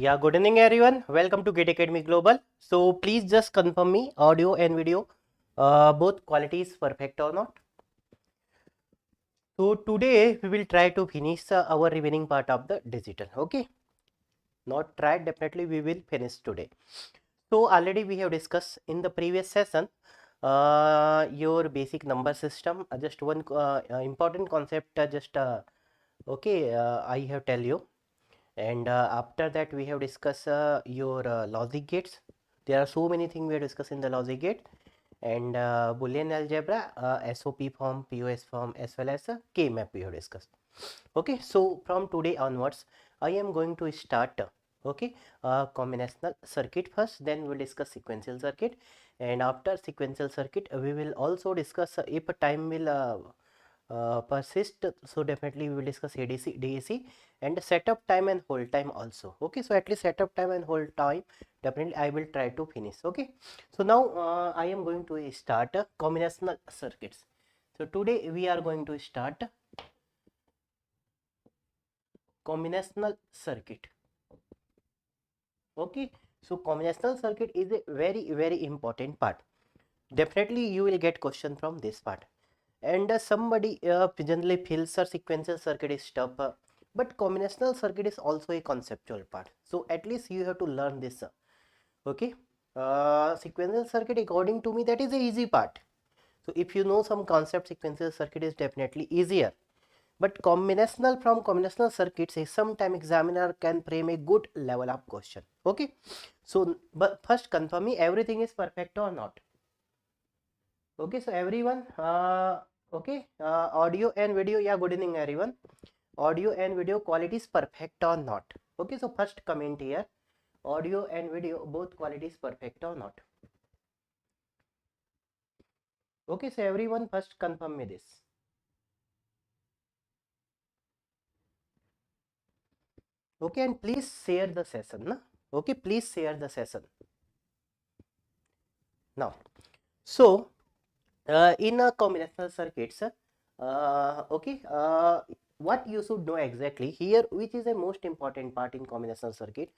Yeah, good evening everyone. Welcome to Gate Academy Global. So please just confirm me audio and video, both quality is perfect or not. So today we will try to finish our remaining part of the digital. Okay, not try, definitely we will finish today. So already we have discussed in the previous session your basic number system. Just one important concept. I have tell you. And after that we have discussed your logic gates. There are so many things we have discussed in the logic gate, and Boolean algebra, SOP form, POS form, as well as K-map we have discussed. Okay, so from today onwards I am going to start combinational circuit first, then we'll discuss sequential circuit, and after sequential circuit we will also discuss if time will persist, so definitely we will discuss ADC, DAC, and setup time and hold time also. Okay, so at least setup time and hold time definitely I will try to finish. Okay, so now I am going to start combinational circuits. So today we are going to start combinational circuit. Okay, so combinational circuit is a very important part. Definitely you will get question from this part, and somebody generally feels a sequential circuit is tough, but combinational circuit is also a conceptual part, so at least you have to learn this. Okay, sequential circuit, according to me, that is the easy part. So if you know some concept, sequential circuit is definitely easier, but combinational circuits, sometime examiner can frame a good level of question. Okay, so but first confirm me everything is perfect or not. Okay, so everyone, audio and video, yeah, good evening everyone. Audio and video quality is perfect or not. Okay, so first comment here, audio and video both quality is perfect or not. Okay, so everyone first confirm me this. Okay, and please share the session, na? Okay, please share the session now. So in a combinational circuits, what you should know exactly here, which is the most important part in combinational circuit.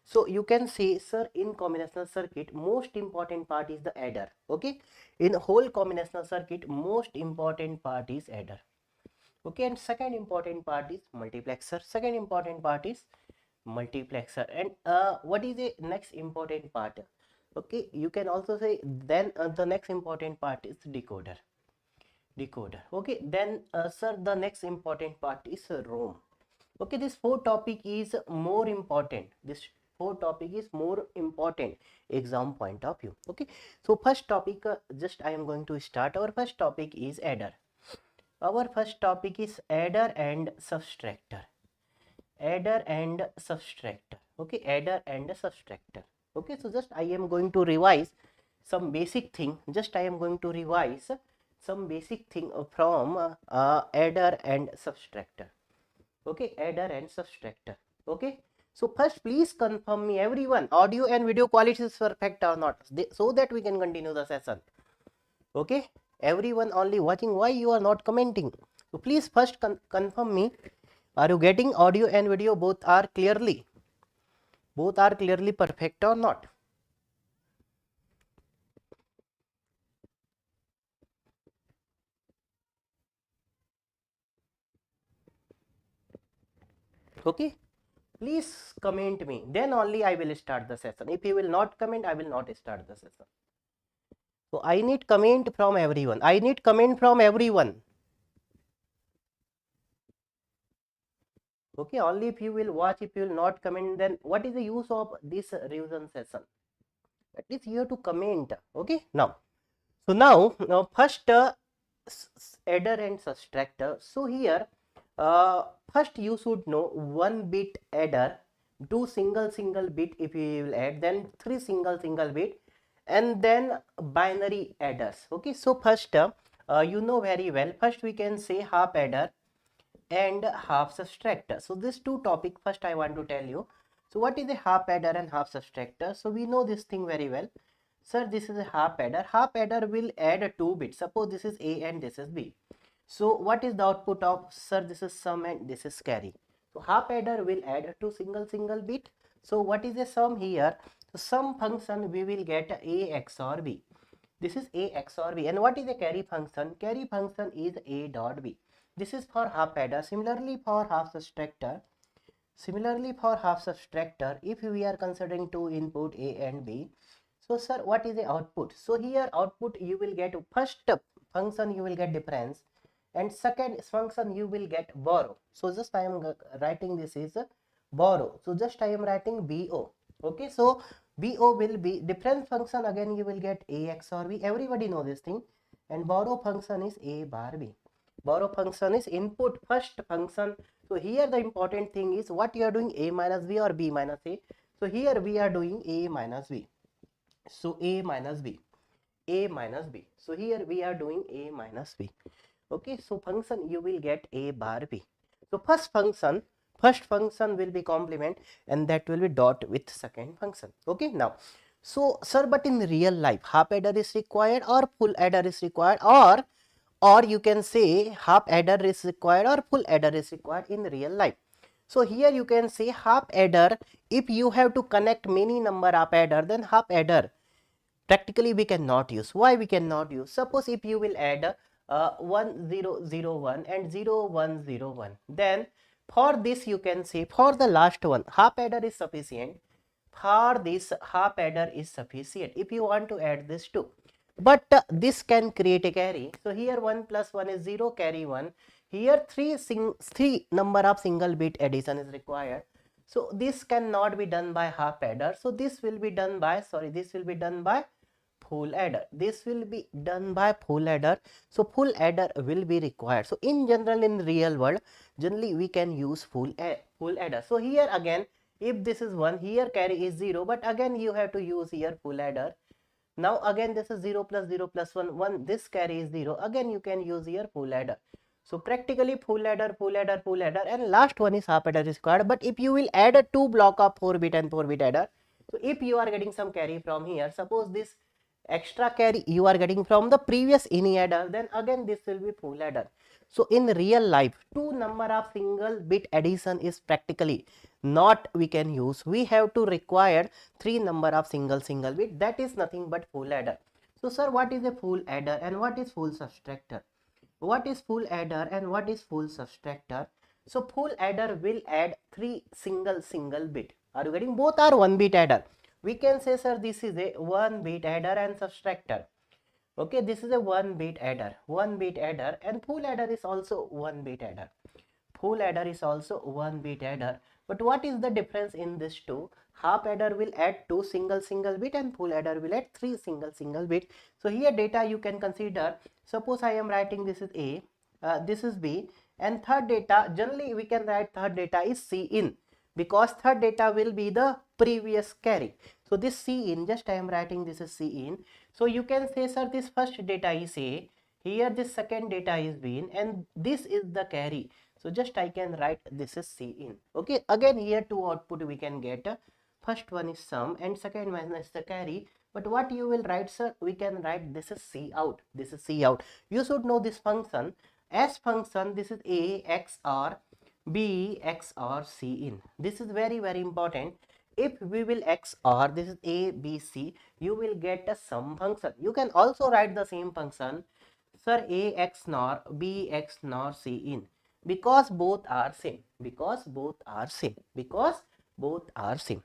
So you can say, sir, in combinational circuit most important part is the adder. Okay, in whole combinational circuit most important part is adder. Okay, and second important part is multiplexer. Second important part is multiplexer. And what is the next important part? Okay, you can also say then the next important part is decoder. Okay, then sir, the next important part is ROM. Okay, this four topic is more important. This four topic is more important exam point of view. Okay, so first topic, just I am going to start. Our first topic is adder. Our first topic is adder and subtractor. Adder and subtractor. Okay, adder and subtractor. Okay, so just I am going to revise some basic thing. Just I am going to revise some basic thing from adder and subtractor. Okay, adder and subtractor. Okay, so first please confirm me everyone, audio and video quality is perfect or not, so that we can continue the session. Okay, everyone only watching, why you are not commenting? So please first confirm me, are you getting audio and video both are clearly perfect or not? Okay, please comment me, then only I will start the session. If you will not comment, I will not start the session. So I need comment from everyone. I need comment from everyone. Okay, only if you will watch, if you will not comment, then what is the use of this revision session? At least you have to comment. Okay, now, so now first adder and subtractor. So here first you should know one bit adder, two single bit if you will add, then three single bit, and then binary adders. Okay, so first you know very well, first we can say half adder and half subtractor. So these two topic first I want to tell you. So what is a half adder and half subtractor? So we know this thing very well. Sir, this is a half adder. Half adder will add two bits. Suppose this is A and this is B. So what is the output of, sir, this is sum and this is carry. So half adder will add two single bit. So what is the sum here? So sum function we will get a XOR b. This is a XOR b. And what is the carry function? Carry function is a dot b. This is for half adder. Similarly for half subtractor, if we are considering two input A and B, so sir, what is the output? So here output you will get first function you will get difference, and second function you will get borrow. So just I am writing this is borrow. So just I am writing BO. Okay, so BO will be difference function, again you will get A XOR B. Everybody know this thing. And borrow function is A bar B. Borrow function is input first function. So here the important thing is what you are doing, A minus B or B minus A. So here we are doing A minus B. So A minus B. A minus B. So here we are doing A minus B. Okay, so function you will get A bar B. So first function will be complement, and that will be dot with second function. Okay, now so sir, but in real life half adder is required or full adder is required, or you can say half adder is required or full adder is required in real life. So here you can say half adder, if you have to connect many number of adder, then half adder practically we cannot use. Why we cannot use? Suppose if you will add 1001 and 0101, then for this you can say for the last one half adder is sufficient. For this half adder is sufficient if you want to add this too. But this can create a carry. So here 1 plus 1 is 0, carry 1. Here three number of single bit addition is required. So this cannot be done by half adder. So this will be done by full adder. This will be done by full adder. So full adder will be required. So in general, in real world, generally we can use full adder. So here again, if this is 1, here carry is 0, but again you have to use here full adder. Now again this is 0 plus 1, 1, this carry is 0, again you can use here full adder. So practically full adder, and last one is half adder is required. But if you will add a two block of 4-bit and 4-bit adder, so if you are getting some carry from here, suppose this extra carry you are getting from the previous any adder, then again this will be full adder. So in real life, two number of single bit addition is practically not we can use. We have to require three number of single bit, that is nothing but full adder. So sir, what is a full adder and what is full subtractor? What is full adder and what is full subtractor? So full adder will add three single bit. Are you getting? Both are 1-bit adder. We can say sir, this is a 1-bit adder and subtractor. Okay, this is a 1-bit adder, and full adder is also 1-bit adder. Full adder is also 1-bit adder. But what is the difference in this two? Half adder will add two single bit and full adder will add three single bit. So here data you can consider. Suppose I am writing this is A, this is B, and third data, generally we can write third data is C in, because third data will be the previous carry. So this C in, just I am writing this is C in. So you can say sir, this first data is A, here this second data is B in, and this is the carry. So just I can write this is C in. Okay, again here two output we can get. First one is sum and second one is the carry. But what you will write sir, we can write this is C out. This is C out. You should know this function. As function, this is A XOR B XOR C in. This is very important. If we will XOR, this is A B C, you will get a sum function. You can also write the same function, sir, A XOR B XOR C in, because both are same.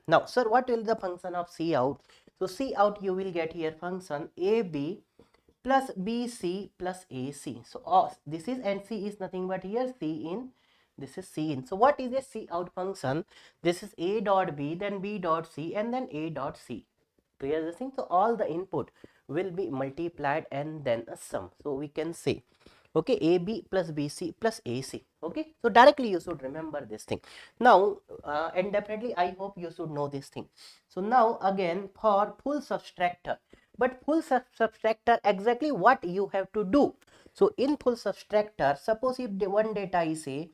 Now sir, what will the function of C out? So C out you will get here function AB plus BC plus AC. So this is, and C is nothing but here C in. This is C in. So what is a C out function? This is A dot B, then B dot C, and then A dot C. Clear this thing? So all the input will be multiplied and then a sum. So we can say, okay, AB plus BC plus AC. Okay, so directly you should remember this thing. Now, and definitely I hope you should know this thing. So now again for full subtractor, but full subtractor, exactly what you have to do. So in full subtractor, suppose if the one data is A,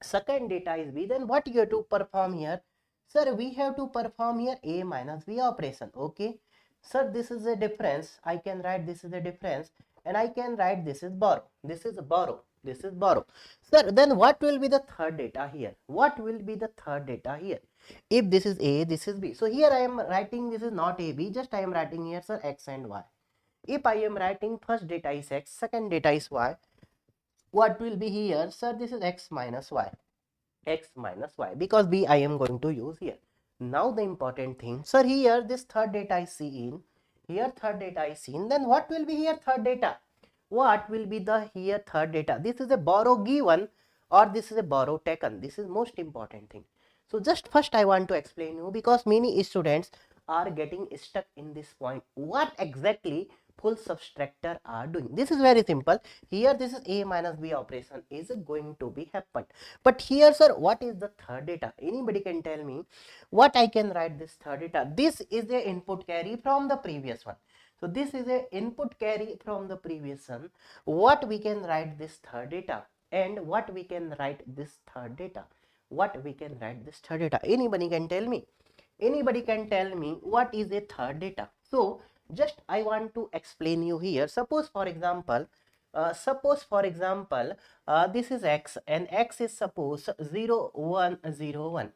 second data is B, then what you have to perform here? Sir, we have to perform here A minus B operation. Okay, sir, this is a difference. I can write this is a difference, and I can write this is borrow. This is borrow. Sir, then what will be the third data here? If this is A, this is B. So here I am writing this is not A, B, just I am writing here, sir, X and Y. If I am writing first data is X, second data is Y, what will be here, sir? This is X minus Y. X minus Y, because B I am going to use here. Now the important thing, sir, here this third data is seen, here third data is seen, then what will be here third data? What will be the here third data? This is a borrow given or this is a borrow taken. This is most important thing. So just first I want to explain you, because many students are getting stuck in this point. What exactly full subtractor are doing? This is very simple. Here this is A minus B operation is going to be happened. But here, sir, what is the third data? Anybody can tell me what I can write this third data? This is the input carry from the previous one. So this is a input carry from the previous one. What we can write this third data, and what we can write this third data? What we can write this third data? Anybody can tell me? Anybody can tell me what is a third data? So just I want to explain you here. Suppose for example, this is X and X is suppose 0 1 0 1,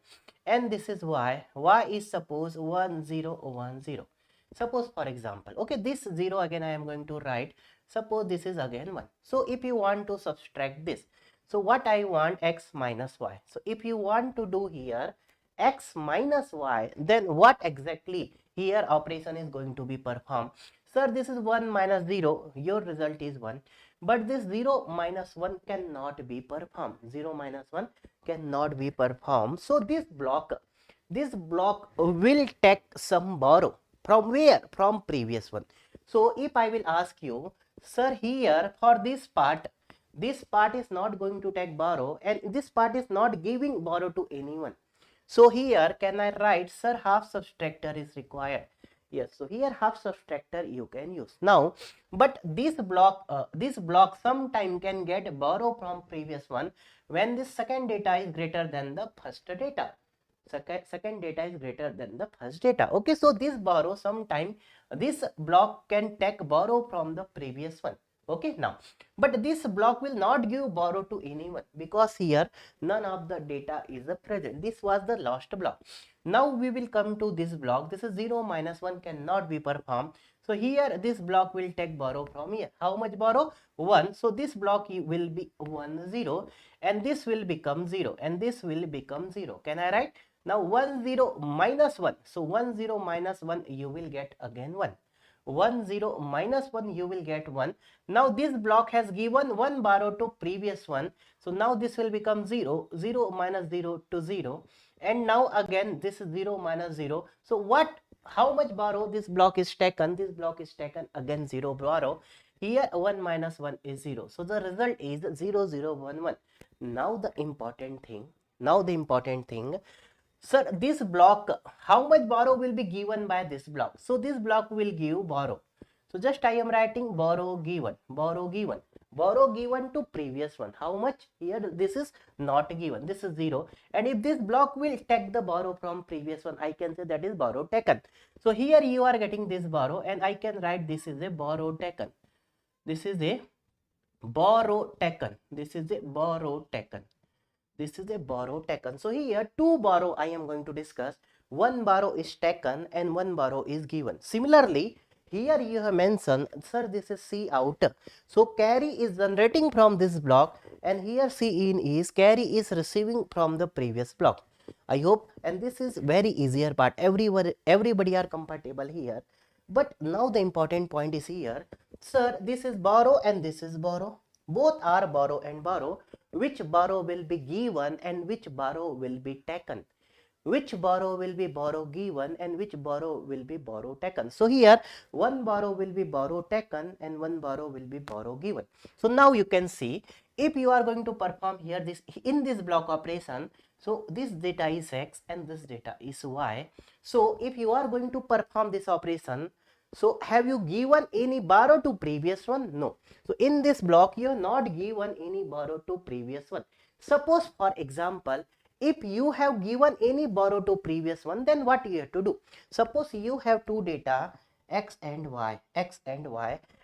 and this is Y is suppose 1 0 1 0. Suppose for example, okay, this 0 again I am going to write, suppose this is again 1. So if you want to subtract this, so what I want, X minus Y. So if you want to do here X minus Y, then what exactly here operation is going to be performed? Sir, this is 1 minus 0, your result is 1, but this 0 minus 1 cannot be performed. 0 minus 1 cannot be performed. So this block will take some borrow. From where? From previous one. So if I will ask you, sir, here for this part is not going to take borrow, and this part is not giving borrow to anyone. So here can I write, sir, half subtractor is required. Yes, so here half subtractor you can use. Now, but this block sometime can get borrow from previous one when this second data is greater than the first data. Second data is greater than the first data. Okay, so this borrow sometime, this block can take borrow from the previous one. Okay, now, but this block will not give borrow to anyone, because here none of the data is present. This was the last block. Now we will come to this block. This is 0 minus 1 cannot be performed. So here this block will take borrow from here. How much borrow? 1. So this block will be 1 0, and this will become 0, and this will become 0. Can I write? Now 1 0 minus 1. So 1 0 minus 1 you will get again 1. 1 0 minus 1 you will get 1. Now this block has given 1 borrow to previous one. So now this will become 0. 0 minus 0 to 0. And now again this is 0 minus 0. So how much borrow this block is taken? This block is taken again 0 borrow. Here 1 minus 1 is 0. So the result is 0 0 1 1. Now the important thing, sir, this block, how much borrow will be given by this block? So this block will give borrow. So just I am writing borrow given to previous one. How much? Here this is not given, this is 0, and if this block will take the borrow from previous one, I can say that is borrow taken. So here you are getting this borrow, and I can write this is a borrow taken. This is a borrow taken. This is a borrow taken. This is a borrow taken. So here two borrow I am going to discuss. One borrow is taken and one borrow is given. Similarly, here you have mentioned, sir, this is C out. So carry is generating from this block, and here C in is carry is receiving from the previous block. I hope, and this is very easier part. Everybody are compatible here. But now the important point is here, sir, this is borrow and this is borrow. Both are borrow and borrow. Which borrow will be given and which borrow will be taken? Which borrow will be borrow given and which borrow will be borrow taken? So here one borrow will be borrow taken and one borrow will be borrow given. So now you can see, if you are going to perform here this in this block operation, so this data is X and this data is Y. So if you are going to perform this operation, so have you given any borrow to previous one? No. So in this block you have not given any borrow to previous one. Suppose for example, if you have given any borrow to previous one, then what you have to do? Suppose you have two data X and Y,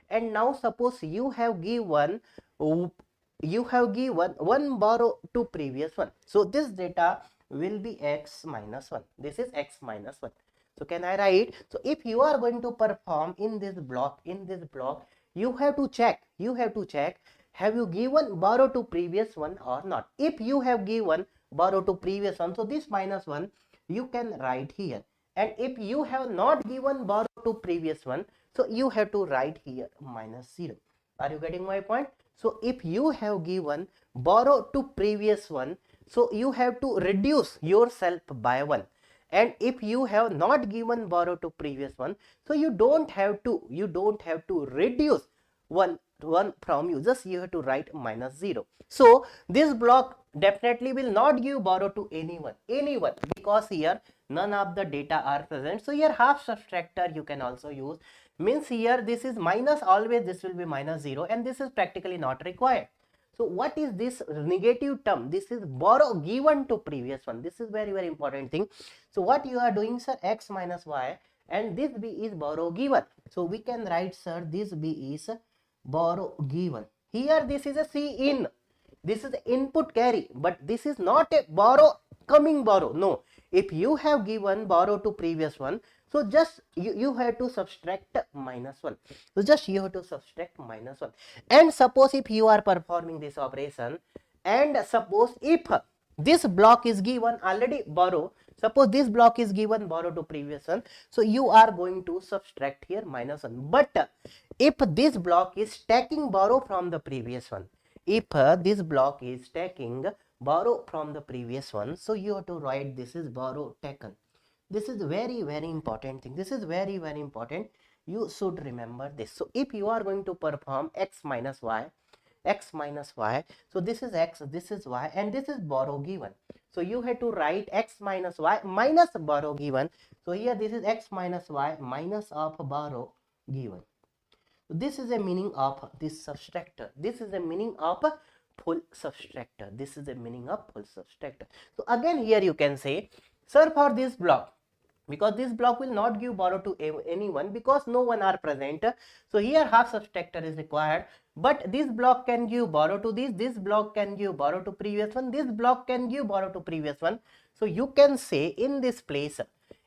and now suppose you have given one borrow to previous one. So this data will be x minus 1. This is x minus 1. So can I write? So if you are going to perform in this block, you have to check, have you given borrow to previous one or not. If you have given borrow to previous one, so this minus 1 you can write here. And if you have not given borrow to previous one, so you have to write here minus 0. Are you getting my point? So if you have given borrow to previous one, so you have to reduce yourself by 1. And if you have not given borrow to previous one, so you don't have to reduce one from you, just you have to write minus 0. So this block definitely will not give borrow to anyone, because here none of the data are present. So here half subtractor you can also use, means here this is minus, always this will be minus 0, and this is practically not required. So what is this negative term? This is borrow given to previous one. This is very, very important thing. So what you are doing, sir, x minus y, and this b is borrow given. So we can write, sir, this b is borrow given. Here this is a C in. This is input carry, but this is not a borrow coming borrow. No, if you have given borrow to previous one, so just you have to subtract minus 1. So just you have to subtract minus 1. And suppose if you are performing this operation, and suppose if this block is given already borrow, suppose this block is given borrow to previous one, so you are going to subtract here minus 1. But if this block is taking borrow from the previous one, if this block is taking borrow from the previous one, so you have to write this is borrow taken. This is very, very important thing. This is very, very important. You should remember this. So if you are going to perform x minus y, so this is x, this is y, and this is borrow given. So you have to write x minus y minus borrow given. So here this is x minus y minus of borrow given. This is the meaning of this subtractor. This is the meaning of full subtractor. This is the meaning of full subtractor. So again here you can say, sir, for this block, because this block will not give borrow to anyone because no one are present, so here half subtractor is required. But this block can give borrow to this block can give borrow to previous one, this block can give borrow to previous one. So you can say in this place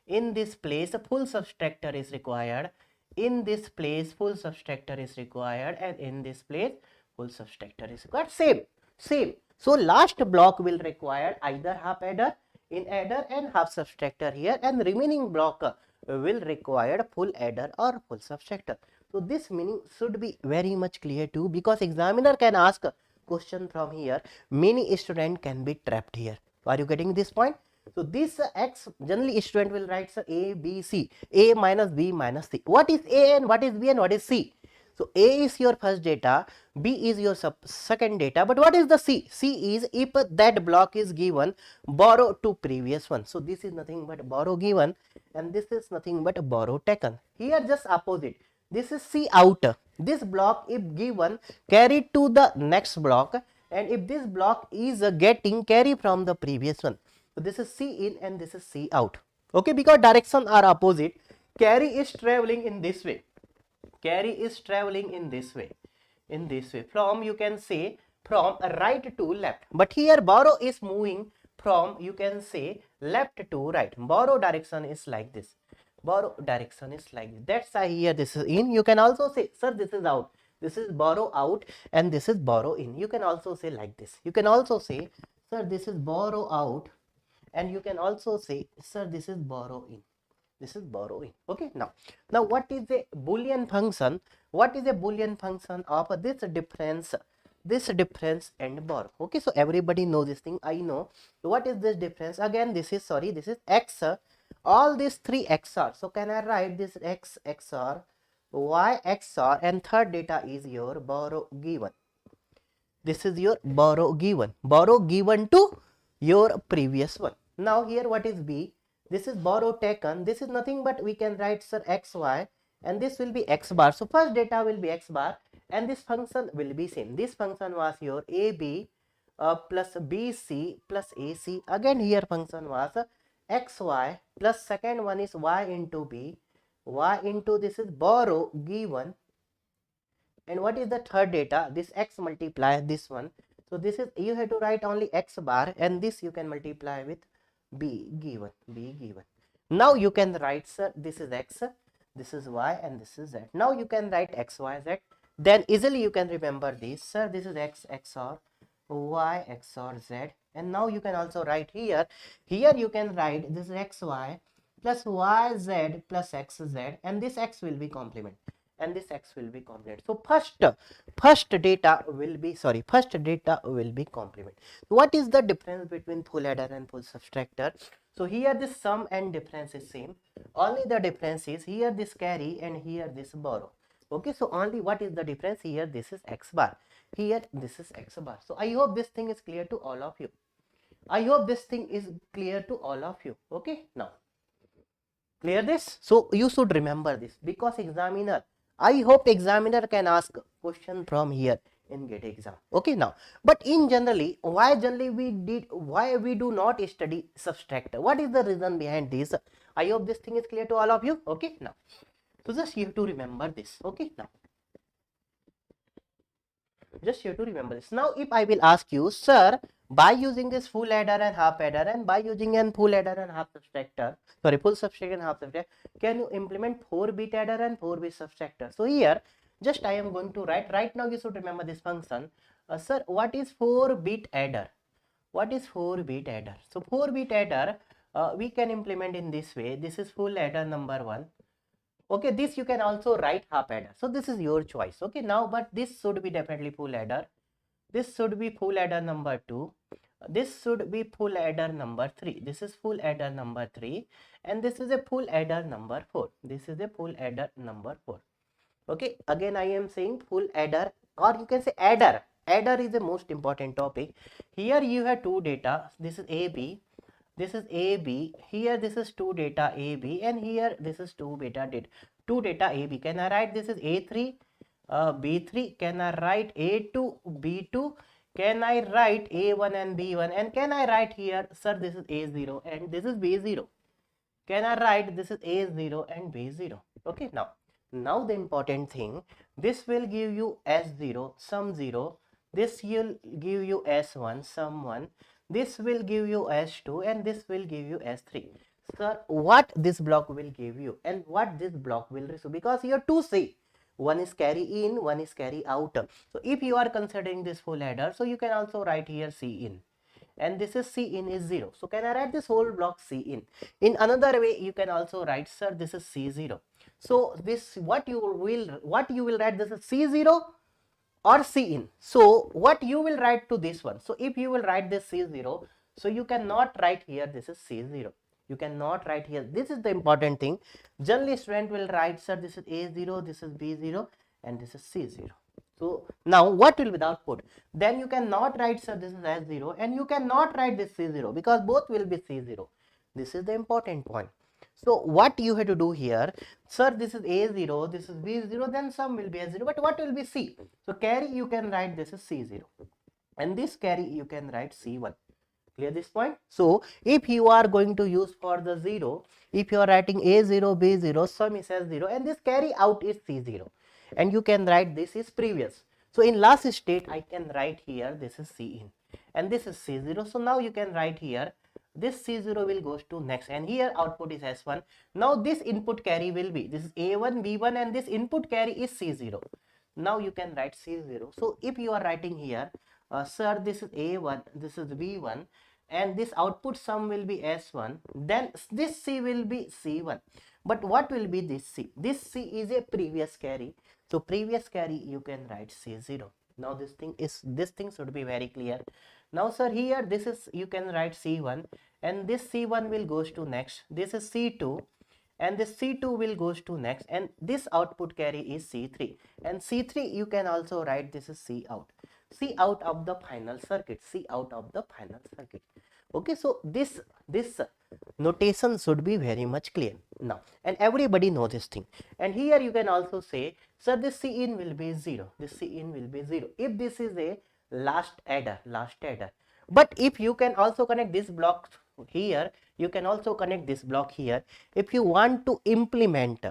full subtractor is required, in this place full subtractor is required, and in this place full subtractor is required. Same. So last block will require either half adder in adder and half subtractor here, and remaining block will require full adder or full subtractor. So this meaning should be very much clear too, because examiner can ask a question from here. Many student can be trapped here. Are you getting this point? So this x, generally student will write a, b, c, a minus b minus c. What is a and what is b and what is c? So A is your first data, B is your second data, but what is the C? C is if that block is given borrow to previous one. So this is nothing but borrow given, and this is nothing but borrow taken. Here just opposite. This is C out. This block if given carried to the next block, and if this block is getting carry from the previous one. So this is C in and this is C out. Okay, because direction are opposite. Carry is traveling in this way. Carry is traveling in this way, from, you can say, from right to left. But here borrow is moving from, you can say, left to right. Borrow direction is like this. That's why here this is in. You can also say, sir, this is out. This is borrow out and this is borrow in. You can also say like this. You can also say, sir, this is borrow out, and you can also say, sir, this is borrow in. This is borrowing. Okay, now what is a Boolean function? What is a Boolean function of this difference and borrow? Okay, so everybody know this thing. I know. So what is this difference? Again, this is x. All these three XOR. So can I write this x XOR, y XOR, and third data is your borrow given. This is your borrow given to your previous one. Now here what is b? This is borrow taken. This is nothing but we can write, sir, xy, and this will be x bar. So first data will be x bar, and this function will be same. This function was your ab plus bc plus ac. Again here function was xy plus second one is y into b, y into this is borrow given, and what is the third data? This x multiply this one. So this is, you have to write only x bar, and this you can multiply with B given. Now you can write, sir, this is X, this is Y, and this is Z. Now you can write X, Y, Z. Then easily you can remember this, sir, this is X XOR Y XOR Z. And now you can also write here you can write this is XY plus YZ plus XZ, and this X will be complement, and this X will be complement. So first data will be complement. What is the difference between full adder and full subtractor? So here this sum and difference is same, only the difference is here this carry and here this borrow. Okay, so only what is the difference? Here this is X bar, here this is X bar. So I hope this thing is clear to all of you. Okay, now clear this. So you should remember this, because I hope examiner can ask question from here in GATE exam. Okay, now, but in generally, why we do not study subtractor? What is the reason behind this? I hope this thing is clear to all of you. Okay, now, so just you have to remember this. Okay, now, just you have to remember this. Now, if I will ask you, sir, by using this full adder and half adder, and by using an full adder and half subtractor, sorry, full subtractor and half subtractor, can you implement 4-bit adder and 4-bit subtractor? So here, just I am going to write. Right now, you should remember this function. Sir, what is 4-bit adder? What is 4-bit adder? So 4-bit adder, we can implement in this way. This is full adder number 1. Okay, this you can also write half adder. So this is your choice. Okay, now, but this should be definitely full adder. This should be full adder number 2. This should be full adder number 3. This is full adder number 3. And this is a full adder number 4. This is a full adder number 4. Okay, again I am saying full adder, or you can say adder. Adder is the most important topic. Here you have two data. This is AB. This is AB. Here this is 2 data AB, and here this is 2 data AB. Can I write this is A3? B3, can I write A2, B2, can I write A1 and B1, and can I write here, sir, this is A0 and this is B0. Can I write this is A0 and B0? Okay, now the important thing, this will give you S0, sum 0, this will give you S1, sum 1, this will give you S2, and this will give you S3. Sir, what this block will give you and what this block will receive, because you have to see. One is carry in, one is carry out. So if you are considering this full adder, so you can also write here C in, and this is C in is 0. So can I write this whole block C in? In another way, you can also write, sir, this is C0. So this what you will write, this is C0 or C in. So what you will write to this one? So if you will write this C0, so you cannot write here this is C0. You cannot write here. This is the important thing. Generally, student will write, sir, this is A0, this is B0, and this is C0. So now what will be the output? Then you cannot write, sir, this is S0, and you cannot write this C0, because both will be C0. This is the important point. So what you have to do here, sir, this is A0, this is B0, then sum will be S0, but what will be C? So carry you can write this is C0, and this carry you can write C1. Clear this point? So if you are going to use for the 0, if you are writing A0, B0, sum is S0, and this carry out is C0, and you can write this is previous. So in last state, I can write here this is C in, and this is C0. So now you can write here this C0 will goes to next, and here output is S1. Now this input carry will be, this is A1, B1, and this input carry is C0. Now you can write C0. So if you are writing here, sir, this is A1, this is B1, and this output sum will be S1, then this C will be C1. But what will be this C? This C is a previous carry. So previous carry you can write C0. Now this thing should be very clear. Now sir, here this is, you can write C1, and this C1 will goes to next. This is C2, and this C2 will goes to next, and this output carry is C3, and C3 you can also write this is C out. C out of the final circuit. C out of the final circuit. Okay, so this notation should be very much clear now, and everybody knows this thing. And here you can also say, sir, this C in will be 0. This C in will be 0 if this is a last adder. But if you can also connect this block here, you can also connect this block here. If you want to implement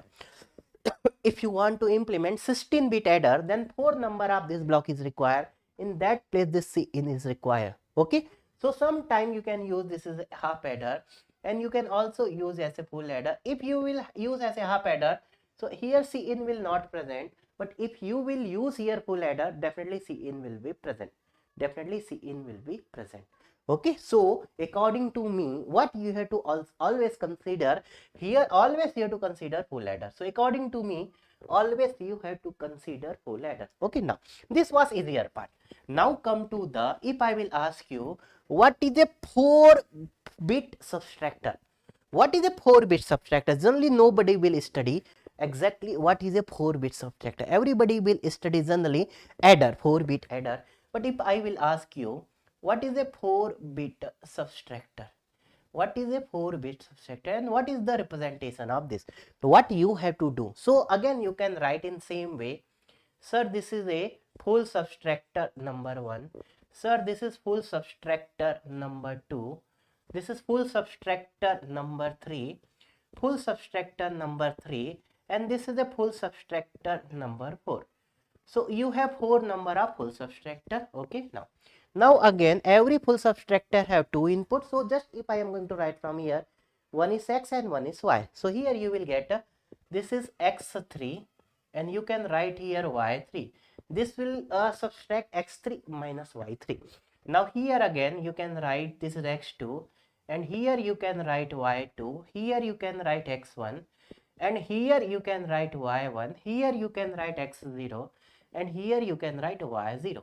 16-bit adder, then 4 number of this block is required. In that place, this C in is required. Okay, So sometime you can use this as a half adder, and you can also use as a full adder. If you will use as a half adder, so here Cin will not present, but if you will use here full adder, definitely Cin will be present. Definitely Cin will be present. Okay, so according to me, what you have to always consider here, always you have to consider full adder. So according to me, always you have to consider full adder. Okay, now this was easier part. Now come to the, if I will ask you, what is a 4-bit subtractor? What is a 4-bit subtractor? Generally nobody will study exactly what is a 4-bit subtractor. Everybody will study generally adder, 4-bit adder. But if I will ask you, what is a 4-bit subtractor? What is a 4-bit subtractor and what is the representation of this? So what you have to do? So again you can write in same way. Sir, this is a full subtractor number 1. Sir, this is full subtractor number 2. This is full subtractor number 3. Full subtractor number 3. And this is a full subtractor number 4. So you have 4 number of full subtractor. Okay, now again every full subtractor have 2 inputs. So just if I am going to write from here, one is x and one is y. So here you will get this is x3 and you can write here y3. This will subtract x3 minus y3. Now here again you can write this is x2 and here you can write y2. Here you can write x1 and here you can write y1. Here you can write x0 and here you can write y0.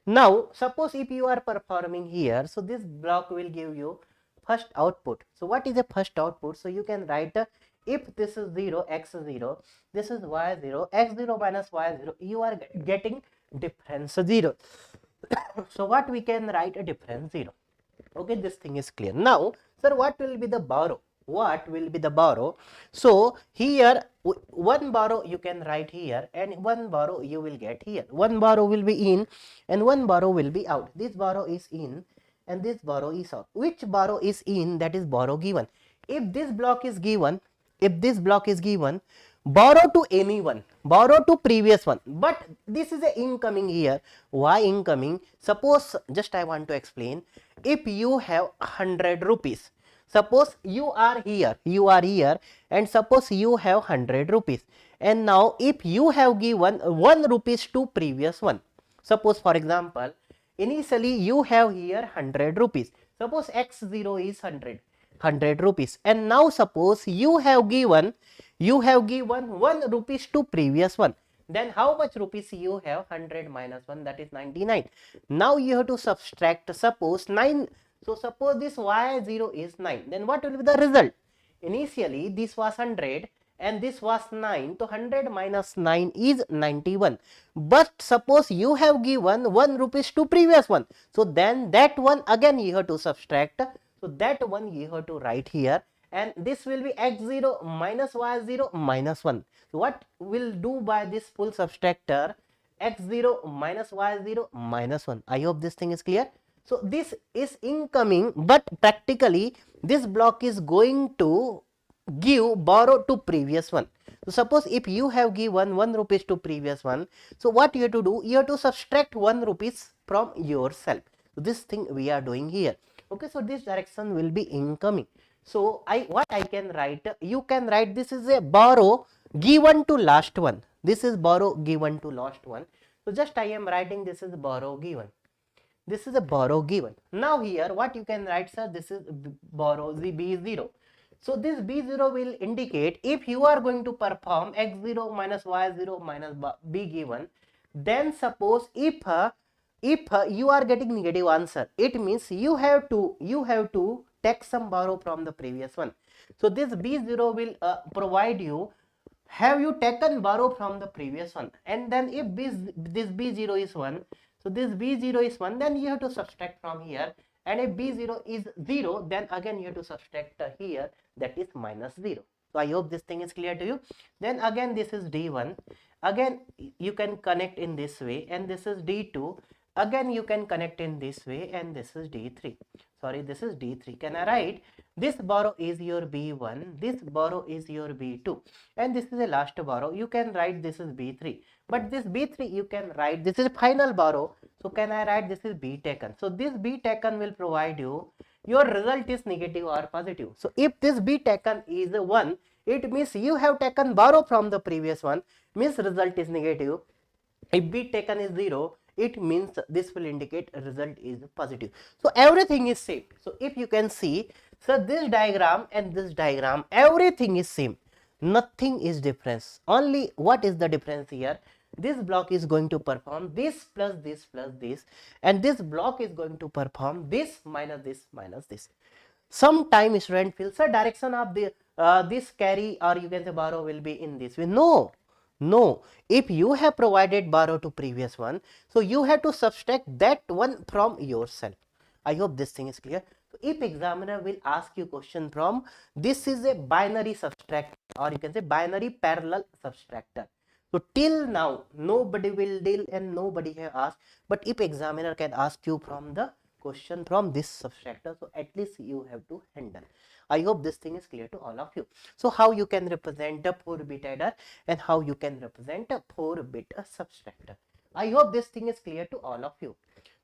Now suppose if you are performing here, so this block will give you first output. So what is the first output? So you can write if this is 0, x0, this is y0, x0 minus y0, you are getting difference 0. So what we can write a difference 0. Okay, this thing is clear. Now sir, what will be the borrow? What will be the borrow? So here one borrow you can write here and one borrow you will get here. One borrow will be in and one borrow will be out. This borrow is in and this borrow is out. Which borrow is in? That is borrow given. If this block is given, borrow to anyone, borrow to previous one, but this is a incoming here. Why incoming? Suppose, just I want to explain, if you have 100 rupees, suppose you are here and suppose you have 100 rupees, and now if you have given 1 rupees to previous one, suppose for example initially you have here 100 rupees, suppose x0 is 100 rupees, and now suppose you have given 1 rupees to previous one, then how much rupees you have? 100 minus 1, that is 99. Now you have to subtract, suppose 9. So suppose this y0 is 9, then what will be the result? Initially this was 100 and this was 9, so 100 minus 9 is 91. But suppose you have given 1 rupees to previous one, so then that one again you have to subtract. So that one you have to write here, and this will be x0 minus y0 minus 1. So what will do by this full subtractor? X0 minus y0 minus 1. I hope this thing is clear. So this is incoming, but practically this block is going to give borrow to previous one. So suppose if you have given 1 rupees to previous one, so what you have to do? You have to subtract 1 rupees from yourself. So this thing we are doing here. Okay, so this direction will be incoming. So what I can write? You can write this is a borrow given to last one. This is borrow given to last one. So just I am writing this is borrow given. This is a borrow given. Now here what you can write, sir, this is borrow b0. So this b0 will indicate if you are going to perform x0 minus y0 minus b given, then suppose if you are getting negative answer, it means you have to take some borrow from the previous one. So this b0 will provide you, have you taken borrow from the previous one, and then if this b0 is 1, so this b0 is 1, then you have to subtract from here, and if b0 is 0, then again you have to subtract here, that is minus 0. So I hope this thing is clear to you. Then again this is d1, again you can connect in this way, and this is d2, again you can connect in this way, and this is d3. Sorry, this is d3. Can I write this borrow is your b1, this borrow is your b2, and this is the last borrow. You can write this is b3, but this b3 you can write this is final borrow. So can I write this is B taken? So this B taken will provide you your result is negative or positive. So if this B taken is 1, it means you have taken borrow from the previous one, means result is negative. If B taken is 0, it means this will indicate result is positive. So everything is same. So if you can see, so this diagram and this diagram, everything is same. Nothing is difference. Only what is the difference here? This block is going to perform this plus this plus this, and this block is going to perform this minus this minus this. Sometime student feels the direction of the this carry or you can say borrow will be in this way. No, no. If you have provided borrow to previous one, so you have to subtract that one from yourself. I hope this thing is clear. So if examiner will ask you question from, this is a binary subtractor or you can say binary parallel subtractor. So till now nobody will deal and nobody have asked, but if examiner can ask you from the question from this subtractor, so at least you have to handle. I hope this thing is clear to all of you. So how you can represent a 4-bit adder and how you can represent a 4-bit subtractor. I hope this thing is clear to all of you.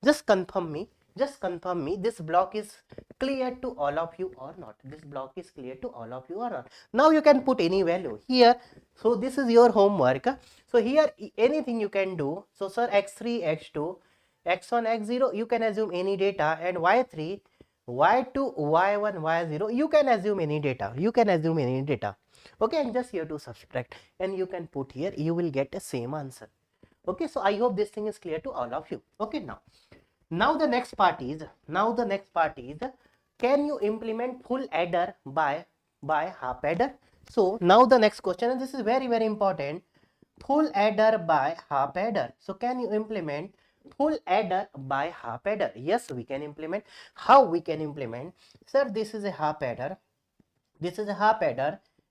Just confirm me this block is clear to all of you or not. This block is clear to all of you or not. Now you can put any value here. So this is your homework. So here anything you can do. So sir, x3, x2, x1, x0, you can assume any data, and y3, y2, y1, y0, you can assume any data. Okay, and just here to subtract, and you can put here, you will get the same answer. Okay, so I hope this thing is clear to all of you. Okay, now the next part is can you implement full adder by half adder? So now the next question, and this is very important, full adder by half adder. So can you implement full adder by half adder? Yes, we can implement. How we can implement? Sir, this is a half adder,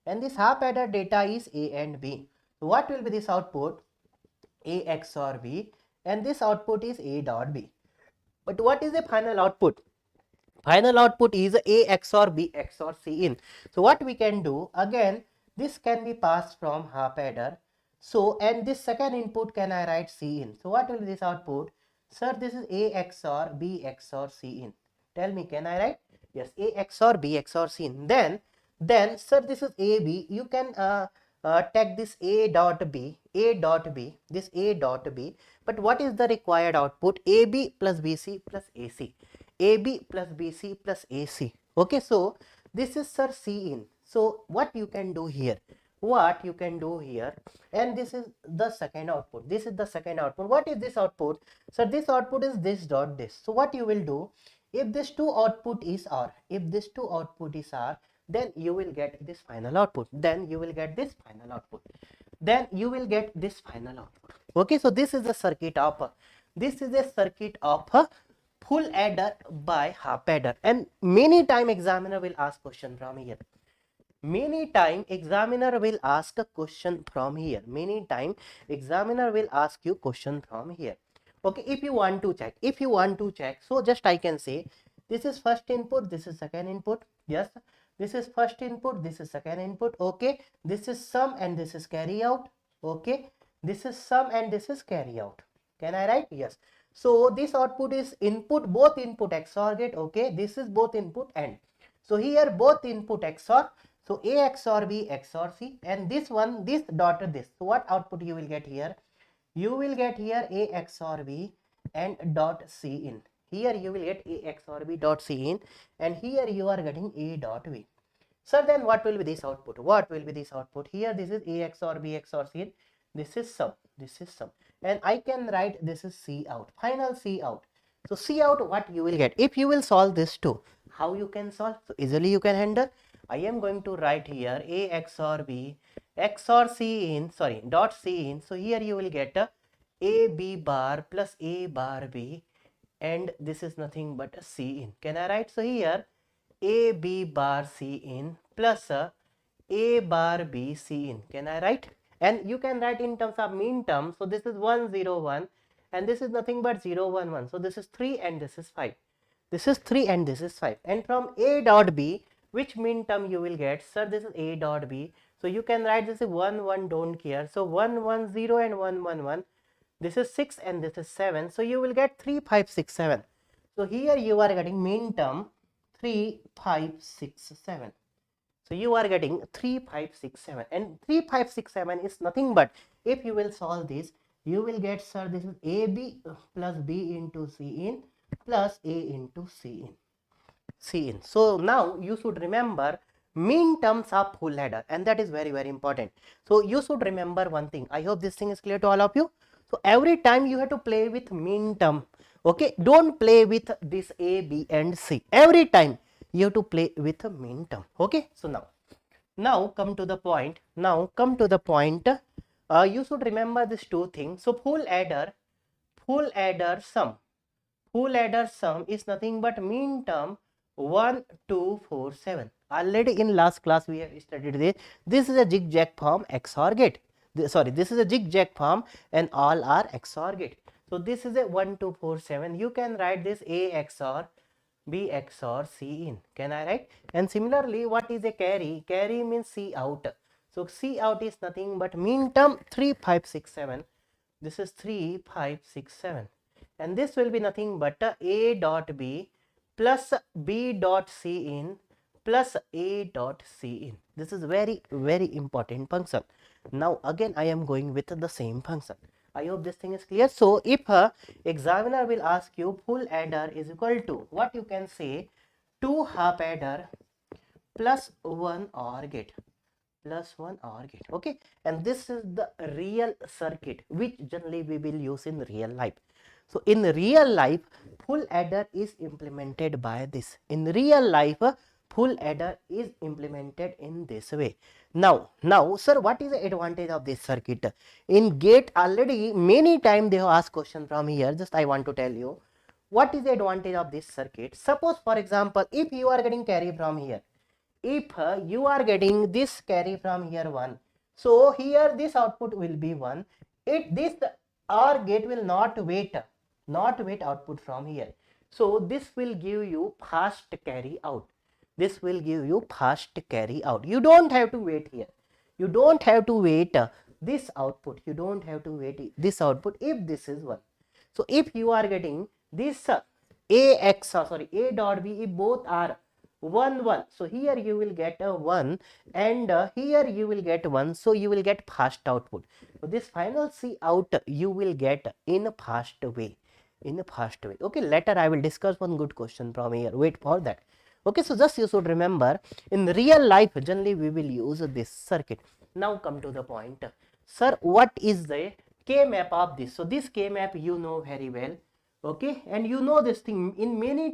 and this half adder data is A and B. So what will be this output? A XOR B, and this output is A dot B. But what is the final output? Final output is A XOR B XOR C in. So what we can do, again this can be passed from half adder. So and this second input can I write C in. So what will be this output? Sir, this is A XOR B XOR C in. Tell me, can I write? Yes, A XOR B XOR C in. Then sir, this is AB. You can take this A dot B, this A dot B. But what is the required output? AB plus BC plus AC. AB plus BC plus AC. Okay, so this is sir C in. So what you can do here? And this is the second output. What is this output? So this output is this dot this. So what you will do? If this two output is R, then you will get this final output. Okay, so this is a circuit of full adder by half adder, and many time examiner will ask question from here. Many time examiner will ask you question from here. Okay, if you want to check, so just I can say this is first input, this is second input. Yes, this is first input, this is second input. Okay, this is sum and this is carry out. Okay, this is sum and this is carry out. Can I write? Yes. So this output is input, both input XOR gate. Okay, this is both input AND. So here both input XOR. So A XOR B XOR C, and this one, this dot this. So what output you will get here? You will get here A XOR B and dot C in. Here you will get A XOR B dot C in, and here you are getting A dot B. So then what will be this output? Here this is A XOR B XOR C in. This is sum. And I can write this is C out. Final C out. So C out, what you will get? If you will solve this too, how you can solve? So easily you can handle. I am going to write here A XOR B XOR C in, dot C in. So here you will get A B bar plus A bar B, and this is nothing but a C in. Can I write? So here A B bar C in plus A bar B C in. Can I write? And you can write in terms of mean term. So this is 1 0 1, and this is nothing but 0 1 1. So this is 3 and this is 5. And from A dot B, which mean term you will get? Sir, this is A dot B. So you can write this is 1 1, don't care. So 1 1 0 and 1 1 1. this is 6 and this is 7. So you will get 3, 5, 6, 7. So here you are getting min term 3, 5, 6, 7. So you are getting 3, 5, 6, 7, and 3, 5, 6, 7 is nothing but, if you will solve this, you will get, sir, this is AB plus B into C in plus A into C in. So now you should remember min terms of full adder, and that is very, very important. So you should remember one thing. I hope this thing is clear to all of you. So every time you have to play with min term. Okay, don't play with this A, B and C. Every time you have to play with a min term. Okay, so now come to the point. You should remember these two things. So full adder sum is nothing but min term 1, 2, 4, 7. Already in last class we have studied this. This is a zigzag form XOR gate. This is a zigzag form and all are XOR gate. So this is a 1, 2, 4, 7. You can write this A XOR B XOR C in. Can I write? And similarly, what is a carry? Carry means C out. So C out is nothing but min term 3, 5, 6, 7. This is 3, 5, 6, 7. And this will be nothing but A dot B plus B dot C in plus A dot C in. This is very, very important function. Now again I am going with the same function. I hope this thing is clear. So if examiner will ask you full adder is equal to, what you can say, 2 half adder plus 1 OR gate. Okay, and this is the real circuit which generally we will use in real life. So in real life, full adder is implemented by this. In real life, full adder is implemented in this way. Now sir, what is the advantage of this circuit? In gate already many times they have asked question from here. Just I want to tell you what is the advantage of this circuit. Suppose for example, if you are getting carry from here, if you are getting this carry from here 1, so here this output will be 1. This OR gate will not wait output from here. So this will give you fast carry out. You don't have to wait here. You don't have to wait this output. If this is 1. So if you are getting this A dot B, if both are 1, 1, so here you will get a 1 and here you will get 1, so you will get fast output. So this final C out you will get in a fast way. Okay, later I will discuss one good question from here. Wait for that. Okay, so just you should remember, in real life generally we will use this circuit. Now come to the point, sir, what is the K map of this? So this K map you know very well. Okay, and you know this thing in many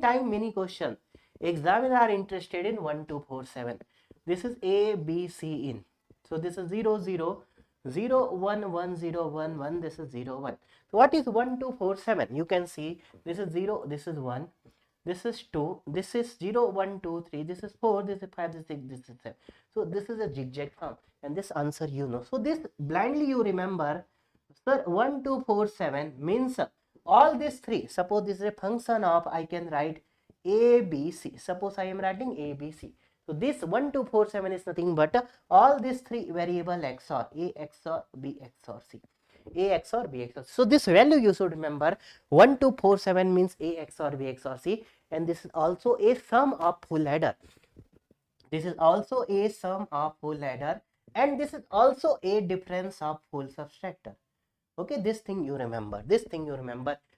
questions. Examiner are interested in 1, 2, 4, 7. This is A, B, C in. So this is 0, 0, 0, 1, 1, 0, 1, 1. This is 0, 1. So what is 1, 2, 4, 7? You can see this is 0, this is 1, this is 2, this is 0, 1, 2, 3, this is 4, this is 5, this is 6, this is 7. So this is a zigzag form, and this answer you know. So this blindly you remember, sir, 1, 2, 4, 7 means all these three. Suppose this is a function of, I can write A, B, C. Suppose I am writing A, B, C. So this 1, 2, 4, 7 is nothing but all these three variable XOR, A XOR B XOR C. A XOR B XOR. So this value you should remember, 1, 2, 4, 7 means A XOR B XOR C, and this is also a sum of full adder. And this is also a difference of full subtractor. Okay, this thing you remember,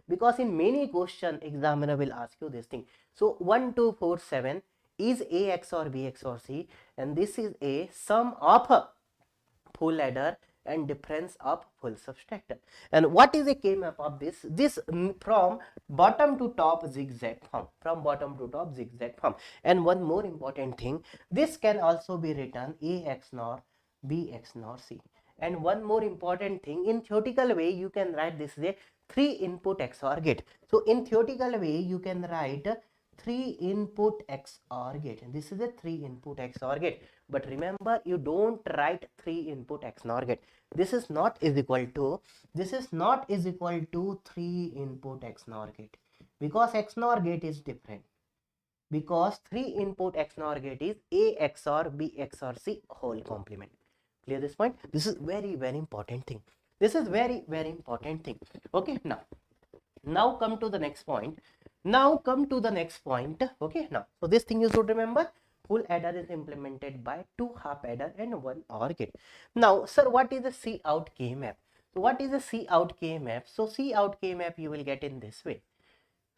because in many question examiner will ask you this thing. So 1, 2, 4, 7 is A XOR B XOR C, and this is a sum of a full adder and difference of full subtractor. And what is a K map of this? This from bottom to top zigzag form. And one more important thing, this can also be written A XOR B XOR C. And one more important thing, in theoretical way you can write this as a 3 input XOR gate. So in theoretical way you can write 3 input XOR gate, and this is a 3 input XOR gate. But remember, you don't write 3 input XOR gate. This is not is equal to 3 input XOR gate, because XOR gate is different. Because 3 input XOR gate is A XOR B XOR C whole complement. Clear this point? This is very, very important thing. This is very, very important thing. Okay, now come to the next point. Okay, so this thing you should remember, full adder is implemented by 2 half adder and 1 OR gate. Now, sir, what is the C out K map? So what is the C out K map? So C out K map you will get in this way.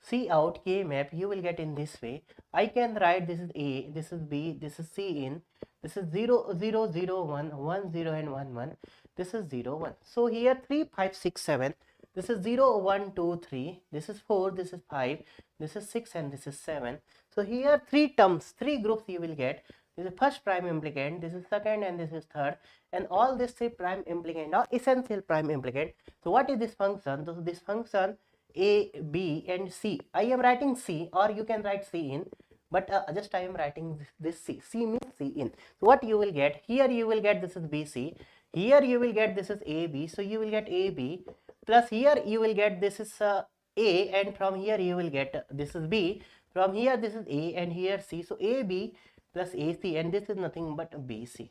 C out K map you will get in this way. I can write this is A, this is B, this is C in, this is 0 0 0 1 1 0 and 1 1, this is 0 1. So here 3 5 6 7, this is 0 1 2 3, this is 4, this is 5, this is 6 and this is 7. So here 3 terms, 3 groups you will get. This is first prime implicant, this is second and this is third, and all these 3 prime implicant are essential prime implicant. So what is this function? So this function A, B and C. I am writing C, or you can write C in, but just I am writing this C. C means C in. So what you will get? Here you will get this is BC. Here you will get this is AB. So you will get AB plus here you will get this is A, and from here you will get this is B. From here this is A and here C. So AB plus AC, and this is nothing but BC.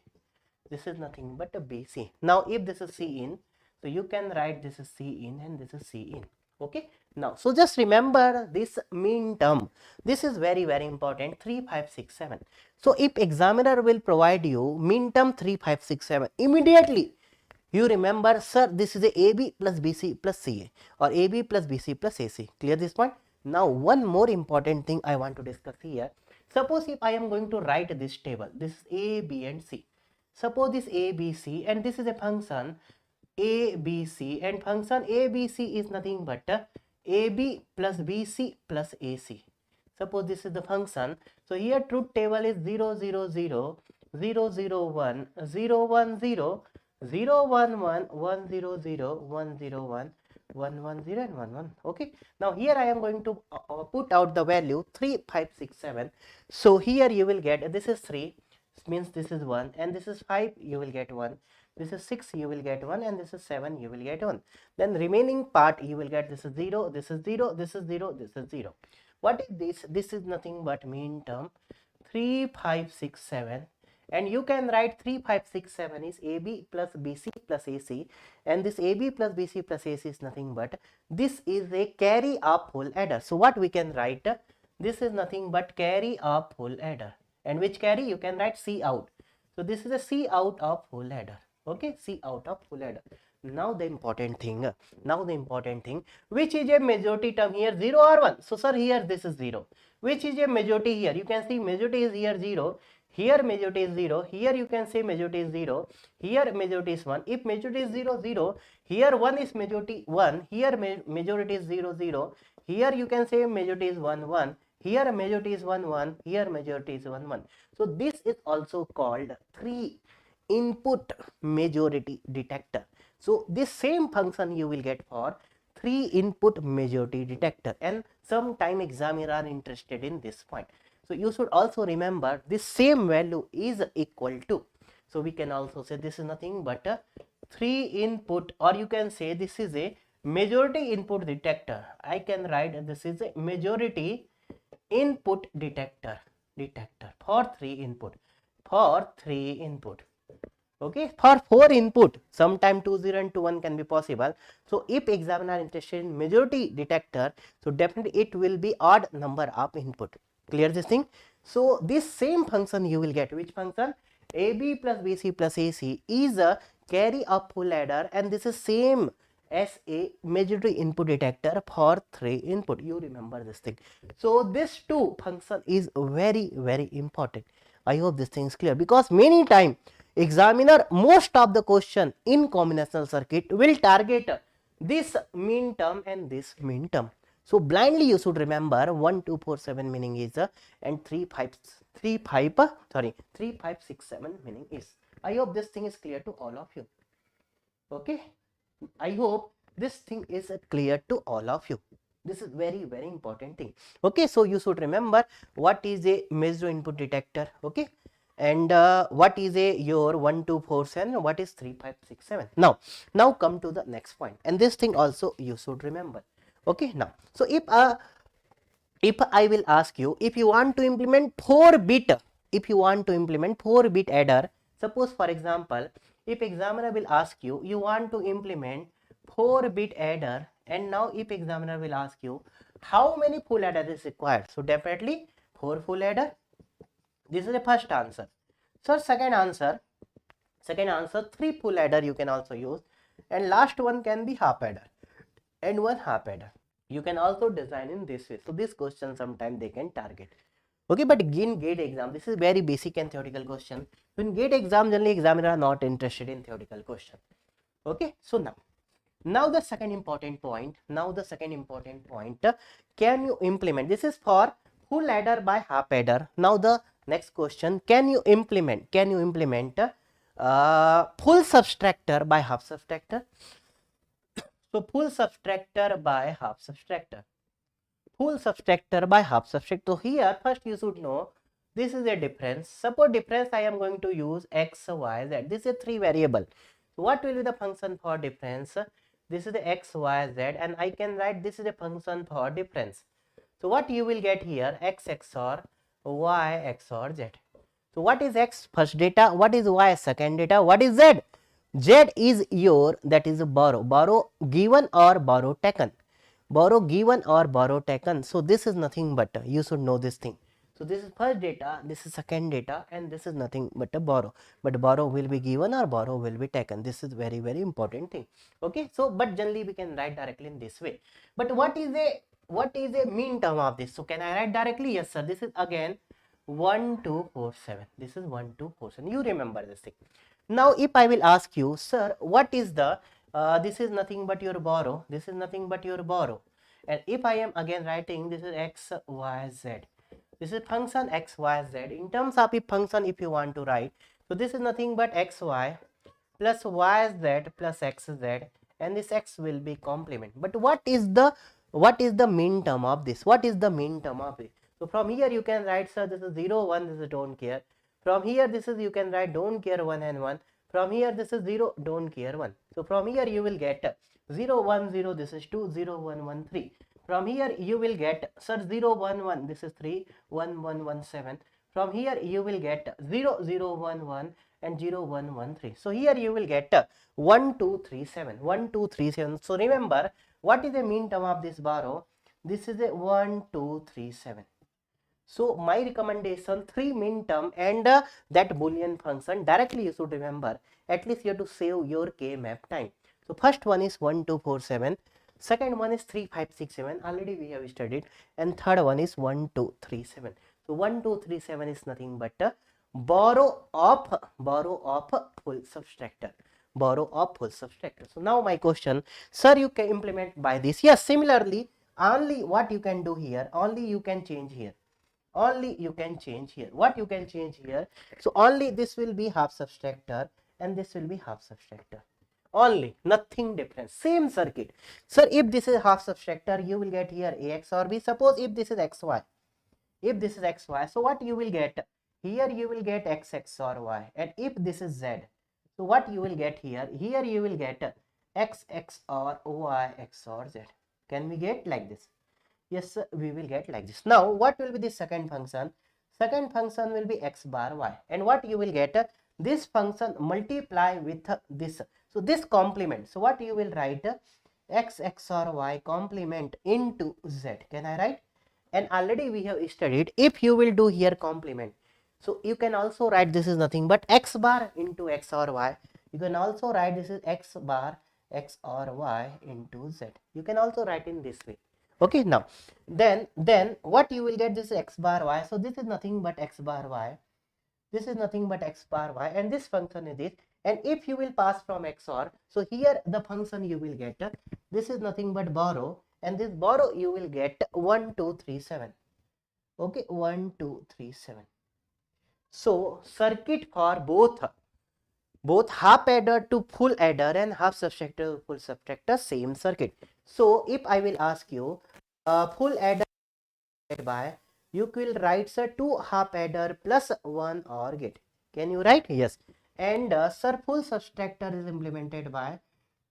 This is nothing but a BC. Now if this is C in, so you can write this is C in and this is C in. Okay, now so just remember this mean term. This is very, very important. 3 5 6 7. So if examiner will provide you mean term 3 5 6 7, immediately you remember, sir, this is a AB plus BC plus CA, or AB plus BC plus AC. Clear this point? Now one more important thing I want to discuss here. Suppose if I am going to write this table, this is A, B and C. Suppose this A, B, C, and this is a function A, B, C, and function A, B, C is nothing but AB plus BC plus AC. Suppose this is the function. So here truth table is 0 0 0 0 0 1 0 1 0 0 1 1 1 0 0 1 0 1 1 1 0 and 1 1. Okay, now here I am going to put out the value 3 5 6 7. So here you will get this is 3, means this is 1, and this is 5, you will get 1, this is 6, you will get 1, and this is 7, you will get 1. Then remaining part you will get this is 0, this is 0, this is 0, this is 0. What is this? This is nothing but mean term 3 5 6 7, and you can write 3 5 6 7 is AB plus BC plus AC, and this AB plus BC plus AC is nothing but this is a carry of full adder. So what we can write? This is nothing but carry of full adder. And which carry? You can write C out. So this is a C out of full adder. Okay, C out of full adder. Now the important thing, which is a majority term here, 0 or 1? So sir, here this is 0. Which is a majority here? You can see majority is here 0. Here majority is 0. Here you can say majority is 0. Here majority is 1. If majority is 0 0, here 1 is majority 1. Here majority is 0 0. Here you can say majority is 1 1. Here majority is 1 1. Here majority is 1 1. So this is also called 3 input majority detector. So this same function you will get for 3 input majority detector, and sometime examiner are interested in this point. So you should also remember this same value is equal to, so we can also say this is nothing but a 3 input, or you can say this is a majority input detector. I can write this is a majority input detector for 3 input, okay. For 4 input, sometime 2 0 and 2 1 can be possible. So if examiner are interested in majority detector, so definitely it will be odd number of input. Clear this thing? So this same function you will get, which function? AB plus BC plus AC is a carry of full adder, and this is same as a majority input detector for 3 input. You remember this thing. So this two function is very, very important. I hope this thing is clear, because many time examiner, most of the question in combinational circuit will target this mean term and this mean term. So blindly you should remember 1 2 4 7 meaning is and 3 5 6 7 meaning is. I hope this thing is clear to all of you. Okay, I hope this thing is clear to all of you. This is very, very important thing. Okay, so you should remember what is a major input detector. Okay, and what is a your 1 2 4 7, what is 3 5 6 7. Now come to the next point, and this thing also you should remember. Okay, now so if I will ask you, if you want to implement 4 bit adder, suppose for example if examiner will ask you, you want to implement 4-bit adder, and now if examiner will ask you how many full adder is required, so definitely 4 full adder. This is the first answer. So second answer, 3 full adder you can also use, and last one can be half adder and 1 half adder. You can also design in this way. So this question sometimes they can target. Okay, but in gate exam, this is very basic and theoretical question. So in gate exam, generally examiner are not interested in theoretical question. Okay, so now the second important point. Can you implement? This is for full adder by half adder. Now the next question: can you implement? Full subtractor by half subtractor? So full subtractor by half subtractor. So here first you should know this is a difference. Suppose difference I am going to use x, y, z. This is a 3 variable. So what will be the function for difference? This is the x, y, z, and I can write this is a function for difference. So what you will get here, x XOR y XOR z. So what is x first data? What is y second data? What is z? Z is your, that is borrow given or borrow taken. Borrow given or borrow taken. So this is nothing but you should know this thing. So this is first data, this is second data, and this is nothing but a borrow. But borrow will be given or borrow will be taken. This is very important thing. Okay. So but generally we can write directly in this way. But what is a mean term of this? So can I write directly? Yes sir. This is again 1247. This is 1247. You remember this thing. Now if I will ask you, sir, what is the this is nothing but your borrow, this is nothing but your borrow, and if I am again writing this is x, y, z, this is function x, y, z. In terms of a function, if you want to write, so this is nothing but x, y plus y, z plus x, z, and this x will be complement. But what is the mean term of this? What is the mean term of it? So from here you can write, sir, this is 0, 1, this is don't care. From here this is you can write don't care 1 and 1. From here this is 0, don't care 1. So from here you will get 0, 1, 0, this is 2, 0, 1, 1, 3. From here you will get, sir, 0, 1, 1, this is 3, 1, 1, 1, 7. From here you will get 0, 0, 1, 1 and 0, 1, 1, 3. So here you will get 1, 2, 3, 7, 1, 2, 3, 7. So remember, what is the mean term of this borrow? This is a 1, 2, 3, 7. So my recommendation, 3 mean term and that Boolean function directly you should remember. At least you have to save your K map time. So first one is 1, 2, 4, 7. Second one is 3, 5, 6, 7. Already we have studied. And third one is 1, 2, 3, 7. So 1, 2, 3, 7 is nothing but borrow of full subtractor. Borrow of full subtractor. So now my question, sir, you can implement by this. Yes, similarly, only what you can do here, only you can change here. What you can change here? So only this will be half subtractor and this will be half subtractor. Only, nothing different. Same circuit. Sir, if this is half subtractor, you will get here ax or b. Suppose if this is xy. So what you will get? Here you will get x XOR y. And if this is z, so what you will get here? Here you will get x XOR y XOR z. Can we get like this? Yes, we will get like this. Now, what will be the second function? Second function will be x bar y. And what you will get? This function multiply with this. So, this complement. So, what you will write? X XOR y complement into z. Can I write? And already we have studied, if you will do here complement. So, you can also write this is nothing but x bar into x or y. You can also write this is x bar x or y into z. You can also write in this way. Okay, now then what you will get, this is x bar y. So this is nothing but x bar y. This is nothing but x bar y, and this function is this. And if you will pass from XOR, so here the function you will get, this is nothing but borrow, and this borrow you will get 1, 2, 3, 7. Okay, 1, 2, 3, 7. So circuit for both half adder to full adder and half subtractor to full subtractor, same circuit. So if I will ask you full adder by, you will write sir 2 half adder plus 1 OR gate. Can you write? Yes. And sir, full subtractor is implemented by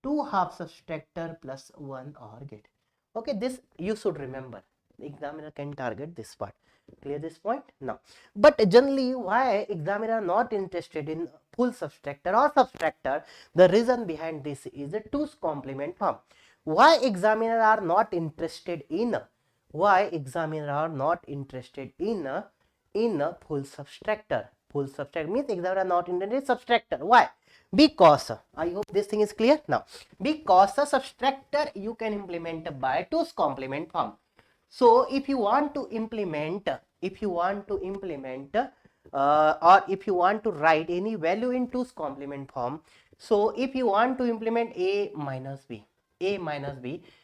2 half subtractor plus 1 OR gate. Okay, this you should remember. The examiner can target this part. Clear this point now? But generally, why examiner not interested in full subtractor or subtractor, the reason behind this is a 2's complement form. Why examiner are not interested in in a full subtractor? Full subtractor means examiner are not interested in subtractor. Why? Because I hope this thing is clear now. Because the subtractor you can implement by 2's complement form. So if you want to implement or if you want to write any value in 2's complement form, so if you want to implement a minus b,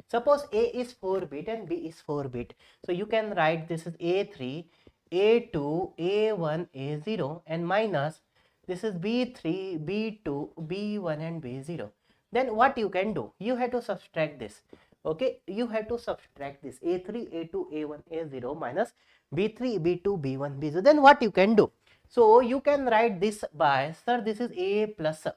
suppose a is 4 bit and b is 4 bit, so you can write this is a3, a2, a1, a0 and minus this is b3, b2, b1 and b0. Then what you can do, you have to subtract this. Okay, you have to subtract this a3, a2, a1, a0 minus b3, b2, b1, b0. Then what you can do? So you can write this by, sir, this is a plus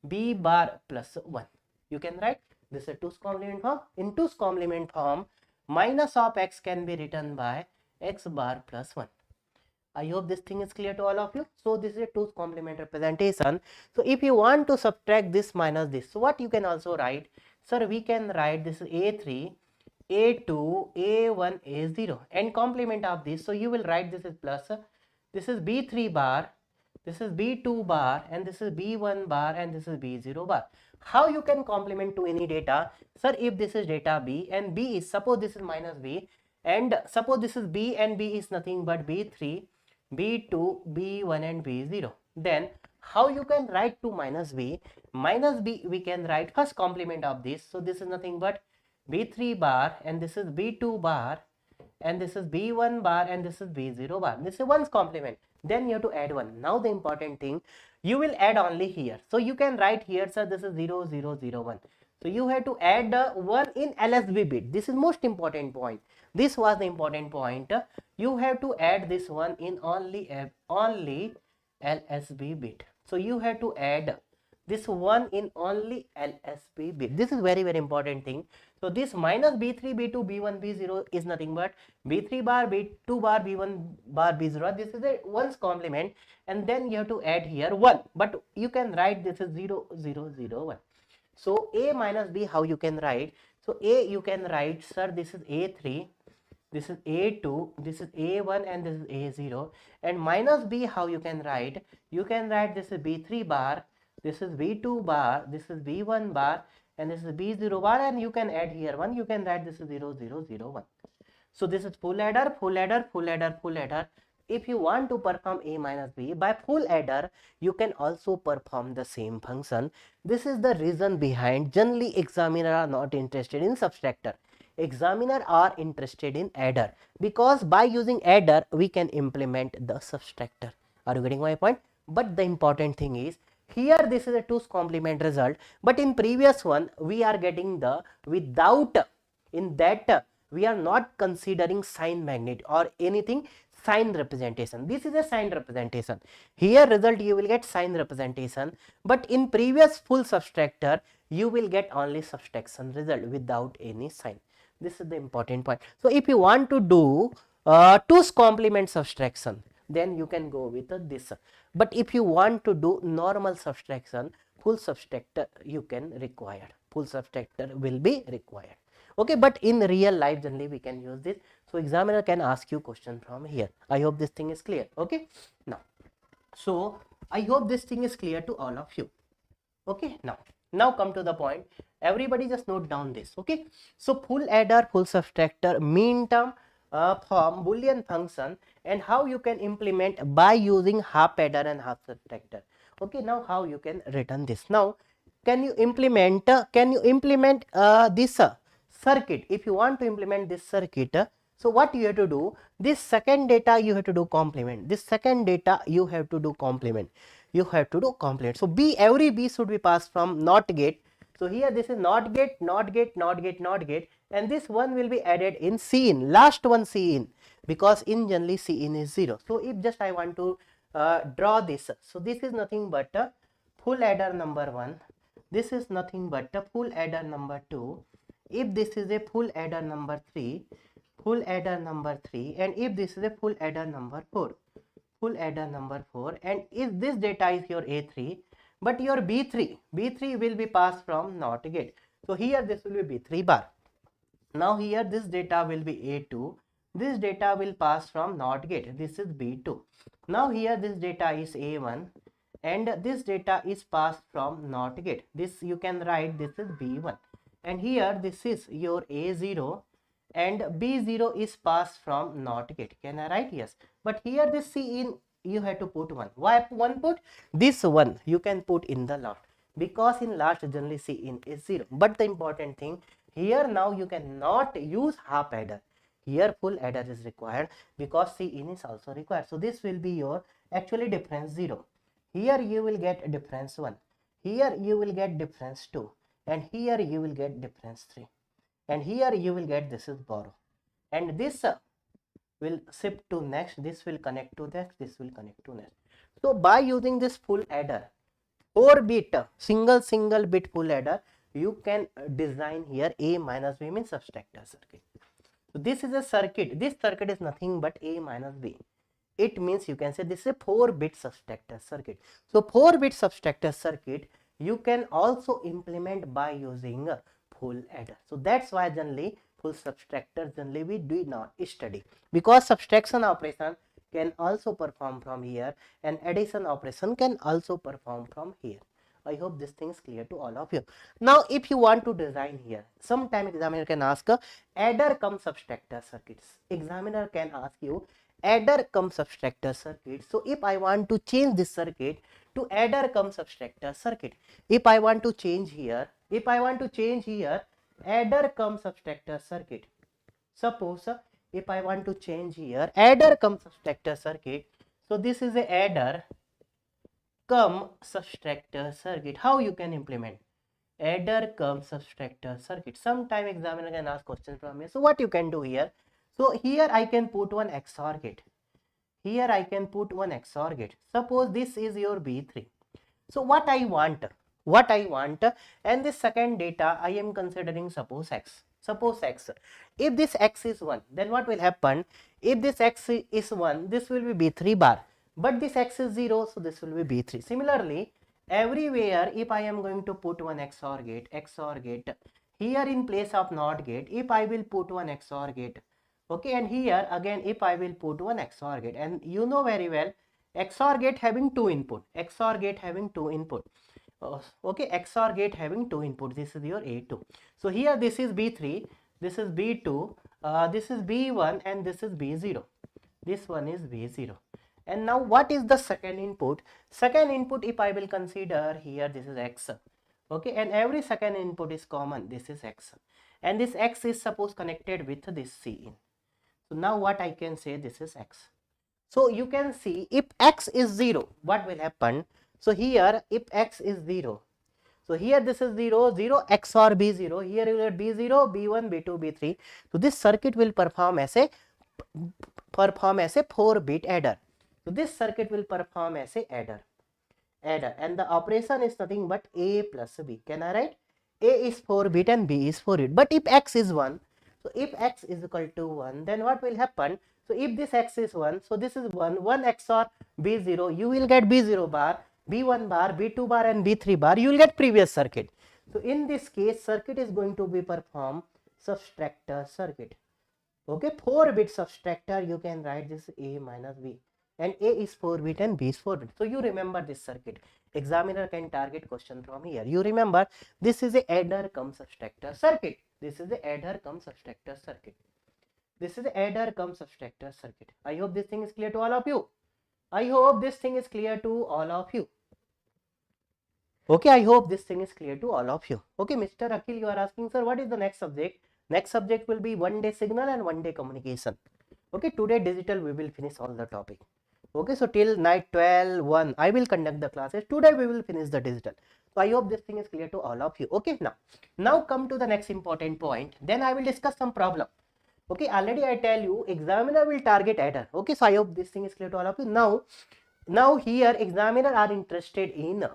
b bar plus 1. You can write this is a 2's complement form. In 2's complement form, minus of x can be written by x bar plus 1. I hope this thing is clear to all of you. So this is a 2's complement representation. So if you want to subtract this minus this, so what you can also write? Sir, we can write this is a3, a2, a1, a0 and complement of this. So you will write this is plus, this is b3 bar, this is b2 bar and this is b1 bar and this is b0 bar. How you can complement to any data? Sir, if this is data b and b is, suppose this is minus b and suppose this is b and b is nothing but b3, b2, b1 and b0. Then how you can write to minus b? Minus b we can write first complement of this. So this is nothing but b3 bar and this is b2 bar and this is b1 bar and this is b0 bar. This is one's complement. Then you have to add 1. Now the important thing, you will add only here. So you can write here, sir, this is 0, 0, 0, 1. So you have to add 1 in LSB bit. This is most important point. This was the important point. You have to add this one in only LSB bit. So you have to add this one in only LSB bit. This is very important thing. So this minus b3, b2, b1, b0 is nothing but b3 bar, b2 bar, b1 bar, b0. This is a one's complement and then you have to add here 1. But you can write this is 0, 0, 0, 1. So a minus b, how you can write? So a you can write, sir, this is a3, this is a2, this is a1 and this is a0. And minus b, how you can write? You can write this is b3 bar, this is b2 bar, this is b1 bar and this is b0 bar and you can add here 1. You can write this is 0, 0, 0, 1. So this is full adder, full adder, full adder, full adder. If you want to perform a minus b by full adder, you can also perform the same function. This is the reason behind generally examiner are not interested in subtractor. Examiner are interested in adder because by using adder we can implement the subtractor. Are you getting my point? But the important thing is here this is a 2's complement result, but in previous one we are getting the without, in that we are not considering sign magnet or anything sign representation. This is a sign representation. Here result you will get sign representation, but in previous full subtractor you will get only subtraction result without any sign. This is the important point. So if you want to do 2's complement subtraction, then you can go with this. But if you want to do normal subtraction, full subtractor you can require. Full subtractor will be required. Okay, but in real life generally we can use this. So examiner can ask you question from here. I hope this thing is clear. Okay, now, so I hope this thing is clear to all of you. Okay, now come to the point. Everybody just note down this. Okay, so full adder, full subtractor, mean term, form, Boolean function, and how you can implement by using half adder and half subtractor. Okay, now how you can return this? Now can you implement this circuit? If you want to implement this circuit, so what you have to do, this second data you have to do complement, this second data you have to do complement, so b, every b should be passed from NOT gate. So here this is NOT gate, NOT gate, NOT gate, NOT gate, and this one will be added in Cin, last one Cin, because in generally Cin is 0. So if just I want to draw this, so this is nothing but a full adder number 1, this is nothing but a full adder number 2, if this is a full adder number 3, and if this is a full adder number 4, full adder number 4, and if this data is your A3, but your B3 will be passed from NOT gate. So here this will be B3 bar. Now here this data will be A2. This data will pass from NOT gate. This is B2. Now here this data is A1 and this data is passed from NOT gate. This you can write, this is B1. And here this is your A0 and B0 is passed from NOT gate. Can I write? Yes. But here this C in you have to put 1. Why 1 put? This 1 you can put in the last, because in last generally C in is 0. But the important thing here, now you cannot use half adder. Here full adder is required because C in is also required. So this will be your actually difference 0. Here you will get difference 1. Here you will get difference 2. And here you will get difference 3. And here you will get this is borrow. And this will shift to next. This will connect to next. This will connect to next. So by using this full adder, 4 bit single bit full adder, you can design here A minus B means subtractor circuit. So this is a circuit. This circuit is nothing but A minus B. It means you can say this is a 4 bit subtractor circuit. So 4 bit subtractor circuit you can also implement by using a full adder. So that's why generally full subtractor generally we do not study, because subtraction operation can also perform from here and addition operation can also perform from here. I hope this thing is clear to all of you. Now if you want to design here, sometime examiner can ask adder cum subtractor circuits. Examiner can ask you adder cum subtractor circuit. So if I want to change this circuit to adder cum subtractor circuit, if I want to change here, adder cum subtractor circuit. Suppose if I want to change here adder cum subtractor circuit, so this is a adder cum subtractor circuit. How you can implement adder cum subtractor circuit? Sometime examiner can ask questions from me. So what you can do here? So here I can put one XOR gate. Here I can put one XOR gate. Suppose this is your B3. So what I want, and this second data I am considering suppose X. Suppose X. If this X is 1, then what will happen? If this X is 1, this will be B3 bar. But this X is 0, so this will be B3. Similarly, everywhere if I am going to put one XOR gate, here in place of NOT gate, if I will put one XOR gate, okay, and here again if I will put one XOR gate, and you know very well XOR gate having 2 input, okay, XOR gate having 2 input, this is your A2. So here this is B3, this is B2, this is B1 and this is B0. This one is B0. And now what is the second input? Second input if I will consider here, this is X. Okay, and every second input is common, this is X. And this X is suppose connected with this C in. So now what I can say, this is X. So you can see if X is 0, what will happen? So here if X is 0, so here this is 0, 0 XOR B0, here you will get B0, B1, B2, B3. So this circuit will perform as a 4-bit adder. So this circuit will perform as a adder, and the operation is nothing but A plus B. Can I write? A is 4 bit and B is 4 bit. But if X is 1, so if X is equal to 1, then what will happen? So if this X is 1, so this is 1 XOR B0, you will get B0 bar, B1 bar, B2 bar and B3 bar, you will get previous circuit. So in this case, circuit is going to be performed subtractor circuit. Okay, 4-bit subtractor, you can write this A minus B. And A is 4 bit and B is 4 bit. So you remember this circuit. Examiner can target question from here. You remember this is a adder cum subtractor circuit. This is the adder cum subtractor circuit. This is the adder cum subtractor circuit. I hope this thing is clear to all of you. I hope this thing is clear to all of you. Okay, I hope this thing is clear to all of you. Okay, Mr. Akhil, you are asking, sir, what is the next subject? Next subject will be one-day signal and one-day communication. Okay, today digital we will finish all the topic. Okay, so till night 12:01 I will conduct the classes. Today we will finish the digital. So I hope this thing is clear to all of you. Okay, now come to the next important point. Then I will discuss some problem. Okay, already I tell you examiner will target adder. Okay, so I hope this thing is clear to all of you. Now here examiner are interested in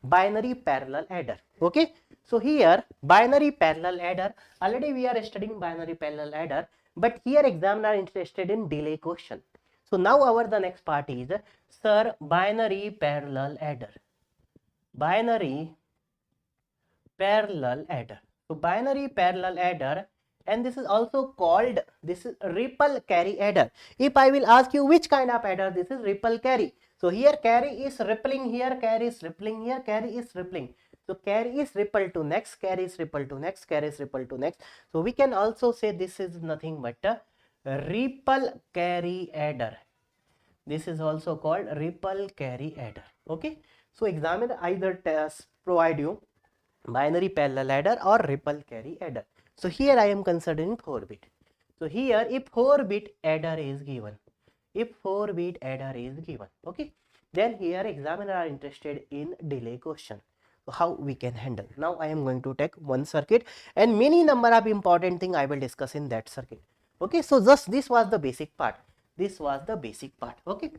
binary parallel adder. Okay, so here binary parallel adder, already we are studying binary parallel adder, but here examiner are interested in delay question. So now our the next part is, sir, binary parallel adder. Binary parallel adder. So binary parallel adder, and this is also called, this is ripple carry adder. If I will ask you which kind of adder, this is ripple carry. So here carry is rippling, here carry is rippling, here carry is rippling. So carry is ripple to next, carry is ripple to next, carry is ripple to next. So we can also say this is nothing but a ripple carry adder. This is also called ripple carry adder. Okay. So examiner either provide you binary parallel adder or ripple carry adder. So here I am considering 4-bit. So here if 4-bit adder is given, if 4-bit adder is given, okay, then here examiner are interested in delay question. So how we can handle. Now I am going to take one circuit and many number of important thing I will discuss in that circuit. Okay, so just this was the basic part. This was the basic part. Okay,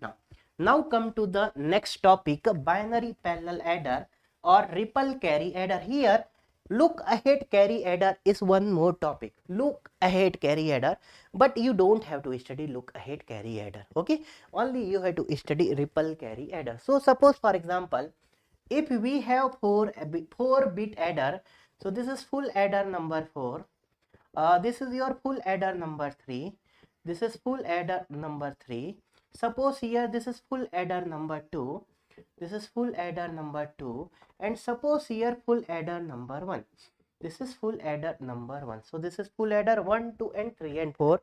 now come to the next topic, binary parallel adder or ripple carry adder. Here look ahead carry adder is one more topic. Look ahead carry adder, but you don't have to study look ahead carry adder. Okay, only you have to study ripple carry adder. So suppose for example, if we have 4-bit adder, so this is full adder number 4, this is your full adder number 3, this is full adder number 3. Suppose here this is full adder number 2, this is full adder number 2, and suppose here full adder number 1. This is full adder number 1. So this is full adder 1, 2 and 3 and 4.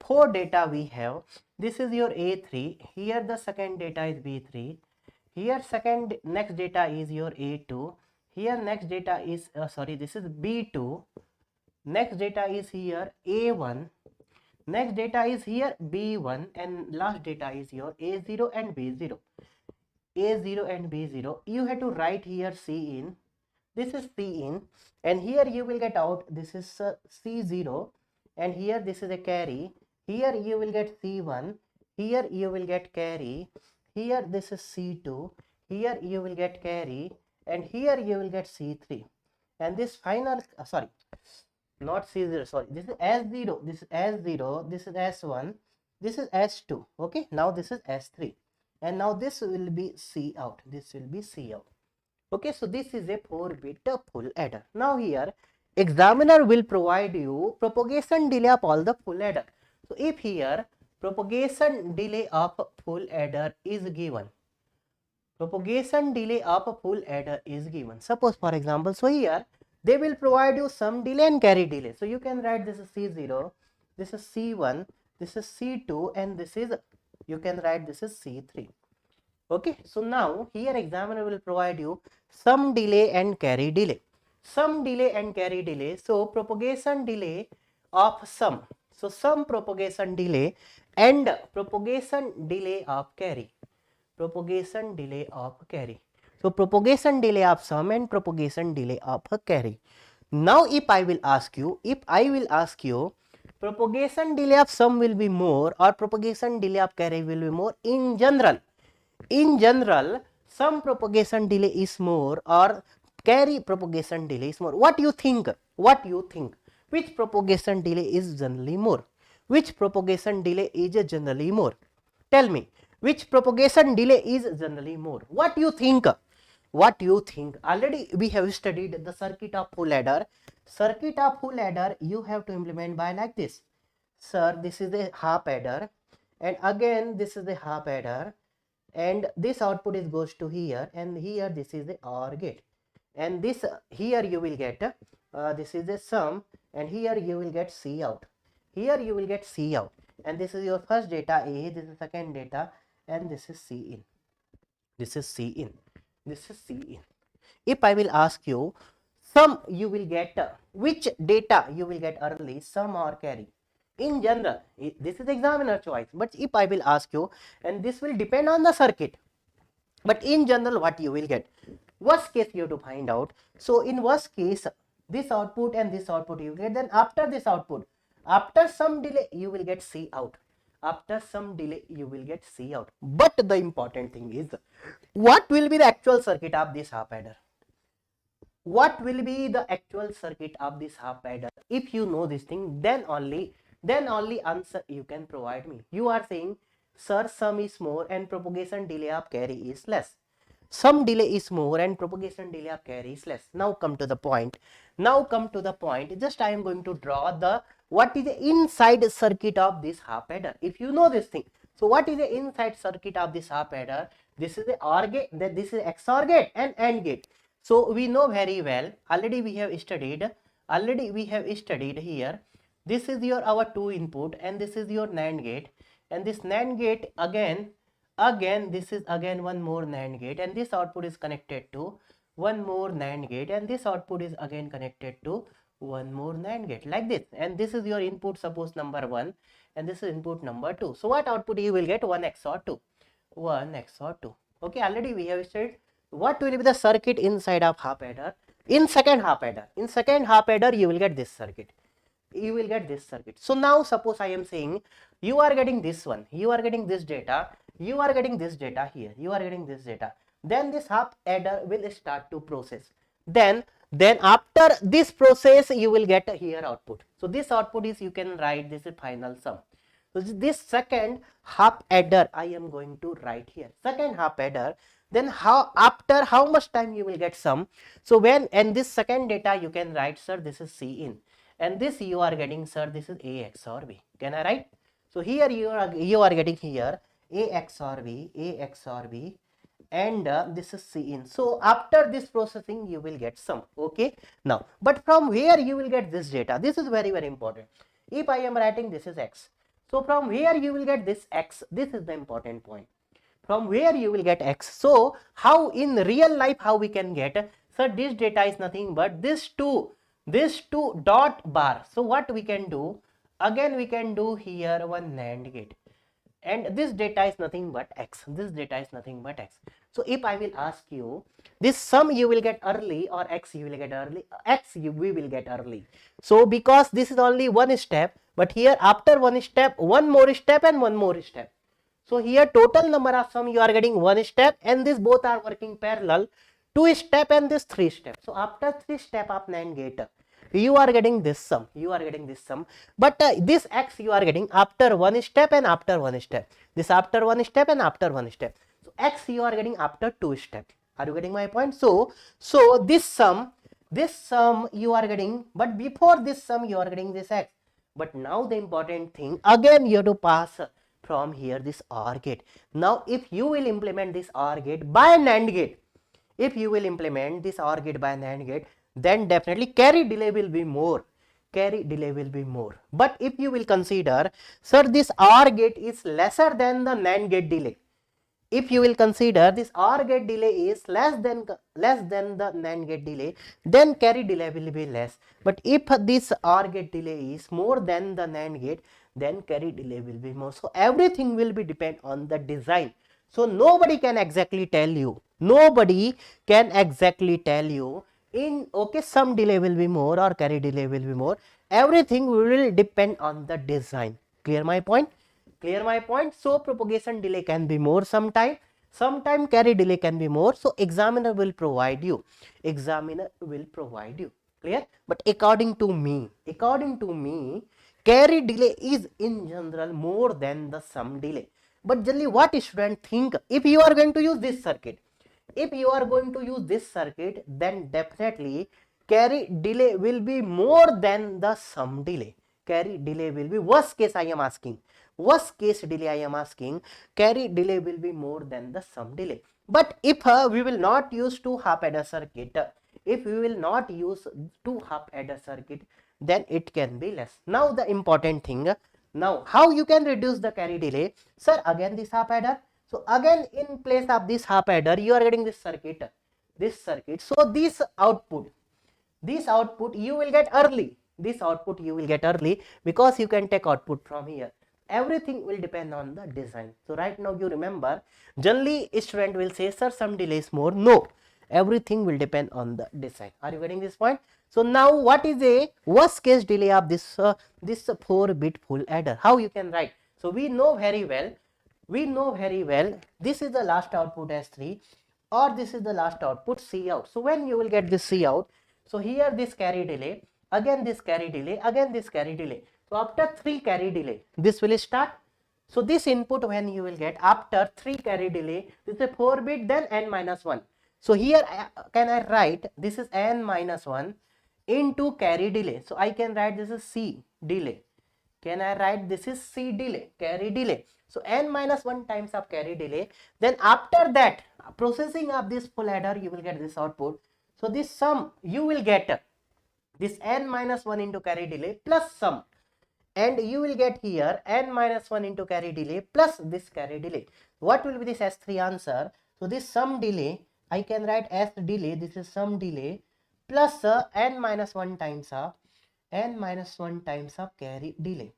4 data we have. This is your A3. Here the second data is B3. Here second next data is your A2. Here next data is this is B2. Next data is here A1. Next data is here B1, and last data is your A0 and B0. A0 and B0. You have to write here C in. This is C in, and here you will get out. This is C0, and here this is a carry. Here you will get C1. Here you will get carry. Here this is C2. Here you will get carry, and here you will get C3. And this final not C0, sorry, this is S0, this is S0, this is S1, this is S2. Okay, now this is S3, and now this will be C out, this will be C out. Okay, so this is a 4-bit full adder. Now here examiner will provide you propagation delay of all the full adder. So if here propagation delay of full adder is given, propagation delay of a full adder is given, suppose for example, so here they will provide you some delay and carry delay. So you can write this is C0, this is C1, this is C2, and this is, you can write this is C3. Okay, so now here examiner will provide you some delay and carry delay. Some delay and carry delay. So propagation delay of sum. So sum propagation delay and propagation delay of carry. Propagation delay of carry. So propagation delay of sum and propagation delay of carry. Now if I will ask you, propagation delay of sum will be more or propagation delay of carry will be more in general. In general, sum propagation delay is more or carry propagation delay is more. What you think? What you think? Which propagation delay is generally more? Which propagation delay is generally more? Tell me, which propagation delay is generally more? What you think? What you think? Already we have studied the circuit of full adder. Circuit of full adder you have to implement by like this. Sir, this is a half adder, and again this is a half adder, and this output is goes to here, and here this is the OR gate, and this here you will get this is a sum, and here you will get C out. Here you will get C out, and this is your first data A, this is second data, and this is C in. This is C in. This is C in. If I will ask you, sum you will get which data you will get early, sum or carry? In general, this is examiner choice, but if I will ask you, and this will depend on the circuit, but in general what you will get? Worst case you have to find out. So in worst case, this output and this output you get, then after this output, after some delay you will get C out. After some delay you will get C out. But the important thing is, what will be the actual circuit of this half adder? What will be the actual circuit of this half adder? If you know this thing, then only answer you can provide me. You are saying, sir, sum is more and propagation delay of carry is less. Sum delay is more and propagation delay of carry is less. Now come to the point. Now come to the point. Just I am going to draw the what is the inside circuit of this half adder. If you know this thing, so what is the inside circuit of this half adder? This is the OR gate, that this is XOR gate and AND gate. So we know very well. Already we have studied. Already we have studied here. This is your our 2 input and this is your NAND gate, and this NAND gate again this is again one more NAND gate, and this output is connected to one more NAND gate, and this output is again connected to one more NAND gate, like this. And this is your input, suppose number 1, and this is input number 2. So what output you will get? 1 XOR 2, 1 XOR 2. Okay, already we have studied what will be the circuit inside of half adder. In second half adder, you will get this circuit. You will get this circuit. So now suppose I am saying you are getting this one, you are getting this data, you are getting this data here, you are getting this data. Then this half adder will start to process. Then after this process you will get here output. So this output is, you can write this is final sum. So this second half adder I am going to write here. Second half adder. Then after how much time you will get sum. So when, and this second data you can write, sir, this is C in, and this you are getting, sir, this is A XOR B. Can I write? So here you are getting here A XOR B, and this is C in. So after this processing you will get sum. Okay. Now, but from where you will get this data? This is very, very important. If I am writing this is X, so from where you will get this X? This is the important point. From where you will get X? So how in real life, how we can get? So this data is nothing but this two dot bar. So what we can do? Again we can do here one NAND gate, and this data is nothing but X. This data is nothing but X. So if I will ask you, this sum you will get early or X you will get early? We will get early. So because this is only one step, but here after one step, one more step and one more step. So here total number of sum you are getting one step, and this both are working parallel, 2 step and this 3 step. So after 3 step of NAND gate, you are getting this sum. You are getting this sum, but this X you are getting after one step and after one step. This after one step and after one step. So X you are getting after 2 steps. Are you getting my point? So this sum you are getting, but before this sum you are getting this X. But now the important thing, again you have to pass from here this OR gate. Now if you will implement this OR gate by NAND gate, then definitely carry delay will be more. But if you will consider, sir, this OR gate is lesser than the NAND gate delay. If you will consider this OR gate delay is less than the NAND gate delay, then carry delay will be less. But if this OR gate delay is more than the NAND gate, then carry delay will be more. So everything will be depend on the design. So nobody can exactly tell you. In some delay will be more or carry delay will be more. Everything will depend on the design. Clear my point? So propagation delay can be more sometime carry delay can be more. So examiner will provide you. Clear? But according to me, carry delay is in general more than the sum delay. But generally what student think, if you are going to use this circuit, then definitely carry delay will be more than the sum delay. Carry delay will be worst case delay I am asking, carry delay will be more than the sum delay. But if we will not use two half adder circuit, then it can be less. Now the important thing, now how you can reduce the carry delay? Sir, again this half adder. So again in place of this half adder, you are getting this circuit. So this output you will get early. Because you can take output from here. Everything will depend on the design. So right now you remember, generally student will say, sir, some delay is more. No, everything will depend on the design. Are you getting this point? So now what is a worst case delay of this 4-bit full adder? How you can write? So we know very well, this is the last output S3 or this is the last output C out. So when you will get this C out, so here this carry delay, again this carry delay, again this carry delay. So after 3 carry delay, this will start. So this input when you will get after 3 carry delay, this is a 4 bit, then n minus 1. So here can I write this is n minus 1 into carry delay. So I can write this is C delay. Can I write this is C delay, carry delay. So n minus 1 times of carry delay. Then after that processing of this full adder, you will get this output. So this sum you will get this n minus 1 into carry delay plus sum, and you will get here n minus 1 into carry delay plus this carry delay. What will be this S3 answer? So this sum delay I can write S delay, this is sum delay plus n minus 1 times of carry delay.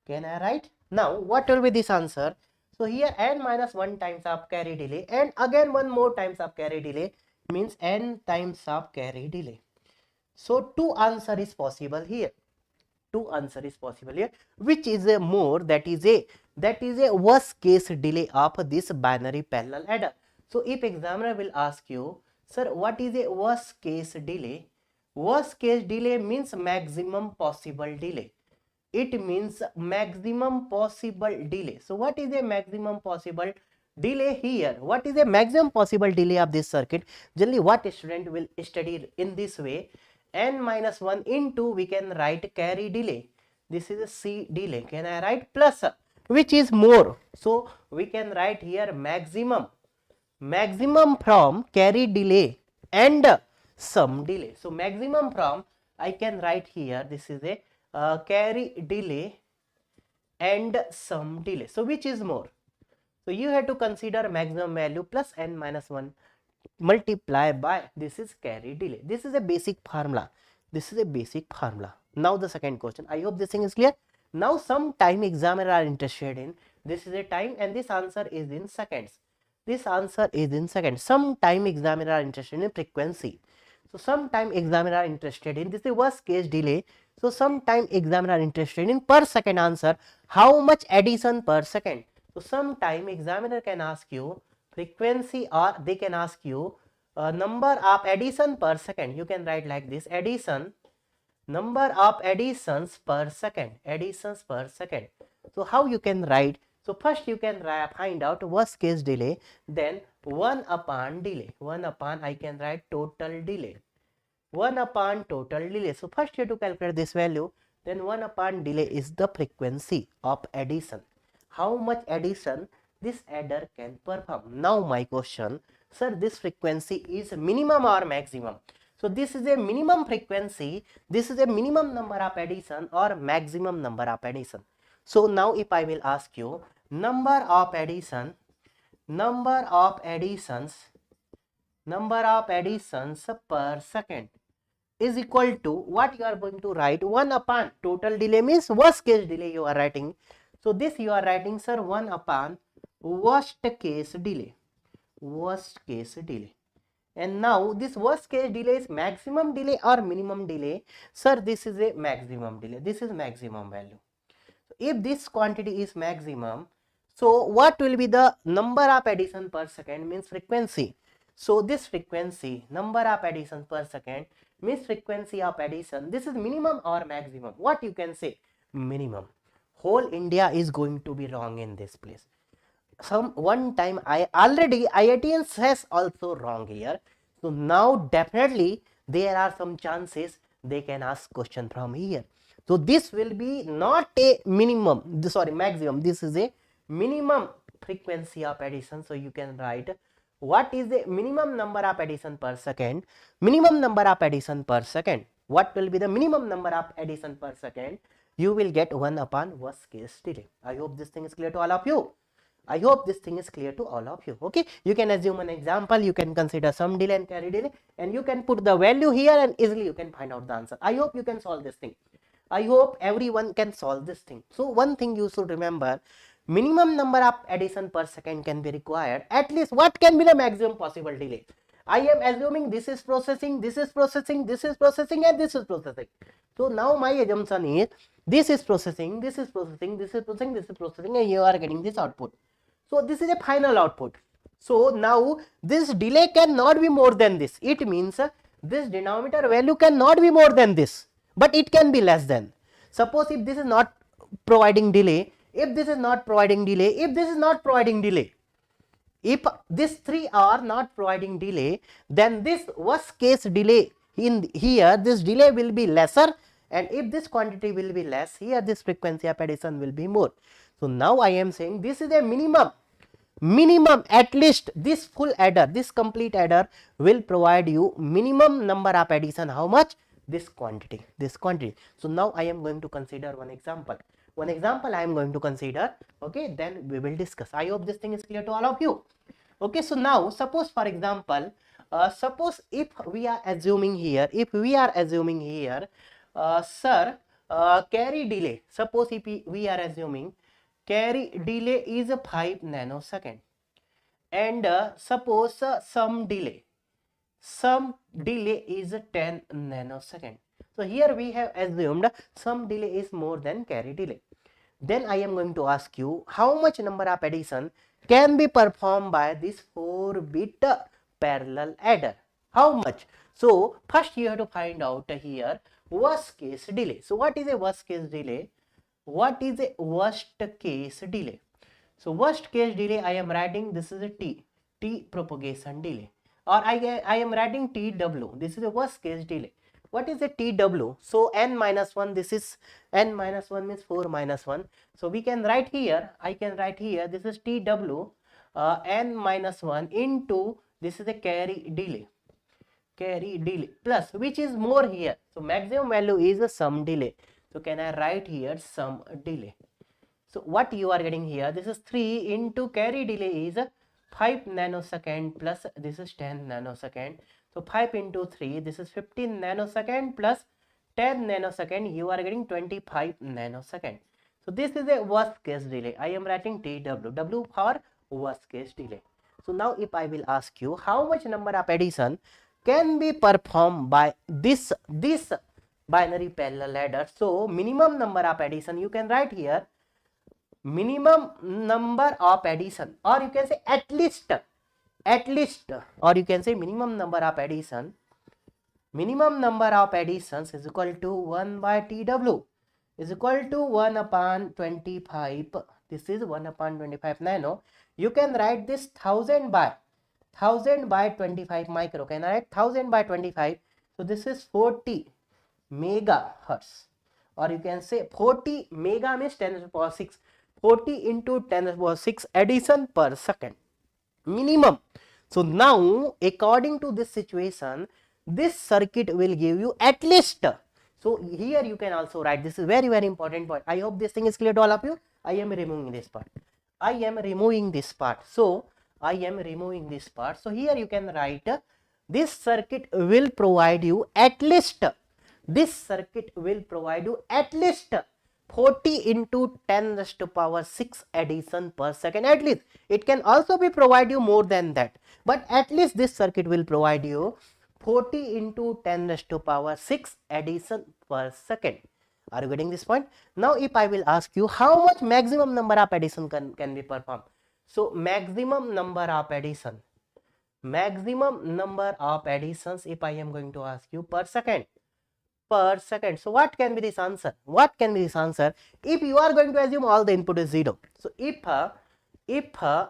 Can I write? Now what will be this answer? So here n minus 1 times of carry delay and again one more times of carry delay means n times of carry delay. So two answer is possible here. Which is a more, that is a worst case delay of this binary parallel adder. So if examiner will ask you, sir, what is a worst case delay? Worst case delay means maximum possible delay. It means maximum possible delay. So what is a maximum possible delay here? What is a maximum possible delay of this circuit? Generally what a student will study in this way, n minus 1 into we can write carry delay. This is a C delay. Can I write plus which is more? So we can write here maximum from carry delay and sum delay. So maximum from I can write here this is a carry delay and sum delay. So which is more? So you have to consider maximum value plus n minus 1 multiply by this is carry delay. This is a basic formula. Now the second question. I hope this thing is clear. Now some time examiner are interested in, this is a time and this answer is in seconds. Some time examiner are interested in frequency. So some time examiner are interested in, this is worst case delay. So some time examiner are interested in per second answer, how much addition per second. So some time examiner can ask you frequency or they can ask you number of addition per second. You can write like this, addition, number of additions per second, So how you can write? So first you can find out worst case delay, then 1 upon delay, I can write total delay, 1 upon total delay. So first you have to calculate this value, then 1 upon delay is the frequency of addition. How much addition this adder can perform. Now my question, sir, this frequency is minimum or maximum? So this is a minimum frequency, this is a minimum number of addition or maximum number of addition. So now if I will ask you number of additions per second is equal to what you are going to write, 1 upon total delay means worst case delay you are writing. So this you are writing, sir, 1 upon worst case delay. And now this worst case delay is maximum delay or minimum delay? Sir, this is a maximum delay. This is maximum value. So if this quantity is maximum, so what will be the number of addition per second means frequency. So this frequency, number of addition per second means frequency of addition. This is minimum or maximum? What you can say? Minimum. Whole India is going to be wrong in this place. One time IITians has also wrong here. So now definitely there are some chances they can ask question from here. So this will be not a maximum. This is a minimum frequency of addition. So you can write what is the minimum number of addition per second. What will be the minimum number of addition per second? You will get 1 upon worst case delay. I hope this thing is clear to all of you. Okay, you can assume an example, you can consider some delay and carry delay, and you can put the value here and easily you can find out the answer. I hope you can solve this thing. I hope everyone can solve this thing. So one thing you should remember, minimum number of addition per second can be required. At least what can be the maximum possible delay? I am assuming this is processing, and this is processing. So now my assumption is this is processing, and you are getting this output. So this is a final output. So now this delay cannot be more than this. It means this denominator value cannot be more than this, but it can be less than. Suppose if this is not providing delay, If this is not providing delay, if this is not providing delay, if these three are not providing delay, then this worst case delay in here, this delay will be lesser, and if this quantity will be less, here this frequency of addition will be more. So now I am saying this is a minimum at least this full adder, this complete adder will provide you minimum number of addition. How much? This quantity. So now I am going to consider one example I am going to consider. Okay, then we will discuss. I hope this thing is clear to all of you. Okay, so now suppose for example, suppose if we are assuming here, sir, carry delay, suppose if we are assuming carry delay is 5 nanosecond, and suppose some delay is 10 nanosecond. So here we have assumed some delay is more than carry delay. Then I am going to ask you how much number of addition can be performed by this 4-bit parallel adder. How much? So first you have to find out here worst case delay. So what is a worst case delay? So worst case delay I am writing, this is a T propagation delay, or I am writing TW. This is a worst case delay. What is a TW? So n-1, this is n-1 means 4 minus 1. So we can write here, I can write here, this is TW n-1 into this is a carry delay plus which is more here. So maximum value is a sum delay. So can I write here sum delay? So what you are getting here, this is 3 into carry delay is 5 nanosecond plus this is 10 nanosecond. So 5 into 3, this is 15 nanosecond plus 10 nanosecond, you are getting 25 nanosecond. So this is a worst case delay. I am writing W for worst case delay. So now if I will ask you how much number of addition can be performed by this binary parallel adder. So minimum number of addition you can write here, minimum number of addition, or you can say at least, or you can say minimum number of additions is equal to 1 by TW is equal to 1 upon 25. This is 1 upon 25 nano. You can write this 1000 by 25 micro. Can I write 1000 by 25? So this is 40 megahertz, or you can say 40 mega means 10 to the power 6. 40 into 10 to the power 6 addition per second minimum. So now according to this situation, this circuit will give you at least. So here you can also write, this is very important point. I hope this thing is clear to all of you. I am removing this part. So here you can write this circuit will provide you at least 40 into 10 raised to power 6 addition per second. At least it can also be provide you more than that, but at least this circuit will provide you 40 into 10 raised to power 6 addition per second. Are you getting this point? Now if I will ask you how much maximum number of addition can be performed. So maximum number of additions if I am going to ask you per second. So what can be this answer? If you are going to assume all the input is 0. So if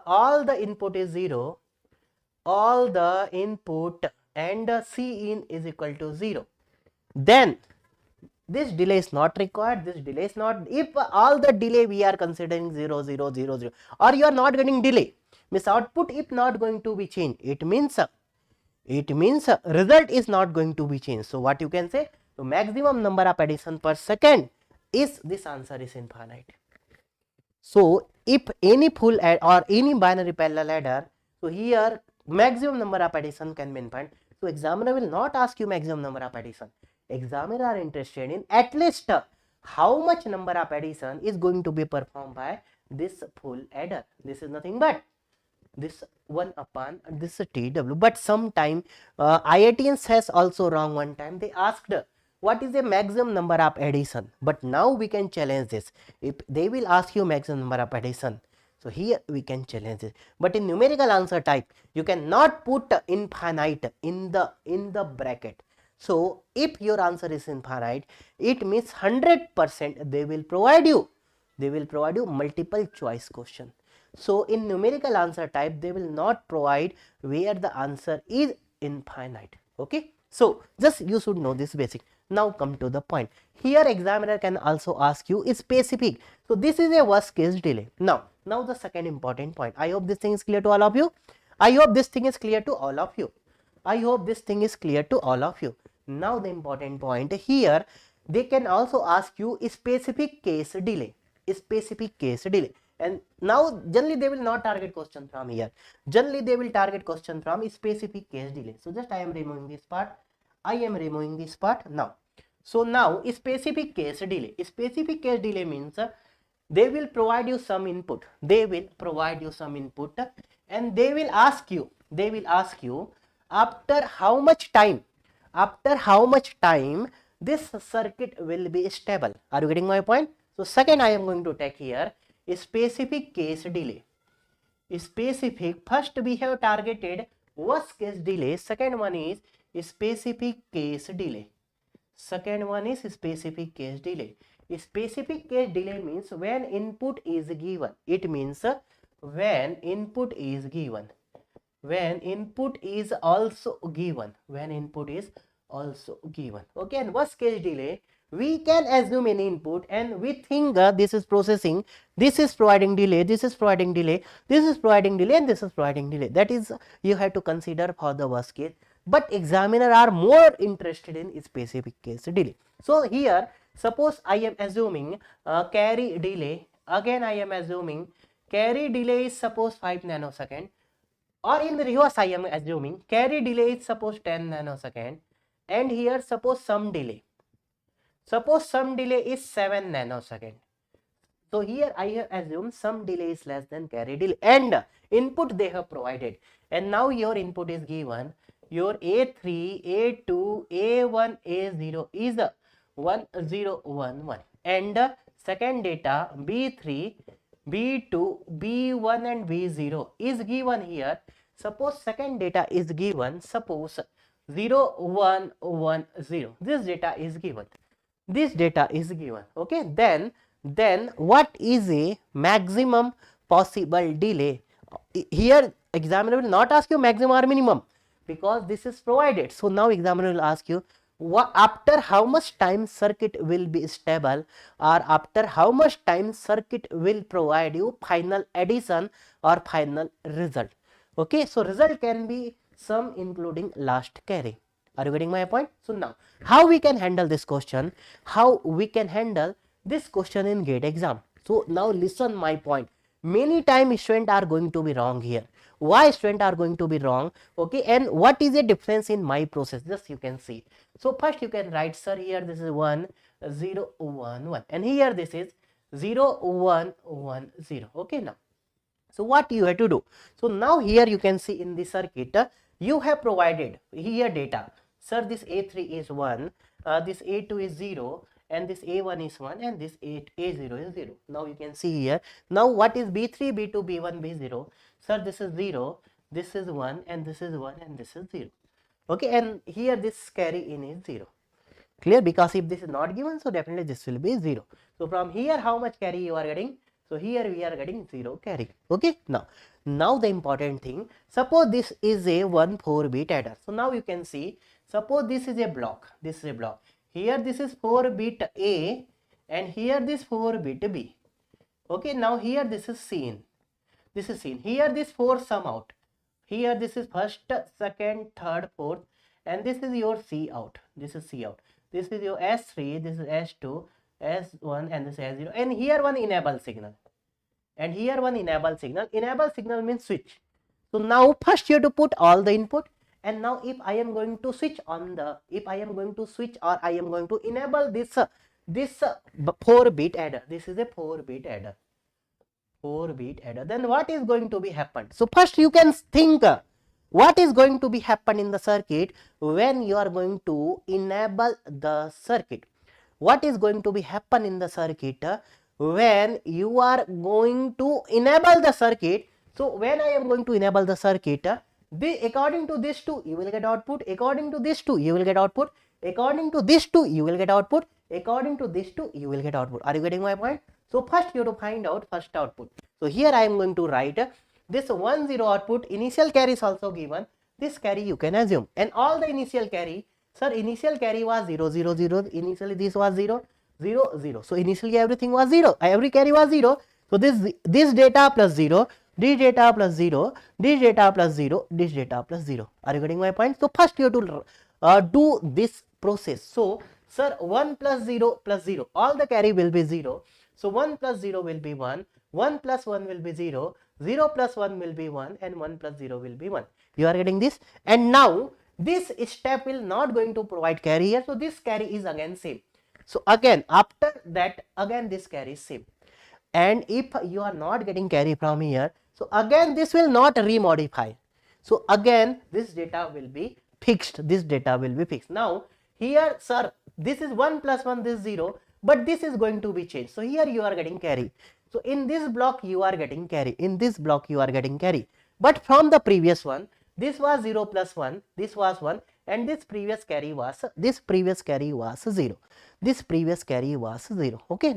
all the input is 0, all the input and C in is equal to 0, then this delay is not required. If all the delay we are considering 0, 0, 0, 0, or you are not getting delay, means output if not going to be changed, it means result is not going to be changed. So what you can say? So maximum number of addition per second is, this answer is infinite. So if any full add or any binary parallel adder, so here maximum number of addition can be infinite. So examiner will not ask you maximum number of addition. Examiner are interested in at least how much number of addition is going to be performed by this full adder. This is nothing but this 1 upon this TW. But sometime IITians has also wrong one time. They asked what is the maximum number of addition, but now we can challenge this. If they will ask you maximum number of addition, so here we can challenge this. But in numerical answer type, you cannot put infinite in the bracket. So if your answer is infinite, it means 100% they will provide you They will provide you multiple choice question. So in numerical answer type, they will not provide where the answer is infinite. Okay, so just you should know this basic. Now come to the point. Here examiner can also ask you is specific. So this is a worst case delay. Now the second important point. I hope this thing is clear to all of you. I hope this thing is clear to all of you. I hope this thing is clear to all of you. Now the important point here, they can also ask you a specific case delay. A specific case delay. And now generally they will not target question from here. Generally they will target question from a specific case delay. So just I am removing this part. I am removing this part now. So now a specific case delay. A specific case delay means they will provide you some input. They will provide you some input and they will ask you after how much time this circuit will be stable. Are you getting my point? So second I am going to take here a specific case delay. Specific, first we have targeted worst case delay. Second one is specific case delay. Second one is specific case delay. Specific case delay means when input is given. It means when input is given. When input is also given. When input is also given. Okay, and worst case delay, we can assume any input and we think this is processing, this is providing delay, this is providing delay, this is providing delay, and this is providing delay. That is you have to consider for the worst case. But examiner are more interested in specific case delay. So here suppose I am assuming carry delay. Again I am assuming carry delay is suppose 5 nanosecond, or in the reverse I am assuming carry delay is suppose 10 nanosecond, and here suppose some delay. Suppose some delay is 7 nanosecond. So here I have assumed some delay is less than carry delay and input they have provided. And now your input is given. Your A3, A2, A1, A0 is 1011 and second data B3, B2, B1 and B0 is given here. Suppose second data is given, suppose 0110. This data is given. This data is given. Okay, then what is a maximum possible delay? Here examiner will not ask you maximum or minimum because this is provided. So now examiner will ask you after how much time circuit will be stable, or after how much time circuit will provide you final addition or final result. Okay, so result can be sum including last carry. Are you getting my point? So now how we can handle this question? How we can handle this question in GATE exam? So now listen my point. Many times students are going to be wrong here. Why students are going to be wrong? Okay, and what is the difference in my process? Just you can see. So first you can write, sir, here this is 1 0 1 1 and here this is 0 1 1 0. Okay, now so what you have to do? So now here you can see in the circuit you have provided here data. Sir, this A3 is 1, this A2 is 0, and this A1 is 1, and this A0 is 0. Now you can see here. Now what is B3, B2, B1, B0? Sir, this is 0, this is 1, and this is 1, and this is 0. Okay, and here this carry in is 0. Clear? Because if this is not given, so definitely this will be 0. So from here, how much carry you are getting? So here we are getting 0 carry. Okay, now the important thing, suppose this is a 1 4-bit adder. So now you can see, suppose this is a block, here this is 4-bit A and here this 4-bit B. Okay, now here this is seen, here this 4 sum out, here this is first, second, third, fourth, and this is your C out, this is your S3, this is S2, S1 and this is S0, and here one enable signal, enable signal means switch. So now first you have to put all the input, and now if I am going to switch on the, or I am going to enable this 4-bit adder, this is a 4-bit adder, then what is going to be happen? So first you can think what is going to be happen in the circuit when you are going to enable the circuit. What is going to be happen in the circuit when you are going to enable the circuit? So when I am going to enable the circuit, according to this 2 you will get output, according to this 2 you will get output, according to this 2 you will get output, according to this 2 you will get output. Are you getting my point? So first you have to find out first output. So here I am going to write this 1 0 output. Initial carry is also given. This carry you can assume, and all the initial carry, sir, initial carry was 0 0 0. Initially this was 0 0 0. So initially everything was 0. Every carry was 0. So this data plus 0, this data plus 0, this data plus 0, this data plus 0. Are you getting my point? So first you have to do this process. So sir, 1 plus 0 plus 0, all the carry will be 0. So 1 plus 0 will be 1, 1 plus 1 will be 0, 0 plus 1 will be 1, and 1 plus 0 will be 1. You are getting this? And now this step will not going to provide carry here. So this carry is again same. So again after that again this carry is same. And if you are not getting carry from here, so again this will not remodify. So again this data will be fixed. This data will be fixed. Now here, sir, this is 1 plus 1, this 0, but this is going to be changed. So here you are getting carry. So in this block you are getting carry. In this block you are getting carry. But from the previous one, this was 0 plus 1, this was 1, and this previous carry was 0. This previous carry was 0. Okay,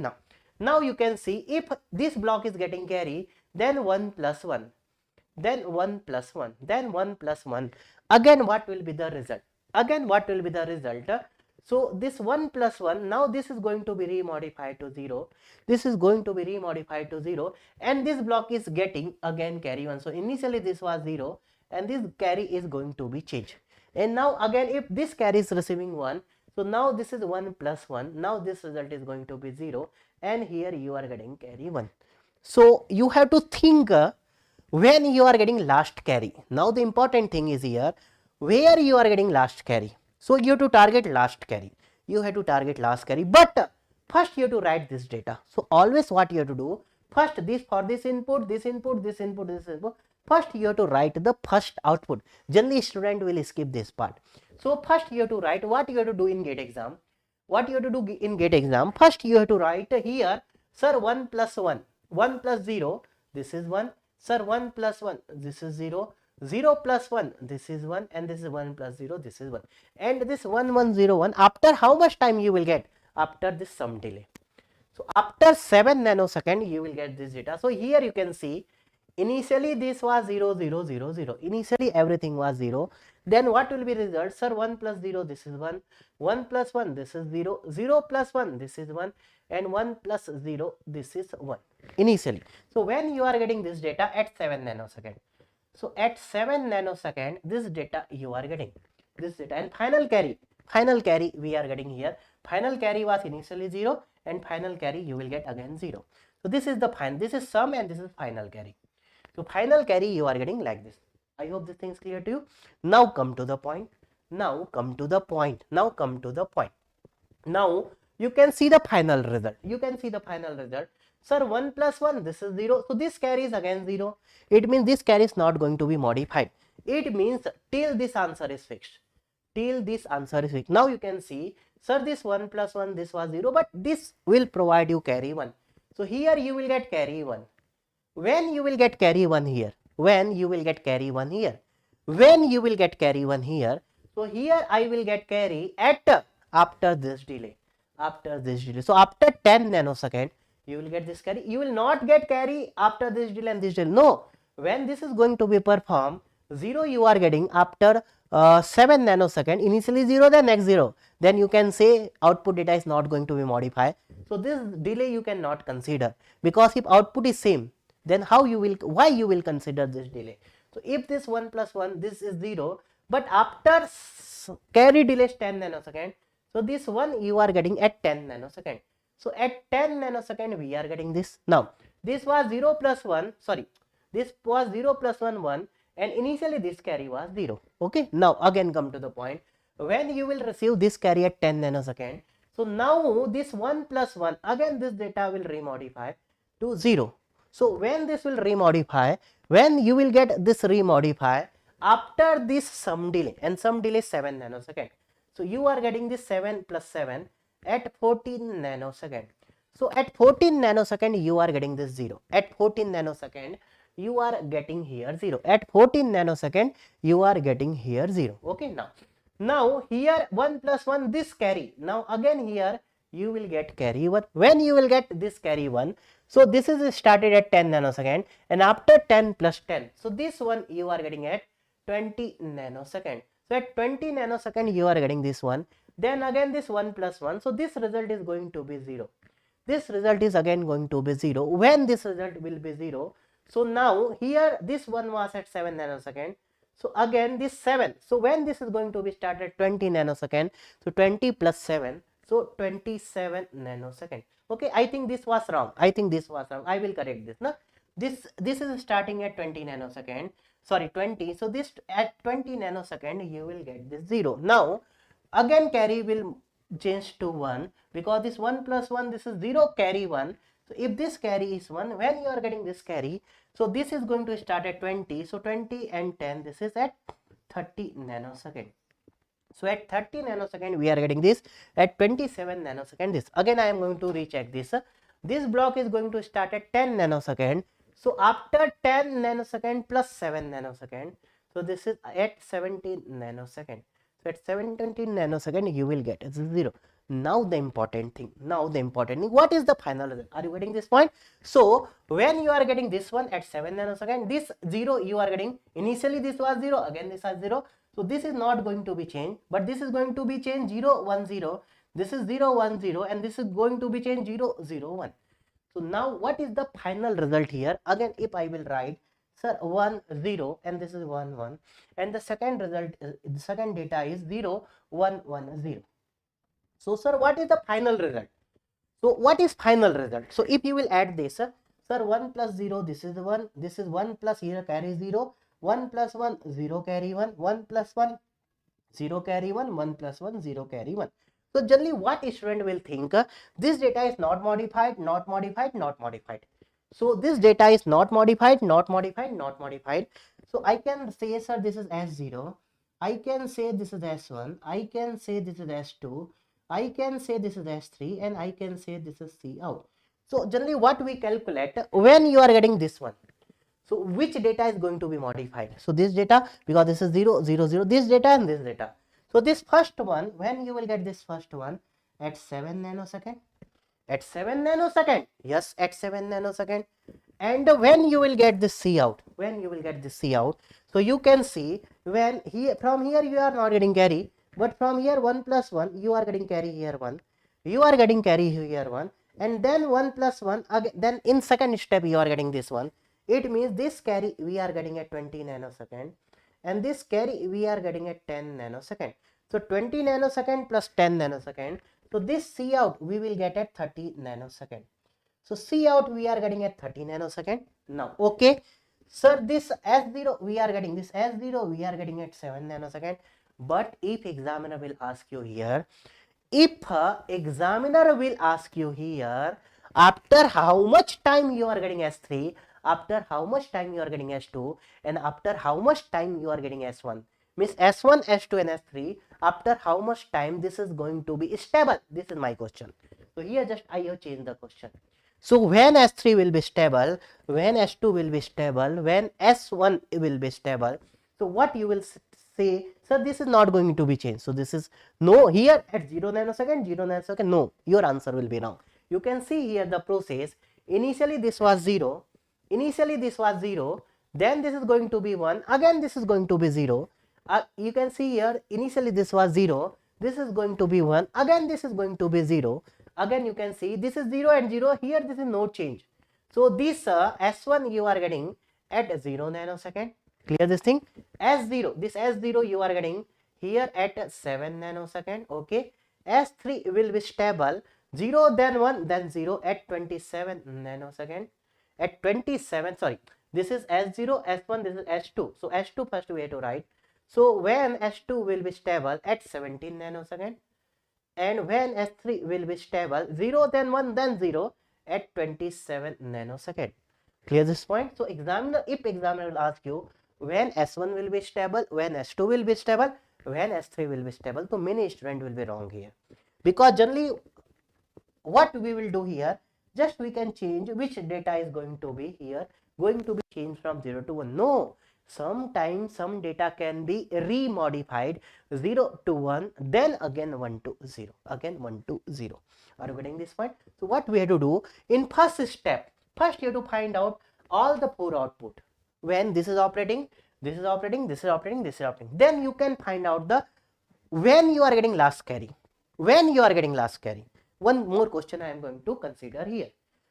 now you can see if this block is getting carry, then 1 plus 1, then 1 plus 1, then 1 plus 1. Again what will be the result? So this 1 plus 1, now this is going to be remodified to 0. This is going to be remodified to 0, and this block is getting again carry 1. So initially this was 0, and this carry is going to be changed. And now again if this carry is receiving 1, so now this is 1 plus 1. Now this result is going to be 0, and here you are getting carry 1. So you have to think when you are getting last carry. Now the important thing is here where you are getting last carry. So you have to target last carry. But first you have to write this data. So always what you have to do, first this for this input, first you have to write the first output. Generally student will skip this part. So first you have to write what you have to do in gate exam. First you have to write here, sir, 1 plus 1, 1 plus 0, this is 1, sir, 1 plus 1, this is 0, 0 plus 1, this is 1, and this is 1 plus 0, this is 1. And this 1 1 0 1, after how much time you will get? After this sum delay. So after 7 nanosecond you will get this data. So here you can see initially this was 0 0 0 0. Initially everything was 0. Then what will be result? Sir, 1 plus 0, this is 1, 1 plus 1, this is 0, 0 plus 1, this is 1, and 1 plus 0, this is 1 initially. So when you are getting this data at 7 nanosecond. So at 7 nanosecond, this data you are getting, this data, and final carry we are getting here. Final carry was initially 0, and final carry you will get again 0. So this is the final, this is sum, and this is final carry. So final carry you are getting like this. I hope this thing is clear to you. Now come to the point. Now you can see the final result. Sir, 1 plus 1, this is 0. So this carry is again 0. It means this carry is not going to be modified. It means till this answer is fixed. Now you can see, sir, this 1 plus 1, this was 0, but this will provide you carry 1. So here you will get carry 1. When you will get carry 1 here? So here I will get carry at after this delay. So after 10 nanosecond you will get this carry. You will not get carry after this delay and this delay. No, when this is going to be performed, 0 you are getting after 7 nanosecond. Initially 0, then next 0. Then you can say output data is not going to be modified. So this delay you cannot consider, because if output is same, then why you will consider this delay? So if this 1 plus 1, this is 0, but after carry delay is 10 nanosecond, so this one you are getting at 10 nanosecond. So at 10 nanosecond we are getting this. Now this was 0 plus 1, this was 0 plus 1 1, and initially this carry was 0. Okay, now again come to the point. When you will receive this carry at 10 nanosecond, so now this 1 plus 1, again this data will remodify to 0. So when this will remodify, when you will get this remodify after this sum delay, and sum delay 7 nanosecond. So you are getting this 7 plus 7 at 14 nanosecond. So at 14 nanosecond you are getting this 0. At 14 nanosecond you are getting here 0. At 14 nanosecond you are getting here 0. Okay, now here 1 plus 1, this carry. Now again here you will get carry 1. When you will get this carry 1, so this is started at 10 nanosecond, and after 10 plus 10, so this one you are getting at 20 nanosecond. So at 20 nanosecond you are getting this one, then again this 1 plus 1, so this result is going to be 0. This result is again going to be 0. When this result will be 0, so now here this one was at 7 nanosecond, so again this 7, so when this is going to be started 20 nanosecond, so 20 plus 7, so 27 nanosecond. Okay, I think this was wrong, I think this was wrong, I will correct this. Now this is starting at 20 nanosecond, sorry 20, so this at 20 nanosecond you will get this 0. Now again carry will change to 1, because this 1 plus 1, this is 0 carry 1. So if this carry is 1, when you are getting this carry, so this is going to start at 20, so 20 and 10, this is at 30 nanosecond. So at 30 nanosecond we are getting this, at 27 nanosecond this. Again I am going to recheck this. This block is going to start at 10 nanosecond. So after 10 nanosecond plus 7 nanosecond, so this is at 17 nanosecond. So at 17 nanosecond you will get 0. Now the important thing, what is the final result? Are you getting this point? So when you are getting this one at 7 nanosecond, this 0 you are getting, initially this was 0, again this was 0. So this is not going to be changed, but this is going to be changed 0 1 0. This is 0 1 0, and this is going to be changed 0 0 1. So now what is the final result here? Again, if I will write, sir, 1 0, and this is 1 1, and the second result, the second data is 0 1 1 0. So sir, what is the final result? So what is final result? So if you will add this, sir, 1 plus 0, this is 1, this is 1 plus here carry 0, 1 plus 1 0 carry 1, 1 plus 1 0 carry 1, 1 plus 1 0 carry 1. So generally what a student will think, this data is not modified, not modified, not modified. So this data is not modified, not modified, not modified. So I can say, sir, this is S0, I can say this is S1, I can say this is S2, I can say this is S3, and I can say this is C out. So generally what we calculate when you are getting this one, so which data is going to be modified? So this data, because this is 0 0 0, this data and this data. So this first one, when you will get this first one at 7 nanosecond, at 7 nanosecond, yes, at 7 nanosecond, and when you will get this C out, when you will get this C out, so you can see when here, from here you are not getting carry, but from here 1 plus 1 you are getting carry here 1, you are getting carry here 1, and then 1 plus 1 again, then in second step you are getting this one. It means this carry we are getting at 20 nanosecond, and this carry we are getting at 10 nanosecond. So 20 nanosecond plus 10 nanosecond, so this C out we will get at 30 nanosecond. So C out we are getting at 30 nanosecond. Now okay, sir, this S0 we are getting, this S0 we are getting at 7 nanosecond. But if examiner will ask you here, after how much time you are getting S3, after how much time you are getting S2, and after how much time you are getting S1, means S1, S2 and S3, after how much time this is going to be stable? This is my question. So here just I have changed the question. So when S3 will be stable, when S2 will be stable, when S1 will be stable, so what you will say, sir, this is not going to be changed. So this is no, here at 0 nanosecond, no, your answer will be wrong. You can see here the process. Initially this was 0, then this is going to be 1, again this is going to be 0. You can see here, initially this was 0, this is going to be 1, again this is going to be 0, again you can see this is 0 and 0, here this is no change. So this S1 you are getting at 0 nanosecond, clear this thing. S0, this S0 you are getting here at 7 nanosecond, okay. S3 will be stable, 0 then 1 then 0 at 27 nanosecond, at 27, sorry, this is S0, S1, this is S2, so S2 first we have to write. So when S2 will be stable at 17 nanosecond, and when S3 will be stable, 0 then 1 then 0 at 27 nanosecond. Clear this point? So examiner, if examiner will ask you when S1 will be stable, when S2 will be stable, when S3 will be stable, so many students will be wrong here, because generally what we will do here, just we can change which data is going to be here, going to be changed from 0 to 1. No, Sometimes some data can be remodified 0 to 1, then again 1 to 0, again 1 to 0. Are you getting this point? So what we have to do in first step, first you have to find out all the 4 output. When this is operating, this is operating, this is operating, this is operating, then you can find out the when you are getting last carry. When you are getting last carry. One more question I am going to consider here.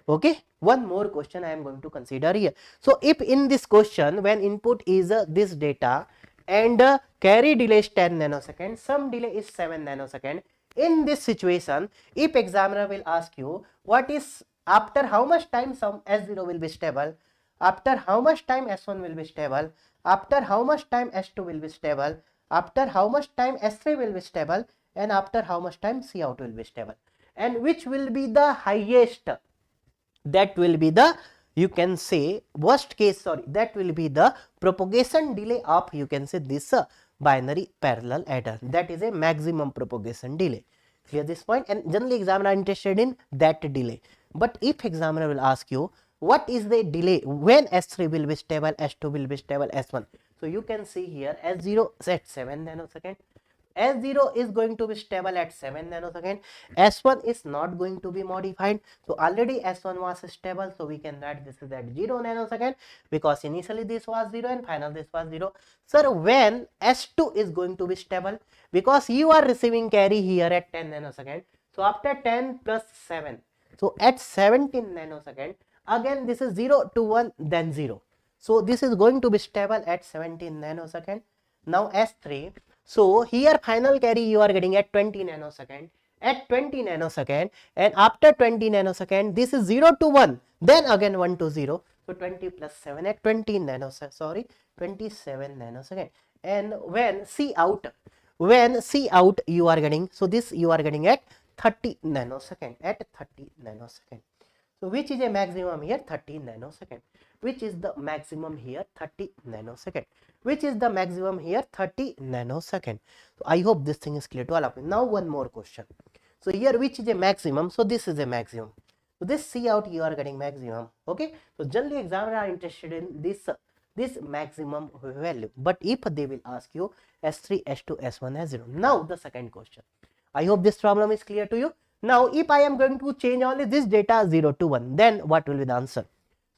Okay, one more question I am going to consider here. So if in this question when input is this data and carry delay is 10 nanoseconds, some delay is 7 nanoseconds. In this situation, if examiner will ask you what is after how much time some S0 will be stable, after how much time S1 will be stable, after how much time S2 will be stable, after how much time S3 will be stable, and after how much time C out will be stable, and which will be the highest, that will be the, you can say worst case, sorry, that will be the propagation delay of, you can say this binary parallel adder, that is a maximum propagation delay. Clear this point? And generally examiner are interested in that delay. But if examiner will ask you what is the delay when S3 will be stable, S2 will be stable, S1, so you can see here S0 is at 7 nanosecond, S0 is going to be stable at 7 nanosecond, S1 is not going to be modified, so already S1 was stable, so we can write this is at 0 nanosecond because initially this was 0 and final this was 0. Sir, when S2 is going to be stable, because you are receiving carry here at 10 nanosecond, so after 10 plus 7, so at 17 nanosecond, again this is 0 to 1 then 0, so this is going to be stable at 17 nanosecond. Now S3, so here final carry you are getting at 20 nanosecond, at 20 nanosecond, and after 20 nanosecond this is 0 to 1, then again 1 to 0, so 20 plus 7 at 20 nanosecond, sorry 27 nanosecond. And when C out you are getting, so this you are getting at 30 nanosecond, at 30 nanosecond. So which is a maximum here? 30 nanosecond. Which is the maximum here? 30 nanosecond. Which is the maximum here? 30 nanosecond. So I hope this thing is clear to all of you. Now one more question. So here which is a maximum? So this is a maximum. So this C out you are getting maximum. Okay. So generally examiner are interested in this maximum value. But if they will ask you S3, S2, S1, S0. Now the second question. I hope this problem is clear to you. Now if I am going to change only this data 0 to 1, then what will be the answer?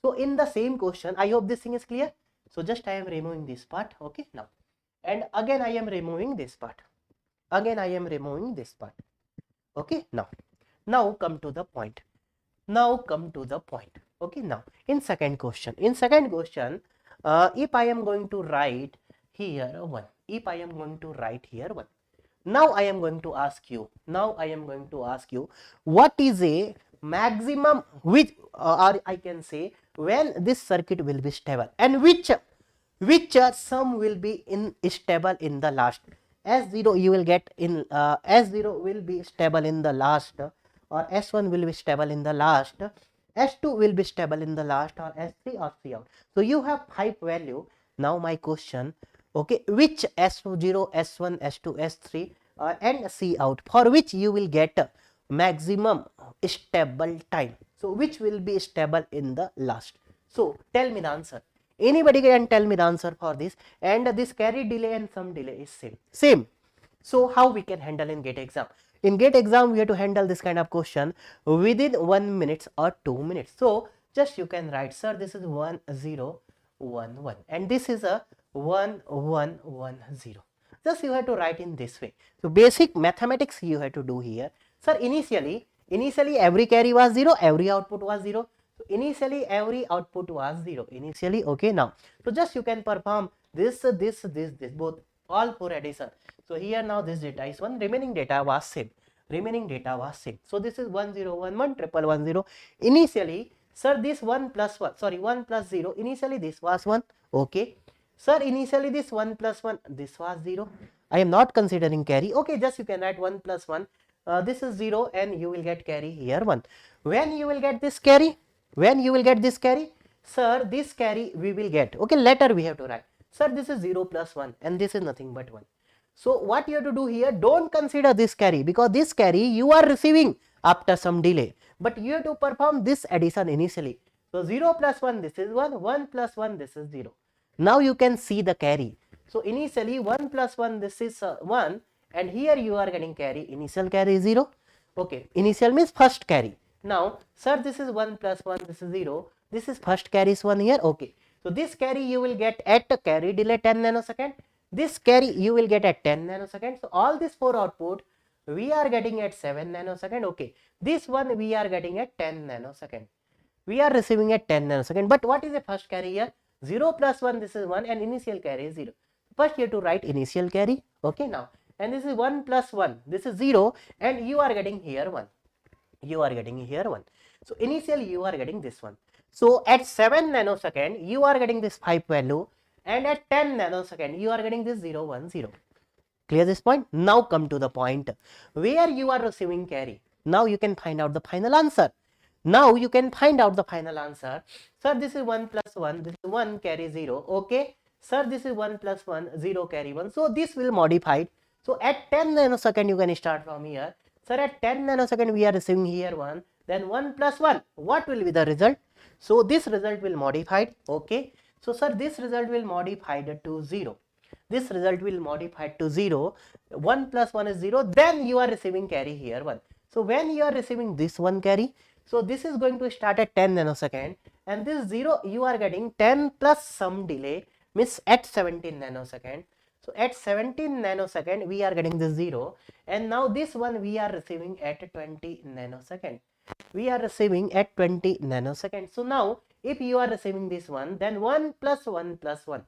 So in the same question, I hope this thing is clear. So just I am removing this part. Okay, now, and again I am removing this part. Again I am removing this part. Okay, now come to the point. Now come to the point. Okay, now in second question, if I am going to write here 1, if I am going to write here 1. Now I am going to ask you, what is a maximum which or I can say when this circuit will be stable, and which sum will be stable in the last. S0 you will get in S0 will be stable in the last, or S1 will be stable in the last, S2 will be stable in the last, or S3 or C out. So you have 5 value. Now my question, okay, which S0, S1, S2, S3 and C out, for which you will get maximum stable time. So which will be stable in the last? So tell me the answer. Anybody can tell me the answer for this. And this carry delay and sum delay is same. So how we can handle in GATE exam? In GATE exam we have to handle this kind of question within 1 minute or 2 minutes. So just you can write, sir, this is 1 0 1 1 and this is a 1 1 1 0. Just you have to write in this way. So basic mathematics you have to do here. Sir, initially every carry was 0, every output was 0. So initially every output was 0 initially. Okay, now so just you can perform this both all 4 addition. So here now this data is 1, remaining data was same. So this is 1 0 1 1 triple 1 0. Initially, sir, this 1 plus 1, sorry, 1 plus 0, initially this was 1. Okay, sir, initially this 1 plus 1, this was 0. I am not considering carry. Okay, just you can write 1 plus 1, this is 0 and you will get carry here 1. When you will get this carry? Sir, this carry we will get. Okay, later we have to write. Sir, this is 0 plus 1 and this is nothing but 1. So what you have to do here, don't consider this carry, because this carry you are receiving after some delay. But you have to perform this addition initially. So 0 plus 1, this is 1, 1 plus 1, this is 0. Now you can see the carry. So initially 1 plus 1, this is 1, and here you are getting carry, initial carry is 0. Okay, initial means first carry. Now sir, this is 1 plus 1, this is 0, this is first carry is 1 here. Okay, so this carry you will get at carry delay 10 nanosecond, this carry you will get at 10 nanosecond. So all these 4 output we are getting at 7 nanosecond. Okay, this one we are getting at 10 nanosecond, we are receiving at 10 nanosecond. But what is the first carry here? 0 plus 1, this is 1, and initial carry is 0. First you have to write initial carry. Okay, now, and this is 1 plus 1, this is 0, and you are getting here 1, you are getting here 1. So initially you are getting this one. So at 7 nanosecond you are getting this 5 value, and at 10 nanosecond you are getting this 0 1 0. Clear this point? Now come to the point where you are receiving carry. Now you can find out the final answer. Now you can find out the final answer. Sir, this is 1 plus 1, this is 1 carry 0. Okay, sir, this is 1 plus 1, 0 carry 1. So this will modify it. So at 10 nanosecond you can start from here. Sir, at 10 nanosecond we are receiving here 1, then 1 plus 1, what will be the result? So this result will modify it. Okay, so sir, this result will modify it to 0. This result will modify to 0. 1 plus 1 is 0. Then you are receiving carry here 1. So when you are receiving this 1 carry, so this is going to start at 10 nanosecond, and this 0 you are getting 10 plus some delay, means at 17 nanosecond. So at 17 nanosecond we are getting this 0, and now this one we are receiving at 20 nanosecond. We are receiving at 20 nanosecond. So now if you are receiving this one, then 1 plus 1 plus 1.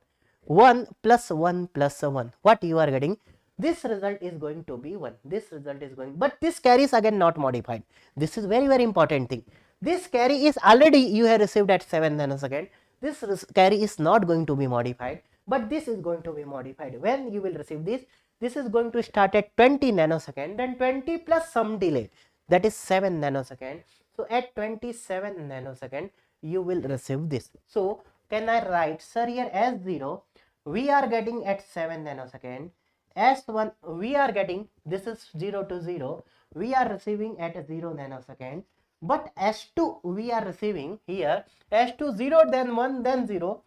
1 plus 1 plus 1, what you are getting? This result is going to be 1. This result is going, but this carry is again not modified. This is very important thing. This carry is already you have received at 7 nanosecond. This carry is not going to be modified, but this is going to be modified. When you will receive this, this is going to start at 20 nanosecond, then 20 plus some delay, that is 7 nanosecond. So at 27 nanosecond you will receive this. So can I write, sir, here as 0 we are getting at 7 nanosecond, S1 we are getting, this is 0 to 0, we are receiving at 0 nanosecond, but S2 we are receiving here, S2 0 then 1 then 0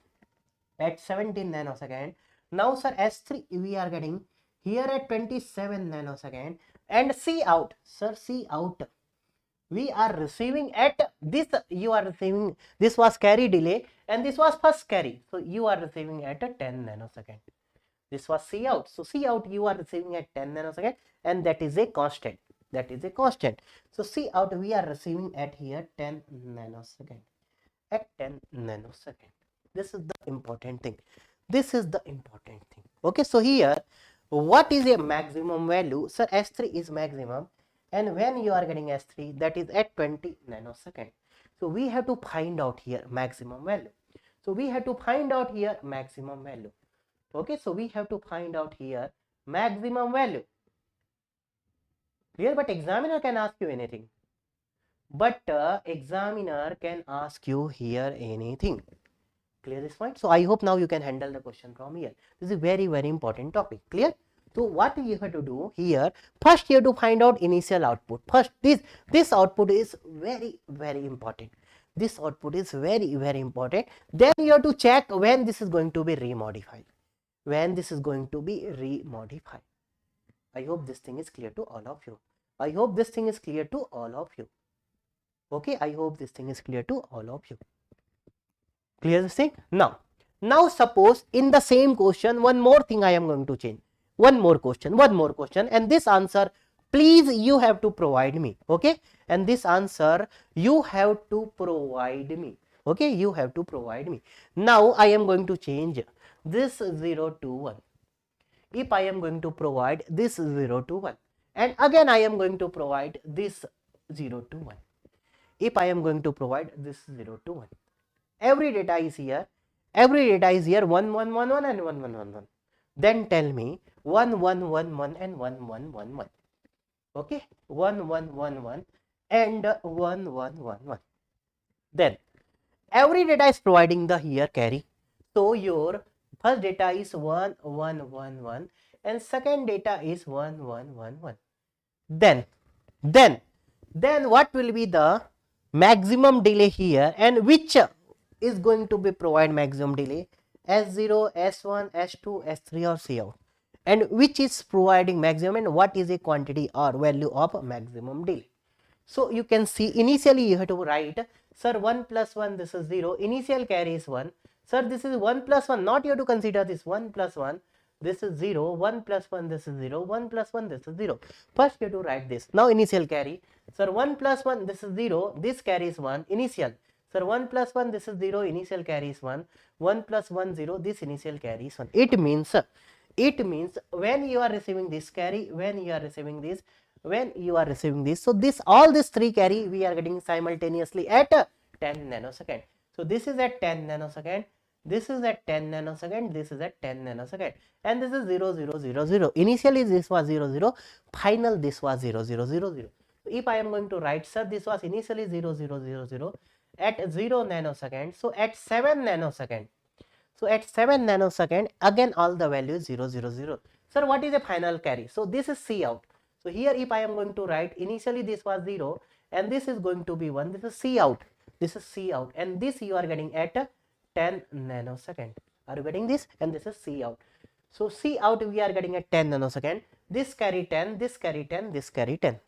at 17 nanosecond. Now sir, S3 we are getting here at 27 nanosecond, and C out, sir, C out we are receiving at this, you are receiving, this was carry delay and this was first carry, so you are receiving at a 10 nanosecond. This was C out, so C out you are receiving at 10 nanosecond, and that is a constant, that is a constant. So C out we are receiving at here 10 nanosecond, at 10 nanosecond. This is the important thing, this is the important thing. Okay, so here what is a maximum value? Sir, S3 is maximum, and when you are getting S3, that is at 20 nanosecond. So we have to find out here maximum value. So we have to find out here maximum value. Okay, so we have to find out here maximum value. Clear? But examiner can ask you anything. But examiner can ask you here anything. Clear this point? So I hope now you can handle the question from here. This is very important topic. Clear? So what you have to do here, first you have to find out initial output. First this output is very important. This output is very important. Then you have to check when this is going to be remodified. When this is going to be remodified. I hope this thing is clear to all of you. I hope this thing is clear to all of you. Okay, I hope this thing is clear to all of you. Clear this thing? Now suppose in the same question, one more thing I am going to change. One more question, and this answer please you have to provide me. Okay, and this answer you have to provide me. Okay, you have to provide me. Now I am going to change this 0 to 1. If I am going to provide this 0 to 1, and again I am going to provide this 0 to 1. If I am going to provide this 0 to 1, every data is here, 1 1 1 1 and 1 1 1 1. Then tell me 1 1 1 1 and 1 1 1 1. Okay, 1 1 1 1 and 1 1 1 1. Then every data is providing the here carry. So your first data is 1 1 1 1 and second data is 1 1 1 1. Then what will be the maximum delay here, and which is going to be provide maximum delay? S0, S1, S2, S3 or Cout, and which is providing maximum and what is a quantity or value of maximum delay. So you can see initially you have to write, sir, 1 plus 1, this is 0, initial carry is 1, sir, this is 1 plus 1, not you have to consider this 1 plus 1, this is 0, 1 plus 1, this is 0, 1 plus 1, this is 0. First you have to write this. Now initial carry, sir, 1 plus 1, this is 0, this carry is 1, initial. Sir, 1 plus 1, this is 0, initial carry is 1, 1 plus 1, 0, this initial carry is 1. It means when you are receiving this carry, when you are receiving this, so this, all these three carry we are getting simultaneously at 10 nanosecond. So this is at 10 nanosecond, this is at 10 nanosecond, this is at 10 nanosecond, and this is 0 0 0 0. Initially this was 0 0, final this was 0 0 0 0. If I am going to write, sir, this was initially 0 0 0 0 at 0 nanosecond, so at 7 nanosecond, so at 7 nanosecond again all the values 0 0 0. Sir, what is a final carry? So this is Cout. So here if I am going to write, initially this was 0 and this is going to be 1, this is Cout, this is Cout, and this you are getting at 10 nanosecond. Are you getting this? And this is Cout. So Cout we are getting at 10 nanosecond, this carry 10, this carry 10, this carry 10.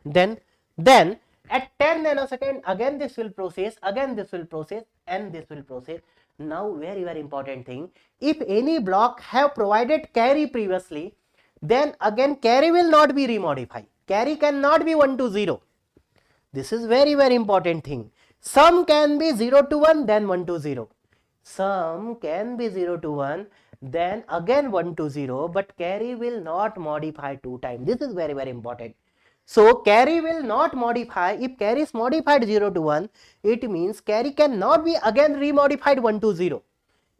Then at 10 nanosecond again this will process, again this will process, and this will process. Now very important thing, if any block have provided carry previously, then again carry will not be remodified. Carry cannot be 1 to 0. This is very important thing. Some can be 0 to 1, then 1 to 0. Some can be 0 to 1, then again 1 to 0, but carry will not modify 2 times. This is very important. So carry will not modify. If carry is modified 0 to 1, it means carry cannot be again remodified 1 to 0.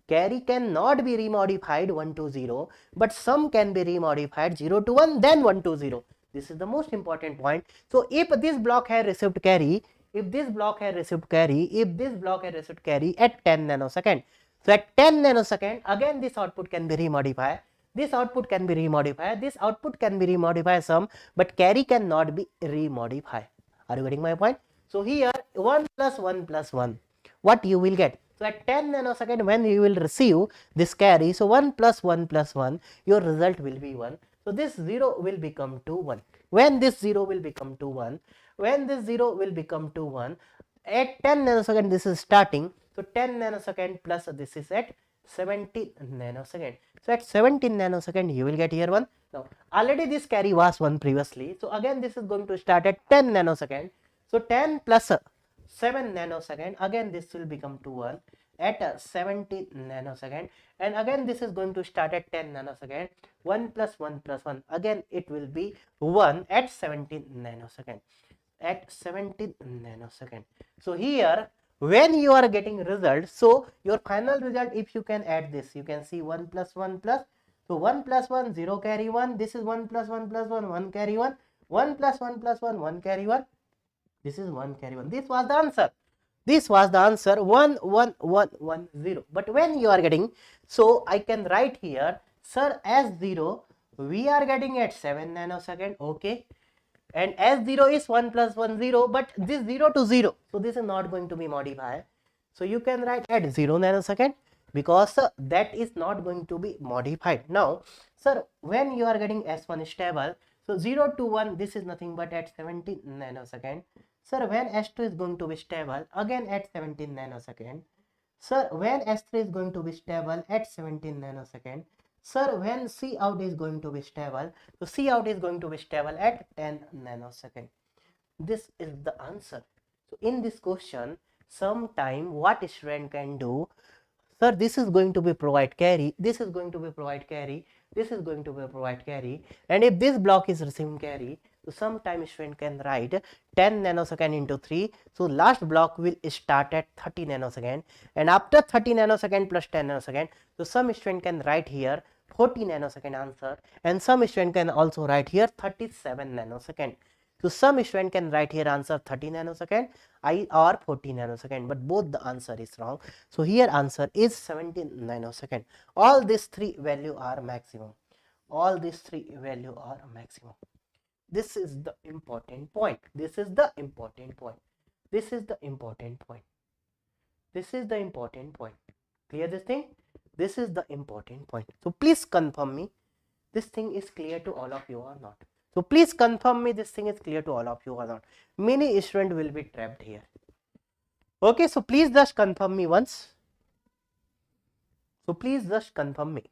Carry cannot be remodified 1 to 0, but some can be remodified 0 to 1, then 1 to 0. This is the most important point. So if this block has received carry, at 10 nanosecond, so at 10 nanosecond again this output can be remodified, this output can be remodified, this output can be remodified some, but carry cannot be remodified. Are you getting my point? So here 1 plus 1 plus 1, what you will get? So at 10 nanosecond when you will receive this carry, so 1 plus 1 plus 1, your result will be 1. So this 0 will become to 1. When this 0 will become to 1, when this 0 will become to 1, at 10 nanosecond this is starting. So 10 nanosecond plus this is at 17 nanosecond. So at 17 nanosecond you will get here 1. Now already this carry was 1 previously. So again this is going to start at 10 nanosecond. So 10 plus 7 nanosecond, again this will become to 1 at 17 nanosecond, and again this is going to start at 10 nanosecond. 1 plus 1 plus 1, again it will be 1 at 17 nanosecond. At 17 nanosecond. So here when you are getting result, so your final result, if you can add this, you can see 1 plus 1 plus, so 1 plus 1, 0 carry 1, this is 1 plus 1 plus 1, 1 carry 1, 1 plus 1 plus 1, 1 carry 1, this is 1 carry 1. This was the answer. This was the answer, 1 1 1 1 0. But when you are getting, so I can write here, sir, S0 we are getting at 7 nanosecond, okay, and S0 is 1 plus 1 0, but this 0 to 0, so this is not going to be modified. So you can write at 0 nanosecond because that is not going to be modified. Now sir, when you are getting S1 stable, so 0 to 1, this is nothing but at 17 nanosecond. Sir, when S2 is going to be stable, again at 17 nanosecond. Sir, when S3 is going to be stable at 17 nanosecond. Sir, when Cout is going to be stable, so Cout is going to be stable at 10 nanosecond. This is the answer. So in this question, sometime what student can do, sir, this is going to be provide carry, this is going to be provide carry, this is going to be provide carry, and if this block is receiving carry, so sometime student can write 10 nanosecond into 3, so last block will start at 30 nanosecond, and after 30 nanosecond plus 10 nanosecond, so some student can write here 40 nanosecond answer, and some student can also write here 37 nanosecond. So some student can write here answer 30 nanosecond or 40 nanosecond, but both the answer is wrong. So here answer is 17 nanosecond. All these three value are maximum. All these three value are maximum. This is the important point. This is the important point. This is the important point. This is the important point. Clear this thing? This is the important point. So please confirm me this thing is clear to all of you or not. So please confirm me this thing is clear to all of you or not. Many students will be trapped here. Okay, so please just confirm me once. So please just confirm me.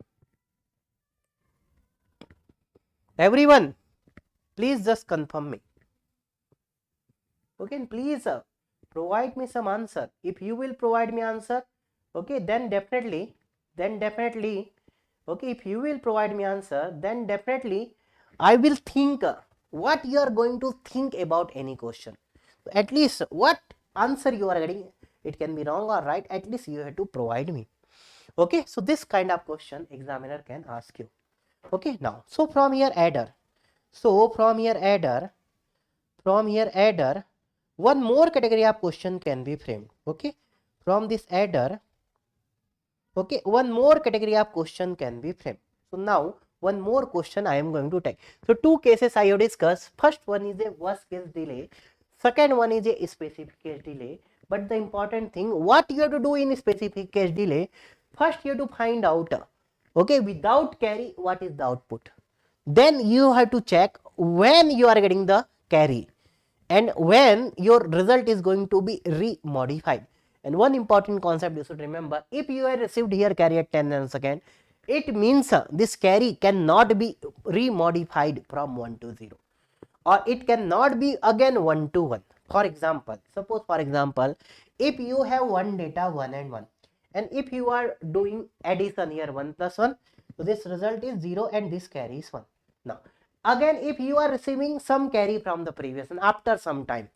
Everyone, please just confirm me. Okay, and please provide me some answer. If you will provide me answer, okay, then definitely, okay, if you will provide me answer, then definitely I will think what you are going to think about any question. At least what answer you are getting, it can be wrong or right, at least you have to provide me. Okay, so this kind of question examiner can ask you. Okay, now, so from here adder, one more category of question can be framed. Okay, from this adder, okay, one more category of question can be framed. So now one more question I am going to take. So two cases I have discussed. First one is a worst case delay, second one is a specific case delay. But the important thing, what you have to do in specific case delay, first you have to find out, okay, without carry what is the output. Then you have to check when you are getting the carry and when your result is going to be remodified. And one important concept you should remember, if you have received here carry at 10 nanosecond, it means this carry cannot be remodified from 1 to 0, or it cannot be again 1 to 1. For example, suppose for example, if you have one data 1 and 1, and if you are doing addition here 1 plus 1, so this result is 0 and this carry is 1. Now again, if you are receiving some carry from the previous and after some time,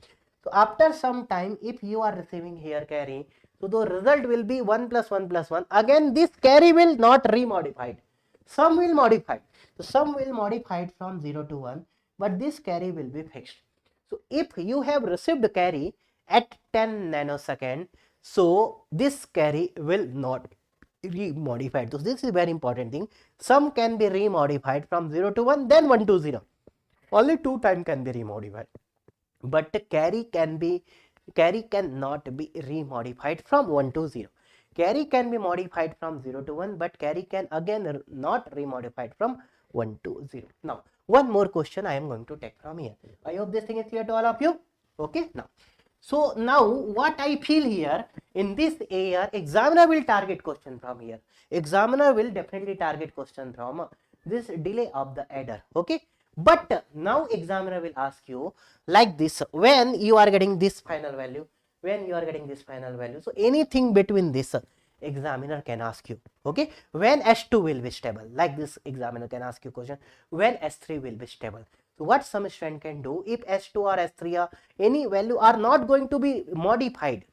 so after some time if you are receiving here carry, so the result will be 1 plus 1 plus 1. Again this carry will not remodified, some will modify, so some will modify from 0 to 1, but this carry will be fixed. So if you have received carry at 10 nanosecond, so this carry will not remodified. So this is very important thing. Some can be remodified from 0 to 1, then 1 to 0. Only 2 times can be remodified. But the carry cannot be remodified from 1 to 0. Carry can be modified from 0 to 1, but carry can again not remodified from 1 to 0. Now, one more question I am going to take from here. I hope this thing is clear to all of you. Okay, now. So now what I feel here, in this AR, examiner will target question from here. Examiner will definitely target question from this delay of the adder. Okay, but now examiner will ask you like this, when you are getting this final value, so anything between this examiner can ask you. Okay, when S2 will be stable, like this examiner can ask you question when S3 will be stable. So what some student can do, if S2 or S3 or any value are not going to be modified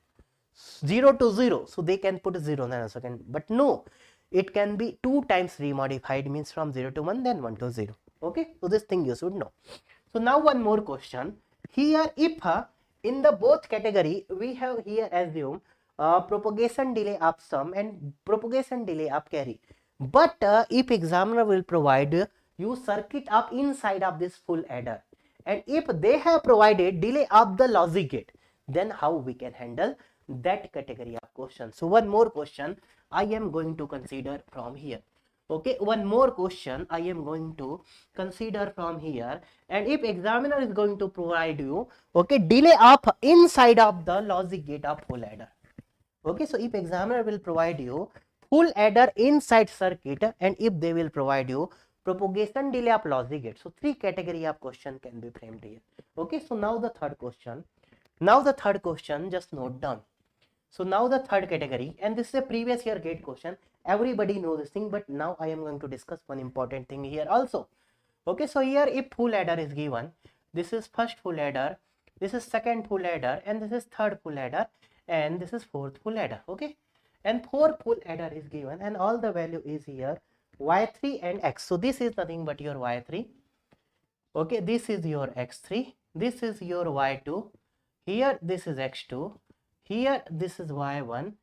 0 to 0, so they can put 0 nanosecond, but no, it can be 2 times remodified, means from 0 to 1 then 1 to 0. Okay, so this thing you should know. So now one more question here, if in the both category we have here assume propagation delay of sum and propagation delay of carry, but if examiner will provide you circuit of inside of this full adder, and if they have provided delay of the logic gate, then how we can handle that category of question. So one more question I am going to consider from here. Okay, one more question I am going to consider from here, and if examiner is going to provide you, okay, delay of inside of the logic gate of full adder. Okay, so if examiner will provide you full adder inside circuit, and if they will provide you propagation delay of logic gate, so 3 category of question can be framed here. Okay, so now the third question, just note down. So now the third category, and this is a previous year gate question, everybody knows this thing, but now I am going to discuss one important thing here also. Okay, so here if full adder is given, this is first full adder, this is second full adder, and this is third full adder, and this is fourth full adder. Okay, and 4 full adder is given, and all the value is here y3 and x. So this is nothing but your y3. Okay, this is your x3, this is your y2, here this is x2, here this is y1,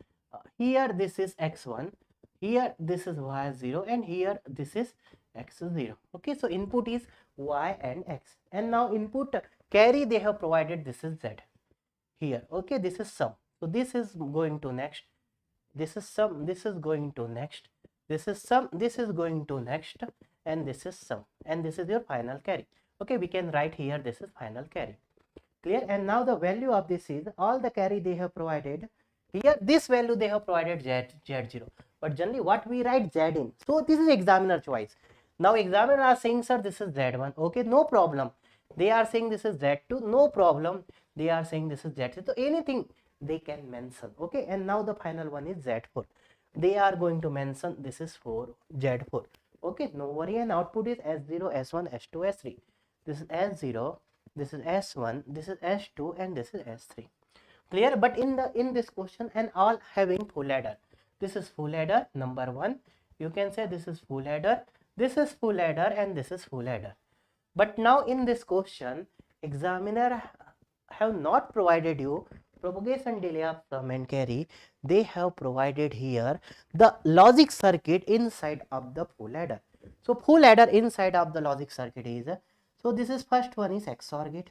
here this is x1, here this is y0, and here this is x0. Okay, so input is y and x, and now input carry they have provided, this is z here. Okay, this is sum, so this is going to next, this is sum, this is going to next, this is sum, this is going to next, and this is sum, and this is your final carry. Okay, we can write here this is final carry. Clear? And now the value of this is all the carry they have provided here. This value they have provided z0, but generally what we write z in. So this is examiner choice. Now examiner are saying, sir, this is z1. Okay, no problem. They are saying this is z2. No problem. They are saying this is z3. So anything they can mention. Okay, and now the final one is z4. They are going to mention this is z4. Okay, no worry. And output is s0, s1, s2, s3. This is s0, this is s1, this is s2, and this is s3. Clear? But in this question, and all having full adder. This is full adder number 1. You can say this is full adder, this is full adder, and this is full adder. But now in this question, examiner have not provided you propagation delay of sum and carry. They have provided here the logic circuit inside of the full adder. So full adder inside of the logic circuit is, so this is first one is XOR gate.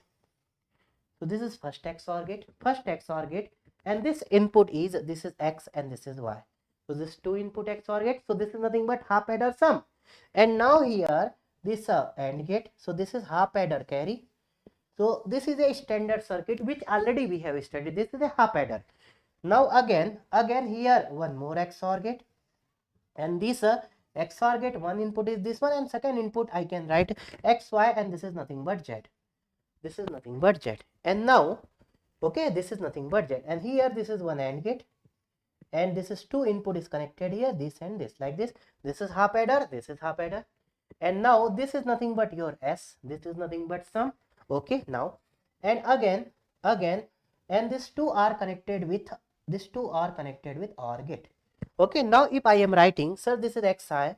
So this is first XOR gate, and this input is, this is X and this is Y. So this 2 input XOR gate. So this is nothing but half adder sum. And now here this AND gate. So this is half adder carry. So this is a standard circuit which already we have studied. This is a half adder. Now again here one more XOR gate, and this XOR gate, one input is this one, and second input I can write X, Y, and this is nothing but Z. This is nothing but Z. And now, okay, this is nothing but Z. And here this is one AND gate, and this is 2 input is connected here, this and this, like this. This is half adder, this is half adder. And now this is nothing but your S, this is nothing but sum. Okay, now, and again, and these two are connected with OR gate. Okay, now if I am writing, sir, this is Xi,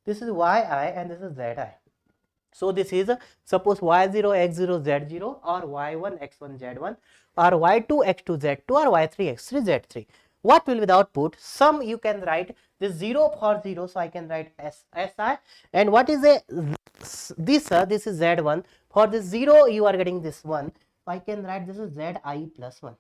this is Yi, and this is Zi. So this is suppose Y0, X0, Z0, or Y1, X1, Z1, or Y2, X2, Z2, or Y3, X3, Z3. What will be the output? Sum you can write this 0 for 0, so I can write Si. And what is this is Z1. For this 0 you are getting this 1, so I can write this is Zi plus 1.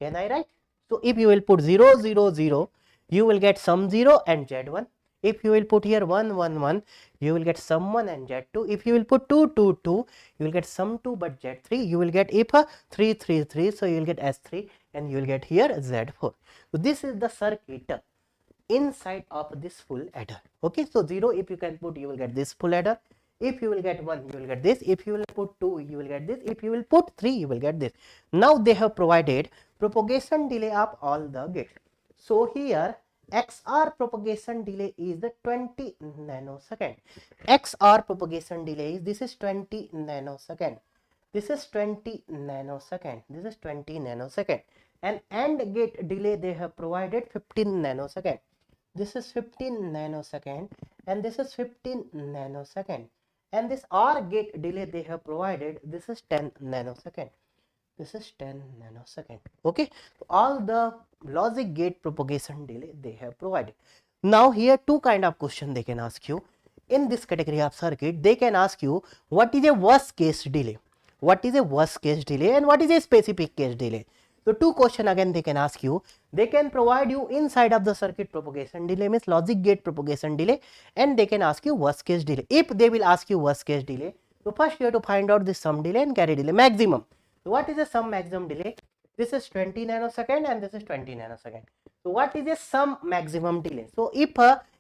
Can I write? So if you will put 0, 0, 0, you will get sum 0 and Z1. If you will put here 1, 1, 1, you will get sum 1 and Z2. If you will put 2, 2, 2, you will get sum 2 but Z3. You will get if 3, 3, 3, so you will get S3, and you will get here Z4. So this is the circuit inside of this full adder. Okay, so 0 if you can put, you will get this full adder. If you will get 1, you will get this. If you will put 2, you will get this. If you will put 3, you will get this. Now they have provided propagation delay of all the gates. So here XR propagation delay is the 20 nanosecond. XR propagation delay is, this is 20 nanosecond. This is 20 nanosecond. This is 20 nanosecond. And AND gate delay they have provided 15 nanosecond. This is 15 nanosecond, and this is 15 nanosecond. And this OR gate delay they have provided, this is 10 nanosecond. This is 10 nanosecond. Okay, so all the logic gate propagation delay they have provided. Now here two kind of question they can ask you. In this category of circuit, they can ask you what is a worst case delay, what is a worst case delay, and what is a specific case delay. So two question again they can ask you. They can provide you inside of the circuit propagation delay, means logic gate propagation delay, and they can ask you worst case delay. If they will ask you worst case delay, so first you have to find out the sum delay and carry delay maximum. So what is the sum maximum delay? This is 20 nanosecond and this is 20 nanosecond. So what is the sum maximum delay? So if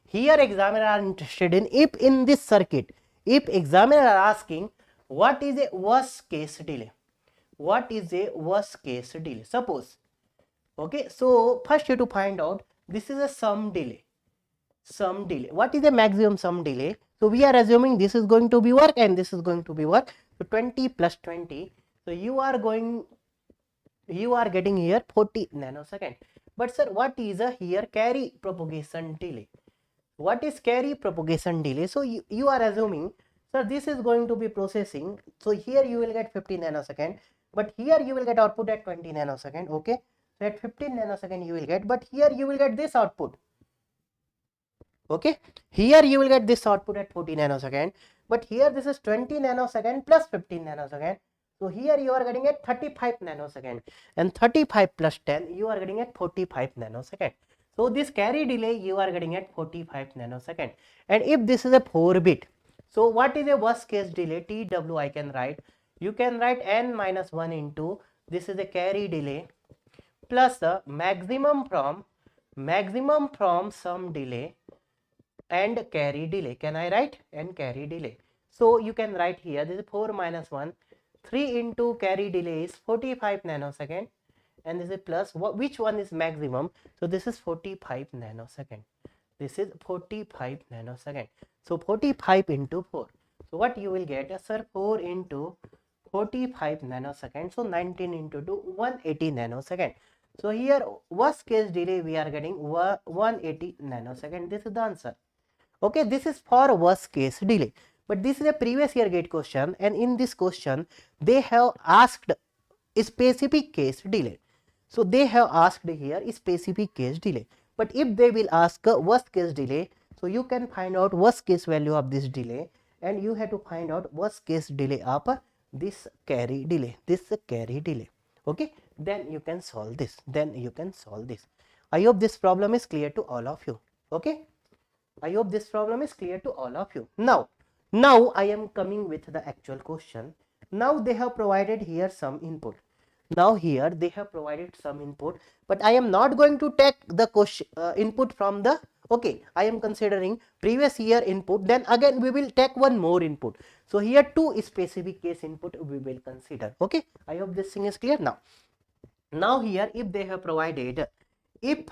here examiner are interested in, if in this circuit, if examiner are asking what is a worst case delay, what is a worst case delay? Suppose, okay, so first you have to find out, this is a sum delay. What is the maximum sum delay? So we are assuming this is going to be work and this is going to be work. So 20 plus 20, so you are getting here 40 nanosecond. But sir, what is a here carry propagation delay? What is carry propagation delay? So you are assuming, sir, this is going to be processing. So here you will get 50 nanosecond, but here you will get output at 20 nanosecond. Okay, so at 15 nanosecond you will get, but here you will get this output. Okay, here you will get this output at 40 nanosecond, but here this is 20 nanosecond plus 15 nanosecond. So here you are getting at 35 nanosecond, and 35 plus 10 you are getting at 45 nanosecond. So this carry delay you are getting at 45 nanosecond. And if this is a 4 bit, so what is a worst case delay? TW I can write. You can write n minus 1 into this is a carry delay plus the maximum from some delay and carry delay. Can I write? And carry delay. So you can write here this is 4 minus 1, 3 into carry delay is 45 nanosecond, and this is plus which one is maximum? So this is 45 nanosecond. This is 45 nanosecond. So 45 into 4. So what you will get? Sir, 4 into 45 nanosecond. So 19 into 2, 180 nanosecond. So here worst case delay we are getting 180 nanosecond. This is the answer. Okay, this is for worst case delay. But this is a previous year gate question, and in this question they have asked a specific case delay. So they have asked here a specific case delay. But if they will ask a worst case delay, so you can find out worst case value of this delay, and you have to find out worst case delay of this carry delay. Okay, then you can solve this. I hope this problem is clear to all of you. Okay, I hope this problem is clear to all of you. Now I am coming with the actual question. Now they have provided here some input. But I am not going to take the question input from the, okay, I am considering previous year input, then again we will take one more input. So here two specific case input we will consider. Okay, I hope this thing is clear. Now here if they have provided, if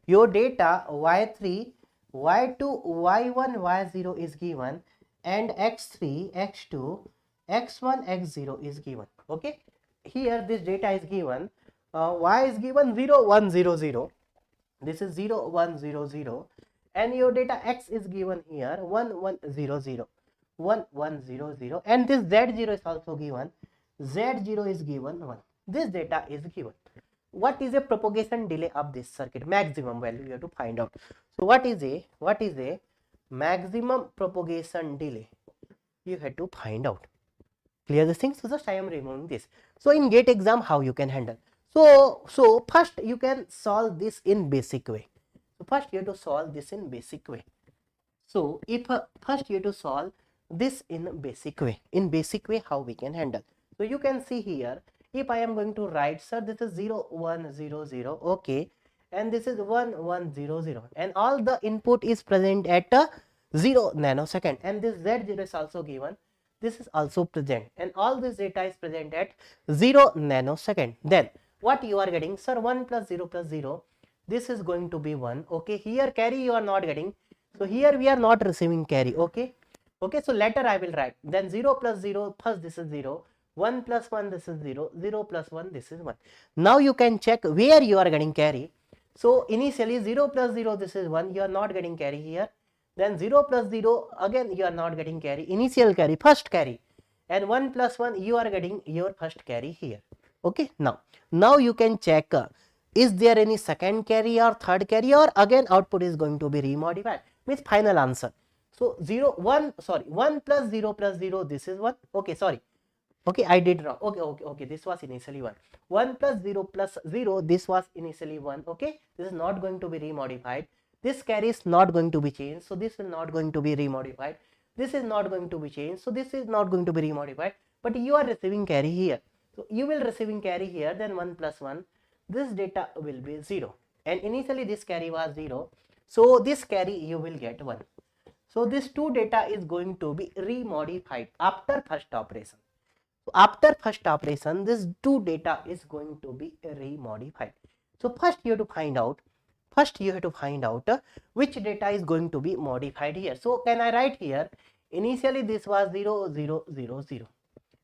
your data y3, y2, y1, y0 is given, and x3, x2, x1, x0 is given. Okay, here this data is given, y is given 0 1 0 0, this is 0 1 0 0, and your data x is given here 1 1 0 0, 1 1 0 0, and this z0 is also given, z0 is given 1. This data is given. What is a propagation delay of this circuit? Maximum value you have to find out. So what is a maximum propagation delay? You have to find out. Clear this thing? So just I am removing this. So in gate exam, how you can handle? So first you can solve this in basic way. So first you have to solve this in basic way. So if first you have to solve this in basic way. In basic way, how we can handle? So you can see here, if I am going to write, sir, this is 0 1 0 0, okay, and this is 1 1 0 0, and all the input is present at 0 nanosecond, and this z0 is also given, this is also present, and all this data is present at 0 nanosecond. Then what you are getting? Sir, 1 plus 0 plus 0, this is going to be 1. Okay, here carry you are not getting, so here we are not receiving carry. Okay, so later I will write, then 0 plus 0, first this is 0, 1 plus 1, this is 0, 0 plus 1, this is 1. Now you can check where you are getting carry. So initially 0 plus 0, this is 1, you are not getting carry here. Then 0 plus 0, again you are not getting carry, initial carry, first carry, and 1 plus 1, you are getting your first carry here. Okay, now you can check, is there any second carry or third carry, or again output is going to be remodified, means final answer. So 1 plus 0 plus 0, this is 1. Okay, sorry. Okay, I did wrong. Okay, this was initially 1. 1 plus 0 plus 0, this was initially 1. Okay, this is not going to be remodified. This carry is not going to be changed, so this is not going to be remodified. This is not going to be changed, so this is not going to be remodified. But you are receiving carry here, so you will receiving carry here. Then 1 plus 1, this data will be 0, and initially this carry was 0, so this carry you will get 1. So this two data is going to be remodified after first operation. So after first operation, this two data is going to be remodified. So first you have to find out, which data is going to be modified here. So can I write here, initially this was 0 0 0 0.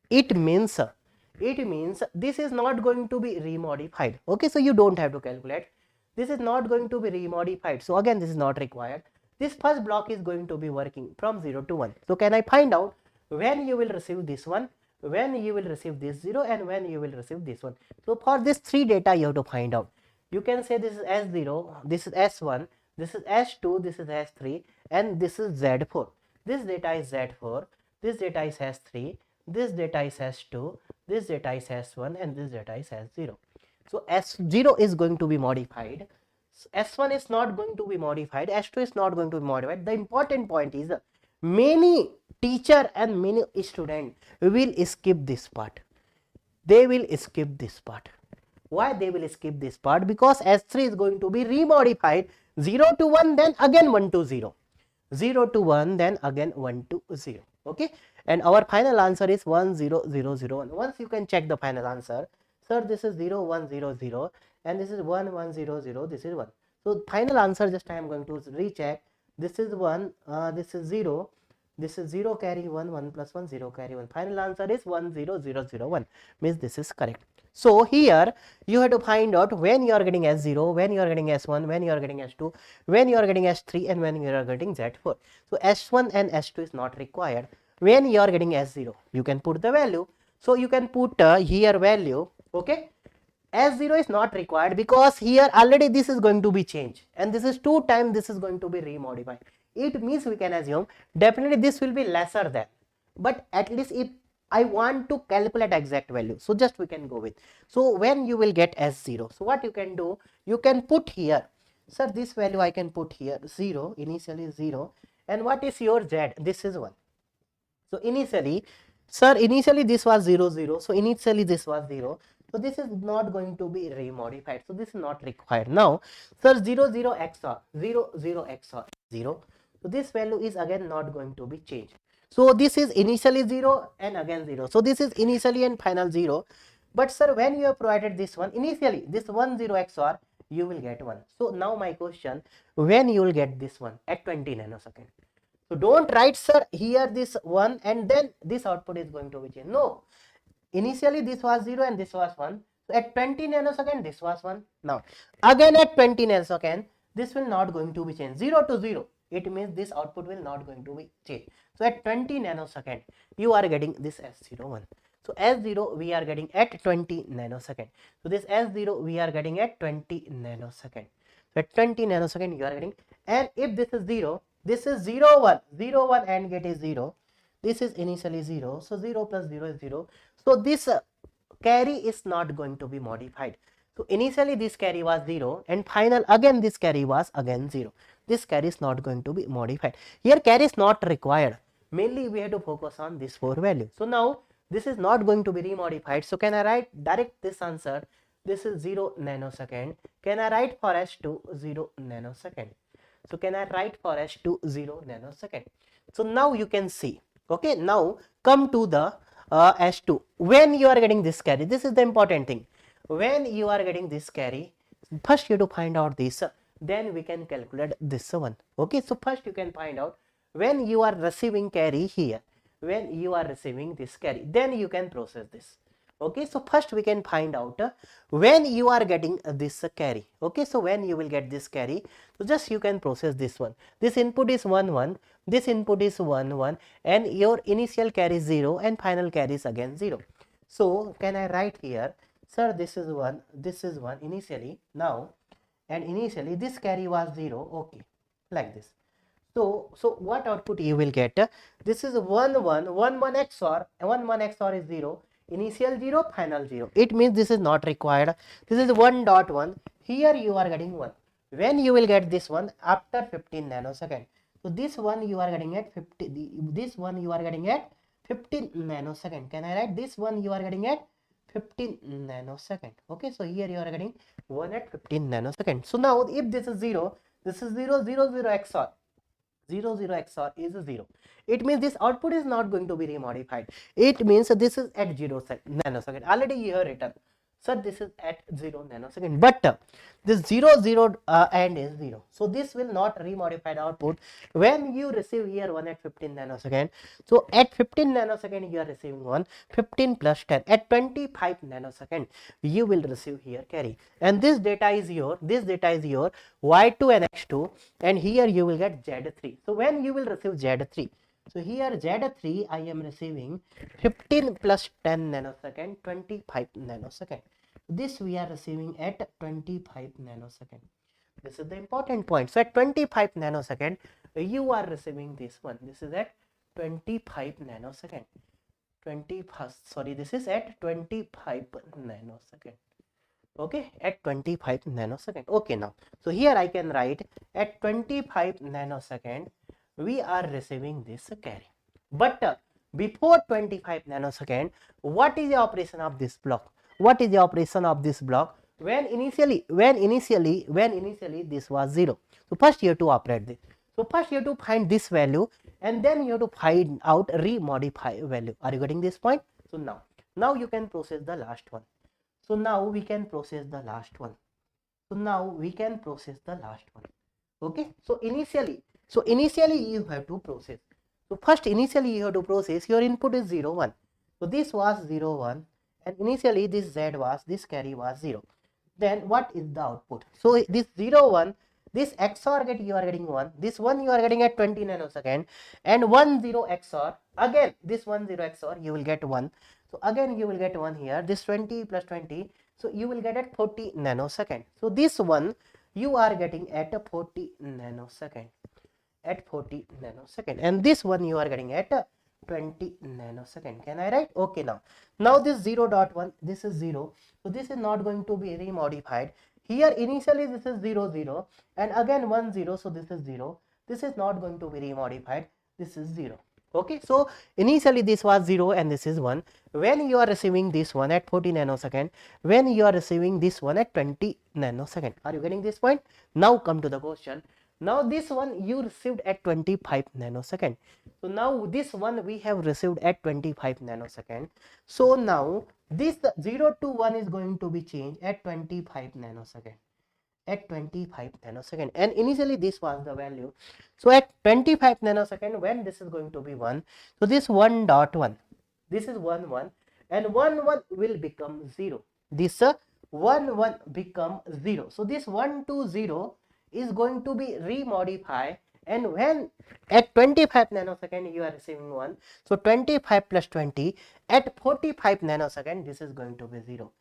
It means this is not going to be remodified. Okay, so you don't have to calculate. This is not going to be remodified. So again, this is not required. This first block is going to be working from 0 to 1. So can I find out when you will receive this one, when you will receive this 0, and when you will receive this one? So for this three data you have to find out. You can say this is S0, this is S1, this is S2, this is S3, and this is Z4. This data is Z4, this data is S3, this data is S2, this data is S1, and this data is S0. So S0 is going to be modified. S1 is not going to be modified, S2 is not going to be modified. The important point is many teacher and many student will skip this part. They will skip this part. Why they will skip this part? Because S3 is going to be remodified 0 to 1, then again 1 to 0. 0 to 1, then again 1 to 0. Okay, and our final answer is 1 0 0 0 1. Once you can check the final answer, sir, this is 0 1 0 0 and this is 1 1 0 0, this is 1. So final answer, just I am going to recheck. This is 1, this is 0, this is 0 carry 1, 1 plus 1 0 carry 1. Final answer is 1 0 0 0 1, means this is correct. So here you have to find out when you are getting S0, when you are getting S1, when you are getting S2, when you are getting S3, and when you are getting Z4. So S1 and S2 is not required. When you are getting S0, you can put the value. So you can put here value. Okay, S0 is not required because here already this is going to be changed, and this is 2 times this is going to be remodified. It means we can assume definitely this will be lesser than, but at least if I want to calculate exact value, so just we can go with. So when you will get S0, so what you can do, you can put here, sir, this value I can put here 0, initially 0, and what is your Z? This is 1. So initially, sir, initially this was 0 0, so initially this was 0, so this is not going to be remodified, so this is not required. Now sir, 0 0 XOR 0 0 XOR 0, so this value is again not going to be changed. So this is initially 0 and again 0, so this is initially and final 0. But sir, when you have provided this one, initially this 1 0 XOR, you will get 1. So now my question, when you will get this one? At 20 nanosecond. So don't write, sir, here this 1 and then this output is going to be changed. No, initially this was 0 and this was 1. So at 20 nanosecond this was 1. Now again at 20 nanosecond this will not going to be changed. 0 to 0, it means this output will not going to be changed. So at 20 nanosecond you are getting this S01. So S0 we are getting at 20 nanosecond. So this S0 we are getting at 20 nanosecond. So at 20 nanosecond you are getting, and if this is 0, this is 0 1, 0 1 and gate is 0. This is initially 0, so 0 plus 0 is 0. So this carry is not going to be modified. So initially this carry was 0 and final again this carry was again 0. This carry is not going to be modified. Here carry is not required. Mainly we have to focus on this 4 value. So now this is not going to be remodified. So can I write direct this answer? This is 0 nanosecond. Can I write for S2 0 nanosecond? So can I write for S2 0 nanosecond? So now you can see. Okay, now come to the S2. When you are getting this carry, this is the important thing. When you are getting this carry, first you have to find out this, then we can calculate this one. Okay, so first you can find out when you are receiving carry here, when you are receiving this carry, then you can process this. Okay, so first we can find out when you are getting this carry. Okay, so when you will get this carry, so just you can process this one. This input is 1 1, this input is 1 1, and your initial carry is 0 and final carry is again 0. So can I write here, sir, this is 1, this is 1 initially now, and initially this carry was 0. Okay, like this. So what output you will get? This is 1 1 1 1 XOR, 1 1 XOR is 0. Initial 0, final 0. It means this is not required. This is 1.1. Here you are getting 1. When you will get this one? After 15 nanosecond. So this one you are getting at 50. This one you are getting at 15 nanosecond. Can I write this one you are getting at 15 nanosecond? Okay, so here you are getting 1 at 15 nanosecond. So now if this is 0, this is 0 0 0 XOR. 0 0 XOR is 0. It means this output is not going to be remodified. It means this is at 0 nanosecond. Already you have written, sir, this is at 0 nanosecond, but this 0 0 and is 0. So this will not remodify output when you receive here 1 at 15 nanosecond. So at 15 nanosecond you are receiving 1, 15 plus 10 at 25 nanosecond you will receive here carry, and this data is your y2 and x2, and here you will get z3. So when you will receive z3, so here Z3 I am receiving 15 plus 10 nanosecond, 25 nanosecond. This we are receiving at 25 nanosecond. This is the important point. So at 25 nanosecond you are receiving this one. This is at 25 nanosecond. This is at 25 nanosecond. Okay, at 25 nanosecond. Okay, now, so here I can write at 25 nanosecond, we are receiving this carry. But before 25 nanosecond, what is the operation of this block? What is the operation of this block? When initially this was 0. So first you have to operate this. So first you have to find this value, and then you have to find out remodify value. Are you getting this point? So now you can process the last one. So now we can process the last one. Okay. So initially you have to process. So first initially you have to process, your input is 0 1. So this was 0 1, and initially this carry was 0. Then what is the output? So this 0 1, this XOR gate you are getting 1, this 1 you are getting at 20 nanosecond, and 1 0 XOR, again this 1 0 XOR you will get 1. So again you will get 1 here, this 20 plus 20, so you will get at 40 nanosecond. So this one you are getting at 40 nanosecond, and this one you are getting at 20 nanosecond. Can I write? Okay, now this 0.1, this is 0, so this is not going to be remodified. Here initially this is 0 0, and again 1 0, so this is 0. This is not going to be remodified, this is 0. Okay, so initially this was 0 and this is 1. When you are receiving this one at 40 nanosecond, when you are receiving this one at 20 nanosecond. Are you getting this point? Now come to the question. Now this one you received at 25 nanosecond. So now this one we have received at 25 nanosecond. So now this 0 to 1 is going to be changed at 25 nanosecond. And initially this was the value. So at 25 nanosecond, when this is going to be 1, so this 1.1, this is 1 1, and 1 1 will become 0. This 1 1 become 0. So this 1 2 0 is going to be remodified, and when at 25 nanosecond you are receiving 1, so 25 plus 20, at 45 nanosecond this is going to be 0.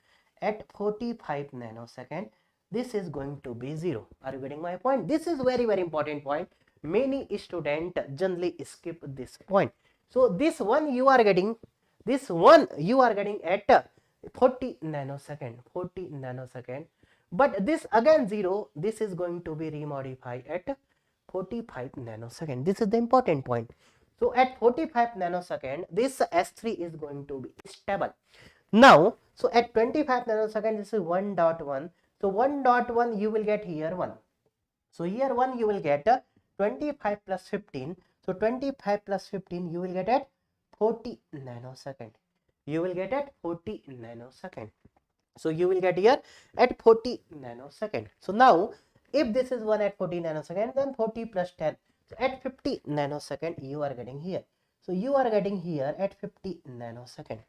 At 45 nanosecond this is going to be 0. Are you getting my point? This is very important point. Many students generally skip this point. So this one you are getting at 40 nanosecond, but this again 0, this is going to be remodified at 45 nanosecond. This is the important point. So at 45 nanosecond, this S3 is going to be stable. Now, so at 25 nanosecond, this is 1.1. So 1.1 you will get here 1. So here 1 you will get 25 plus 15. So 25 plus 15 you will get at 40 nanosecond. So you will get here at 40 nanosecond. So now if this is 1 at 40 nanosecond, then 40 plus 10. So at 50 nanosecond you are getting here. So you are getting here at 50 nanosecond.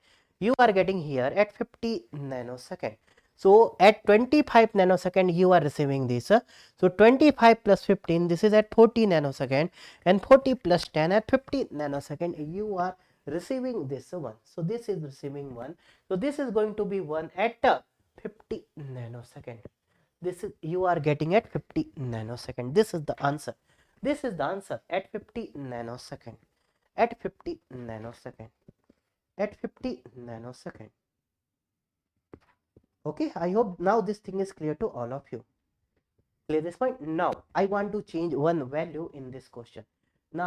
So at 25 nanosecond you are receiving this. So 25 plus 15, this is at 40 nanosecond, and 40 plus 10 at 50 nanosecond you are receiving this one. So this is receiving 1. So this is going to be 1 at 50 nanosecond. This is you are getting at 50 nanosecond. This is the answer. At 50 nanosecond. Okay, I hope now this thing is clear to all of you. Clear this point? Now I want to change one value in this question. I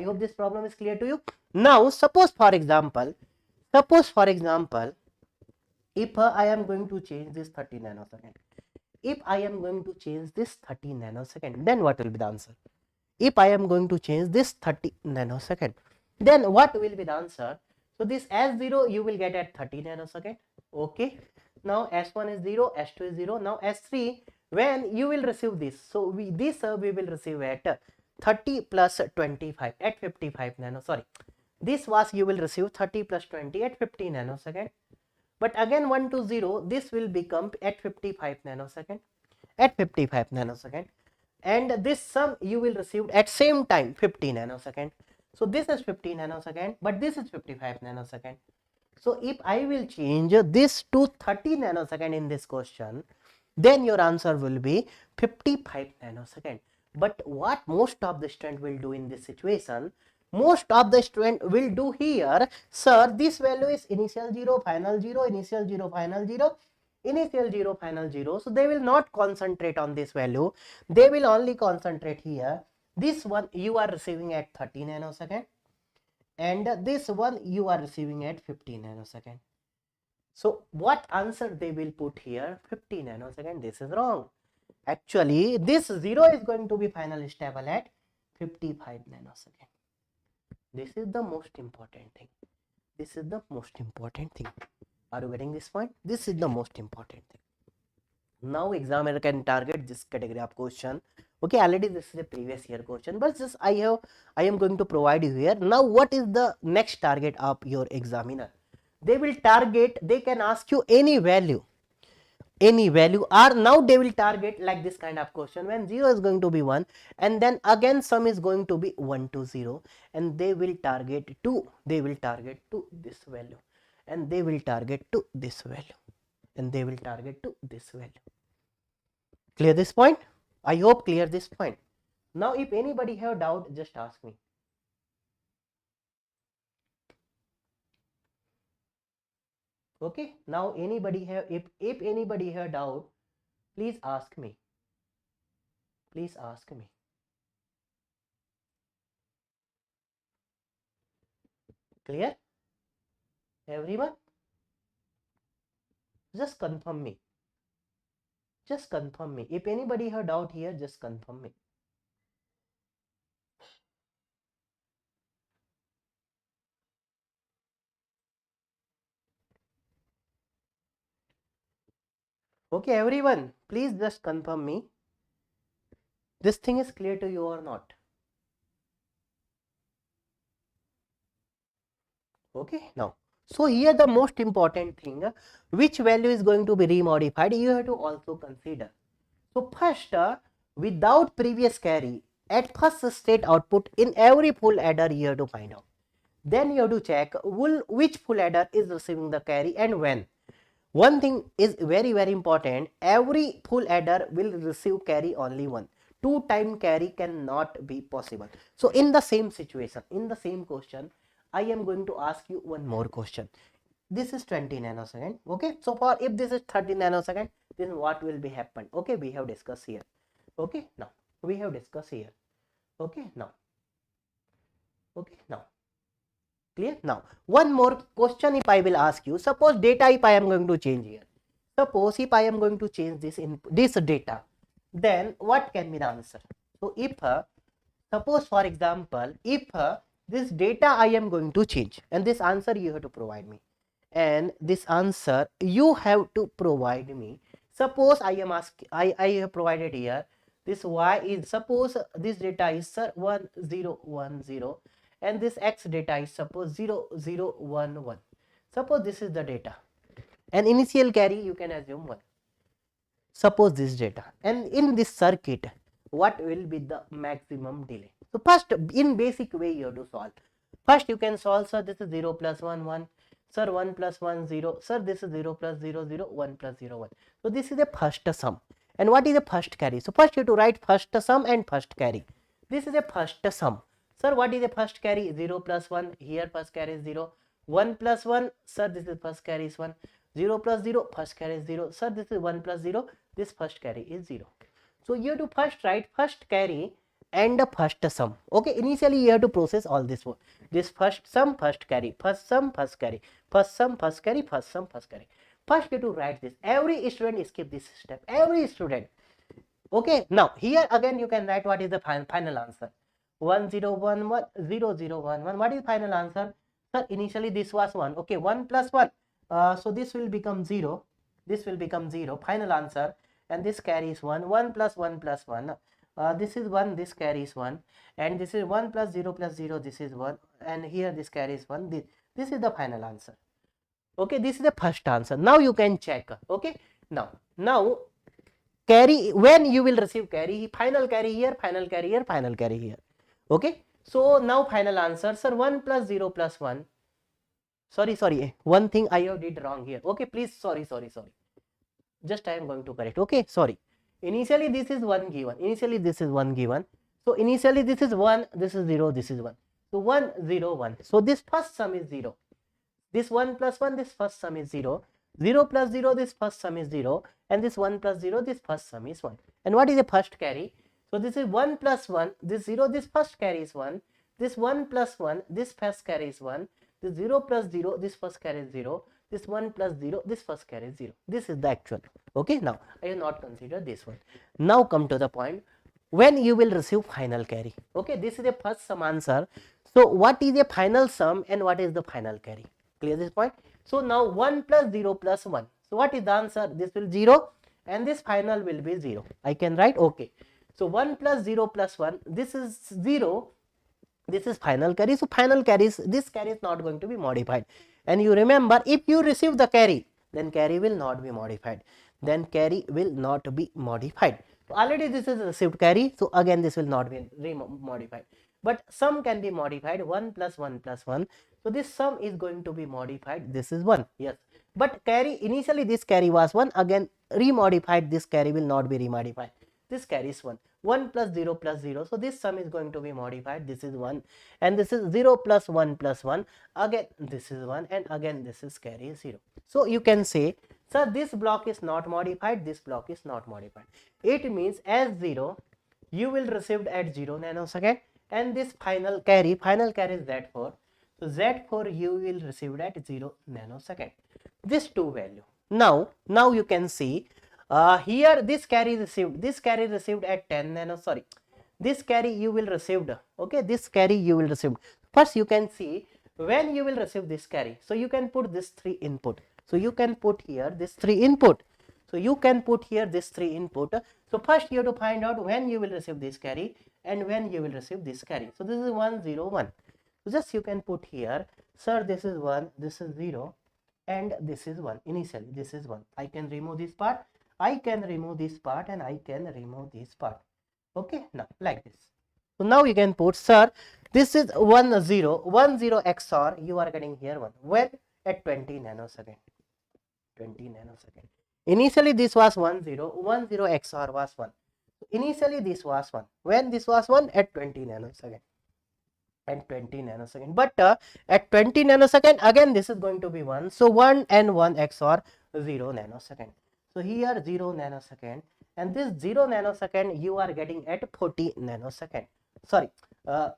hope this problem is clear to you. Now suppose for example, if I am going to change this 30 nanosecond, then what will be the answer? If I am going to change this 30 nanosecond, then what will be the answer? So this S0 you will get at 30 nanosecond. Okay. Now S1 is 0, S2 is 0. Now S3, when you will receive this, so we will receive at 30 plus 25 at 55 nanosecond. This was you will receive 30 plus 20 at 50 nanosecond. But again 1 to 0, this will become at 55 nanosecond. And this sum you will receive at same time 50 nanosecond. So this is 50 nanosecond, but this is 55 nanosecond. So if I will change this to 30 nanosecond in this question, then your answer will be 55 nanosecond. But what most of the student will do in this situation, most of the student will do here, sir, this value is initial 0, final 0, initial 0, final 0, initial 0, final 0. So they will not concentrate on this value. They will only concentrate here. This one you are receiving at 30 nanosecond, and this one you are receiving at 50 nanosecond. So what answer they will put here? 50 nanosecond. This is wrong. Actually, this 0 is going to be final stable at 55 nanosecond. This is the most important thing. This is the most important thing. Are you getting this point? This is the most important thing. Now examiner can target this category of question. Okay, already this is a previous year question, but just I am going to provide you here. Now what is the next target of your examiner? They will target, they can ask you any value, or now they will target like this kind of question when 0 is going to be 1, and then again sum is going to be 1 to 0, and they will target to this value, and they will target to this value, and they will target to this value. Clear this point? I hope clear this point. Now if anybody have doubt, just ask me. Okay, now anybody have, if anybody have doubt, please ask me. Please ask me. Clear? Everyone? Just confirm me. Just confirm me. If anybody have doubt here, just confirm me. Okay, everyone, please just confirm me. This thing is clear to you or not? Okay, now. So here the most important thing, which value is going to be remodified, you have to also consider. So first, without previous carry, at first state output in every full adder you have to find out. Then you have to check which full adder is receiving the carry and when. One thing is very important, every full adder will receive carry only one. 2 time carry cannot be possible. So in the same situation, in the same question, I am going to ask you one more question. This is 20 nanosecond. Okay, so for if this is 30 nanosecond, then what will be happen? Okay, we have discussed here. Okay, now we have discussed here. Okay, now. Okay, now. Clear? Now, one more question if I will ask you. Suppose data if I am going to change here. Suppose if I am going to change this in this data, then what can be the answer? So if suppose for example, if this data I am going to change, and this answer you have to provide me, and this answer you have to provide me. Suppose I am asking, I have provided here this y is, suppose this data is 1010, and this x data is suppose 0011. Suppose this is the data, and initial carry you can assume 1. Suppose this data, and in this circuit what will be the maximum delay? So first, in basic way you have to solve. First you can solve, sir, this is 0 plus 1 1, sir 1 plus 1 0, sir this is 0 plus 0 0, 1 plus 0 1. So this is the first sum. And what is the first carry? So first you have to write first sum and first carry. This is a first sum. Sir, what is the first carry? 0 plus 1, here first carry is 0. 1 plus 1, sir, this is first carry is 1. 0 plus 0, first carry is 0. Sir, this is 1 plus 0, this first carry is 0. So you have to first write first carry and the first sum. Okay, initially you have to process all this one. This first sum, first carry, first sum, first carry, first sum, first carry, first sum, first carry. First you have to write this. Every student skip this step. Every student. Okay, now here again you can write what is the final answer. 1011 0011. What is final answer? Sir, initially this was 1. Okay, 1 plus 1. So this will become 0. This will become 0. Final answer. And this carry is 1. 1 plus 1 plus 1. This is 1. This carry is 1. And this is 1 plus 0 plus 0. This is 1. And here this carry is 1. This is the final answer. Okay, this is the first answer. Now you can check. Okay, now carry, when you will receive carry, final carry here, final carry here, final carry here. Okay, so now final answer, sir, 1 plus 0 plus 1. Sorry, one thing I have did wrong here. Okay, please, sorry. Just I am going to correct. Okay, sorry. Initially this is 1 given. Initially this is 1 given. So initially this is 1, this is 0, this is 1. So 1 0 1. So this first sum is 0. This 1 plus 1, this first sum is 0. 0 plus 0, this first sum is 0. And this 1 plus 0, this first sum is 1. And what is the first carry? So this is 1 plus 1, this 0, this first carry is 1. This 1 plus 1, this first carry is 1. This 0 plus 0, this first carry is 0. This 1 plus 0, this first carry is 0. This is the actual. Okay, now I will not consider this one. Now come to the point when you will receive final carry. Okay, this is the first sum answer. So what is the final sum and what is the final carry? Clear this point? So now 1 plus 0 plus 1. So what is the answer? This will 0 and this final will be 0. I can write okay. So 1 plus 0 plus 1, this is 0. This is final carry. So final carries, this carry is not going to be modified. And you remember, if you receive the carry, then carry will not be modified. Then carry will not be modified. So already this is received carry. So again this will not be modified. But sum can be modified, 1 plus 1 plus 1. So this sum is going to be modified. This is 1. Yes. But carry, initially this carry was 1. Again remodified, this carry will not be remodified. This carry is 1. 1 plus 0 plus 0. So this sum is going to be modified. This is 1. And this is 0 plus 1 plus 1. Again this is 1. And again this is carry 0. So you can say, sir, this block is not modified. This block is not modified. It means as 0, you will receive at 0 nanosecond. And this final carry is Z4. So Z4 you will receive at 0 nanosecond. This two value. Now you can see here this carry received at 10 nano. Sorry, this carry you will received. Okay, this carry you will receive. First you can see when you will receive this carry. So you can put this 3 input. So you can put here this 3 input. So you can put here this 3 input. So first you have to find out when you will receive this carry and when you will receive this carry. So this is 1 0 1. So just you can put here, sir, this is 1, this is 0 and this is 1. Initially this is 1. I can remove this part, I can remove this part and I can remove this part. Okay, now like this. So now you can put, sir, this is 1 0 1 0 XOR, you are getting here 1. When? At 20 nanosecond. 20 nanosecond. Initially this was 1 0 1 0 XOR was 1. Initially this was 1. When this was 1? At 20 nanosecond. At 20 nanosecond. But at 20 nanosecond again this is going to be 1. So 1 and 1 XOR 0 nanosecond. So here 0 nanosecond and this 0 nanosecond you are getting at 40 nanosecond. Sorry,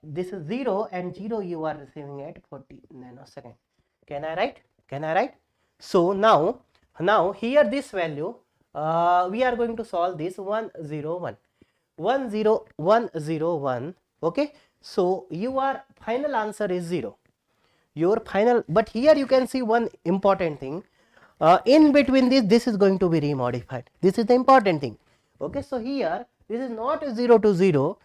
this is 0 and 0 you are receiving at 40 nanosecond. Can I write? Can I write? So now here this value we are going to solve this 1 0 1 1 0 1 0 1. Okay, so your final answer is 0. Your final, but here you can see one important thing. In between this is going to be remodified. This is the important thing. Okay, so here this is not 0 to 0.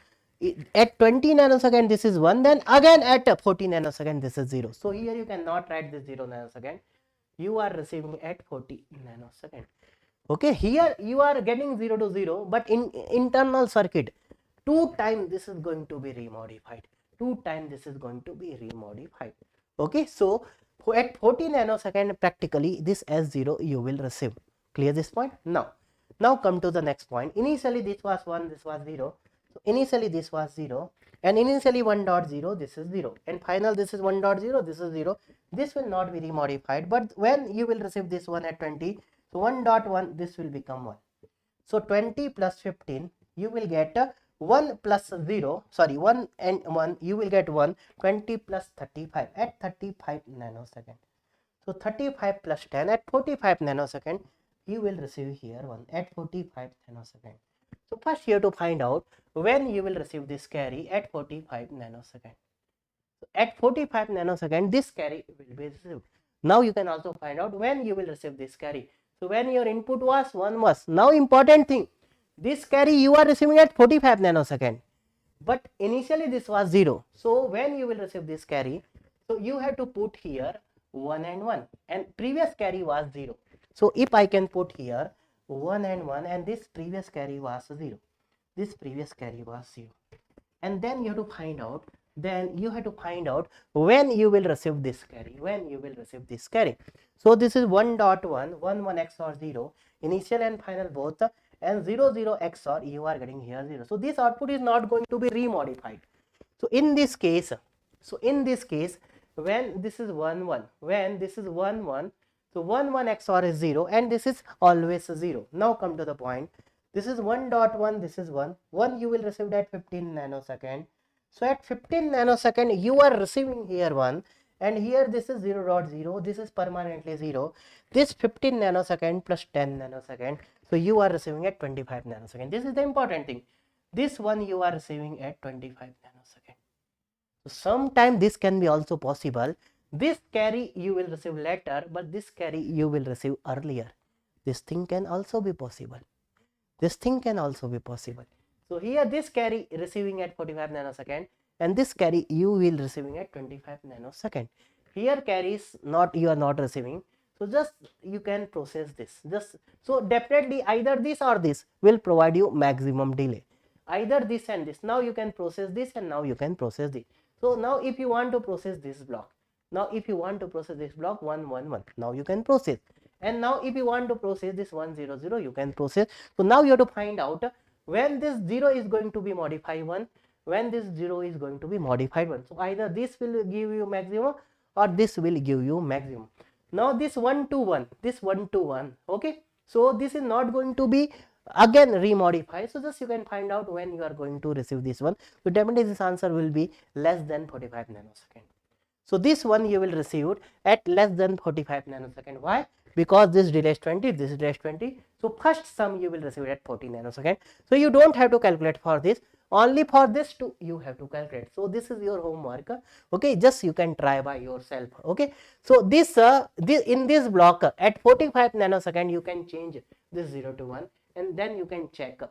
At 20 nanosecond this is 1, then again at 40 nanosecond this is 0. So here you cannot write this 0 nanosecond. You are receiving at 40 nanosecond. Okay, here you are getting 0 to 0, but in internal circuit 2 times this is going to be remodified. 2 times this is going to be remodified. Okay, so at 40 nanosecond practically this S0 you will receive. Clear this point? Now come to the next point. Initially this was 1, this was 0. So initially this was 0 and initially 1.0, this is 0 and final this is 1.0, this is 0. This will not be remodified, but when you will receive this one at 20, so 1.1 this will become 1. So 20 plus 15 you will get 1 plus 0, sorry 1 and 1 you will get 1, 20 plus 35 at 35 nanosecond. So 35 plus 10 at 45 nanosecond you will receive here 1 at 45 nanosecond. So first you have to find out when you will receive this carry at 45 nanosecond. So at 45 nanosecond this carry will be received. Now you can also find out when you will receive this carry. So when your input was 1 was, now important thing, this carry you are receiving at 45 nanosecond, but initially this was 0. So when you will receive this carry, so you have to put here 1 and 1 and previous carry was 0. So if I can put here 1 and 1 and this previous carry was 0, this previous carry was 0, and then you have to find out, when you will receive this carry, So this is 1.1 1 1 XOR 0, initial and final both, and 0 0 XOR you are getting here 0. So this output is not going to be remodified. So in this case So in this case, when this is 1 1, when this is 1 1, so 1 1 XOR is 0 and this is always 0. Now come to the point. This is 1.1, this is 1 1, you will receive at 15 nanosecond. So at 15 nanosecond you are receiving here 1, and here this is 0.0, this is permanently 0. This 15 nanosecond plus 10 nanosecond, so you are receiving at 25 nanosecond. This is the important thing. This one you are receiving at 25 nanosecond. So sometime this can be also possible. This carry you will receive later, but this carry you will receive earlier. This thing can also be possible. This thing can also be possible. So here this carry receiving at 45 nanosecond, and this carry you will receiving at 25 nanosecond. Here carries not, you are not receiving. So just you can process this. Just so definitely either this or this will provide you maximum delay. Either this and this. Now you can process this, and now you can process this. So now if you want to process this block, now if you want to process this block 1 1 1, now you can process. And now if you want to process this 1 0 0, you can process. So now you have to find out when this 0 is going to be modified 1, when this 0 is going to be modified 1. So either this will give you maximum or this will give you maximum. Now this 1 to 1, this 1 to 1, okay. So this is not going to be again remodify. So just you can find out when you are going to receive this one. So definitely this answer will be less than 45 nanosecond. So this one you will receive it at less than 45 nanosecond. Why? Because this delay is 20, this delay is 20. So first sum you will receive it at 40 nanosecond. So you don't have to calculate for this. Only for this two you have to calculate. So this is your homework. Okay, just you can try by yourself. Okay, so this in this block at 45 nanosecond you can change this 0 to 1, and then you can check.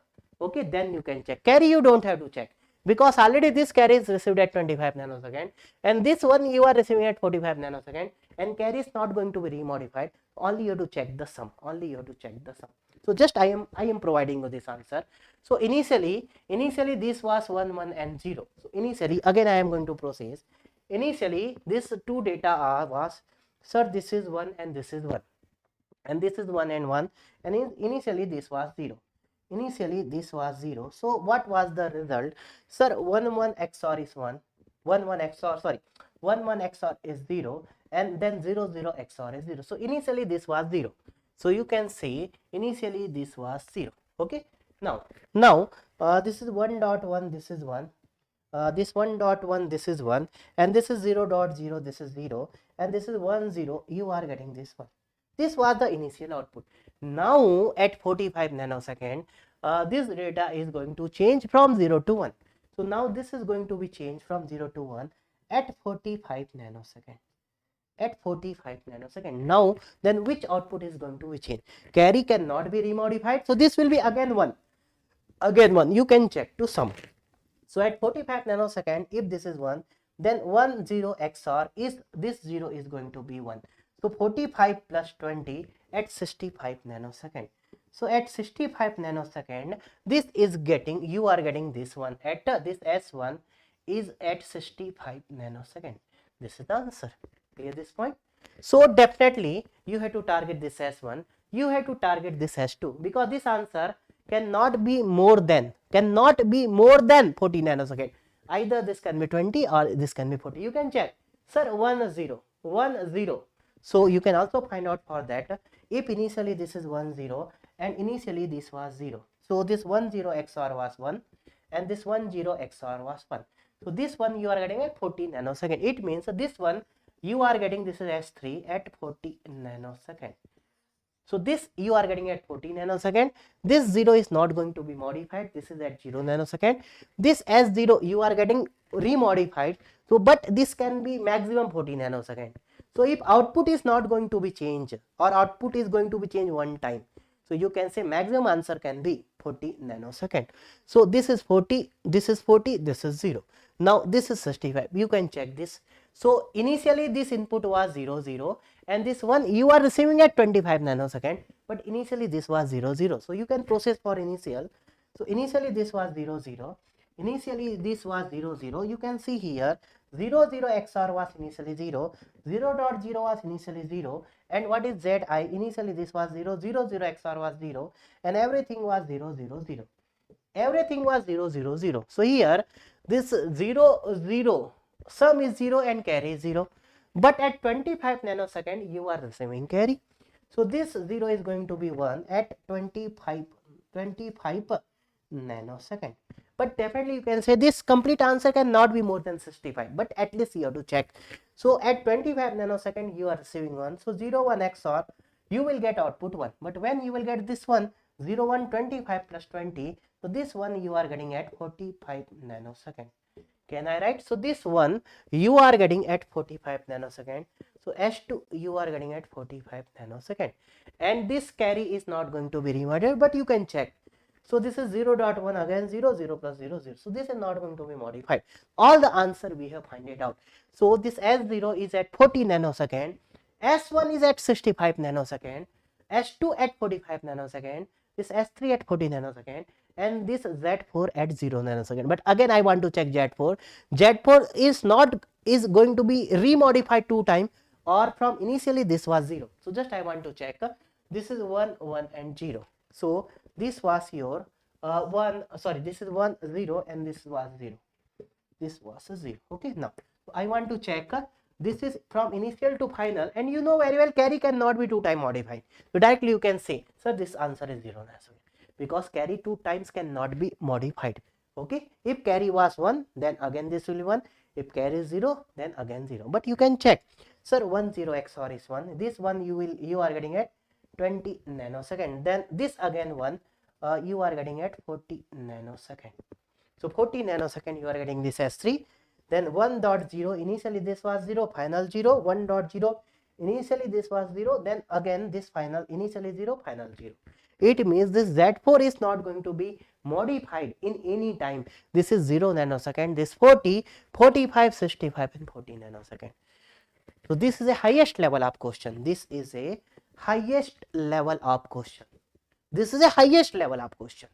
Okay, then you can check. Carry you don't have to check, because already this carry is received at 25 nanosecond, and this one you are receiving at 45 nanosecond, and carry is not going to be remodified. Only you have to check the sum. Only you have to check the sum. So just I am providing you this answer. So initially this was 1 1 and 0. So initially again I am going to process. Initially this two data was, sir, this is 1 and this is 1, and this is 1 and 1, and initially this was 0. Initially this was 0. So what was the result? Sir, 1 1 XOR is 1, 1 1 XOR, sorry, 1 1 XOR is 0, and then 0 0 XOR is 0. So initially this was 0. So you can say initially this was 0. Okay, now this is 1.1, this is 1, this 1.1, this is 1, and this is 0.0, this is 0, and this is 1 0, you are getting this one. This was the initial output. Now at 45 nanosecond, this data is going to change from 0 to 1. So now this is going to be changed from 0 to 1 at 45 nanosecond. At 45 nanosecond. Now then which output is going to be changed? Carry cannot be remodified. So this will be again 1. Again 1. You can check to sum. So at 45 nanosecond, if this is 1, then 1 0 XOR is this 0 is going to be 1. So 45 plus 20 at 65 nanosecond. So at 65 nanosecond, this is getting, you are getting this one at this S1 is at 65 nanosecond. This is the answer. Clear this point? So definitely you have to target this S1, you have to target this S2, because this answer cannot be more than 40 nanosecond. Either this can be 20 or this can be 40. You can check, sir, 1 0 1 0. So you can also find out for that, if initially this is 1 0 and initially this was 0. So this 1 0 XOR was 1 and this 1 0 XOR was 1. So this one you are getting at 40 nanosecond. It means this one you are getting, this is S3 at 40 nanosecond. So this you are getting at 40 nanosecond. This 0 is not going to be modified. This is at 0 nanosecond. This S0 you are getting remodified. So but this can be maximum 40 nanosecond. So if output is not going to be changed or output is going to be changed one time, so you can say maximum answer can be 40 nanosecond. So this is 40, this is 40, this is 0. Now this is 65. You can check this. So initially this input was 0 0 and this one you are receiving at 25 nanosecond, but initially this was 0 0. So you can process for initial. So initially this was 0 0. Initially this was 0 0. You can see here 0 0 XOR was initially 0, 0.0 was initially 0, and what is ZI? Initially this was 0 0 0 XOR was 0, and everything was 0 0 0. Everything was 0 0 0. So here this 0 0 sum is 0 and carry is 0, but at 25 nanosecond you are receiving carry. So this 0 is going to be 1 at 25 nanosecond. But definitely you can say this complete answer cannot be more than 65, but at least you have to check. So at 25 nanosecond you are receiving 1, so 0 1 XOR, you will get output 1. But when you will get this one 0 1 25 plus 20, so this one you are getting at 45 nanosecond. Can I write? So this one you are getting at 45 nanosecond. So S2 you are getting at 45 nanosecond, and this carry is not going to be rewarded, but you can check. So this is 0.1 again 0 0 plus 0 0. So this is not going to be modified. All the answer we have find it out. So this S0 is at 40 nanosecond, S1 is at 65 nanosecond, S2 at 45 nanosecond, this S3 at 40 nanosecond, and this Z4 at 0 nanosecond. But again I want to check Z4. Z4 is going to be remodified 2 times, or from initially this was 0. So just I want to check. This is 1 1 and 0. So this was your 1, sorry, this is 1 0 and this was 0. This was a 0. Okay, now I want to check. This is from initial to final, and you know very well carry cannot be 2 times modified. So directly you can say, sir, this answer is 0 because carry 2 times cannot be modified. Okay, if carry was 1, then again this will be 1. If carry is 0, then again 0. But you can check, sir, 1 0 XOR is 1. This one you are getting at 20 nanosecond. Then this again 1, you are getting at 40 nanosecond. So 40 nanosecond you are getting this S3. Then 1.0, initially this was 0, final 0, 1.0, initially this was 0, then again this final, initially 0, final 0. It means this Z4 is not going to be modified in any time. This is 0 nanosecond, this 40, 45, 65 and 40 nanosecond. So this is a highest level of question. This is a highest level of question. This is a highest level of question.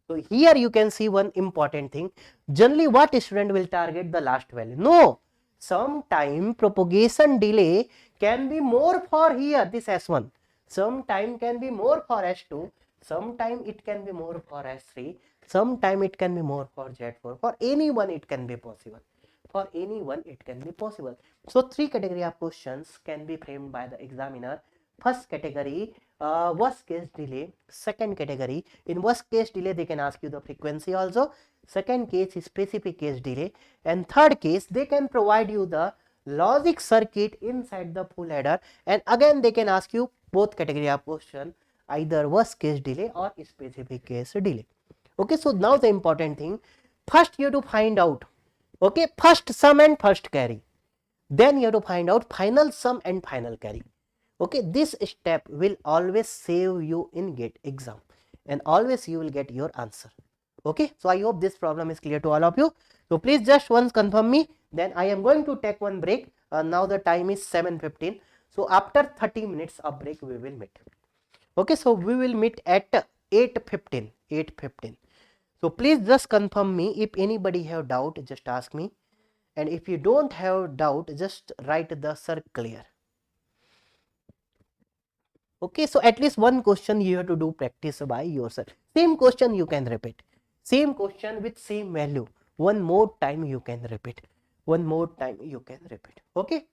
So here you can see one important thing. Generally what student will target the last value? No, sometime propagation delay can be more for here this S1. Sometime can be more for S2. Sometime it can be more for S3. Sometime it can be more for Z4. For anyone it can be possible. For anyone it can be possible. So 3 category of questions can be framed by the examiner. First category, worst case delay. Second category, in worst case delay they can ask you the frequency also. Second case is specific case delay, and third case they can provide you the logic circuit inside the full adder, and again they can ask you both category of question, either worst case delay or specific case delay. Okay, so now the important thing, first you have to find out, okay, first sum and first carry, then you have to find out final sum and final carry. Okay, this step will always save you in GATE exam, and always you will get your answer. Okay, so I hope this problem is clear to all of you. So please just once confirm me, then I am going to take one break. Now the time is 7:15. So after 30 minutes of break we will meet. Okay, so we will meet at 8:15. 8:15. So please just confirm me. If anybody have doubt, just ask me, and if you don't have doubt, just write the sir clear. Okay, so at least one question you have to do practice by yourself. Same question you can repeat, same question with same value, one more time you can repeat, one more time you can repeat. Okay,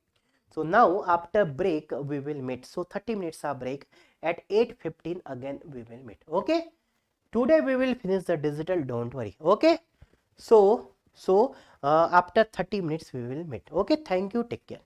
so now after break we will meet. So 30 minutes of break, at 8:15 again we will meet. Okay, today we will finish the digital, don't worry. Okay, so after 30 minutes we will meet. Okay, thank you, take care.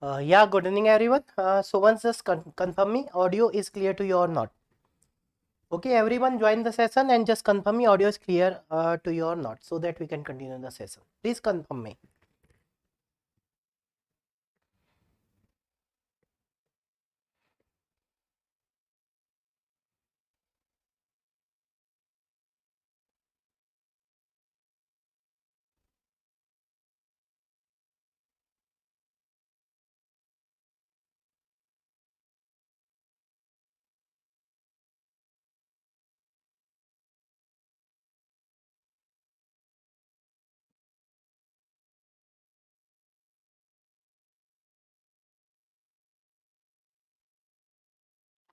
Yeah, good evening everyone. So once just confirm me audio is clear to you or not. Okay, everyone join the session and just confirm me audio is clear to you or not, so that we can continue the session. Please confirm me.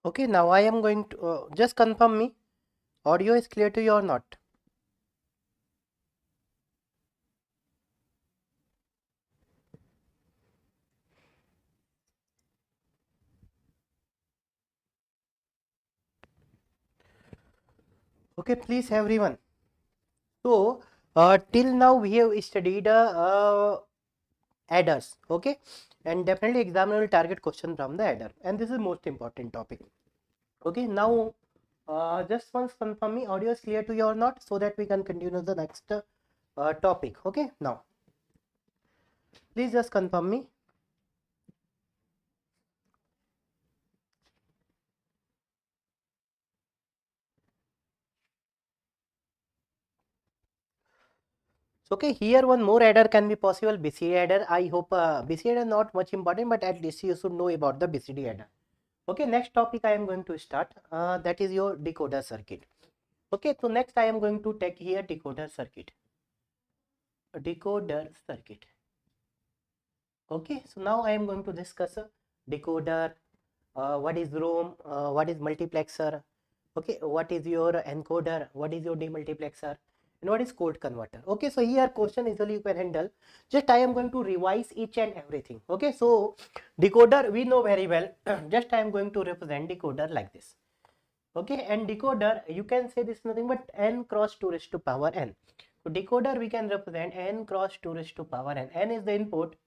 Okay, now I am going to just confirm me audio is clear to you or not. Okay, please everyone. So till now we have studied adders. Okay, and definitely examiner will target question from the adder, and this is most important topic. Okay, now just once confirm me audio is clear to you or not, so that we can continue the next topic. Okay, now please just confirm me. So, okay, here one more adder can be possible, BCD adder. I hope BCD adder not much important, but at least you should know about the BCD adder. Okay, next topic I am going to start, that is your decoder circuit. Okay, so next I am going to take here decoder circuit. Decoder circuit. Okay, so now I am going to discuss a decoder, what is ROM, what is multiplexer, okay, what is your encoder, what is your demultiplexer, and what is code converter. Okay, so here question easily you can handle. Just I am going to revise each and everything. Okay, so decoder we know very well. Just I am going to represent decoder like this. Okay, and decoder you can say this is nothing but n cross 2 raised to power n. So decoder we can represent n cross 2 raised to power n. N is the input,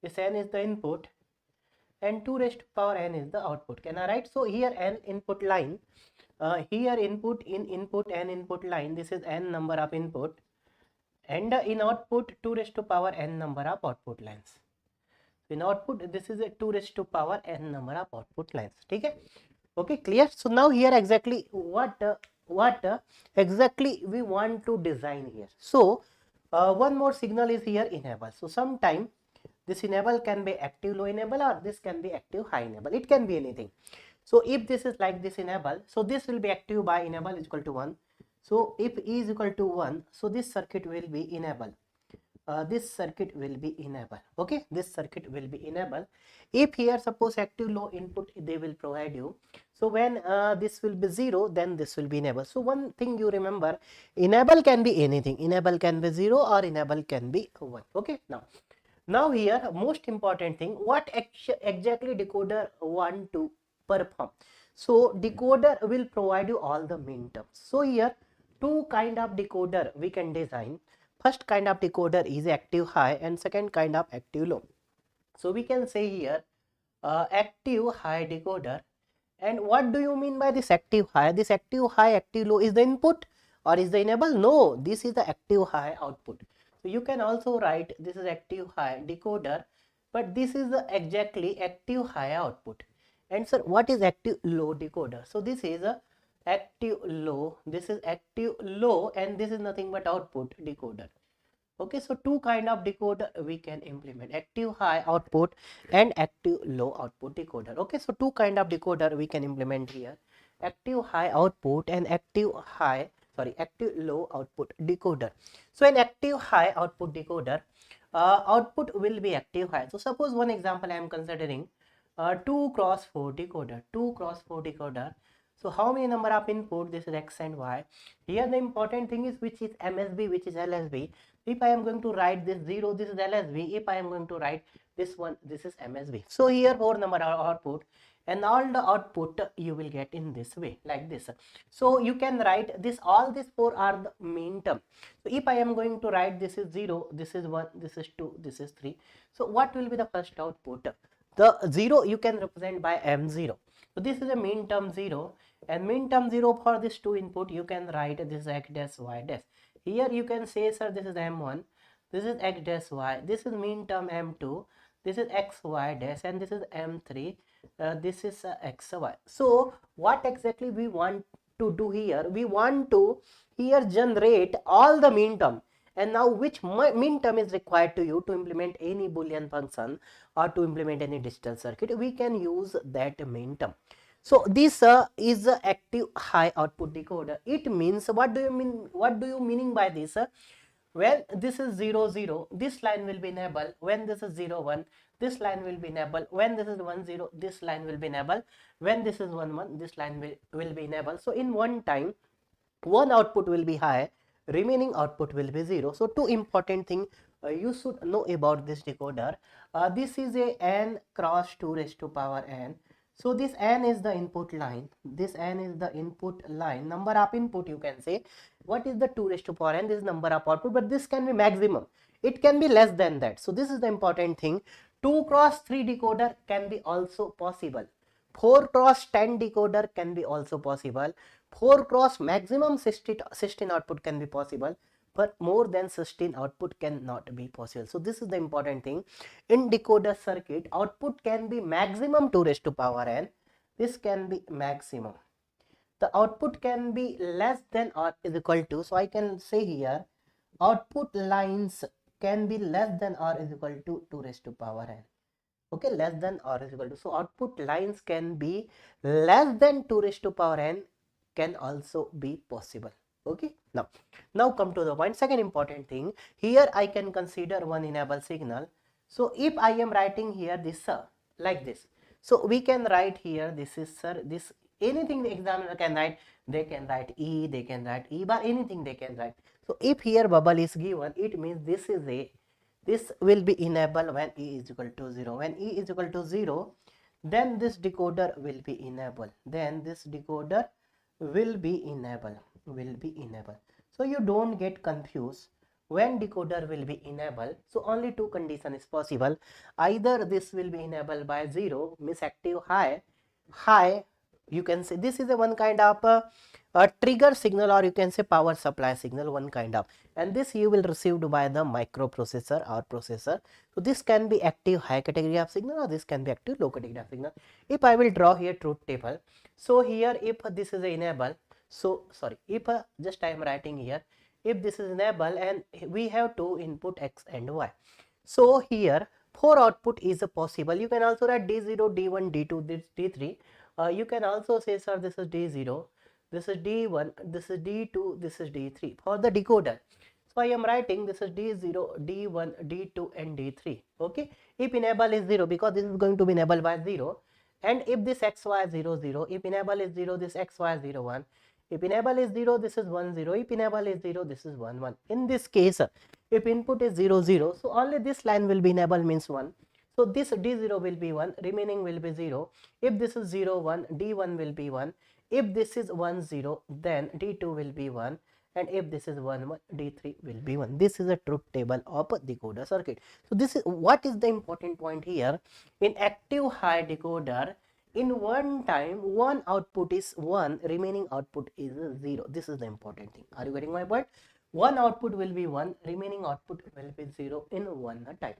this n is the input, and 2 raised to power n is the output. Can I write? So here n input line, here input in input n input line, this is n number of input, and in output 2 raised to power n number of output lines. In output this is a 2 raised to power n number of output lines. Okay, okay, clear. So now here exactly what exactly we want to design here. So one more signal is here enable. So sometime this enable can be active low enable, or this can be active high enable. It can be anything. So if this is like this enable, so this will be active by enable is equal to 1. So if E is equal to 1, so this circuit will be enable. This circuit will be enable. Okay, this circuit will be enable. If here suppose active low input they will provide you, so when this will be 0, then this will be enable. So one thing you remember, enable can be anything. Enable can be 0 or enable can be 1. Okay, now here most important thing, what exactly decoder want to perform. So decoder will provide you all the min terms. So here two kind of decoder we can design. First kind of decoder is active high, and second kind of active low. So we can say here active high decoder. And what do you mean by this active high? This active high, active low is the input or is the enable? No, this is the active high output. So you can also write this is active high decoder, but this is the exactly active high output. And sir, what is active low decoder? So this is a active low, this is active low, and this is nothing but output decoder. Okay, so two kind of decoder we can implement, active high output and active low output decoder. Okay, so two kind of decoder we can implement here, active high output and active low output decoder. So an active high output decoder, output will be active high. So suppose one example I am considering 2 cross 4 decoder, 2 cross 4 decoder. So how many number of input? This is x and y. Here the important thing is which is MSB, which is LSB. If I am going to write this 0, this is LSB. If I am going to write this one, this is MSB. So here 4 number of output, and all the output you will get in this way, like this. So you can write this, all these 4 are the main term. So if I am going to write this is 0, this is 1, this is 2, this is 3. So what will be the first output? The 0 you can represent by m0. So this is a min term 0, and min term 0 for this two input you can write this x dash y dash. Here you can say, sir, this is m1, this is x dash y, this is min term m2, this is x y dash, and this is m3, this is x y. So what exactly we want to do here? We want to here generate all the min term, and now which min term is required to you to implement any Boolean function or to implement any digital circuit, we can use that min term. So this is a active high output decoder. It means, what do you mean? What do you meaning by this? When this is 0 0, this line will be enabled. When this is 0 1, this line will be enabled. When this is 1 0, this line will be enabled. When this is 1 1, this line will be enabled. So in one time, one output will be high, remaining output will be 0. So two important thing you should know about this decoder. This is a n cross 2 raised to power n. So this n is the input line, this n is the input line, number of input you can say. What is the 2 raised to power n? This is number of output, but this can be maximum, it can be less than that. So this is the important thing. 2 cross 3 decoder can be also possible. 4 cross 10 decoder can be also possible. 4 cross maximum 16 output can be possible, but more than 16 output cannot be possible. So this is the important thing. In decoder circuit, output can be maximum 2 raised to power n. This can be maximum. The output can be less than or is equal to, so I can say here output lines can be less than or is equal to 2 raised to power n. Okay, less than or is equal to, so output lines can be less than 2 raised to power n can also be possible. Okay, now come to the point. Second important thing, here I can consider one enable signal. So if I am writing here this like this, so we can write here this is this, anything the examiner can write, they can write E, they can write E bar, anything they can write. So if here bubble is given, it means this is a, this will be enabled when E is equal to 0. When E is equal to 0, then this decoder will be enabled. Then this decoder will be enabled. So you don't get confused when decoder will be enabled. So only two condition is possible. Either this will be enabled by 0, means active high, you can say this is a one kind of a trigger signal, or you can say power supply signal, one kind of, and this you will received by the microprocessor or processor. So this can be active high category of signal, or this can be active low category of signal. If I will draw here truth table, so here if this is a enable, so sorry, if just I am writing here, if this is enable and we have two input x and y, so here 4 output is possible. You can also write D0, D1, D2, D3. You can also say, sir, this is D0, this is D1, this is D2, this is D3 for the decoder. So I am writing this is D0, D1, D2 and D3. Okay, if enable is 0, because this is going to be enabled by 0, and if this xy is 0 0, if enable is 0, this xy is 0 1, if enable is 0, this is 1 0, if enable is 0, this is 1 1. In this case, if input is 0 0, so only this line will be enabled, means 1. So this D0 will be 1, remaining will be 0. If this is 0 1, D1 will be 1. If this is 1 0, then D2 will be 1, and if this is 1 1, D3 will be 1. This is a truth table of a decoder circuit. So this is what is the important point here. In active high decoder, in one time one output is 1, remaining output is 0. This is the important thing. Are you getting my point? One output will be 1, remaining output will be 0 in one time.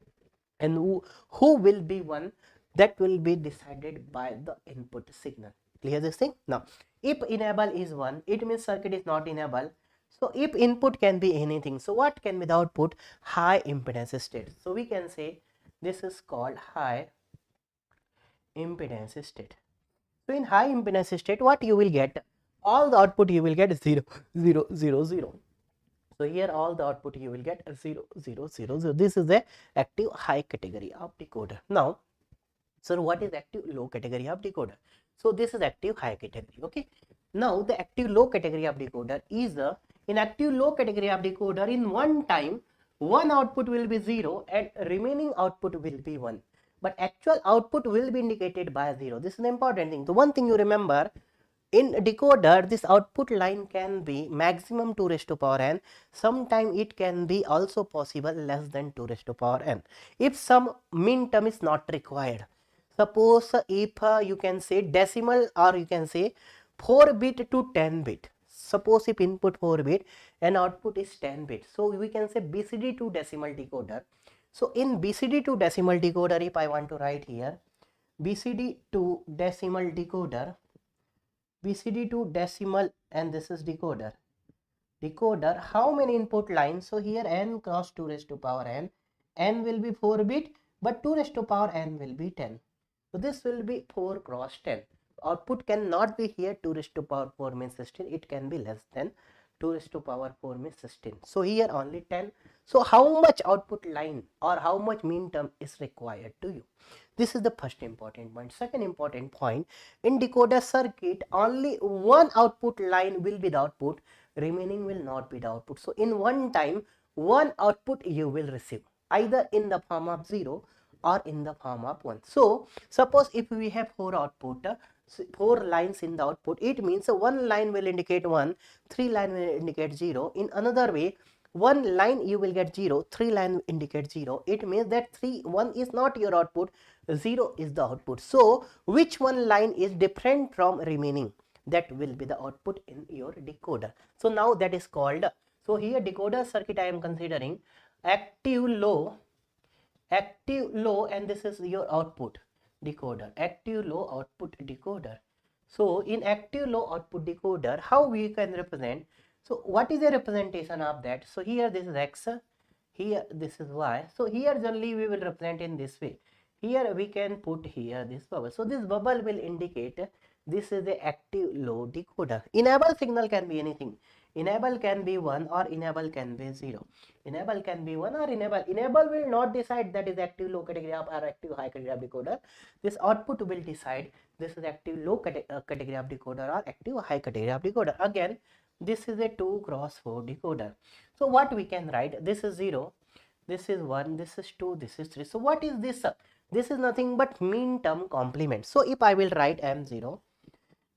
And who will be 1, that will be decided by the input signal. Clear this thing? Now if enable is 1, it means circuit is not enabled. So if input can be anything, so what can be the output? High impedance state. So we can say this is called high impedance state. So in high impedance state, what you will get? All the output you will get 0 0 0 0. So here all the output you will get 0 0 0 0. This is the active high category of decoder. Now, sir, what is active low category of decoder? So this is active high category. Okay. Now the active low category of decoder is in active low category of decoder, in one time one output will be 0 and remaining output will be 1. But actual output will be indicated by 0. This is an important thing. So one thing you remember, in decoder, this output line can be maximum 2 raised to power n. Sometime it can be also possible less than 2 raised to power n. If some min term is not required, Suppose if you can say decimal, or you can say 4 bit to 10 bit. Suppose if input 4 bit and output is 10 bit. So we can say BCD to decimal decoder. So in BCD to decimal decoder, if I want to write here BCD to decimal decoder, BCD to decimal, and this is decoder. Decoder, how many input lines? So here n cross 2 raised to power n will be 4 bit, but 2 raised to power n will be 10. So this will be 4 cross 10. Output cannot be here 2 raised to power 4 means 16. It can be less than 2 raised to power 4 means 16. So here only 10. So how much output line or how much mean term is required to you? This is the first important point. Second important point, in decoder circuit, only one output line will be the output, remaining will not be the output. So in one time, one output you will receive, either in the form of 0 or in the form of 1. So suppose if we have 4 output, 4 lines in the output, it means one line will indicate 1, 3 line will indicate 0. In another way, one line you will get 0, 3 line indicate 0. It means that 1 is not your output, 0 is the output. So which one line is different from remaining? That will be the output in your decoder. So now that is called, so here decoder circuit I am considering active low, and this is your output decoder, active low output decoder. So in active low output decoder, how we can represent? So what is the representation of that? So here this is X, here this is Y. So here generally we will represent in this way. Here we can put here this bubble. So this bubble will indicate this is the active low decoder. Enable signal can be anything. Enable can be 1 or enable can be 0. Enable can be 1 or enable. Enable will not decide that is active low category of or active high category of decoder. This output will decide this is active low category of decoder or active high category of decoder. Again, this is a 2 cross 4 decoder. So what we can write? This is 0, this is 1, this is 2, this is 3. So what is this? This is nothing but mean term complement. So if I will write M0,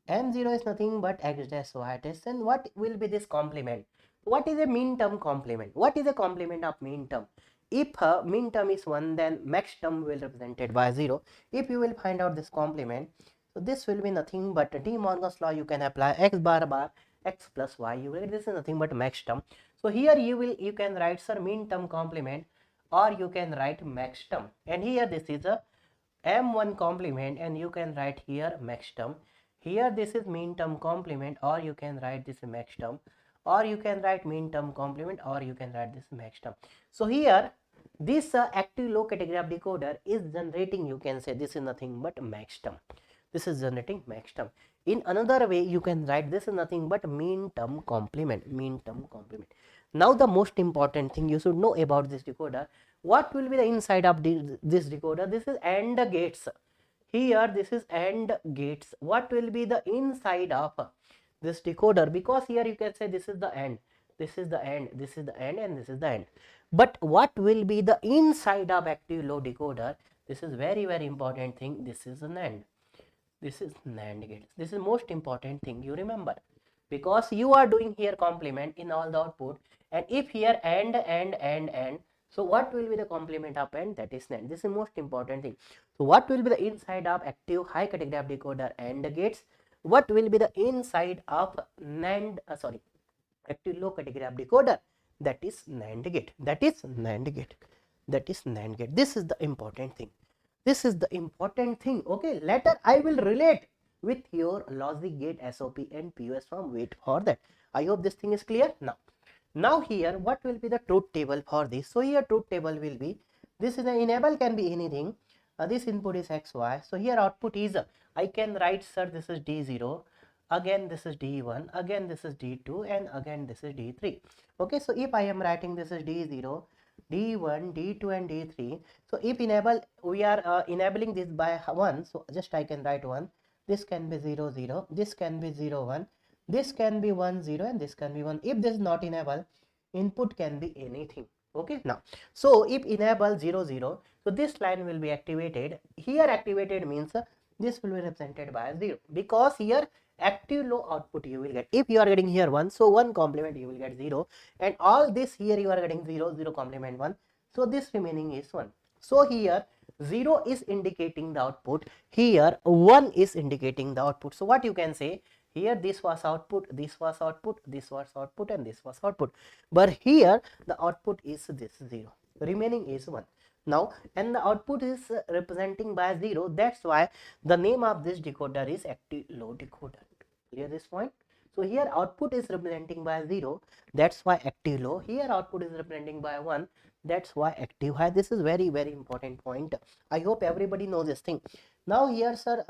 M0 is nothing but X dash Y dash, and what will be this complement? What is a mean term complement? What is a complement of mean term? If mean term is 1, then max term will be represented by 0. If you will find out this complement, so this will be nothing but De Morgan's law. You can apply X bar X plus Y. You will, this is nothing but max term. So here you can write sir mean term complement, or you can write max term, and here this is a M1 complement, and you can write here max term. Here this is mean term complement, or you can write this max term, or you can write mean term complement, or you can write this max term. So here this active low category of decoder is generating, you can say this is nothing but max term. This is generating max term. In another way you can write this is nothing but mean term complement, mean term complement. Now the most important thing you should know about this decoder, what will be the inside of this decoder? This is AND gates. Here this is AND gates. What will be the inside of this decoder? Because here you can say this is the AND, this is the AND, this is the AND, and this is the AND. But what will be the inside of active low decoder? This is very important thing. This is an AND. This is NAND gates. This is most important thing you remember, because you are doing here complement in all the output, and if here and, so what will be the complement of AND? That is NAND. This is most important thing. So what will be the inside of active high category of decoder AND gates? What will be the inside of NAND, active low category of decoder? That is NAND gate. That is NAND gate. That is NAND gate. This is the important thing. This is the important thing. Okay, later I will relate with your logic gate SOP and POS form. Wait for that. I hope this thing is clear. Now here what will be the truth table for this? So here truth table will be, this is an enable can be anything. This input is XY. So here output is, I can write sir this is D0, again this is D1, again this is D2, and again this is D3. Okay, so if I am writing this is D0, D1, D2, and D3. So if enable, we are enabling this by 1. So just I can write 1. This can be 0, 0. This can be 0, 1. This can be 1, 0, and this can be 1. If this is not enable, input can be anything. Okay, now so if enable 0, 0, so this line will be activated. Here activated means this will be represented by 0, because here active low output you will get. If you are getting here 1, so 1 complement you will get 0, and all this here you are getting 0, 0 complement 1. So this remaining is 1. So here 0 is indicating the output, here 1 is indicating the output. So what you can say, here this was output, this was output, this was output, and this was output, but here the output is this 0, remaining is 1. Now, and the output is representing by 0, that's why the name of this decoder is active low decoder. Clear this point? So here output is representing by 0, that's why active low. Here output is representing by 1, that's why active high. This is very important point. I hope everybody knows this thing. Now here, sir,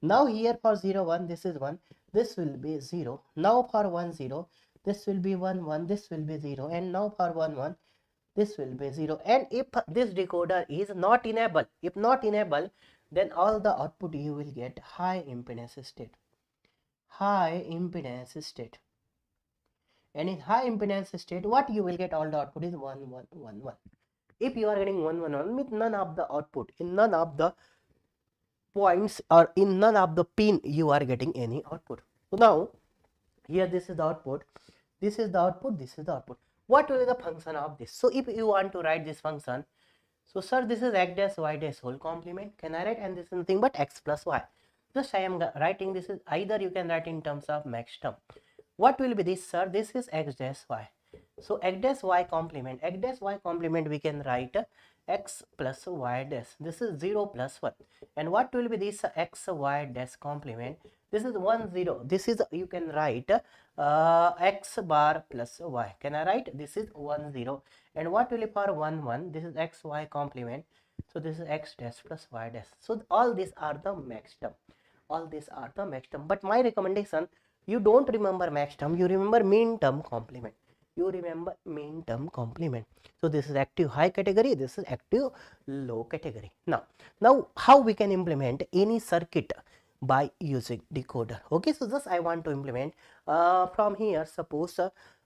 now here for 0 1, this is 1, this will be 0. Now for 1 0, this will be 1 1, this will be 0, and now for 1 1, this will be 0. And if this decoder is not enabled, if not enabled, then all the output you will get high impedance state. High impedance state. And in high impedance state, what you will get, all the output is 1 1 1 1. If you are getting 1 1 1 with none of the output, in none of the points or in none of the pin, you are getting any output. So now here this is the output, this is the output, this is the output. What will be the function of this? So if you want to write this function, so sir, this is x dash y dash whole complement, can I write? And this is nothing but x plus y. Just I am writing, this is either you can write in terms of max term. What will be this, sir? This is x dash y. So x dash y complement we can write x plus y dash. This is 0 plus 1. And what will be this x y dash complement? This is 1 0. This is, you can write x bar plus y. Can I write? This is 1 0. And what will be for 1 1? This is x y complement. So this is x dash plus y dash. So all these are the max term. All these are the max term. But my recommendation, you don't remember max term, you remember mean term complement. You remember mean term complement. So this is active high category, this is active low category. Now how we can implement any circuit by using decoder? Okay, so just I want to implement from here, suppose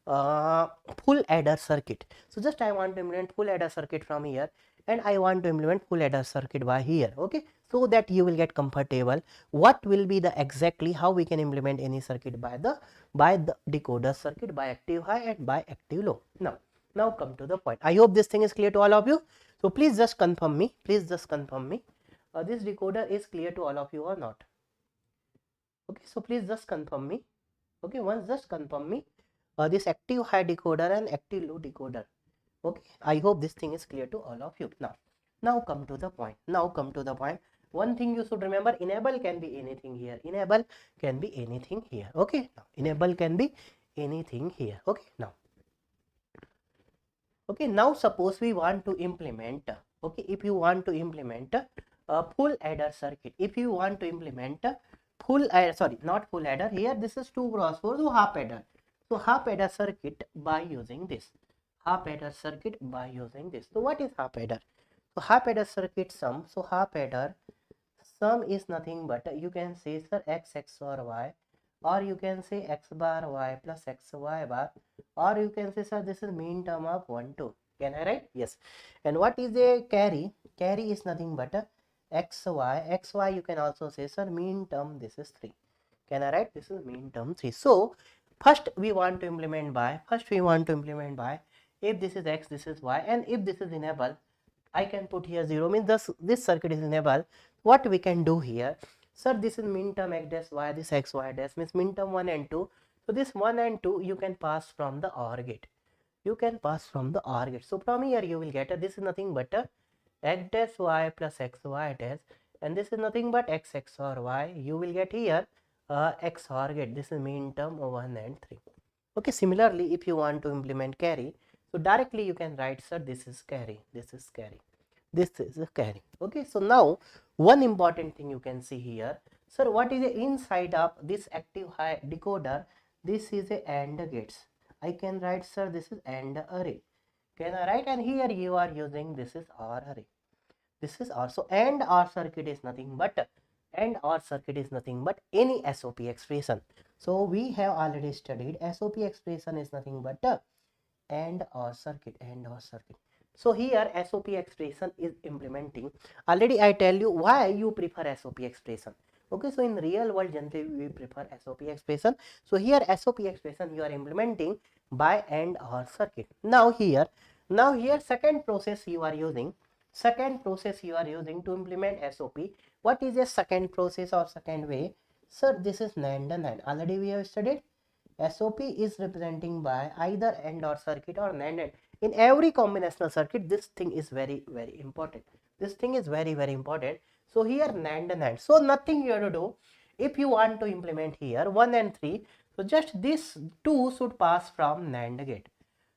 full adder circuit. So just I want to implement full adder circuit from here, and I want to implement full adder circuit by here. Okay, so that you will get comfortable what will be the exactly how we can implement any circuit by the decoder circuit, by active high and by active low. Now come to the point. I hope this thing is clear to all of you. So please just confirm me, please just confirm me this decoder is clear to all of you or not. Okay, so please just confirm me. Okay, once just confirm me this active high decoder and active low decoder. Okay, I hope this thing is clear to all of you. Now come to the point. One thing you should remember, enable can be anything here. Enable can be anything here. Okay, now enable can be anything here. Okay, now suppose we want to implement, okay, if you want to implement a full adder circuit, if you want to implement full adder, sorry, not full adder, here this is 2 cross 4, so half adder. So half adder circuit by using this. Half adder circuit by using this. So what is half adder? So half adder circuit sum. So half adder sum is nothing but you can say, sir, x XOR y, or you can say x bar y plus x y bar, or you can say, sir, this is mean term of 1 2. Can I write? Yes. And what is a carry? Carry is nothing but xy you can also say, sir, mean term, this is 3. Can I write? This is mean term 3. So first we want to implement by, if this is x, this is y, and if this is enabled, I can put here 0, means this circuit is enabled. What we can do here, sir, this is min term x dash y, this x y dash means min term 1 and 2. So this 1 and 2 you can pass from the OR gate. So from here you will get this is nothing but x dash y plus x y dash, and this is nothing but x XOR y. You will get here XOR gate. This is min term 1 and 3. Okay, similarly if you want to implement carry, so directly you can write, sir, this is carry, this is carry, this is a carry. Okay, so now one important thing you can see here, sir, what is the inside of this active high decoder? This is a AND gates. I can write, sir, this is AND array. Can I write? And here you are using, this is OR array. This is also AND OR circuit is nothing but any SOP expression. So we have already studied SOP expression is nothing but AND OR circuit. So here SOP expression is implementing. Already I tell you why you prefer SOP expression. Okay, so in real world generally we prefer SOP expression. So here SOP expression you are implementing by AND OR circuit. Now here second process you are using. second process you are using to implement SOP. What is a second process or second way? Sir, this is NAND and NAND. Already we have studied. SOP is representing by either AND OR circuit or NAND and. In every combinational circuit, this thing is very important. This thing is very important. So here NAND and NAND. So nothing you have to do. If you want to implement here 1 and 3, so just this 2 should pass from NAND gate.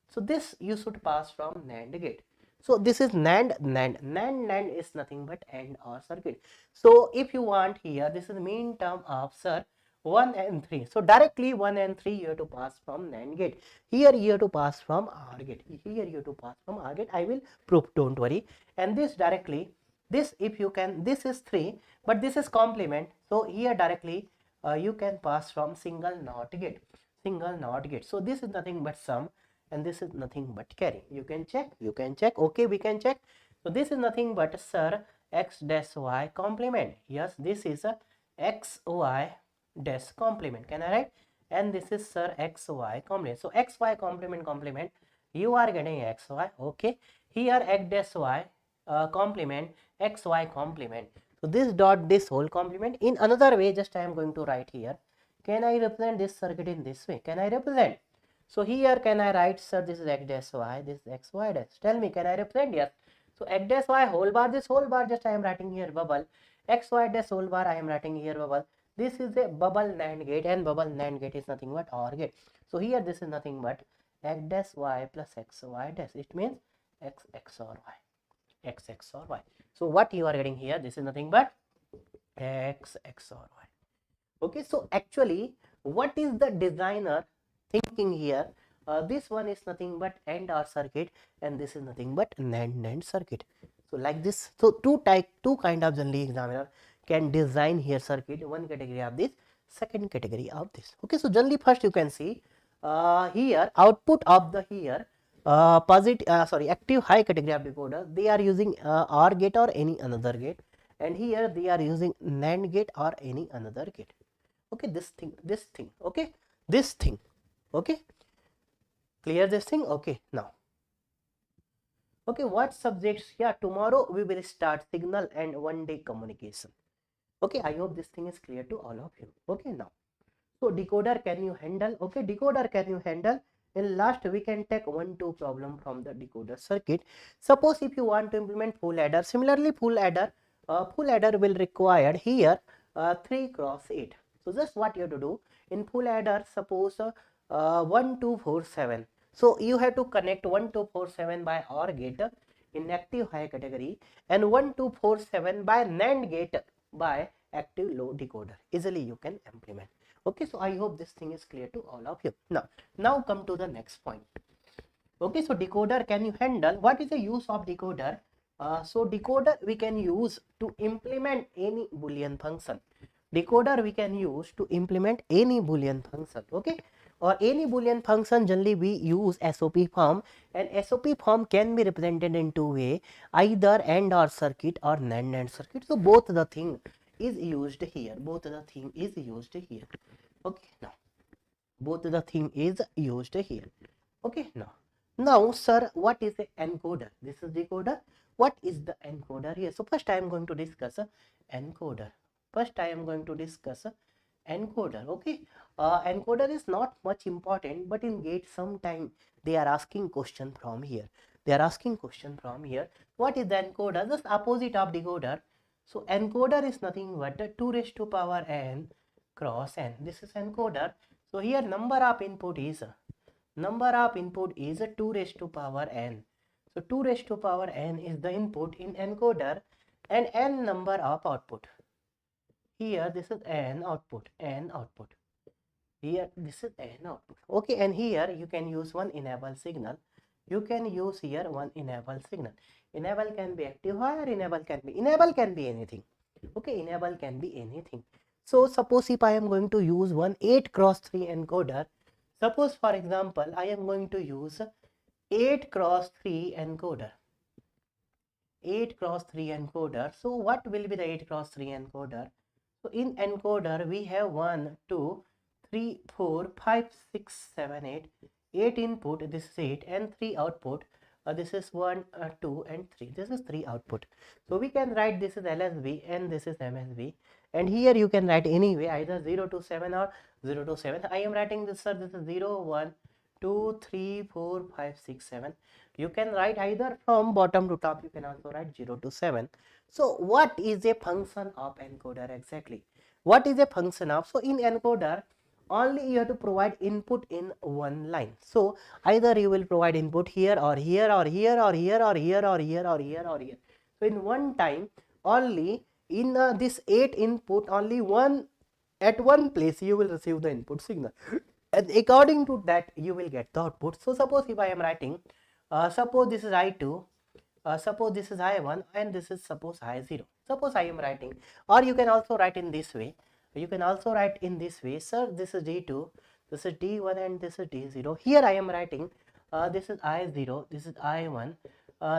So this you should pass from NAND gate. So this is NAND is nothing but AND OR circuit. So if you want here, this is the main term of sir 1 and 3. So directly 1 and 3 you have to pass from NAND gate. Here you have to pass from OR gate. Here you have to pass from OR gate. I will prove, don't worry. And this directly, this if you can, this is 3, but this is complement. So here directly you can pass from single NOT gate. So this is nothing but sum and this is nothing but carry. You can check. Okay, we can check. So this is nothing but sir x dash y complement. Yes, this is a x y dash complement. Can I write? And this is sir x y complement. So x y complement you are getting x y. Okay, here x dash y complement x y complement. So this dot this whole complement. In another way, just I am going to write here. Can I represent this circuit in this way? Can I represent? So here can I write, sir, this is x dash y, this is x y dash. Tell me, can I represent? Yes. So x dash y whole bar, this whole bar just I am writing here bubble. X y dash whole bar I am writing here bubble. This is a bubble NAND gate and bubble NAND gate is nothing but OR gate. So here this is nothing but x dash y plus x y dash. It means x XOR y. X XOR y. So what you are getting here, this is nothing but x XOR y. Okay, so actually what is the designer thinking here? This one is nothing but AND OR circuit and this is nothing but NAND circuit. So like this. So two kind of generally examiner can design here circuit. One category of this, second category of this. Okay, so generally first you can see here output of the here active high category of decoder, they are using OR gate or any another gate, and here they are using NAND gate or any another gate. Okay, this thing, okay, this thing, okay, clear this thing. Okay, now, okay, what subjects? Yeah, tomorrow we will start signal and one day communication. Okay, I hope this thing is clear to all of you. Okay, now, so decoder can you handle? Okay, decoder can you handle? In last we can take 1-2 problem from the decoder circuit. Suppose if you want to implement full adder, similarly full adder will require here 3 cross 8. So just what you have to do in full adder, suppose 1 2 4 7. So you have to connect 1 2 4 7 by OR gate in active high category and 1 2 4 7 by NAND gate by active low decoder. Easily you can implement. Okay, so I hope this thing is clear to all of you. Now come to the next point. Okay, so decoder can you handle? What is the use of decoder? So decoder we can use to implement any Boolean function. Decoder we can use to implement any Boolean function. Okay, or any Boolean function generally we use SOP form, and SOP form can be represented in two ways, either AND OR circuit or NAND circuit. So both the thing is used here. Okay, now both the theme is used here. Okay, now sir, what is the encoder? This is decoder. What is the encoder here? So first I am going to discuss encoder. Okay, encoder is not much important, but in gate sometime they are asking question from here. What is the encoder? Just opposite of decoder. So encoder is nothing but 2 raised to power n cross n. This is encoder. So here number of input is 2 raised to power n. So 2 raised to power n is the input in encoder and n number of output. Here this is n output. Here this is n output. Okay, and here you can use one enable signal. Enable can be active high or enable can be anything. Okay, enable can be anything. So suppose if I am going to use one 8 cross 3 encoder, suppose for example I am going to use 8 cross 3 encoder. So what will be the 8 cross 3 encoder? So in encoder we have 1 2 3 4 5 6 7 8 input, this is 8, and 3 output This is 1, 2 and 3. This is 3 output. So we can write this is LSB and this is MSB, and here you can write anyway either 0 to 7 or 0 to 7. I am writing this, sir. This is 0, 1, 2, 3, 4, 5, 6, 7. You can write either from bottom to top. You can also write 0 to 7. So what is a function of encoder exactly? What is a function of? So in encoder, only you have to provide input in one line. So either you will provide input here or here or here or here or here or here or here or here. So in one time only in this 8 input, only one at one place you will receive the input signal, and according to that you will get the output. So suppose if I am writing, suppose this is I2, suppose this is I1 and this is suppose I0. Suppose I am writing, or you can also write in this way. You can also write in this way, sir. This is D2, this is D1 and this is D0. Here I am writing, this is I0, this is I1,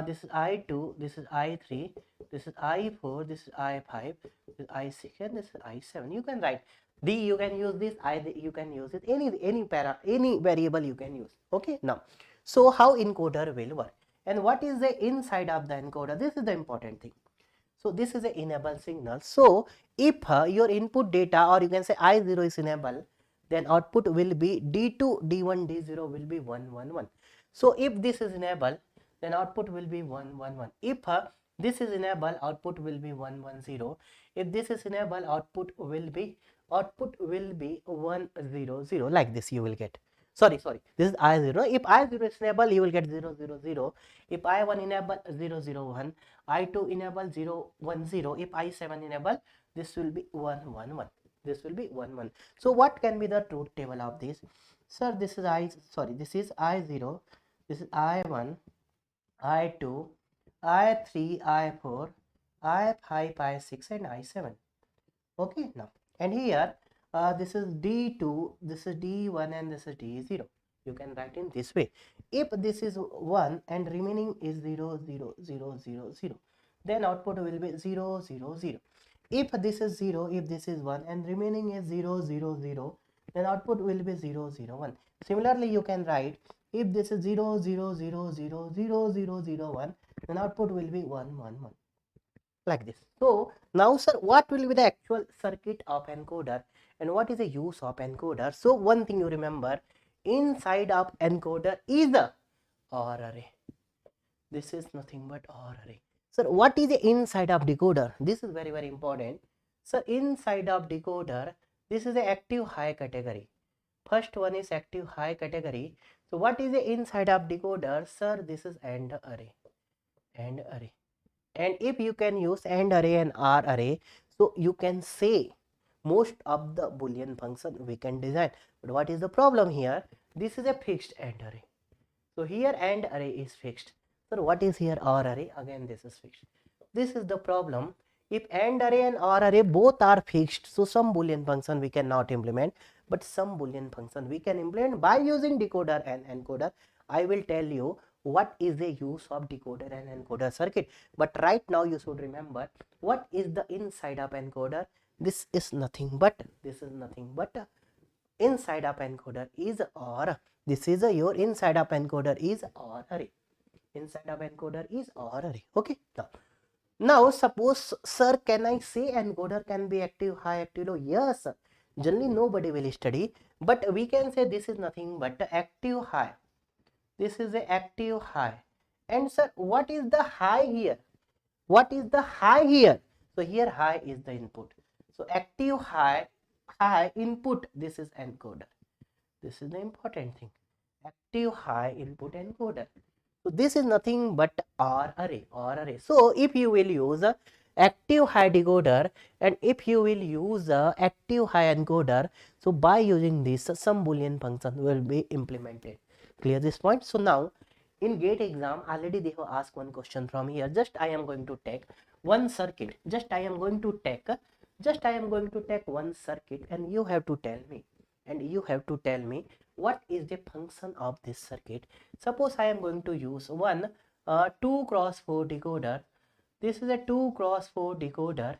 this is I2, this is I3, this is I4, this is I5, this is I6 and this is I7. You can write D, you can use this, I, you can use it, any variable you can use. Okay, now so how encoder will work and what is the inside of the encoder? This is the important thing. So this is a enable signal. So if your input data, or you can say I0 is enabled, then output will be D2, D1, D0 will be 1, 1, 1. So if this is enabled, then output will be 1, 1, 1. If this is enabled, output will be 1, 1, 0. If this is enabled, output will be 1, 0, 0. Like this you will get. Sorry, this is I0. If I0 is enabled, you will get 0, 0, 0. If I1 enable, 0, 0, 1. I2 enable 0, 1, 0. If I7 enable, this will be 1, 1, 1. This will be 1, 1. So what can be the truth table of this? Sir, this is this is I0, this is I1, I2, I3, I4, I5, I6 and I7. Okay, now and here this is D2, this is D1 and this is D0. You can write in this way. If this is 1 and remaining is 0, 0, 0, 0, 0, then output will be 0, 0, 0. If this is 0, if this is 1 and remaining is 0, 0, 0, then output will be 0, 0, 1. Similarly, you can write if this is 0, 0, 0, 0, 0, 0, 0, 1, then output will be 1, 1, 1. Like this. So now, sir, what will be the actual circuit of encoder and what is the use of encoder? So one thing you remember, inside of encoder is a OR array. This is nothing but OR array. Sir, what is the inside of decoder? This is very, very important. Sir, inside of decoder, this is the active high category. First one is active high category. So what is the inside of decoder? Sir, this is AND array. AND array. And if you can use AND array and OR array, so you can say most of the Boolean function we can design. But what is the problem here? This is a fixed AND array. So here AND array is fixed. So what is here OR array? Again this is fixed. This is the problem. If AND array and OR array both are fixed, so some Boolean function we cannot implement, but some Boolean function we can implement by using decoder and encoder. I will tell you what is the use of decoder and encoder circuit. But right now you should remember what is the inside of encoder. This is nothing but inside of encoder is OR. This is your inside of encoder is OR array. Inside of encoder is OR array. Okay. Now suppose, sir, can I say encoder can be active high, active low? Yes. Generally nobody will study, but we can say this is nothing but active high. This is a active high. And sir, what is the high here? What is the high here? So here high is the input. So active high, high input, this is encoder. This is the important thing. Active high input encoder. So this is nothing but OR array, OR array. So if you will use a active high decoder and if you will use a active high encoder, so by using this some Boolean function will be implemented. Clear this point? So now in GATE exam already they have asked one question from here. Just I am going to take one circuit. Just I am going to take one circuit and you have to tell me. What is the function of this circuit. Suppose I am going to use one 2 cross 4 decoder. This is a 2 cross 4 decoder.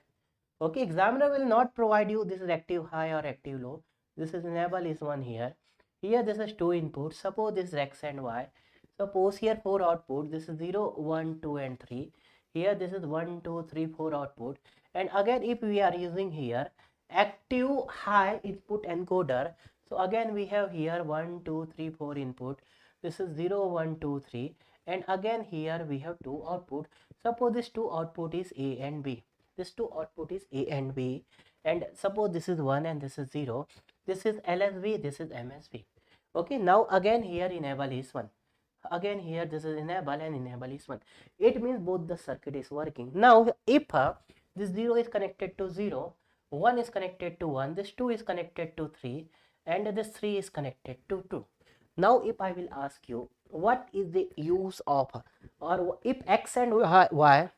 Okay, examiner will not provide you this is active high or active low. This is enable is one here. Here this is two inputs. Suppose this is X and Y. Suppose here 4 output, this is 0, 1, 2 and 3. Here this is 1, 2, 3, 4 output. And again if we are using here active high input encoder, so again we have here 1, 2, 3, 4 input. This is 0, 1, 2, 3, and again here we have 2 output. Suppose this 2 output is A and B. This 2 output is A and B, and suppose this is 1 and this is 0. This is LSB, this is MSB. Okay, now again here enable is 1. Again here this is enable and enable is 1. It means both the circuit is working. Now if this 0 is connected to 0, 1 is connected to 1, this 2 is connected to 3, and this 3 is connected to 2. Now if I will ask you what is the use of, or if X and Y,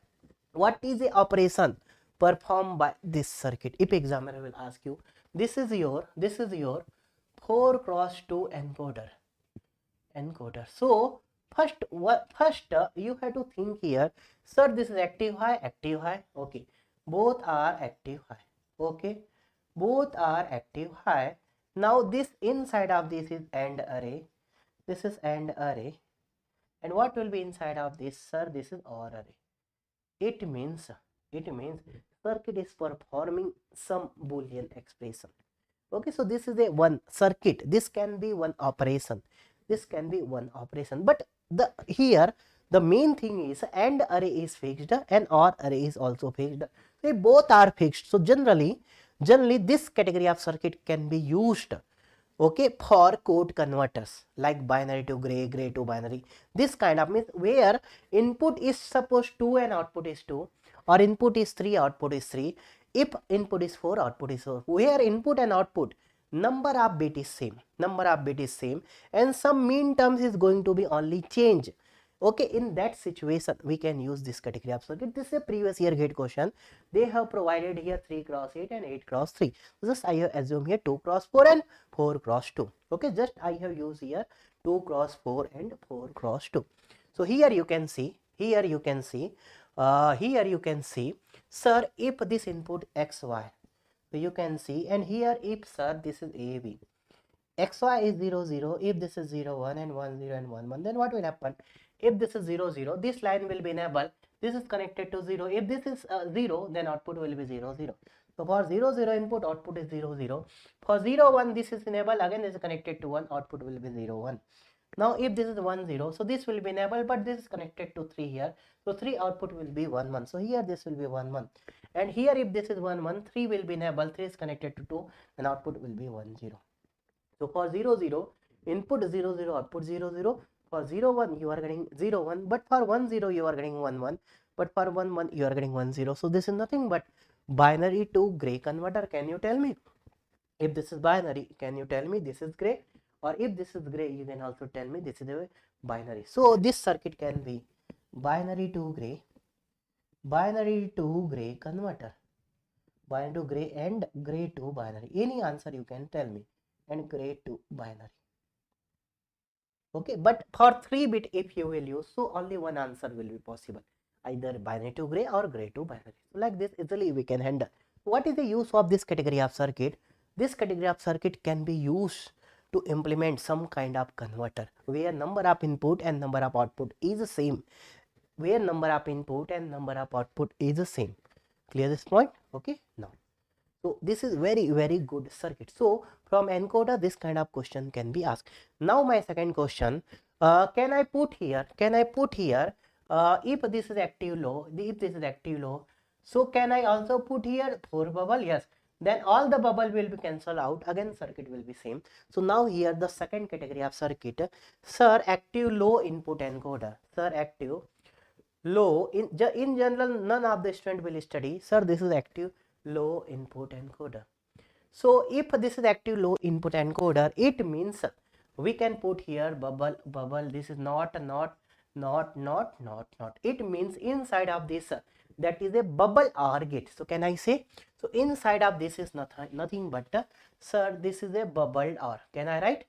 what is the operation performed by this circuit? If examiner will ask you, this is your 4 cross 2 encoder. So first you have to think here, sir, this is active high. Okay, both are active high. Okay, both are active high. Now this inside of this is AND array. This is AND array. And what will be inside of this, sir? This is OR array. It means circuit is performing some Boolean expression. Okay, so this is a one circuit. This can be one operation. But here the main thing is AND array is fixed and OR array is also fixed. They both are fixed. So generally this category of circuit can be used, okay, for code converters like binary to gray, gray to binary. This kind of means where input is suppose 2 and output is 2, or input is 3, output is 3. If input is 4, output is 4. Where input and output number of bit is same, and some mean terms is going to be only change. Okay, in that situation we can use this category of circuit. This is a previous year gate question. They have provided here 3 cross 8 and 8 cross 3. Just I have assumed here 2 cross 4 and 4 cross 2. Okay, just I have used here 2 cross 4 and 4 cross 2. So here you can see, sir, if this input XY, so you can see, and here if, sir, this is AB, XY is 0 0, if this is 0 1 and 1 0 and 1 1, then what will happen? If this is 0 0, this line will be enabled, this is connected to 0. If this is 0, then output will be 0 0. So for 0 0 input, output is 0 0. For 0 1, this is enabled, again this is connected to 1, output will be 0 1. Now if this is 1 0, so this will be enabled, but this is connected to 3 here, so 3 output will be 1 1. So here this will be 1 1, and here if this is 1 1, 3 will be enabled, 3 is connected to 2, and output will be 1 0. So for 0 0, input 0 0, output 0 0. For 0 1 you are getting 0 1, but for 1 0 you are getting 1 1, but for 1 1 you are getting 1 0. So this is nothing but binary to gray converter. Can you tell me if this is binary? Can you tell me this is gray? Or if this is gray, you can also tell me this is a binary. So this circuit can be binary to gray converter, binary to gray and gray to binary. Any answer you can tell me, and gray to binary. Okay, but for 3-bit if you will use, so only one answer will be possible, either binary to gray or gray to binary. So like this easily we can handle. What is the use of this category of circuit? This category of circuit can be used to implement some kind of converter where number of input and number of output is the same. Clear this point? Okay, now, so this is very good circuit. So from encoder this kind of question can be asked. Now my second question, can I put here if this is active low, so can I also put here 4 bubble? Yes, then all the bubble will be cancelled out, again circuit will be same. So now here the second category of circuit, sir, active low input encoder. Sir, active low, in general none of the student will study, sir, this is active low input encoder. So if this is active low input encoder, it means we can put here bubble. This is not. It means inside of this, that is a bubble OR gate. So can I say, so inside of this is nothing but, sir, this is a bubbled OR. Can I write?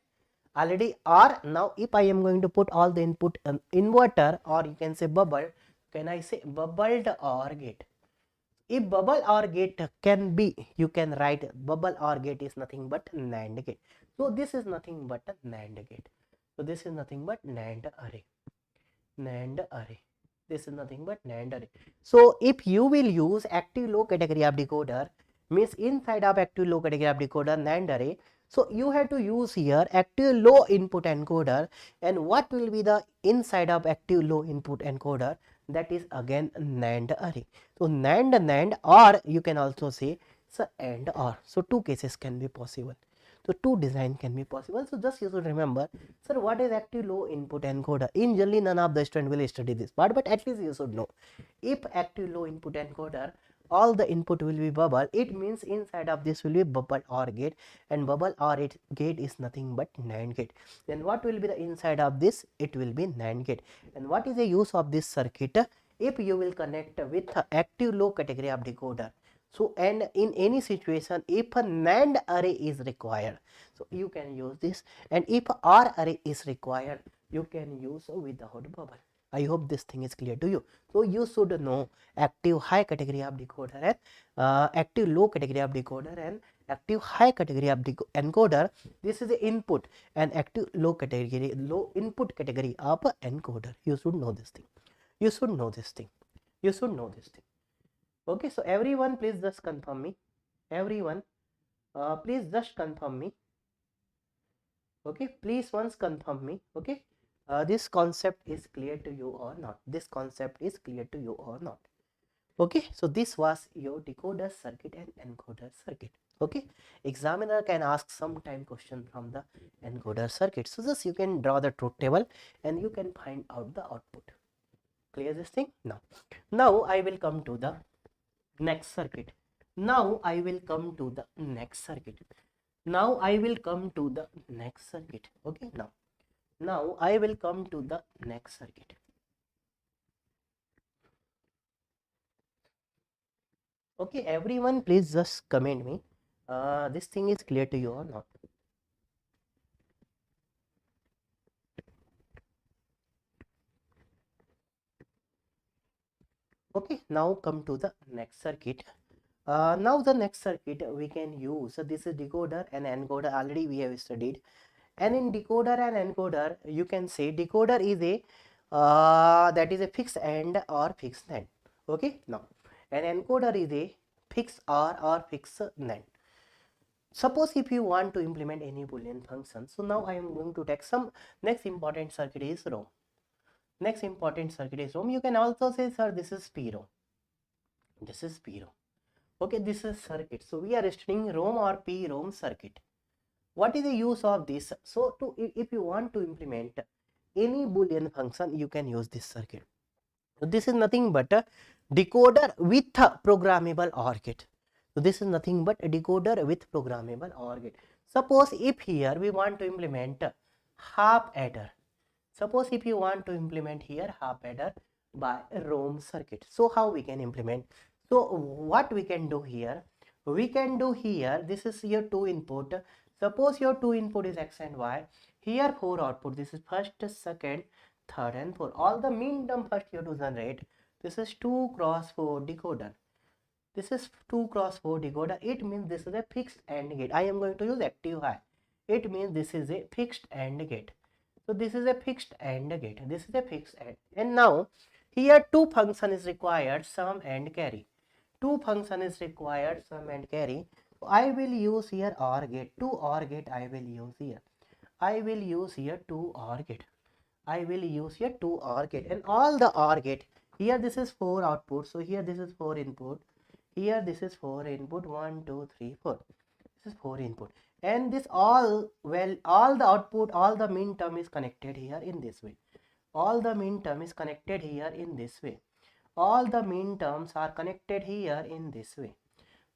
Already OR. Now if I am going to put all the input inverter, or you can say bubble, can I say bubbled OR gate? If bubble OR gate can be, you can write bubble OR gate is nothing but NAND gate. So this is nothing but a NAND gate. So this is nothing but NAND array. NAND array. This is nothing but NAND array. So if you will use active low category of decoder, means inside of active low category of decoder NAND array, so you have to use here active low input encoder. And what will be the inside of active low input encoder? That is again NAND array. So NAND or you can also say so AND OR. So two cases can be possible. So two design can be possible. So just you should remember, sir, what is active low input encoder? In generally none of the student will study this part, but at least you should know. If active low input encoder, all the input will be bubble, it means inside of this will be bubble OR gate, and bubble OR gate is nothing but NAND gate. Then what will be the inside of this? It will be NAND gate. And what is the use of this circuit? If you will connect with active low category of decoder, so and in any situation if a NAND array is required, so you can use this, and if OR array is required, you can use without bubble. I hope this thing is clear to you. So you should know active high category of decoder and active low category of decoder and active high category of encoder. This is the input, and active low category, low input category of encoder. You should know this thing. You should know this thing. You should know this thing. Okay, so everyone please just confirm me. Everyone please just confirm me. Okay, please once confirm me. Okay, this concept is clear to you or not? This concept is clear to you or not? Okay, so this was your decoder circuit and encoder circuit. Okay, examiner can ask sometime question from the encoder circuit. So just you can draw the truth table and you can find out the output. Clear this thing? Now I will come to the next circuit. Now I will come to the next circuit. Now I will come to the next circuit. Okay, now I will come to the next circuit. Okay, everyone please just comment me. This thing is clear to you or not? Okay, now come to the next circuit. Now the next circuit we can use. So this is decoder and encoder. Already we have studied. And in decoder and encoder, you can say decoder is a that is a fixed AND or fixed NAND. Okay, now an encoder is a fixed OR or fixed NAND. Suppose if you want to implement any Boolean function, so now I am going to take some next important circuit is ROM. Next important circuit is ROM. You can also say, sir, this is PROM. This is PROM. Okay, this is circuit. So we are studying ROM or PROM circuit. What is the use of this? So if you want to implement any Boolean function, you can use this circuit. So this is nothing but a decoder with a programmable OR gate. So this is nothing but a decoder with programmable OR gate. Suppose if here we want to implement half adder. Suppose if you want to implement here half adder by a ROM circuit. So how we can implement? So what we can do here? We can do here, this is your two input. Suppose your two input is X and Y. Here four output. This is first, second, third and fourth. All the mean term first you have to generate. This is 2 cross 4 decoder. This is 2 cross 4 decoder. It means this is a fixed AND gate. I am going to use active high. It means this is a fixed AND gate. So this is a fixed AND gate. This is a fixed AND. And now here two function is required, sum and carry. Two function is required, sum and carry. So I will use here OR gate. Two OR gate I will use here. I will use here two OR gate. I will use here two OR gate, and all the OR gate. Here this is 4 output. So here this is 4 input. Here this is 4 input. 1, 2, 3, 4. This is 4 input. And this all, well, all the output, all the min term is connected here in this way. All the min term is connected here in this way. All the min terms are connected here in this way.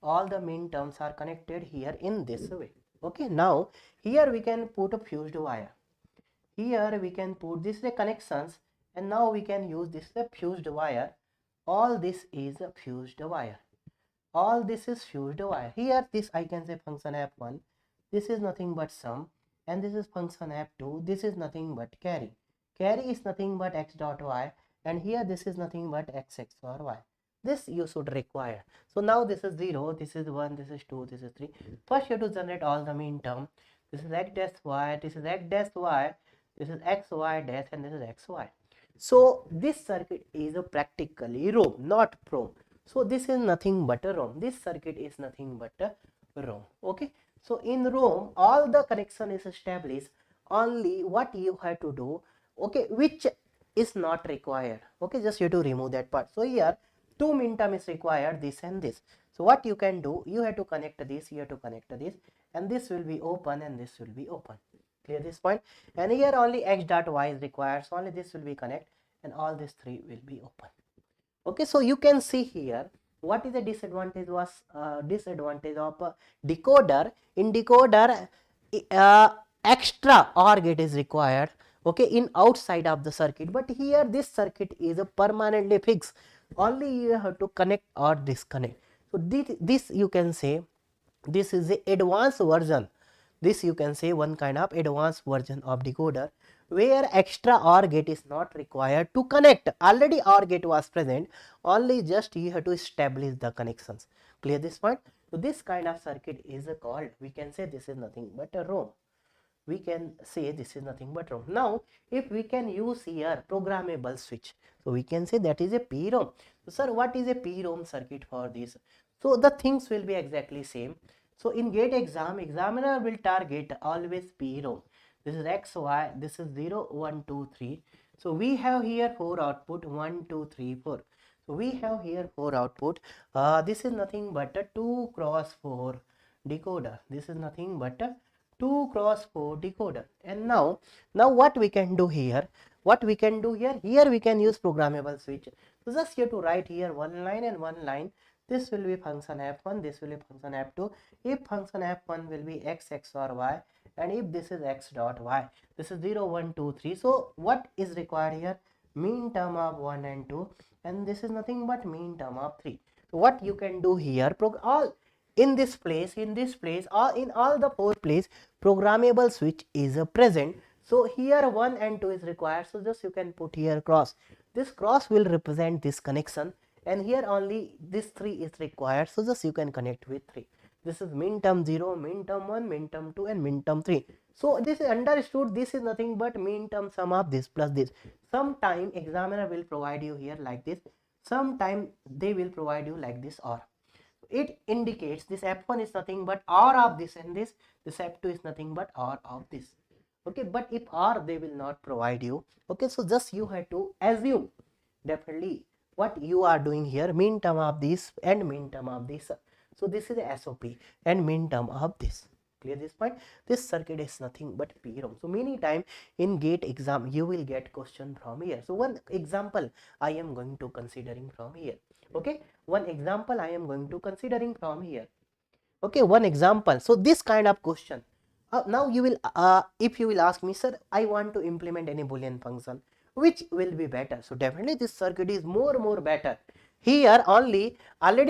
All the min terms are connected here in this way. Okay, now here we can put a fused wire. Here we can put this the connections, and now we can use this the fused wire. All this is a fused wire. All this is fused wire. Here this I can say function f1. This is nothing but sum, and this is function f2. This is nothing but carry. Carry is nothing but x dot y, and here this is nothing but x or y. This you should require. So now this is 0, this is 1, this is 2, this is 3. First you have to generate all the mean term. This is x dash y, this is x dash y, this is x y dash, and this is x y. So this circuit is a practically ROM, not PROM. So this is nothing but a ROM. This circuit is nothing but a ROM. Okay. So in ROM, all the connection is established. Only what you have to do, okay, which is not required. Okay, just you have to remove that part. So here two minterm is required, this and this. So what you can do, you have to connect this, you have to connect this, and this will be open and this will be open. Clear this point? And here only x dot y is required, so only this will be connect and all these three will be open. Okay, so you can see here what is the disadvantage of decoder. In decoder, extra OR gate is required, okay, in outside of the circuit, but here this circuit is a permanently fixed, only you have to connect or disconnect. So this you can say this is the advanced version. This you can say one kind of advanced version of decoder where extra OR gate is not required to connect. Already OR gate was present, only just you have to establish the connections. Clear this point? So this kind of circuit is called, we can say this is nothing but a ROM. We can say this is nothing but ROM. Now if we can use here programmable switch, so we can say that is a PROM. So sir, what is a PROM circuit for this? So the things will be exactly same. So in gate exam, examiner will target always PROM. This is x, y, this is 0, 1, 2, 3. So we have here 4 output, 1, 2, 3, 4. So we have here 4 output. This is nothing but a 2 cross 4 decoder. This is nothing but a 2 cross 4 decoder. And now what we can do here, here we can use programmable switch. So just here to write here one line and one line. This will be function f1, this will be function f2. If function f1 will be x XOR y, and if this is x dot y, this is 0, 1, 2, 3. So what is required here? Mean term of 1 and 2, and this is nothing but mean term of 3. So what you can do here, all in this place, or in all the 4 place, programmable switch is present. So here 1 and 2 is required, so just you can put here cross. This cross will represent this connection, and here only this 3 is required, so just you can connect with 3. This is min term 0, min term 1, min term 2, and min term 3. So this is understood. This is nothing but min term sum of this plus this. Sometime examiner will provide you here like this, sometime they will provide you like this, or it indicates this f1 is nothing but OR of this and this f2 is nothing but OR of this. Okay, but if OR they will not provide you. Okay, so just you have to assume definitely what you are doing here, min term of this and min term of this. So this is the SOP and min term of this. Clear this point? This circuit is nothing but PROM. So many time in gate exam you will get question from here. So one example I am going to considering from here. Okay, one example I am going to considering from here. Okay, one example. So this kind of question. Now you will if you will ask me, sir, I want to implement any Boolean function, which will be better? So definitely this circuit is more better. Here already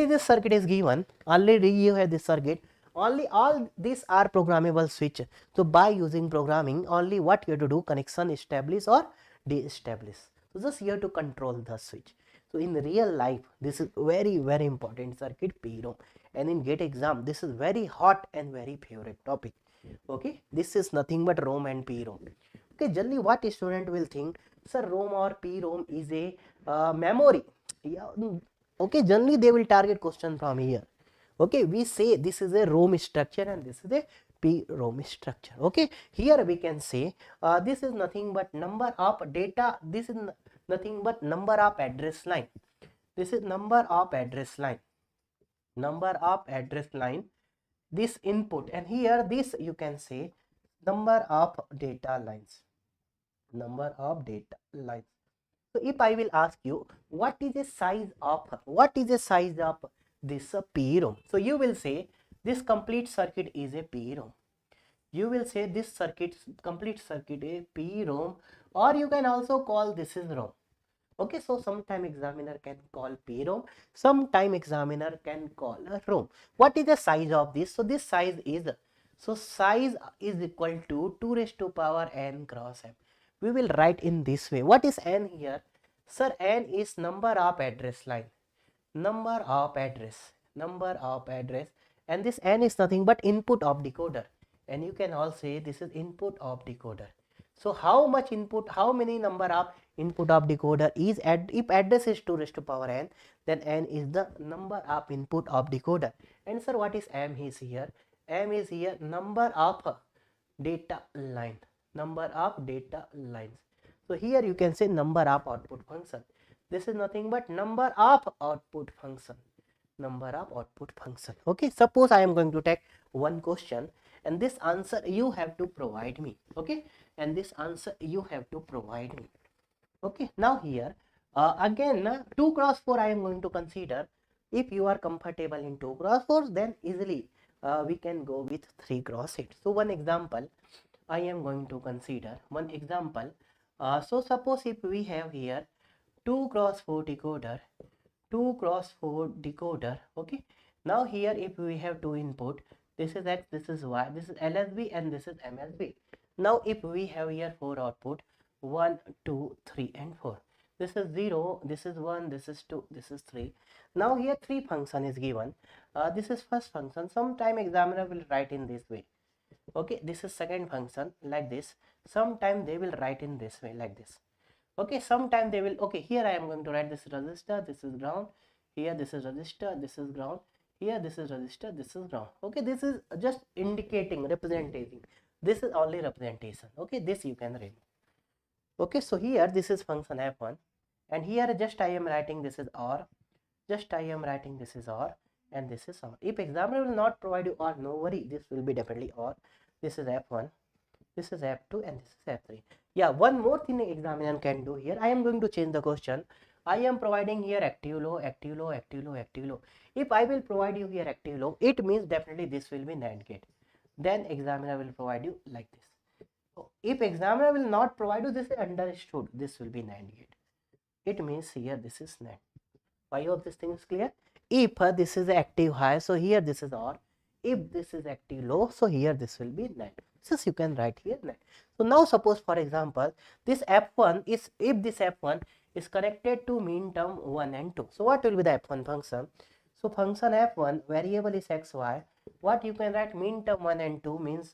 this circuit is given, already you have this circuit, only all these are programmable switch. So by using programming, only what you have to do, connection establish or de-establish. So just you have to control the switch. So in real life, this is very important circuit, PROM, and in gate exam this is very hot and very favorite topic. Okay, this is nothing but ROM and PROM. Okay, generally what a student will think, sir, ROM or PROM is a memory. Yeah, okay, generally they will target question from here. Okay, we say this is a ROM structure and this is a PROM structure. Okay, here we can say this is nothing but number of data, this is nothing but number of address line. This is number of address line, this input, and here this you can say number of data lines, So if I will ask you, what is the size of this PROM? So you will say this complete circuit is a PROM. You will say this complete circuit a PROM, or you can also call this is ROM. Okay, so sometime examiner can call PROM, sometime examiner can call a ROM. What is the size of this? So this size is equal to 2 raised to power n cross m. We will write in this way. What is n here? Sir, n is number of address line, number of address, and this n is nothing but input of decoder, and you can also say this is input of decoder. So how much input, how many number of input of decoder is if address is 2 raised to power n, then n is the number of input of decoder. And sir, what is m is here? M is here number of data line, number of data lines. So here you can say number of output function. This is nothing but number of output function, number of output function. Okay, suppose I am going to take one question and this answer you have to provide me. Okay, and this answer you have to provide me. Okay, now here again 2 cross 4 I am going to consider. If you are comfortable in 2 cross 4, then easily we can go with 3 cross 8. So one example I am going to consider, one example. So suppose if we have here 2 cross 4 decoder, 2 cross 4 decoder. Okay, now here if we have two input, this is x, this is y, this is LSB and this is MSB. Now if we have here 4 output, 1 2 3 and 4, this is 0, this is 1, this is 2, this is 3. Now here 3 function is given. This is first function, sometime examiner will write in this way. Okay, this is second function like this, sometime they will write in this way like this. Okay, sometime they will, okay, here I am going to write this resistor, this is ground, here this is resistor, this is ground, here this is resistor, this is ground. Okay, this is just indicating, representing, this is only representation. Okay, this you can read. Okay, so here this is function f1 and here just I am writing this is or, just I am writing this is or and this is or. If examiner will not provide you or, no worry, this will be definitely or. This is f1, this is f2 and this is f3. Yeah, one more thing examiner can do here, I am going to change the question. I am providing here active low, active low, active low, active low. If I will provide you here active low, it means definitely this will be NAND gate. Then examiner will provide you like this. If examiner will not provide you, this is understood, this will be NAND gate. It means here this is NAND. I hope this thing is clear. If this is active high, so here this is OR. If this is active low, so here this will be NAND. So you can write here NAND. So now suppose for example, this F1 is, if this F1 is connected to mean term 1 and 2. So what will be the F1 function? So function F1 variable is xy. What you can write, mean term 1 and 2 means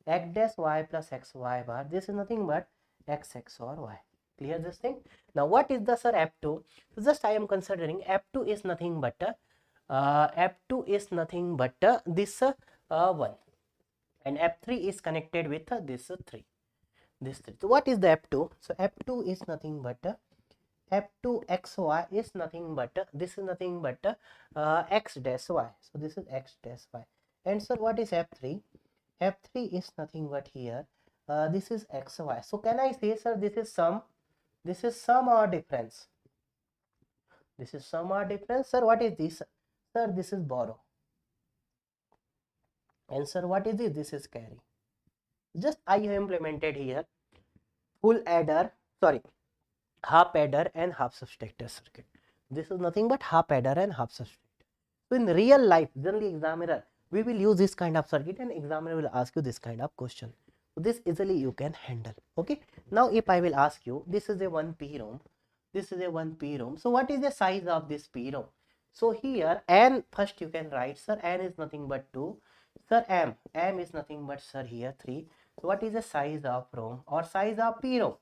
x dash y plus xy bar. This is nothing but x XOR y. Clear this thing? Now what is the sir F2? So just I am considering F2 is nothing but F2 is nothing but this 1 and F3 is connected with this 3. This 3. So what is the F2? So F2 is nothing but F2 xy is nothing but this is nothing but x dash y. So this is x dash y. And sir, what is F3? F3 is nothing but here this is xy. So can I say, sir, this is sum? This is sum or difference? This is sum or difference. Sir, what is this? Sir, this is borrow. And sir, what is this? This is carry. Just I have implemented here full adder, sorry, half adder and half subtractor circuit. This is nothing but half adder and half subtractor. So in real life, generally examiner, we will use this kind of circuit and examiner will ask you this kind of question. So this easily you can handle. Okay, now if I will ask you, this is a 1 p-ROM, this is a 1 p-ROM. So what is the size of this p-ROM? So here n first you can write, sir, n is nothing but 2. Sir, m is nothing but, sir, here 3. So what is the size of ROM or size of p-ROM?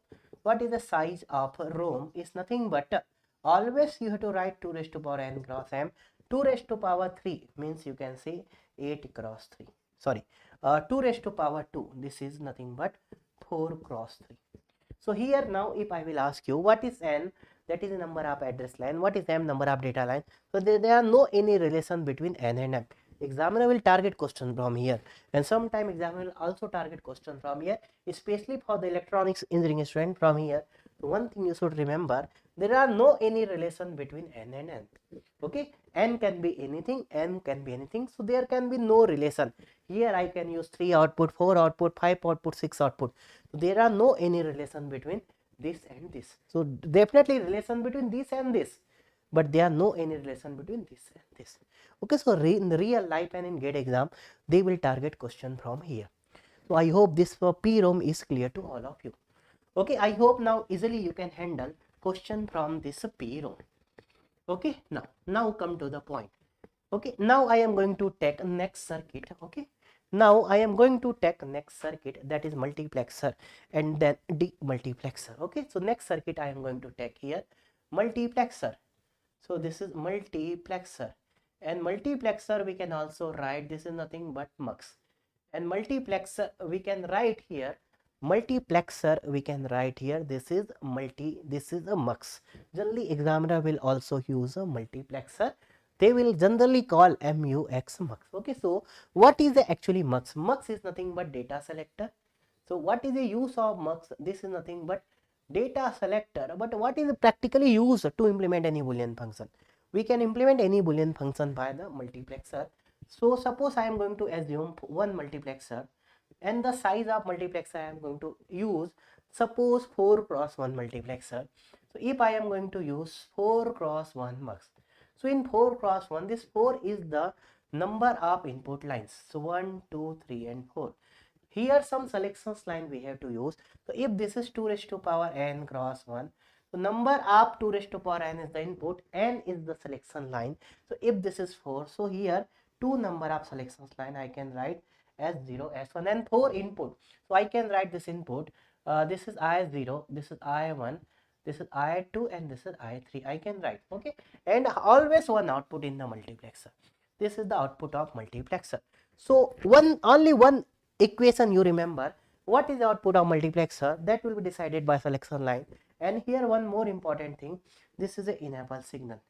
What is the size of ROM is nothing but always you have to write 2 raised to power n cross m. 2 raised to power 3 means you can say 8 cross 3. Sorry, 2 raised to power 2. This is nothing but 4 cross 3. So here now if I will ask you, what is n? That is the number of address line. What is m? Number of data line. So there are no any relation between n and m. Examiner will target question from here, and sometime examiner will also target question from here, especially for the electronics engineering student from here. So one thing you should remember, there are no any relation between n and n. Okay, n can be anything, m can be anything, so there can be no relation. Here I can use 3 output, 4 output, 5 output, 6 output. So there are no any relation between this and this. So definitely relation between this and this, but there are no any relation between this and this. Okay, so in the real life and in GATE exam, they will target question from here. So I hope this for p-ROM is clear to all of you. Okay, I hope now easily you can handle question from this p-ROM. Okay, now come to the point. Okay, now I am going to take next circuit. Okay, Now I am going to take next circuit, that is multiplexer and then demultiplexer. Okay, so next circuit I am going to take here multiplexer. So this is multiplexer, and multiplexer we can also write, this is nothing but mux, and multiplexer we can write here, multiplexer we can write here, this is this is a mux. Generally examiner will also use a multiplexer, they will generally call mux mux. Okay, so what is the actually mux? Mux is nothing but data selector. So what is the use of mux? This is nothing but data selector. But what is practically used to implement any Boolean function? We can implement any Boolean function by the multiplexer. So suppose I am going to assume one multiplexer, and the size of multiplexer I am going to use, suppose 4 cross 1 multiplexer. So if I am going to use 4 cross 1 mux, so in 4 cross 1, this 4 is the number of input lines. So 1, 2, 3 and 4. Here some selections line we have to use. So if this is 2 raised to power n cross 1, so number of 2 raised to power n is the input, n is the selection line. So if this is 4, so here 2 number of selections line I can write as 0, S1 and 4 input. So I can write this input, this is I0, this is I1, this is I2 and this is I3 I can write. Okay, and always one output in the multiplexer. This is the output of multiplexer. So only one equation you remember, what is the output of multiplexer, that will be decided by selection line. And here one more important thing, this is a enable signal.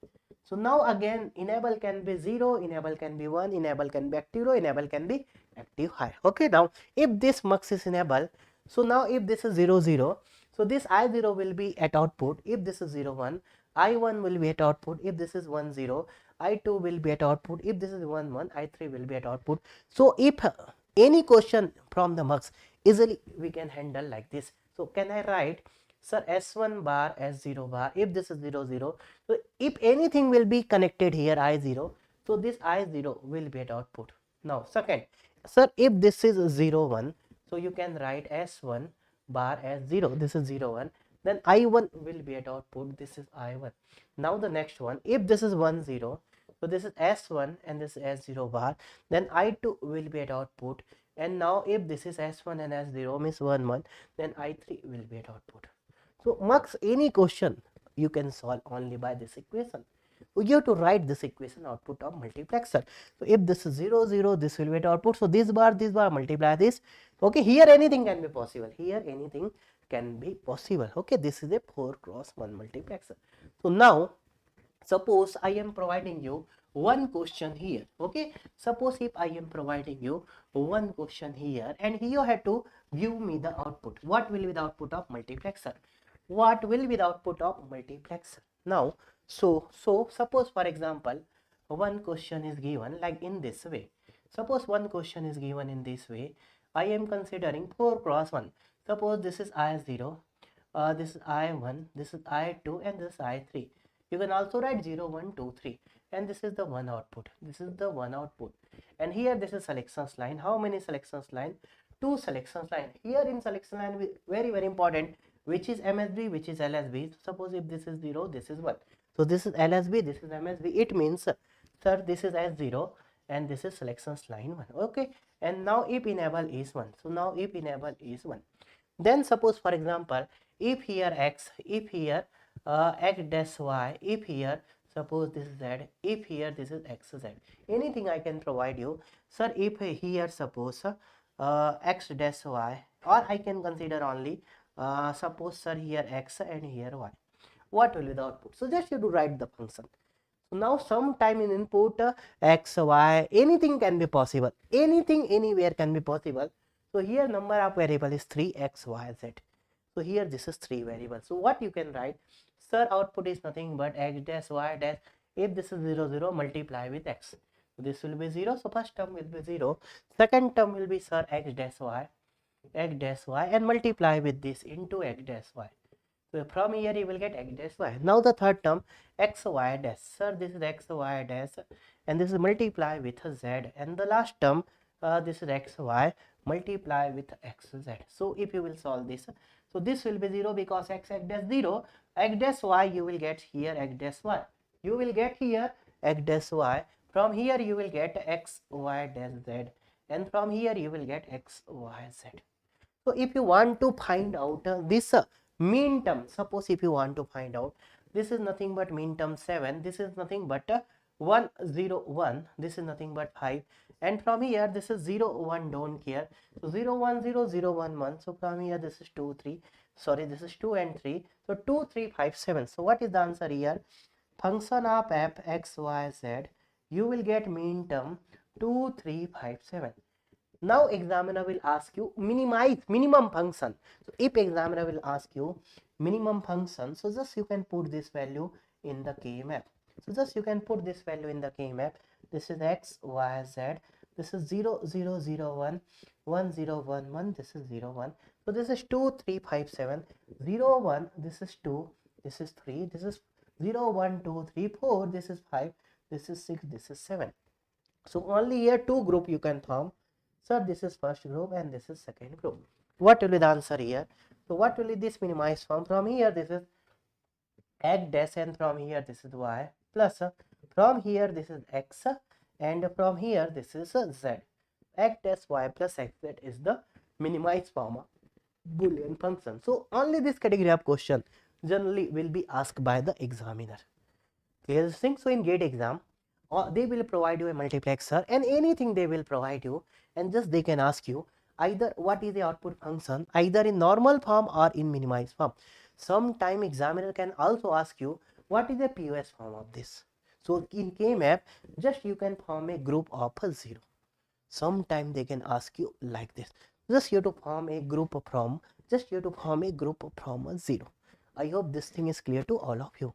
So now again enable can be 0, enable can be 1, enable can be active low, enable can be active high. Okay, now if this mux is enable, so now if this is 0 0, so this I0 will be at output. If this is 0 1, I1 will be at output. If this is 1 0, I2 will be at output. If this is 1 1, I3 will be at output. So if any question from the mux, easily we can handle like this. So can I write, sir, S1 bar, S0 bar, if this is 0 0, so if anything will be connected here I0, so this I0 will be at output. Now second, sir, if this is 0 1, so you can write S1 bar as 0, this is 0 1, then I1 will be at output, this is I1. Now the next one, if this is 1 0, so this is S1 and this is S0 bar, then I2 will be at output. And now if this is S1 and S0 means 1 1, then I3 will be at output. So mux any question you can solve only by this equation. You have to write this equation output of multiplexer. So if this is 0 0, this will be at output. So this bar multiply this. Okay, here anything can be possible. Here anything can be possible. Okay, this is a 4 cross 1 multiplexer. So now suppose I am providing you one question here. Okay, suppose if I am providing you one question here, and you have to give me the output. What will be the output of multiplexer? What will be the output of multiplexer? Now so suppose for example one question is given like in this way. Suppose one question is given in this way. I am considering 4 cross 1. Suppose this is I0, this is I1, this is I2 and this is I3. You can also write 0 1 2 3, and this is the one output, this is the one output. And here this is selections line. How many selections line? 2 selections line. Here in selection line, very important, which is MSB, which is LSB. Suppose if this is 0, this is 1, so this is LSB, this is MSB. It means, sir, this is S0 and this is selections line 1. Okay, and now if enable is 1, so now if enable is 1, then suppose for example if here X, if here X dash Y, if here suppose this is Z, if here this is XZ, anything I can provide you. Sir, if here suppose X dash Y, or I can consider only suppose sir here X and here Y, what will be the output? So just you to write the function. So now sometime in input X, Y, anything can be possible, anything anywhere can be possible. So here number of variable is 3 X, Y, Z. So here this is 3 variables. So what you can write, sir, output is nothing but X dash Y dash, if this is 0 0, multiply with X. So this will be 0, so first term will be 0, second term will be sir X dash Y, and multiply with this into X dash Y. So from here you will get X dash Y. Now the third term X Y dash, sir, this is X Y dash, and this is multiply with Z, and the last term this is X Y multiply with X Z. So if you will solve this, so this will be 0 because X dash 0, X dash Y you will get here X dash Y, you will get here X dash Y, from here you will get X Y dash Z, and from here you will get x, y, z. So if you want to find out this mean term, suppose if you want to find out, this is nothing but mean term 7, this is nothing but 1 0 1, this is nothing but 5, and from here this is 0 1, don't care, so 0 1 0 0 1 1, so from here this is 2 3, sorry, this is 2 and 3, so 2 3 5 7. So what is the answer here? Function of f x y z, you will get mean term 2 3 5 7. Now examiner will ask you minimize minimum function. So if examiner will ask you minimum function, so just you can put this value in the K map. So just you can put this value in the K map. This is x, y, z. This is 0 0 0 1, 1 0 1 1. This is 0 1. So this is 2 3 5 7, 0 1. This is 2. This is 3. This is 0 1 2 3 4. This is 5. This is 6. This is 7. So only here two group you can form. Sir, this is first group and this is second group. What will be the answer here? So what will be this minimized form? From here this is x dash, and from here this is y, plus from here this is x, and from here this is z. X dash y plus xz is the minimized form of Boolean function. So only this category of question generally will be asked by the examiner. Clear this thing? So in GATE exam, they will provide you a multiplexer and anything they will provide you, and just they can ask you either what is the output function, either in normal form or in minimized form. Sometime examiner can also ask you what is the POS form of this. So in K-map, just you can form a group of 0. Sometime they can ask you like this. Just you to form a group from, just you to form a group from 0. I hope this thing is clear to all of you.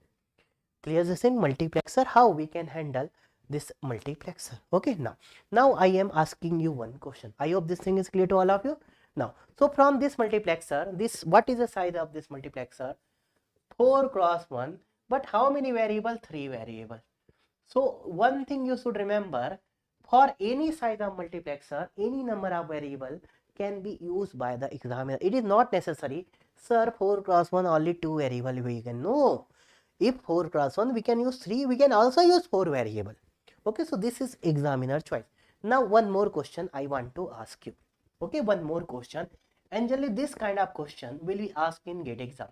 Clear this in multiplexer, how we can handle this multiplexer. Okay, now I am asking you one question. I hope this thing is clear to all of you. Now, so from this multiplexer, this, what is the size of this multiplexer? 4 cross 1, but how many variable? 3 variable. So one thing you should remember, for any size of multiplexer, any number of variable can be used by the examiner. It is not necessary, sir, 4 cross 1 only 2 variable we can. No, if 4 cross 1 we can use 3, we can also use 4 variable. Okay, so this is examiner choice. Now one more question I want to ask you. Okay, one more question, and generally this kind of question will be asked in GATE exam.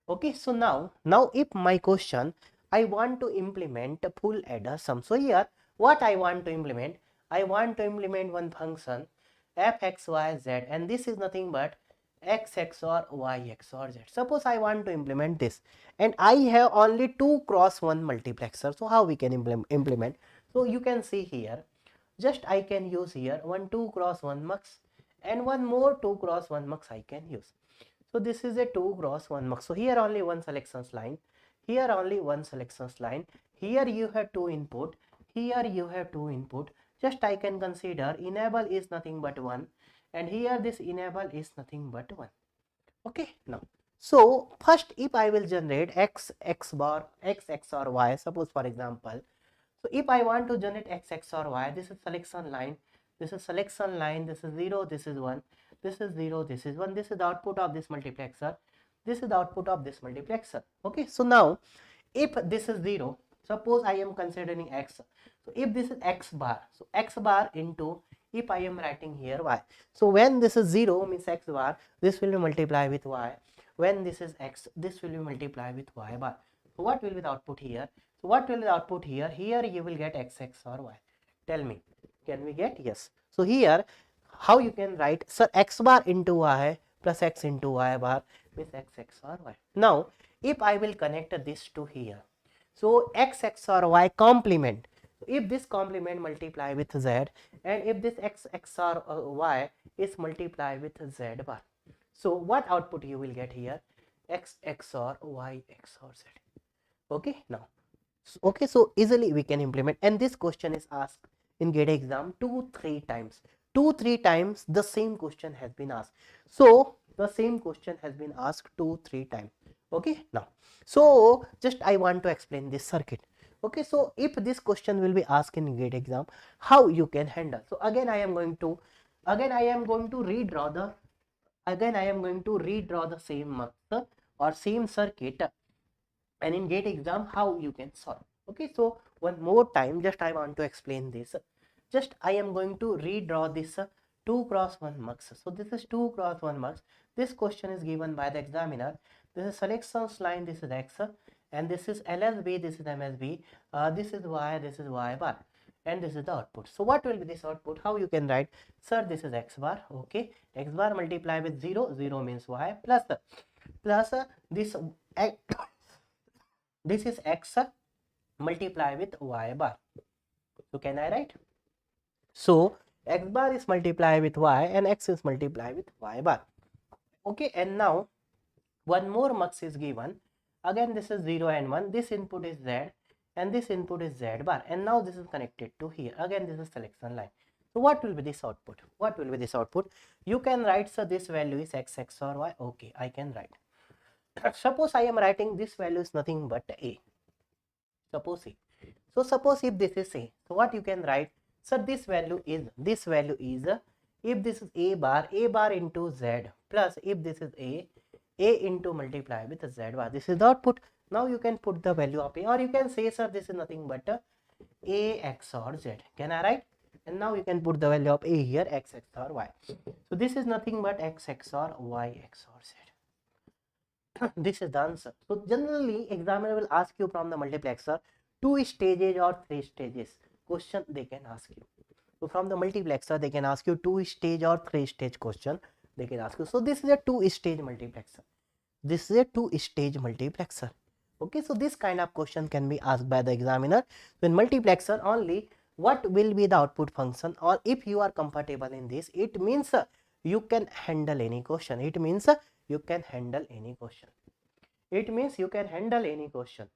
Okay, so now if my question, I want to implement a full adder sum. So here what I want to implement, I want to implement one function f x y z, and this is nothing but x xor y xor z. Suppose I want to implement this and I have only 2 cross 1 multiplexer. So how we can implement? So you can see here, just I can use here one 2 cross 1 mux and one more 2 cross 1 mux I can use. So this is a 2 cross 1 mux. So here only one selections line, here only one selections line, here you have 2 input, here you have 2 input. Just I can consider enable is nothing but 1, and here this enable is nothing but 1. Okay, now so first if I will generate x bar x or y, suppose for example, so if I want to generate x or y, this is selection line, this is selection line, this is 0, this is 1, this is 0, this is 1, this is the output of this multiplexer, this is the output of this multiplexer. Okay, so now if this is 0, suppose I am considering x, so if this is x bar, so x bar into, if I am writing here y, so when this is 0 means x bar, this will be multiply with y, when this is x, this will be multiply with y bar. So what will be the output here? So what will be the output here? Here you will get x or y. Tell me, can we get? Yes. So here how you can write, sir, x bar into y plus x into y bar means x or y. Now if I will connect this to here, so x or y complement, if this complement multiply with z, and if this x or y is multiply with z bar, so what output you will get here? X or y or z. Okay, now okay, so easily we can implement, and this question is asked in GATE exam 2-3 times. 2-3 times the same question has been asked. So the same question has been asked 2-3 times. Okay, now so just I want to explain this circuit. Okay, so if this question will be asked in GATE exam, how you can handle? So again I am going to redraw the same method or same circuit, and in GATE exam how you can solve. Okay, so one more time just I want to explain this. Just I am going to redraw this 2 cross 1 mux. So this is 2 cross 1 mux. This question is given by the examiner. This is selections line, this is x, and this is LSB, this is MSB, this is y bar, and this is the output. So what will be this output? How you can write? Sir, this is x bar. Okay, x bar multiply with 0, 0 means y, plus this this is x multiply with y bar. So can I write? So x bar is multiply with y and x is multiply with y bar. Okay, and now one more mux is given. Again, this is 0 and 1. This input is z and this input is z bar, and now this is connected to here. Again, this is selection line. So what will be this output? What will be this output? You can write, so this value is x XOR y. Okay, I can write. Suppose I am writing this value is nothing but a. Suppose a. So suppose if this is a, so what you can write? So this value is if this is a bar into z, plus if this is a into multiply with z bar. This is the output. Now you can put the value of a, or you can say, sir, this is nothing but a XOR z. Can I write? And now you can put the value of a here, x XOR y. So this is nothing but x XOR y XOR z. This is the answer. So generally examiner will ask you from the multiplexer 2 stages or 3 stages question they can ask you. So from the multiplexer they can ask you 2 stage or 3 stage question they can ask you. So this is a 2 stage multiplexer. This is a 2 stage multiplexer. Okay, so this kind of question can be asked by the examiner. So in multiplexer only what will be the output function, or if you are comfortable in this, it means you can handle any question. It means you can handle any question. It means you can handle any question.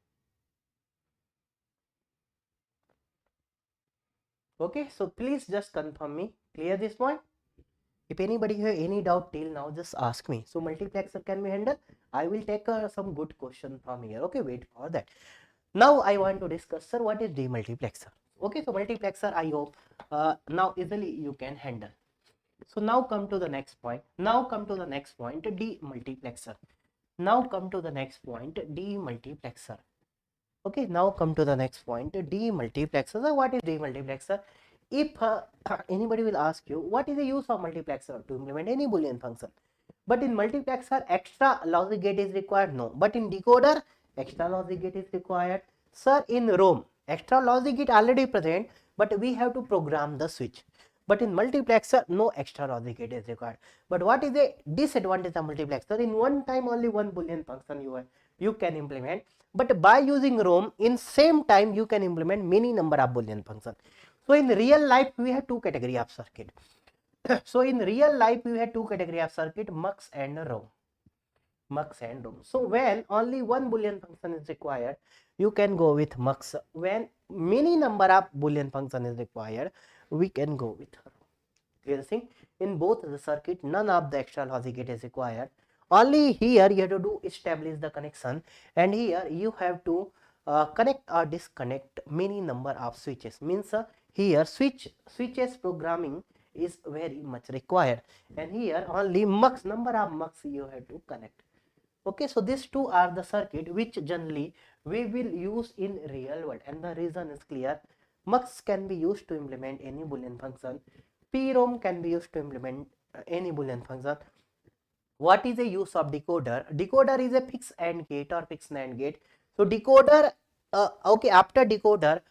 Okay, so please just confirm me. Clear this point? If anybody have any doubt till now, just ask me. So multiplexer can be handled. I will take some good question from here. Okay, wait for that. Now I want to discuss, sir, what is demultiplexer? Okay, so multiplexer I hope now easily you can handle. So now come to the next point. Demultiplexer. Now come to the next point, demultiplexer. Okay, now come to the next point, demultiplexer. So what is demultiplexer? If anybody will ask you what is the use of multiplexer to implement any Boolean function, but in multiplexer extra logic gate is required? No. But in decoder extra logic gate is required. Sir, in ROM extra logic gate already present, but we have to program the switch. But in multiplexer no extra logic gate is required. But what is the disadvantage of multiplexer? In one time only one Boolean function you can implement, but by using ROM in same time you can implement many number of Boolean function. So in real life we have two category of circuit. So in real life we have two category of circuit, mux and ROM. So when only one Boolean function is required, you can go with mux. When many number of Boolean function is required, we can go with ROM. Clear thing? In both the circuit, none of the extra logic gate is required. Only here you have to do establish the connection, and here you have to connect or disconnect many number of switches. Means here switches programming is very much required, and here only number of mux you have to connect. Okay, so these two are the circuit which generally we will use in real world, and the reason is clear. Mux can be used to implement any Boolean function. PROM can be used to implement any Boolean function. What is the use of decoder? Decoder is a fixed AND gate or fixed NAND gate. So decoder, okay, after decoder,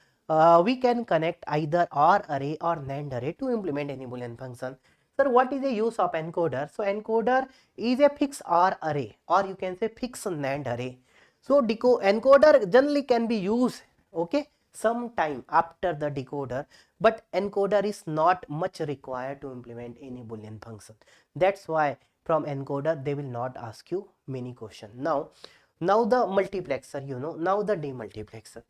we can connect either OR array or NAND array to implement any Boolean function. Sir, what is the use of encoder? So encoder is a fixed OR array, or you can say fixed NAND array. So encoder generally can be used, okay, sometime after the decoder, but encoder is not much required to implement any Boolean function. That's why from encoder they will not ask you many questions. Now the multiplexer, now the demultiplexer.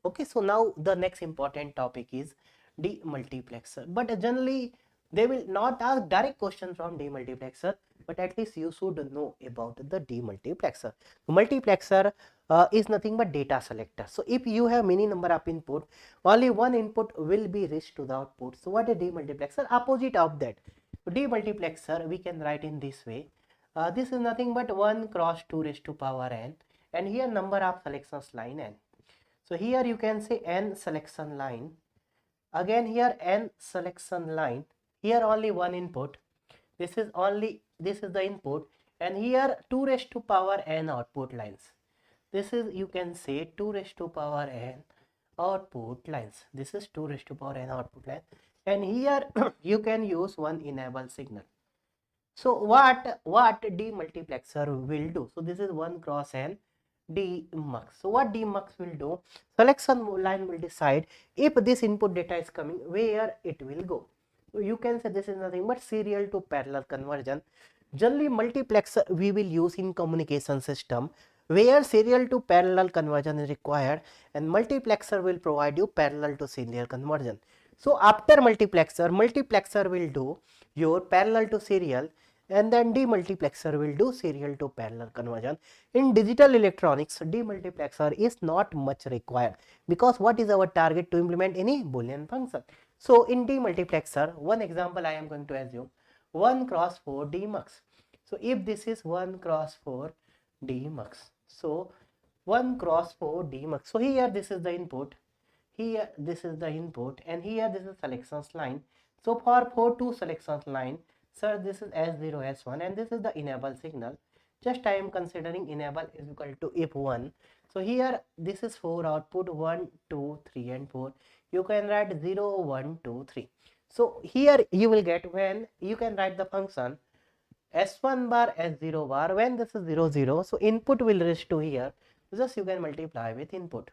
Okay, so now the next important topic is demultiplexer, but generally they will not ask direct question from demultiplexer, but at least you should know about the demultiplexer. Multiplexer is nothing but data selector. So if you have many number of input, only one input will be reached to the output. So what is demultiplexer? Opposite of that. Demultiplexer we can write in this way. This is nothing but 1 cross 2 raised to power n, and here number of selections line n. So here you can say n selection line, Again here n selection line, here only one input, this is the input, and here 2 raised to power n output lines. This is, you can say, 2 raised to power n output lines. This is 2 raised to power n output line, and here you can use one enable signal. So what demultiplexer will do? So this is 1 cross n demux. So what demux will do? Selection line will decide if this input data is coming, where it will go. So you can say this is nothing but serial to parallel conversion. Generally multiplexer we will use in communication system where serial to parallel conversion is required, and multiplexer will provide you parallel to serial conversion. So after multiplexer will do your parallel to serial, and then demultiplexer will do serial to parallel conversion. In digital electronics, demultiplexer is not much required, because what is our target? To implement any Boolean function. So in demultiplexer, one example I am going to assume 1 cross 4 demux. So if this is 1 cross 4 demux, so 1 cross 4 demux. So here this is the input, here this is the input, and here this is selections line. So for 4 2 selections line, sir, this is S0 S1, and this is the enable signal. Just I am considering enable is equal to if 1. So here this is 4 output, 1 2 3 and 4. You can write 0 1 2 3. So here you will get, when you can write the function S1 bar S0 bar, when this is 0 0, so input will reach to here, just you can multiply with input.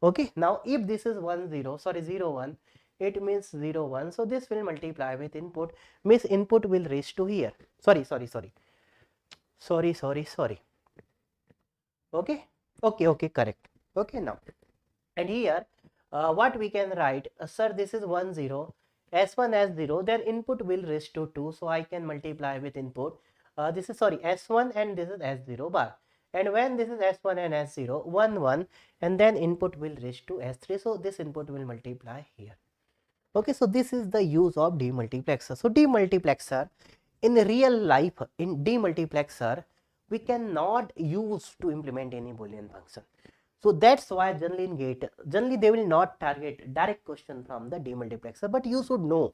Okay, now if this is 1 0, sorry 0 1, it means 0 1, so this will multiply with input, means input will reach to here. Sorry. Okay, correct. Okay, now, and here what we can write, sir, this is 1 0, S1 S0, then input will reach to 2, so I can multiply with input. This is, sorry, S1 and this is S0 bar, and when this is S1 and S0, 1 1, and then input will reach to S3, so this input will multiply here. Okay, so this is the use of demultiplexer. So demultiplexer in real life, in demultiplexer we cannot use to implement any Boolean function. So that's why generally in gate, generally they will not target direct question from the demultiplexer, but you should know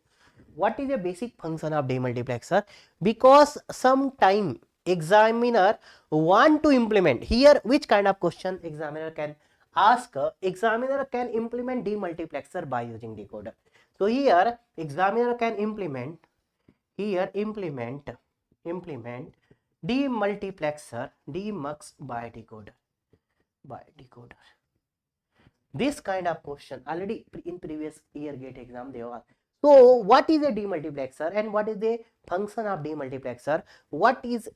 what is a basic function of demultiplexer, because sometime examiner want to implement here. Which kind of question examiner can ask? Examiner can implement demultiplexer by using decoder. So here examiner can implement demultiplexer demux by decoder. This kind of question already in previous year gate exam they were. So what is a demultiplexer and what is the function of demultiplexer? What is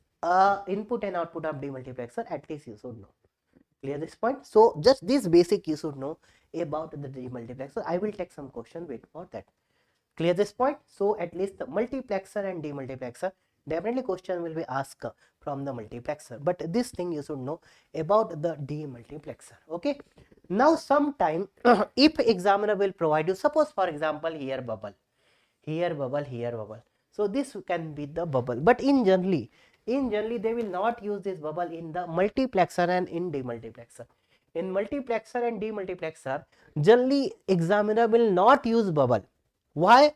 input and output of demultiplexer? At least you should know. Clear this point? So just this basic you should know about the demultiplexer. I will take some question, wait for that. Clear this point? So at least the multiplexer and demultiplexer, definitely question will be asked from the multiplexer, but this thing you should know about the demultiplexer. Okay, now sometime if examiner will provide you, suppose for example here bubble, so this can be the bubble, but in generally they will not use this bubble in the multiplexer and in demultiplexer. In multiplexer and demultiplexer, generally examiner will not use bubble. Why?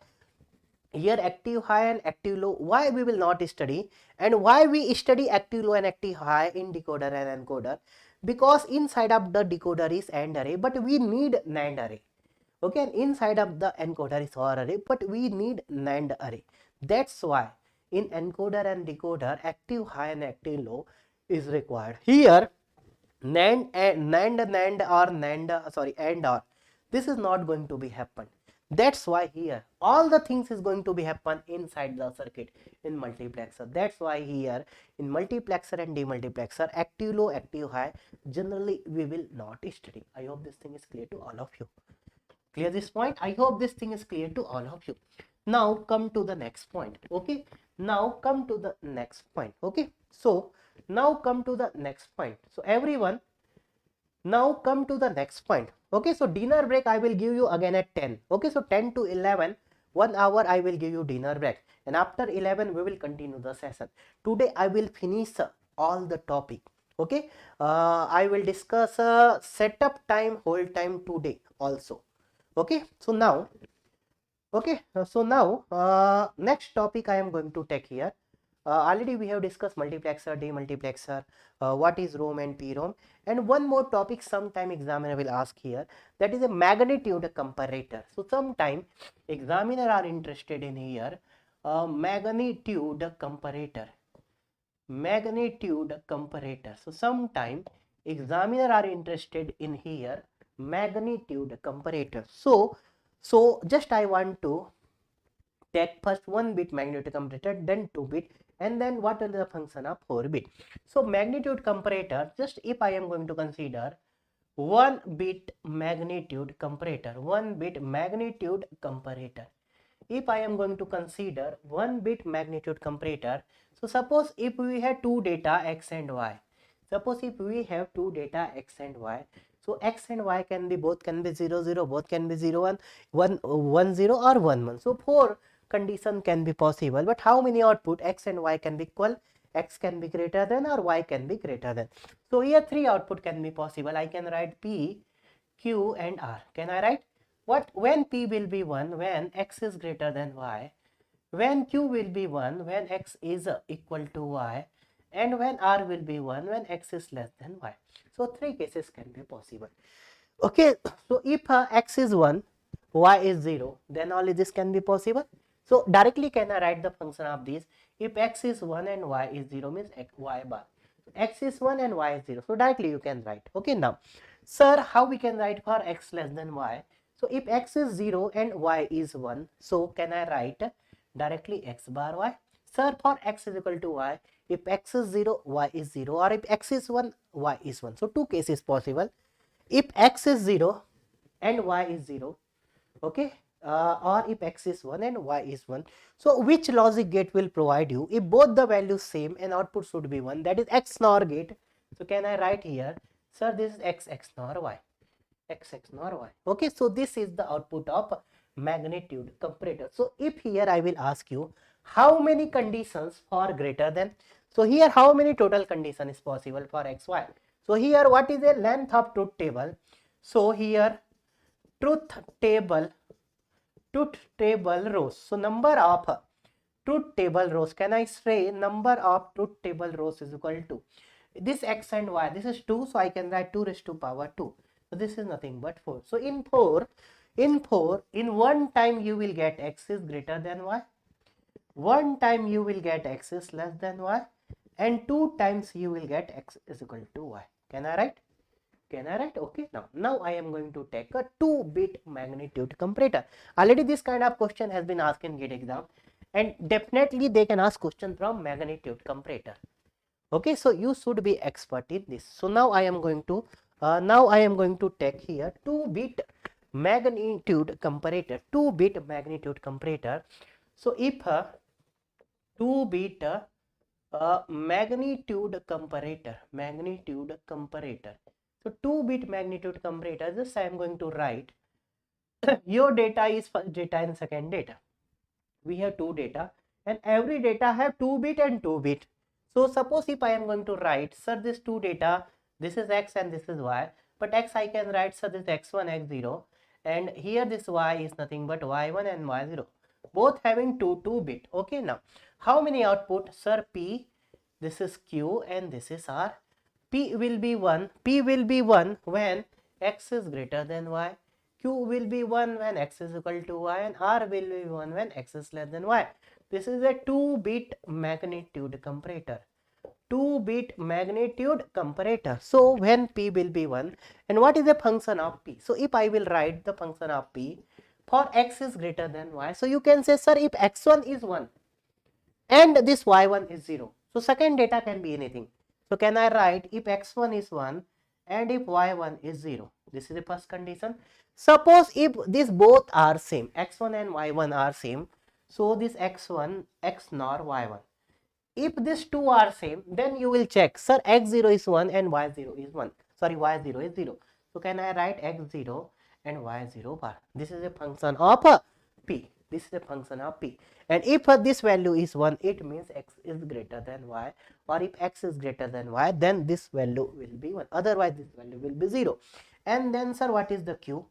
Here active high and active low, why we will not study, and why we study active low and active high in decoder and encoder? Because inside of the decoder is AND array, but we need NAND array. Okay, and inside of the encoder is OR array, but we need NAND array. That's why in encoder and decoder active high and active low is required. Here NAND or NAND, sorry, AND OR, this is not going to be happen. That's why here all the things is going to be happen inside the circuit in multiplexer. That's why here in multiplexer and demultiplexer, active low, active high, generally we will not study. I hope this thing is clear to all of you. Clear this point? I hope this thing is clear to all of you. Now come to the next point. Okay, now come to the next point. Okay, so now come to the next point. So everyone, now come to the next point. Okay, so dinner break I will give you again at 10. Okay, so 10 to 11, 1 hour I will give you dinner break, and after 11 we will continue the session. Today I will finish all the topic. Okay, I will discuss setup time, hold time today also. Okay, so now Okay, so now next topic I am going to take here. Already we have discussed multiplexer, demultiplexer, what is ROM and PROM, and one more topic sometime examiner will ask here, that is a magnitude comparator. So sometime examiner are interested in here magnitude comparator. Magnitude comparator. So sometime examiner are interested in here magnitude comparator. So just I want to take first 1 bit magnitude comparator, then 2 bit, and then what is the function of 4 bit. So magnitude comparator, just if I am going to consider 1 bit magnitude comparator, 1 bit magnitude comparator. If I am going to consider 1 bit magnitude comparator, so suppose if we have two data x and y, suppose if we have two data x and y, so x and y can be both can be 0 0, both can be 0 1 1 1 0 or 1 1. So four condition can be possible, but how many output x and y can be equal? X can be greater than or y can be greater than. So here three output can be possible. I can write p, q and r. Can I write? What when p will be 1 when x is greater than y, when q will be 1 when x is equal to y, and when r will be 1 when x is less than y. So three cases can be possible. Okay, so if x is 1, y is 0, then only this can be possible. So directly can I write the function of this? If x is 1 and y is 0 means x, y bar. X is 1 and y is 0. So directly you can write. Okay, now, sir, how we can write for x less than y? So if x is 0 and y is 1, so can I write directly x bar y? Sir, for x is equal to y, if x is 0, y is 0, or if x is 1, y is 1. So two cases possible. If x is 0 and y is 0, okay, or if x is 1 and y is 1, so which logic gate will provide you if both the values same and output should be 1, that is XNOR gate. So can I write here, sir, this is x XNOR y, x XNOR y. Okay, so this is the output of magnitude comparator. So if here I will ask you how many conditions for greater than, so here how many total condition is possible for xy. So here what is the length of truth table? So here truth table rows. So number of truth table rows, can I say number of truth table rows is equal to this x and y, this is 2, so I can write 2 raised to power 2. So this is nothing but 4. So in 4 in one time you will get x is greater than y, one time you will get x is less than y, and two times you will get x is equal to y. Can I write? Can I write? Okay, now I am going to take a 2-bit magnitude comparator. Already this kind of question has been asked in GATE exam, and definitely they can ask question from magnitude comparator. Okay, so you should be expert in this. So now I am going to take here 2-bit magnitude comparator, 2-bit magnitude comparator. So if 2-bit magnitude comparator. So 2-bit magnitude comparator, just I am going to write your data is first data and second data. We have two data and every data have 2-bit and 2-bit. So suppose if I am going to write, sir, this two data, this is x and this is y, but x I can write, sir, this x1 x0, and here this y is nothing but y1 and y0, both having 2-bit. Okay, now how many output? Sir, p, this is q and this is r. P will be 1 when x is greater than y, q will be 1 when x is equal to y, and r will be 1 when x is less than y. This is a 2-bit magnitude comparator. 2-bit magnitude comparator. So when p will be 1, and what is the function of p? So if I will write the function of p for x is greater than y, so you can say, sir, if x1 is 1 and this y1 is 0, so second data can be anything. So can I write if x1 is 1 and if y1 is 0? This is the first condition. Suppose if these both are same, x1 and y1 are same, so this x1 XNOR y1. If these two are same, then you will check, sir, x0 is 1 and y0 is 1. Sorry, y0 is 0. So can I write x0 and y0 bar? This is a function of p. This is a function of p. And if this value is 1, it means x is greater than y, or if x is greater than y, then this value will be 1. Otherwise, this value will be 0. And then, sir, what is the q?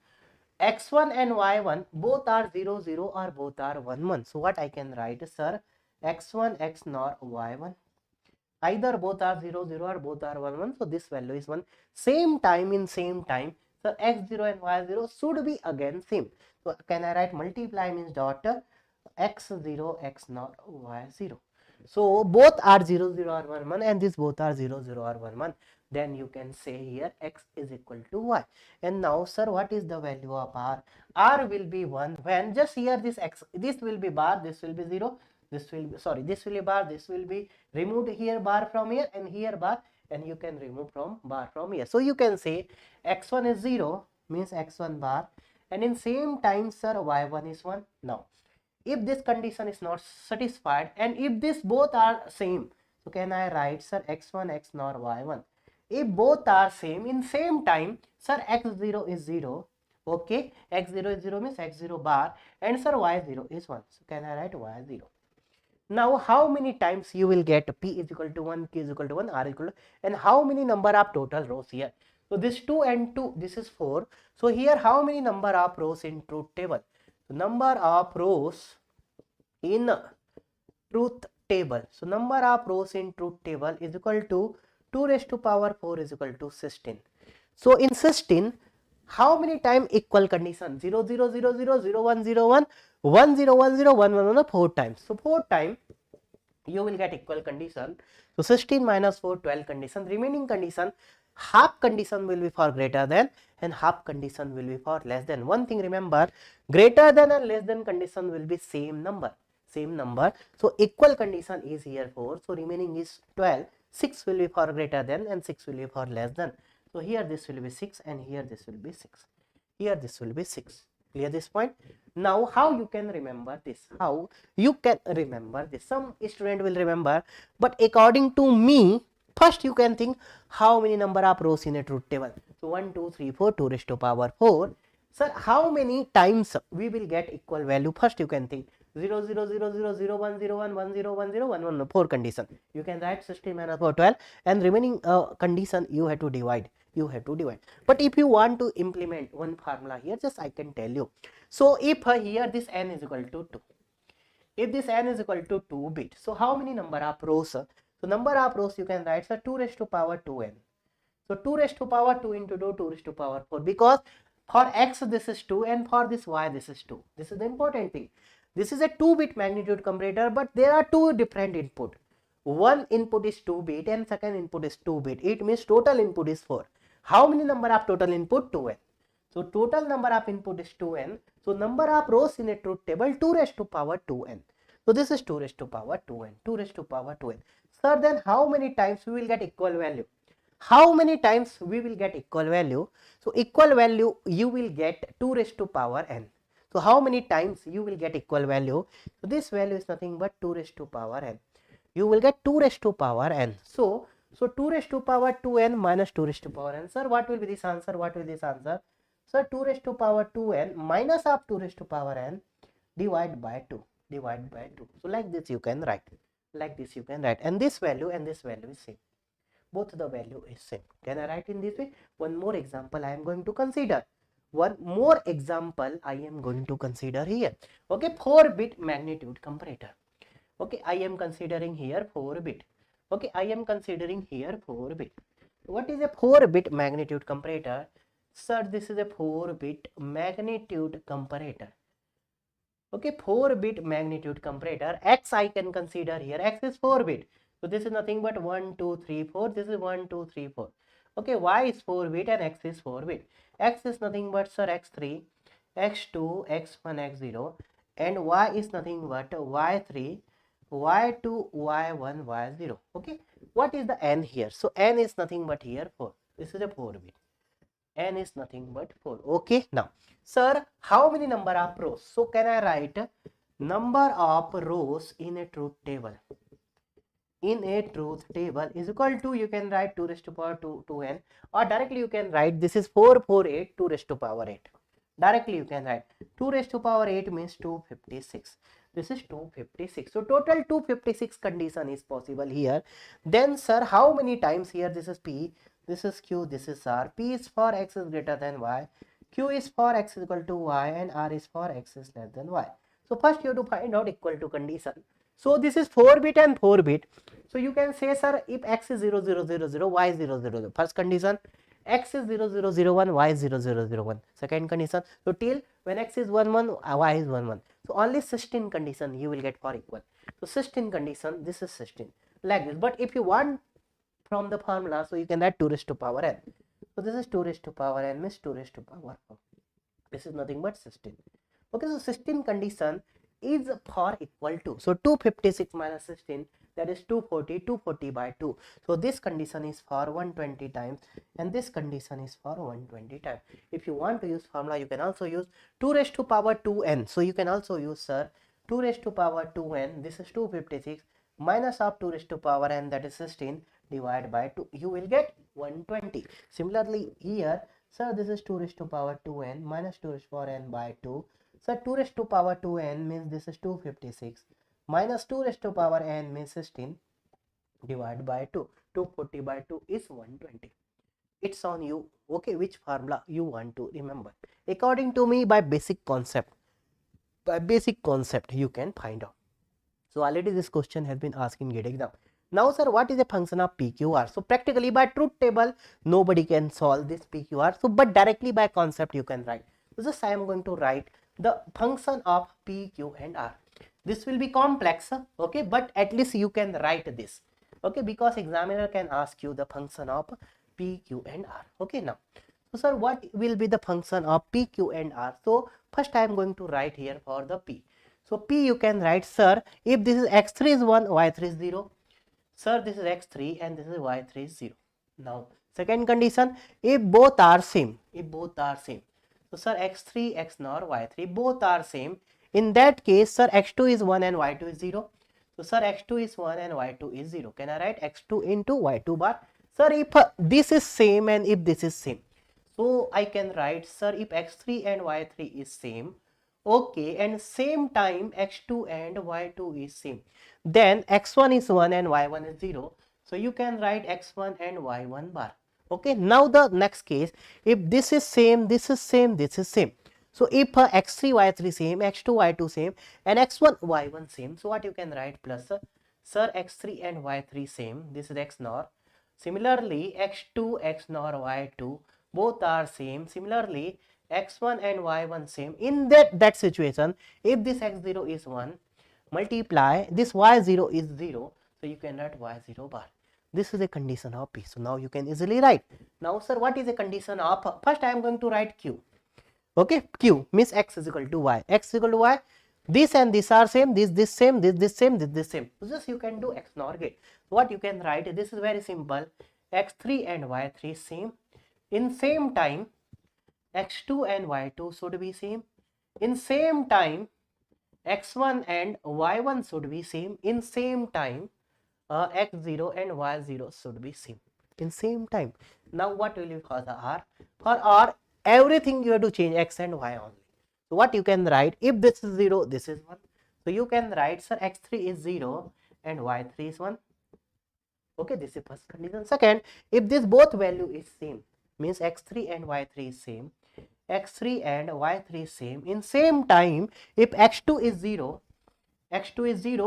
x1 and y1 both are 0 0 or both are 1 1. So what I can write, sir, x1 x nor y1, either both are 0 0 or both are 1 1. So this value is 1. Same time, in same time, so x0 and y0 should be again same. So can I write multiply means dot x0 x nor y0. So both are 0 0 or 1 1, and these both are 0 0 or 1 1. Then you can say here x is equal to y. And now, sir, what is the value of r? R will be 1 when just here this x, this will be bar, this will be 0, this will be, sorry, this will be bar, this will be removed here, bar from here, and here bar, and you can remove from bar from here. So you can say x1 is 0 means x1 bar, and in same time, sir, y1 is 1. Now if this condition is not satisfied and if this both are same, so can I write, sir, x1 x nor y1? If both are same in same time, sir, x0 is 0. Okay, x0 is 0 means x0 bar, and sir, y0 is 1. So can I write y0? Now how many times you will get p is equal to 1, q is equal to 1, r is equal to, and how many number of total rows here? So this 2 and 2, this is 4. So here how many number of rows in truth table? So number of rows in truth table. So number of rows in truth table is equal to 2 raised to power 4 is equal to 16. So in 16, how many time equal condition? 0 0 0 0 0 1 0 1 1 0 1 0 1 1 1, 4 times. So 4 times you will get equal condition. So 16 minus 4, 12 condition. Remaining condition, half condition will be for greater than and half condition will be for less than. One thing remember, greater than and less than condition will be same number. So equal condition is here 4. So remaining is 12. 6 will be for greater than and 6 will be for less than. So here this will be 6 and here this will be 6. Here this will be 6. Clear this point? Now how you can remember this? How you can remember this? Some student will remember, but according to me, first you can think how many number of rows in a truth table. So 1 2 3 4, 2 raised to power 4. Sir, how many times we will get equal value? First you can think 0 0 0 0 0 1 0 1 1 0 1 0 1 1, 4 condition. You can write 16 minus 4, 12, and remaining condition you have to divide. But if you want to implement one formula here, just I can tell you. So if here this n is equal to 2, if this n is equal to 2 bit, so how many number of rows? So number of rows you can write, so 2 raised to power 2n. So 2 raised to power 2 into 2, 2 raised to power 4, because for x this is 2 and for this y this is 2. This is the important thing. This is a 2-bit magnitude comparator, but there are two different input. One input is 2 bit and second input is 2 bit. It means total input is 4. How many number of total input? 2n. So total number of input is 2n. So number of rows in a truth table 2 raised to power 2n. So this is 2 raised to power 2n. 2 raised to power 2n. Sir, then how many times we will get equal value? How many times we will get equal value? So equal value you will get 2 raised to power n. So how many times you will get equal value? So this value is nothing but 2 raised to power n. You will get 2 raised to power n. So 2 raised to power 2n minus 2 raised to power n. Sir, what will be this answer? What will be this answer? Sir, 2 raised to power 2n minus of 2 raised to power n divide by 2. So like this you can write. And this value is same. Both the value is same. Can I write in this way? One more example I am going to consider. Here. Okay, 4-bit magnitude comparator. Okay, I am considering here 4-bit. Okay, I am considering here 4-bit. What is a 4-bit magnitude comparator? Sir, this is a 4-bit magnitude comparator. Okay, 4-bit magnitude comparator. X I can consider here. X is 4-bit. So this is nothing but 1, 2, 3, 4. This is 1, 2, 3, 4. Okay, Y is 4-bit and X is 4-bit. X is nothing but, sir, X3, X2, X1, X0, and Y is nothing but Y3, Y2, Y1, Y0. Okay, what is the N here? So N is nothing but here 4. This is a 4-bit. N is nothing but 4. Okay, now, sir, how many number of rows? So can I write number of rows in a truth table? In a truth table is equal to, you can write 2 raised to power 2n, or directly you can write this is 448 2 raised to power 8. Directly you can write 2 raised to power 8 means 256. This is 256. So total 256 condition is possible here. Then sir, how many times here? This is P, this is Q, this is R. P is for X is greater than Y, Q is for x is equal to y and R is for x is less than y. So first you have to find out equal to condition. So this is 4-bit and 4-bit. So you can say, sir, if x is 0 0 0 0, y is 0 0 0. First condition, x is 0 0 0 1, y is 0 0 0 1. Second condition, so till when x is 1 1, y is 1 1. So only 16 condition you will get for equal. So 16 condition, this is 16 like this. But if you want from the formula, so you can add 2 raised to power n. So this is 2 raised to power n means 2 raised to power 4. This is nothing but 16. Okay, so 16 condition is for equal to, so 256 minus 16, that is 240, 240 by 2. So this condition is for 120 times and this condition is for 120 times. If you want to use formula, you can also use 2 raised to power 2n. So you can also use, sir, 2 raised to power 2n, this is 256 minus of 2 raised to power n, that is 16, divided by 2. You will get 120. Similarly here, sir, this is 2 raised to power 2n minus 2 raised to power n by 2. So 2 raised to power 2n means this is 256 minus 2 raised to power n means 16 divided by 2. 240 by 2 is 120. It's on you, okay, which formula you want to remember. According to me, by basic concept you can find out. So already this question has been asked in GATE exam. Now, sir, what is a function of PQR? So practically by truth table, nobody can solve this PQR. So but directly by concept you can write. So just I am going to write the function of P, Q and R. This will be complex, okay, but at least you can write this, okay, because examiner can ask you the function of P, Q and R. Okay, now, so sir, what will be the function of P, Q and R? So first I am going to write here for the P. So P you can write, sir, if this is x3 is 1, y3 is 0. Sir, this is x3 and this is y3 is 0. Now, second condition, if both are same, so sir, x3, x0, y3 both are same. In that case, sir, x2 is 1 and y2 is 0. So sir, x2 is 1 and y2 is 0. Can I write x2 into y2 bar? Sir, if this is same and if this is same, so I can write, sir, if x3 and y3 is same, okay, and same time x2 and y2 is same, then x1 is 1 and y1 is 0. So you can write x1 and y1 bar. Okay, now the next case, if this is same, this is same, this is same. So if x3 y3 same, x2 y2 same and x1 y1 same, so what you can write plus, sir, x3 and y3 same, this is x nor. Similarly, x2 x nor y2 both are same. Similarly, x1 and y1 same. In that situation, if this x0 is 1, multiply this y0 is 0, so you can write y0 bar. This is a condition of P. So now you can easily write. Now, sir, what is a condition of? First I am going to write Q. Okay, Q means x is equal to y. X is equal to y. This and this are same. This same. This same. This same. So just you can do XOR gate. What you can write? This is very simple. X3 and y3 same. In same time, x2 and y2 should be same. In same time, x1 and y1 should be same. In same time, x0 and y0 should be same. In same time. Now what will you for the R? For R, everything you have to change x and y only. So what you can write? If this is 0, this is 1. So you can write, sir, x3 is 0 and y3 is 1. Okay, this is first condition. Second, if this both value is same, means x3 and y3 is same, x3 and y3 is same. In same time, if x2 is 0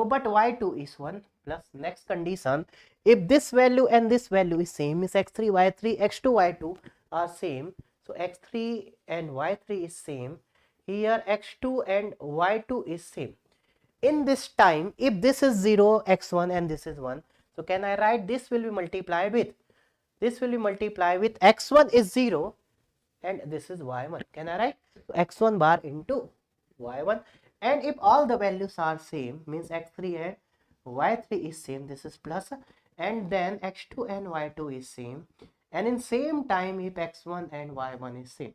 but y2 is 1, plus next condition, if this value and this value is same, means x3 y3 x2 y2 are same. So x3 and y3 is same. Here x2 and y2 is same. In this time, if this is 0 x1 and this is 1, so can I write this will be multiplied with x1 is 0 and this is y1. Can I write? So x1 bar into y1, and if all the values are same, means x3 and y3 is same, this is plus, and then x2 and y2 is same, and in same time if x1 and y1 is same.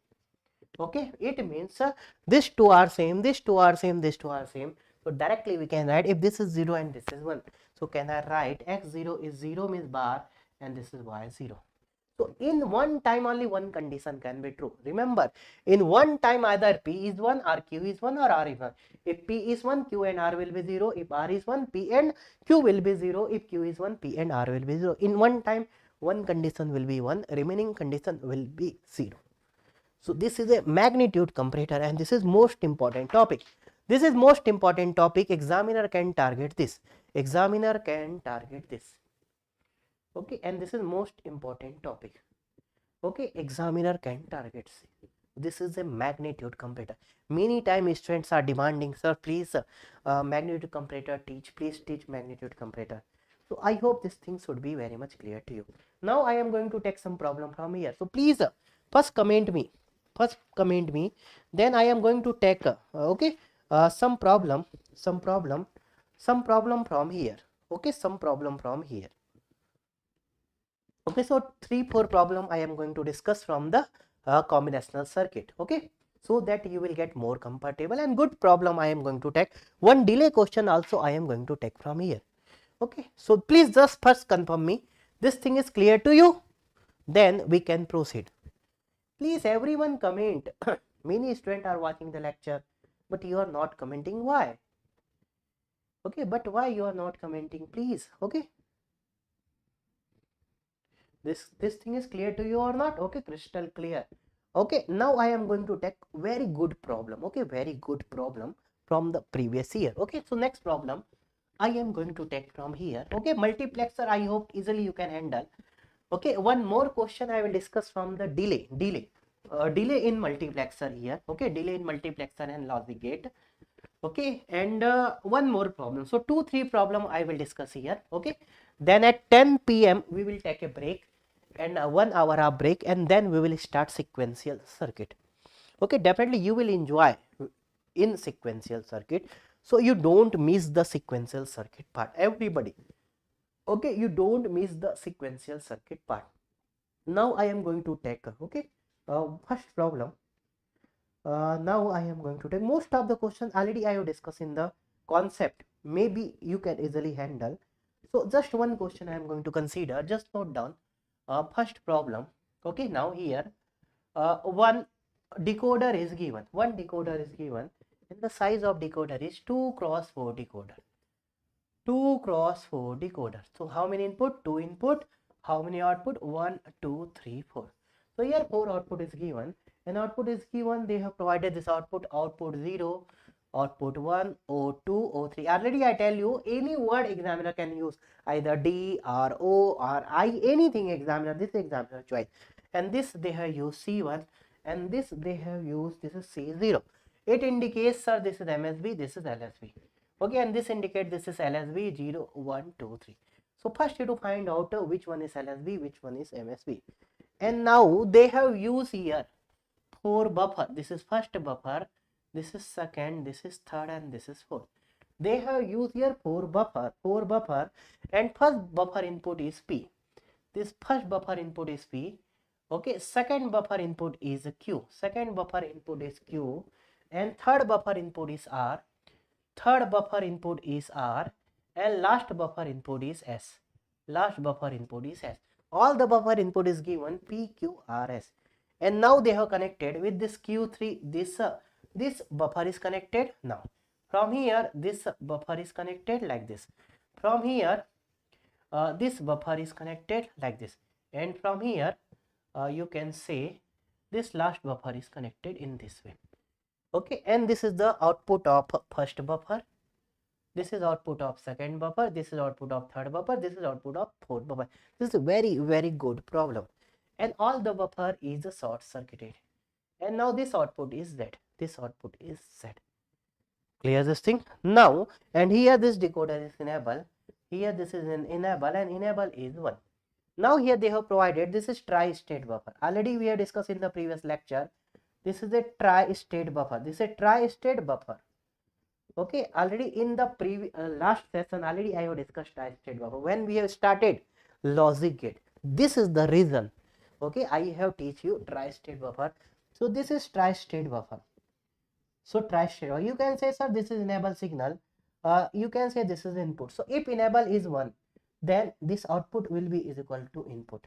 Okay, it means these two are same, these two are same, these two are same. So directly we can write, if this is 0 and this is 1, so can I write x0 is 0 means bar and this is y0. So in one time only one condition can be true. Remember, in one time either P is 1 or Q is 1 or R is 1. If P is 1, Q and R will be 0. If R is 1, P and Q will be 0. If Q is 1, P and R will be 0. In one time, one condition will be 1, remaining condition will be 0. So this is a magnitude comparator, and this is most important topic. This is most important topic. Examiner can target this. Examiner can target this. Okay, and this is most important topic. Okay, examiner can target. This is a magnitude comparator. Many time students are demanding, sir, please magnitude comparator teach, please teach magnitude comparator. So I hope this thing should be very much clear to you. Now I am going to take some problem from here. So please first comment me, then I am going to take okay, some problem from here. Okay, some problem from here. Okay, so 3-4 problem I am going to discuss from the combinational circuit. Okay, so that you will get more comfortable, and good problem I am going to take. One delay question also I am going to take from here. Okay, so please just first confirm me this thing is clear to you, then we can proceed. Please everyone comment. Many students are watching the lecture, but you are not commenting. Why? Okay, but why you are not commenting, please? Okay, this thing is clear to you or not? Okay, crystal clear. Okay, now I am going to take very good problem. Okay, very good problem from the previous year. Okay, so next problem I am going to take from here. Okay, multiplexer I hope easily you can handle. Okay, one more question I will discuss from the delay in multiplexer here. Okay, delay in multiplexer and logic gate. Okay, and one more problem. So 2-3 problem I will discuss here. Okay, then at 10 p.m. we will take a break, and 1 hour of break, and then we will start sequential circuit. Okay, definitely you will enjoy in sequential circuit, so you don't miss the sequential circuit part, everybody. Okay, you don't miss the sequential circuit part. Now I am going to take okay, first problem. Now I am going to take most of the questions already I have discussed in the concept, maybe you can easily handle. So just one question I am going to consider, just note down. First problem. Okay, now here one decoder is given, and the size of decoder is 2 cross 4 decoder. 2 cross 4 decoder. So how many input? 2 input. How many output? 1, 2, 3, 4. So here 4 output is given, and output is given. They have provided this output 0, output 1, O2, O3. Already I tell you, any word examiner can use, either D or O or I, anything examiner, this examiner choice. And this they have used C1, and this they have used, this is C0. It indicates, sir, this is MSB, this is LSB. Okay, and this indicates this is LSB 0, 1, 2, 3. So first you have to find out which one is LSB, which one is MSB. And now they have used here 4 buffer. This is first buffer, this is second, this is third, and this is fourth. They have used here 4 buffer, and first buffer input is P. This first buffer input is P. Okay, second buffer input is Q. Second buffer input is Q, and third buffer input is R. Third buffer input is R, and last buffer input is S. Last buffer input is S. All the buffer input is given P, Q, R, S. And now they have connected with this Q3. This buffer is connected. Now from here this buffer is connected like this. From here this buffer is connected like this, and from here you can say this last buffer is connected in this way. Okay, and this is the output of first buffer, this is output of second buffer, this is output of third buffer, this is output of fourth buffer. This is a very good problem, and all the buffer is short circuited, and now this output is Z, this output is Z. Clear this thing now? And here this decoder is enable, here this is an enable, and enable is 1. Now here they have provided, this is tri-state buffer. Already we have discussed in the previous lecture. This is a tri-state buffer. This is a tri-state buffer. Okay, already in the last session already I have discussed tri-state buffer when we have started logic gate. This is the reason. Okay, I have teach you tri-state buffer. So this is tri-state buffer. So tri-state, you can say, sir, this is enable signal. You can say this is input. So if enable is 1, then this output will be is equal to input.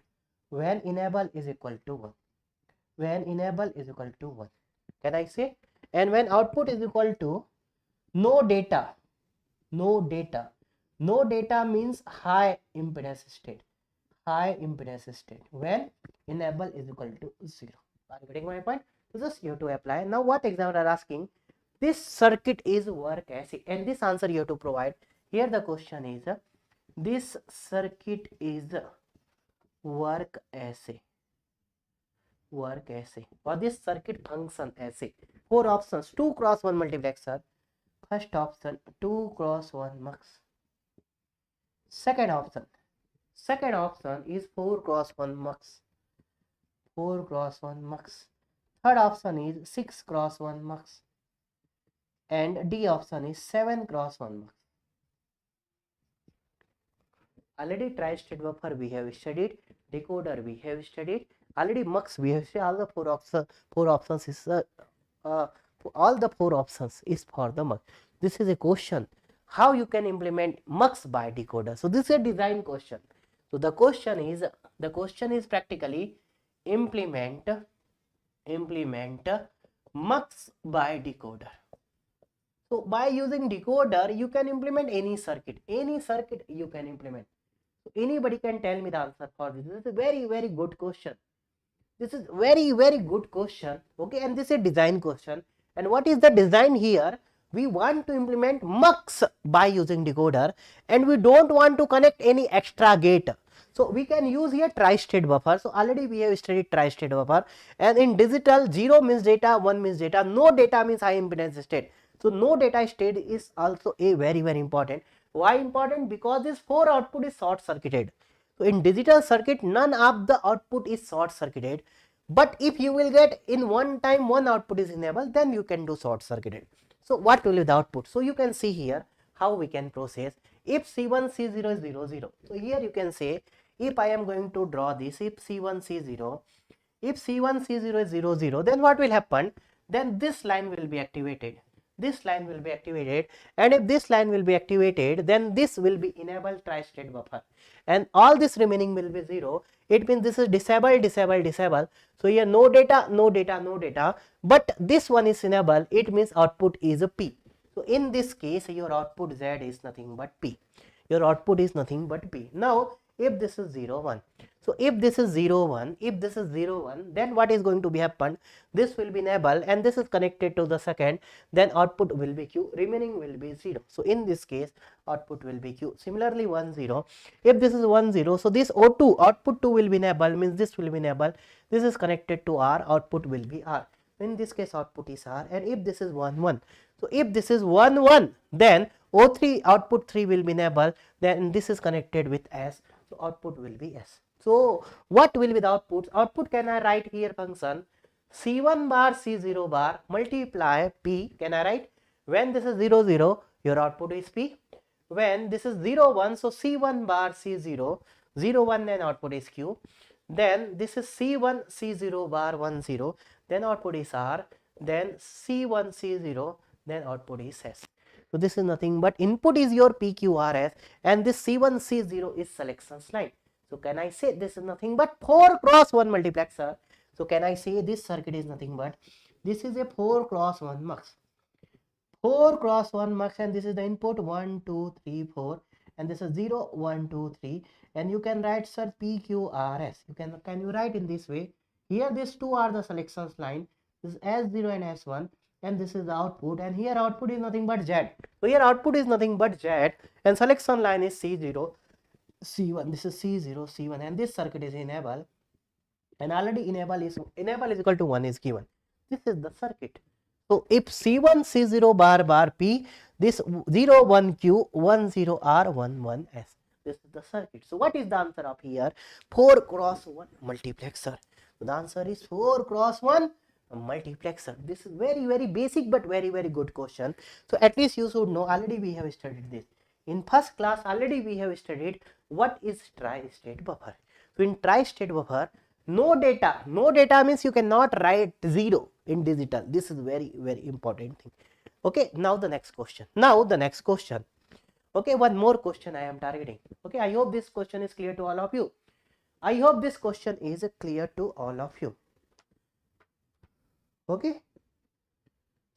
When enable is equal to 1. When enable is equal to 1, can I say? And when output is equal to no data means high impedance state. High impedance state when enable is equal to 0. Are you getting my point? So just you have to apply. Now what examiner are asking, this circuit is work as, and this answer you have to provide. Here the question is, this circuit is work as a, or this circuit function as a. Four options, 2 cross 1 multiplexer. First option 2 cross 1 mux. Second option is 4 cross 1 mux. 4 cross 1 mux. Third option is 6 cross 1 mux. And D option is 7 cross 1 mux. Already tri-state buffer we have studied, decoder we have studied, already mux we have studied. All the four options is all the four options is for the mux. This is a question, how you can implement mux by decoder. So this is a design question. So the question is practically implement mux by decoder. So by using decoder you can implement any circuit you can implement. So anybody can tell me the answer for this. This is a very good question. This is very good question. Okay, and this is a design question. And what is the design here? We want to implement mux by using decoder, and we don't want to connect any extra gate. So we can use here tri-state buffer. So already we have studied tri-state buffer, and in digital 0 means data, 1 means data, no data means high impedance state. So no data state is also a very important. Why important? Because this 4 output is short circuited. So in digital circuit none of the output is short circuited, but if you will get in one time one output is enabled, then you can do short circuited. So what will be the output? So you can see here how we can process. If C1 C0 is 0 0, so here you can say, if I am going to draw this, if C1 C0, if C1 C0 is 0 0, then what will happen? Then this line will be activated, this line will be activated, and if this line will be activated, then this will be enabled tri-state buffer, and all this remaining will be 0. It means this is disabled. So here no data, but this one is enabled. It means output is a P. So in this case your output Z is nothing but P. Your output is nothing but P. Now if this is 0 1, so if this is 0 1, then what is going to be happen? This will be enabled and this is connected to the second, then output will be Q, remaining will be 0. So in this case output will be Q. Similarly 1 0, if this is 1 0, so this O2 output 2 will be enabled, means this will be enabled, this is connected to R, output will be R. In this case output is R. And if this is 1 1, so if this is 1 1, then O3 output 3 will be enabled, then this is connected with S, so output will be S. So what will be the output? Output can I write here function C1 bar C0 bar multiply P. Can I write? When this is 0 0, your output is P. When this is 0 1, so C1 bar C0, 0 1, then output is Q. Then this is C1 C0 bar 1 0, then output is R. Then C1 C0, then output is S. So this is nothing but input is your PQRS, and this C1 C0 is selections line. So can I say this is nothing but 4 cross 1 multiplexer? So can I say this circuit is nothing but, this is a 4 cross 1 mux. 4 cross 1 mux, and this is the input 1 2 3 4, and this is 0 1 2 3, and you can write sir PQRS. You can you write in this way? Here these two are the selections line. This is S0 and S1, and this is the output, and here output is nothing but Z. So here output is nothing but Z, and selection line is C0 C1. This is C0 C1, and this circuit is enabled, and already enable is equal to 1 is given. This is the circuit. So if C1 C0 bar P, this 0 1 Q 1 0 R 1 1 S. This is the circuit. So what is the answer of here? 4 cross 1 multiplexer. So the answer is 4 cross 1 multiplexer. This is very basic but very good question. So at least you should know. Already we have studied this in first class. Already we have studied what is tri-state buffer. So in tri-state buffer, no data means you cannot write 0 in digital. This is very important thing. Okay, now the next question. Okay, one more question I am targeting. Okay, I hope this question is clear to all of you. Okay,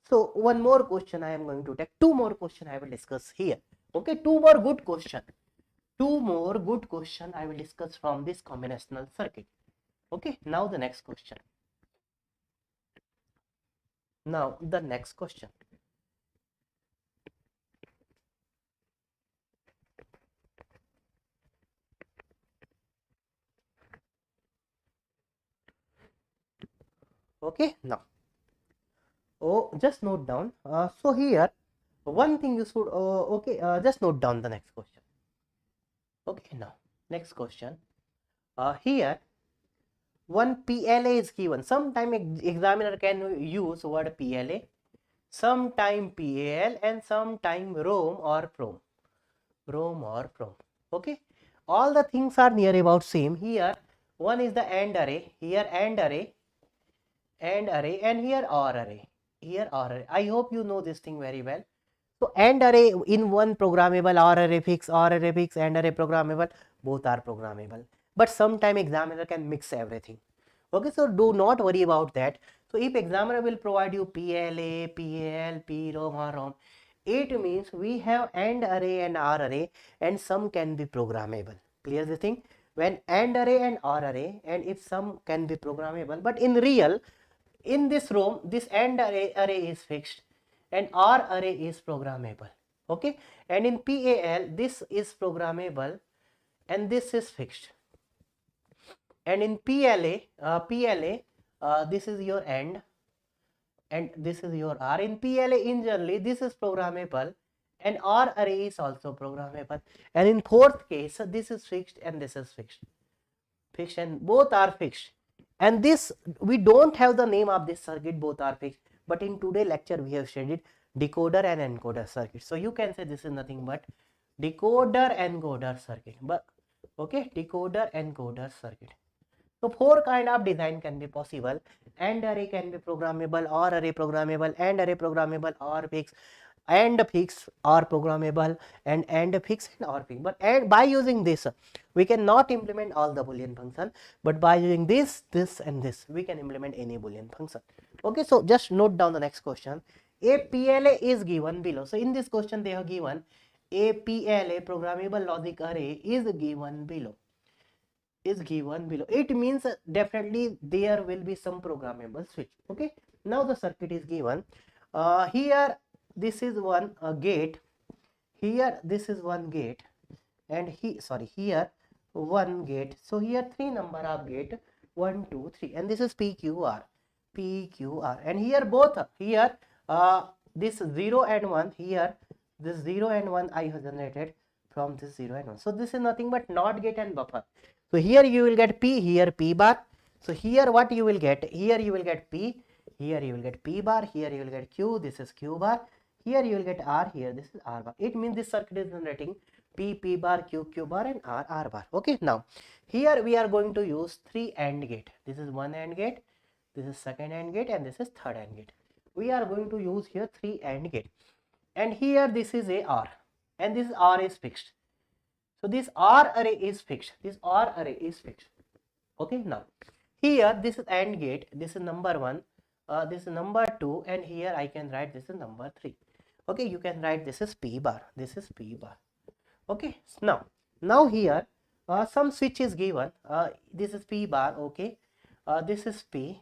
so one more question I am going to take. Two more question I will discuss here. Okay, two more good question I will discuss from this combinational circuit. Okay, now the next question. Now the next question. Okay, now, oh, just note down. So here, one thing you should, okay, just note down the next question. Okay, now, next question. Here, one PLA is given. Sometime examiner can use word PLA, sometime PAL, and sometime ROM or PROM. ROM or PROM. Okay, all the things are near about same. Here, one is the AND array. Here, AND array, and here OR array. Here OR array. I hope you know this thing very well. So AND array in one programmable, OR array fix, AND array programmable, both are programmable. But sometime examiner can mix everything. Okay, so do not worry about that. So if examiner will provide you PLA, PAL, PROM or ROM, it means we have AND array and OR array, and some can be programmable. Clear the thing? When AND array and OR array, and if some can be programmable, but in real, in this ROM, this AND array is fixed and OR array is programmable. Okay, and in PAL, this is programmable and this is fixed. And in PLA, this is your AND and this is your OR. In PLA, in generally, this is programmable and OR array is also programmable. And in fourth case, this is fixed and this is fixed, and both are fixed. And this, we don't have the name of this circuit, both are fixed, but in today lecture we have studied decoder and encoder circuit. So you can say this is nothing but decoder encoder circuit. But okay, decoder encoder circuit. So four kind of design can be possible. AND array can be programmable, OR array programmable, AND array programmable, OR fixed, AND fix or programmable, and AND fix and OR fix. But and by using this, we cannot implement all the Boolean function. But by using this, this, and this, we can implement any Boolean function. Okay, so just note down the next question. A PLA is given below. So in this question, they have given a PLA programmable logic array is given below. It means definitely there will be some programmable switch. Okay, now the circuit is given. Here this is one gate, here this is one gate, and here one gate. So here three number of gate, 1 2 3, and this is PQR, and here both, here this 0 and 1, here this 0 and 1 I have generated from this 0 and 1. So this is nothing but NOT gate and buffer. So here you will get P, here P bar. So here what you will get, here you will get P, here you will get P bar, here you will get Q, this is Q bar, here you will get R, here this is R bar. It means this circuit is generating P, P bar, Q, Q bar, and R, R bar. Okay, now here we are going to use three AND gate. This is one AND gate, this is second AND gate, and this is third AND gate. We are going to use here three AND gate, and here this is a OR, and this OR is fixed. So this OR array is fixed. This OR array is fixed. Okay, now here this is AND gate. This is number 1. This is number 2, and here I can write this is number 3. Okay, you can write this is P bar. This is P bar. Okay, now here some switch is given. This is P bar. Okay, this is P,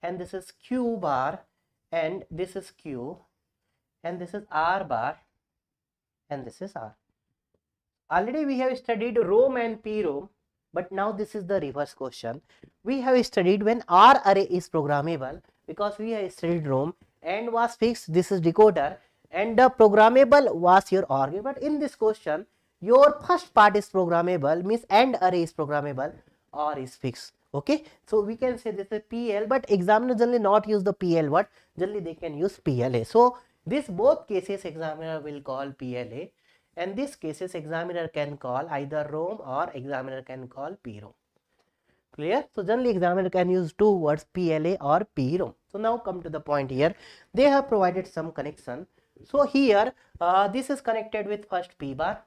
and this is Q bar, and this is Q, and this is R bar, and this is R. Already we have studied ROM and PROM, but now this is the reverse question. We have studied when R array is programmable, because we have studied ROM and was fixed, this is decoder, and the programmable was your OR gate. But in this question, your first part is programmable, means AND array is programmable, OR is fixed. Okay, so we can say this is PL, but examiner generally not use the PL word, generally they can use PLA. So this both cases examiner will call PLA, and this cases examiner can call either ROM or examiner can call PROM. Clear? So generally examiner can use two words, PLA or PROM. So now come to the point here. They have provided some connection. So here this is connected with first P bar.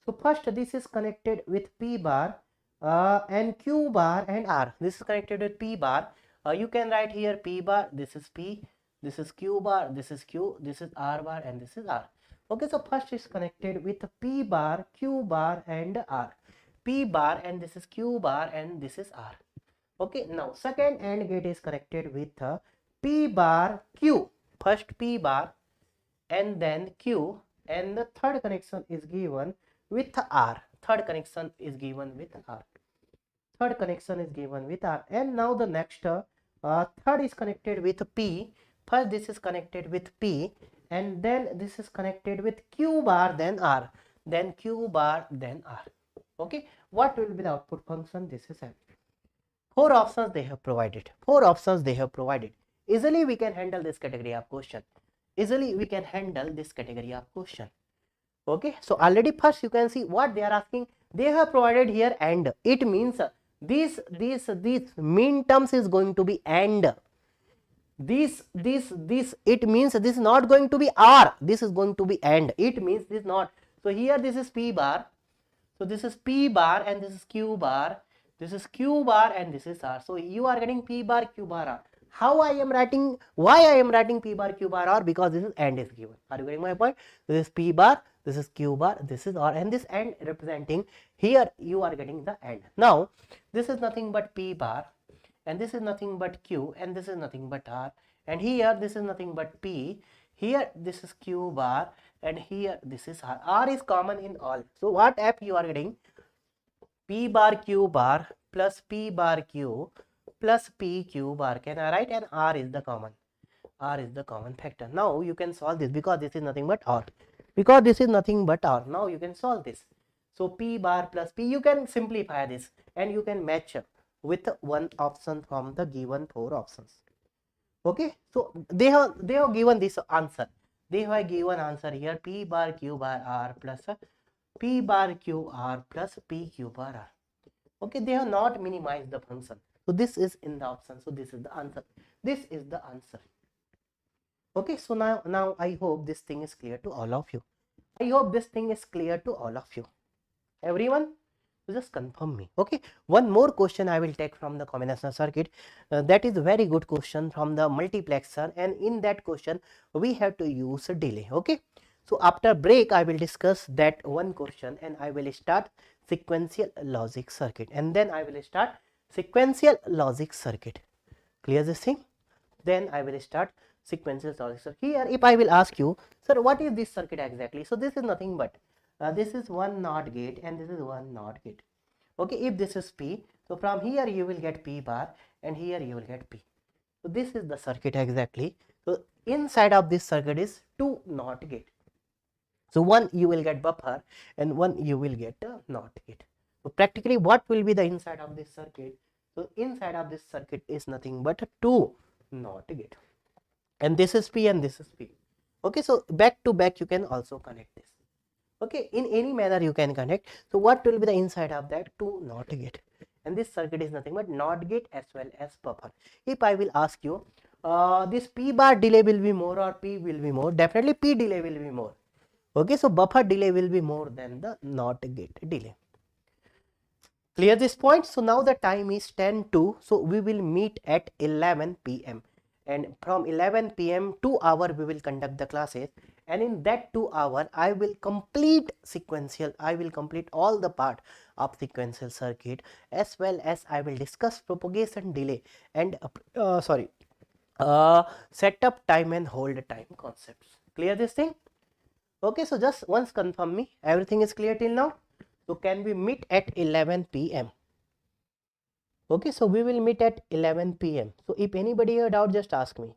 So first this is connected with P bar and Q bar and R. This is connected with P bar. You can write here P bar, this is P, this is Q bar, this is Q, this is R bar, and this is R. Okay, so first is connected with P bar, Q bar, and R. P bar, and this is Q bar, and this is R. Okay, now second AND gate is connected with P bar Q, first P bar and then Q, and the third connection is given with R. Third connection is given with R. Third connection is given with R. And now the next third is connected with P. First this is connected with P, and then this is connected with Q bar, then R, then Q bar, then R. Okay, what will be the output function? This is M. Four options they have provided. Four options they have provided. Easily we can handle this category of question. Easily we can handle this category of question. Okay, so already first you can see what they are asking. They have provided here AND. It means this mean terms is going to be AND. This it means this is not going to be R. This is going to be AND. It means this not. So here this is P bar. So this is P bar and this is Q bar. This is Q bar and this is R. So you are getting P bar Q bar R. How I am writing? Why I am writing P bar Q bar R? Because this is AND is given. Are you getting my point? This is P bar, this is Q bar, this is R, and this AND representing here you are getting the AND. Now this is nothing but P bar, and this is nothing but Q, and this is nothing but R, and here this is nothing but P. Here this is Q bar, and here this is R. R is common in all. So what app you are getting? P bar Q bar plus P bar Q plus P Q bar. Can I write? And R is the common. R is the common factor. Now you can solve this because this is nothing but R. Because this is nothing but R. Now you can solve this. So P bar plus P, you can simplify this and you can match with one option from the given four options. Okay, so they have given this answer. They have given answer here P bar Q bar R plus P bar Q R plus P Q bar R. Okay, they have not minimized the function. So this is in the option. So this is the answer. This is the answer. Okay, so now I hope this thing is clear to all of you. I hope this thing is clear to all of you. Everyone, just confirm me. Okay, one more question I will take from the combinational circuit. That is a very good question from the multiplexer, and in that question we have to use a delay. Okay, so after break I will discuss that one question and I will start sequential logic circuit, and then I will start sequential logic circuit. Clear this thing? Then I will start sequential logic circuit. Here if I will ask you, sir, what is this circuit exactly? So this is nothing but this is one NOT gate and this is one NOT gate. Okay, if this is P, so from here you will get P bar and here you will get P. So this is the circuit exactly. So inside of this circuit is two NOT gate. So one you will get buffer and one you will get a NOT gate. So practically what will be the inside of this circuit? So inside of this circuit is nothing but a two NOT gate. And this is P and this is P. Okay, so back to back you can also connect this. Okay, in any manner you can connect. So what will be the inside of that? Two NOT gate, and this circuit is nothing but NOT gate as well as buffer. If I will ask you, this P bar delay will be more or P will be more? Definitely P delay will be more. Okay, so buffer delay will be more than the NOT gate delay. Clear this point? So now the time is 10:02. So we will meet at 11 p.m. and from 11 p.m. 2 hour we will conduct the classes, and in that 2 hour I will complete all the part of sequential circuit, as well as I will discuss propagation delay and setup time and hold time concepts. Clear this thing? Okay, so just once confirm me, everything is clear till now? So can we meet at 11 p.m. Okay, so we will meet at 11 p.m. So if anybody have doubt, just ask me.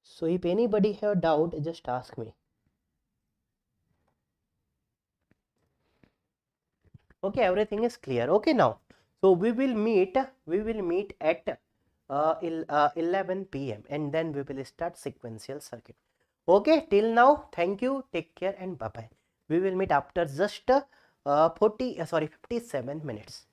So if anybody have doubt, just ask me. Okay, everything is clear. Okay, now so we will meet at 11 p.m. and then we will start sequential circuit. Okay, till now, thank you, take care, and bye bye. We will meet after just 57 minutes.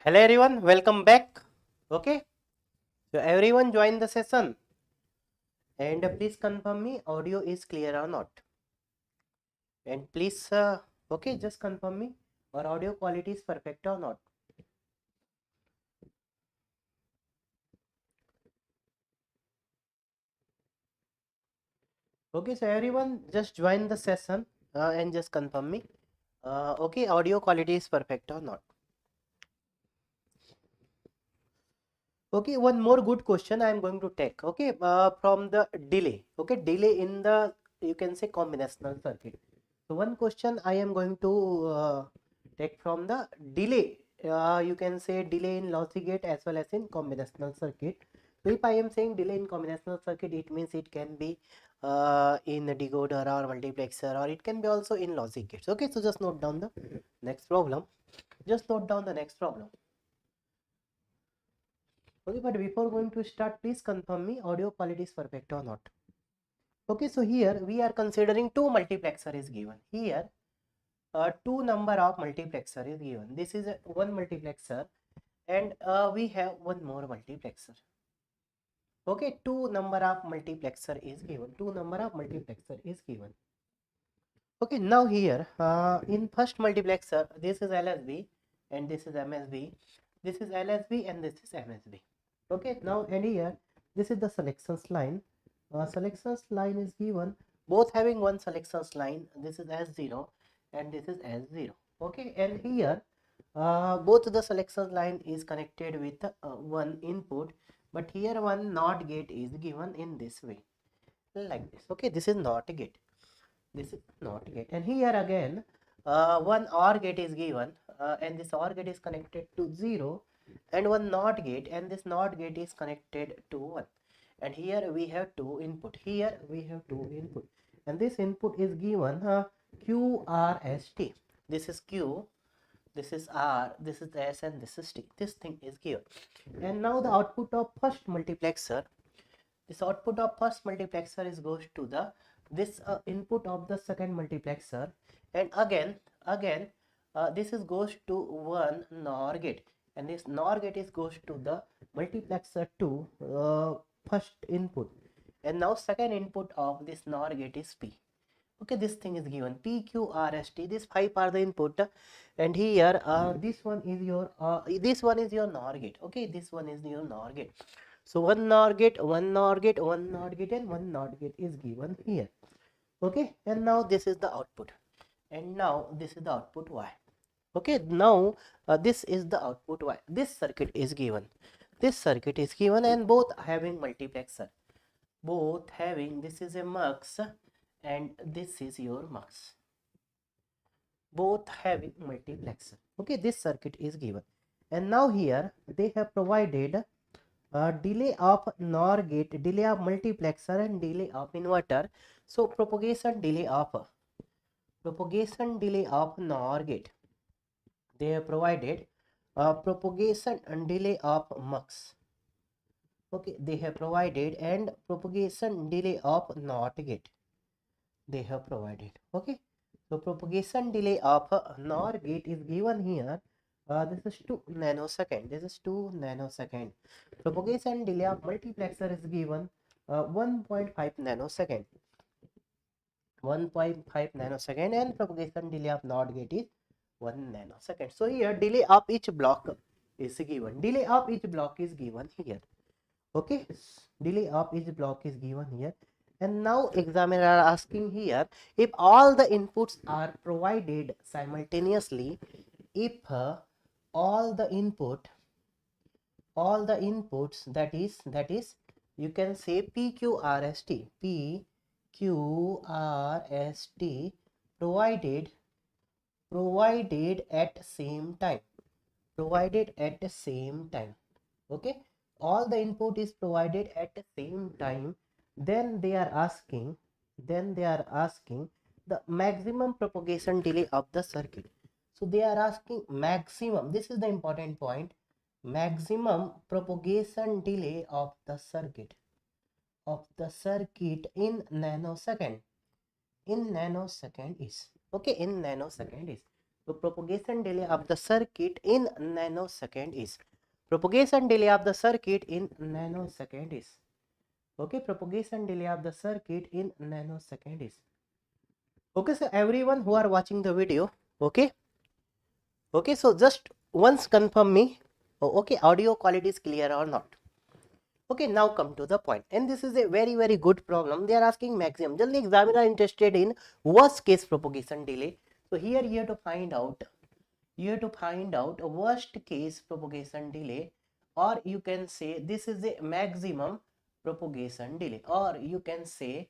Hello everyone, welcome back. Okay, so everyone join the session and please confirm me audio is clear or not. And please, okay, just confirm me or audio quality is perfect or not. Okay, so everyone just join the session and just confirm me. Okay, audio quality is perfect or not. Okay, one more good question I am going to take. Okay, from the delay. Okay, delay in the, you can say, combinational circuit. So one question I am going to take from the delay. You can say delay in logic gate as well as in combinational circuit. So if I am saying delay in combinational circuit, it means it can be in a decoder or multiplexer, or it can be also in logic gates. Okay, so just note down the next problem. Just note down the next problem. Okay, but before going to start, please confirm me audio quality is perfect or not. Okay, so here we are considering two multiplexer is given. Here two number of multiplexer is given. This is one multiplexer and we have one more multiplexer. Okay, two number of multiplexer is given. Two number of multiplexer is given. Okay, now here in first multiplexer, this is LSB and this is MSB. This is LSB and this is MSB. Okay, now and here this is the selections line. Selections line is given, both having one selections line. This is S0 and this is S0. Okay, and here both the selections line is connected with one input, but here one NOT gate is given in this way, like this. Okay, this is NOT gate. This is NOT gate, and here again one OR gate is given, and this OR gate is connected to 0, and one NOT gate, and this NOT gate is connected to 1. And here we have two input. Here we have two input, and this input is given Q, R, S, T. This is Q, this is R, this is S, and this is T. This thing is given. And now the output of first multiplexer, this output of first multiplexer is goes to the this input of the second multiplexer, and again this is goes to one NOR gate, and this NOR gate is goes to the multiplexer to first input, and now second input of this NOR gate is P. Okay, this thing is given P, Q, R, S, T. These five are the input, and here this one is your NOR gate. Okay, this one is your NOR gate. So one NOR gate, one NOR gate, one NOR gate, and one NOR gate is given here. Okay, and now this is the output, and now this is the output Y. Okay, now this is the output Y. This circuit is given. This circuit is given, and both having multiplexer. Both having, this is a mux and this is your mux. Both having multiplexer. Okay, this circuit is given, and now here they have provided delay of NOR gate, delay of multiplexer, and delay of inverter. So propagation delay of NOR gate, they have provided propagation and delay of mux. Okay, they have provided, and propagation delay of NOT gate they have provided. Okay, so propagation delay of NOR gate is given here. This is 2 nanosecond. This is 2 nanosecond. Propagation delay of multiplexer is given 1.5 nanosecond. 1.5 nanosecond, and propagation delay of NOT gate is 1 nanosecond. So here delay of each block is given. Delay of each block is given here. Okay, delay of each block is given here. And now examiner are asking here, if all the inputs are provided simultaneously, if all the inputs, that is you can say PQRST, PQRST provided at same time, provided at the same time. Okay, all the input is provided at the same time, then they are asking the maximum propagation delay of the circuit. So they are asking maximum, this is the important point, maximum propagation delay of the circuit in nanosecond. In nanosecond is, okay, in nanosecond is. So propagation delay of the circuit in nanosecond is, propagation delay of the circuit in nanosecond is, okay, propagation delay of the circuit in nanosecond is, okay. So everyone who are watching the video, okay, okay, so just once confirm me, oh, okay, audio quality is clear or not. Okay, now come to the point, and this is a very good problem. They are asking maximum. Just the examiner are interested in worst case propagation delay. So here you have to find out, you have to find out a worst case propagation delay, or you can say this is a maximum propagation delay, or you can say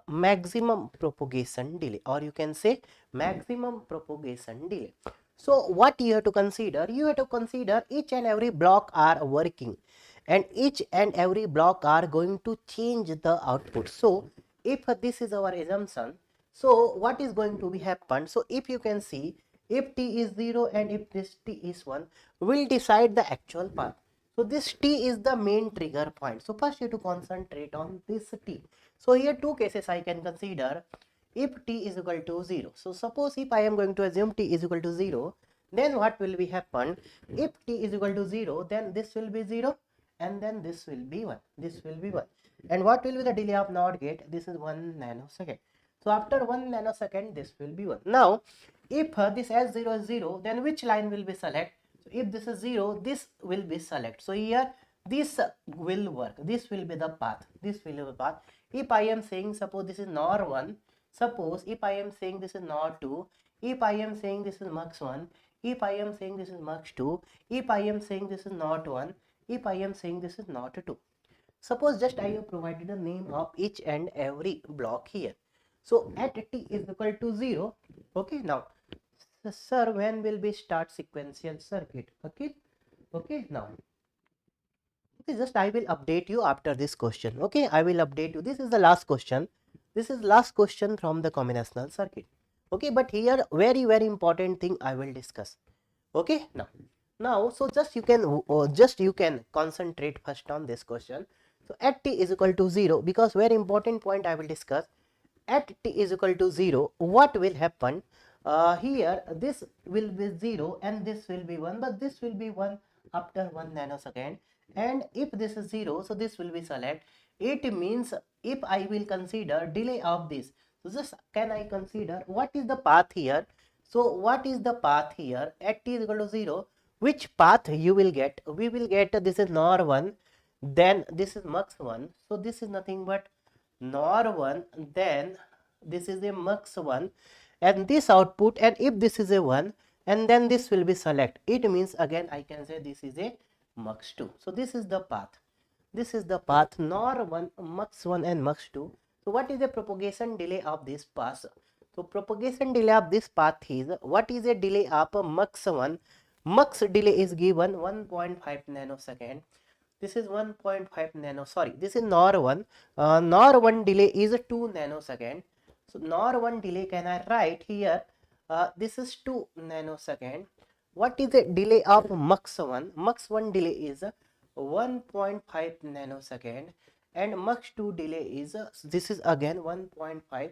maximum propagation delay, or you can say maximum propagation delay. So what you have to consider, you have to consider each and every block are working, and each and every block are going to change the output. So if this is our assumption, so what is going to be happen? So if you can see, if t is 0 and if this t is 1, will decide the actual path. So this t is the main trigger point. So first you have to concentrate on this t. So here two cases I can consider. If t is equal to 0, so suppose if I am going to assume t is equal to 0, then what will be happen? If t is equal to 0, then this will be 0, and then this will be 1, this will be 1. And what will be the delay of NOT gate? This is 1 nanosecond. So after 1 nanosecond, this will be 1. Now if this S0 is 0, then which line will be select? So if this is 0, this will be select. So here this will work, this will be the path, this will be the path. If I am saying, suppose this is NOR 1, suppose if I am saying this is NOR 2, if I am saying this is MUX 1, if I am saying this is MUX 2, if I am saying this is NOT 1, if I am saying this is NOT 2. Suppose just I have provided the name of each and every block here. So at t is equal to 0, okay. Now sir, when will we start sequential circuit? Okay, okay. Now okay, just I will update you after this question. Okay, I will update you. This is the last question. This is last question from the combinational circuit. Okay, but here very important thing I will discuss. Okay, now so just you can concentrate first on this question. So at t is equal to 0, because very important point I will discuss. At t is equal to 0, what will happen? Here this will be 0 and this will be 1, but this will be 1 after 1 nanosecond. And if this is 0, so this will be select. It means if I will consider delay of this, so just can I consider what is the path here? So what is the path here? At t is equal to 0, which path you will get? We will get this is NOR 1, then this is MUX 1. So this is nothing but NOR 1, then this is a MUX 1, and this output, and if this is a 1, and then this will be select. It means again I can say this is a MUX 2. So this is the path. This is the path NOR 1, MUX 1 and MUX 2. So what is the propagation delay of this path? So propagation delay of this path is, what is a delay of MUX 1? MUX delay is given 1.5 nanosecond. This is 1.5 nano, sorry, this is NOR 1. NOR 1 delay is 2 nanosecond. So NOR 1 delay can I write here? This is 2 nanosecond. What is the delay of MUX 1? MUX 1 delay is 1.5 nanosecond, and MUX 2 delay is this is again 1.5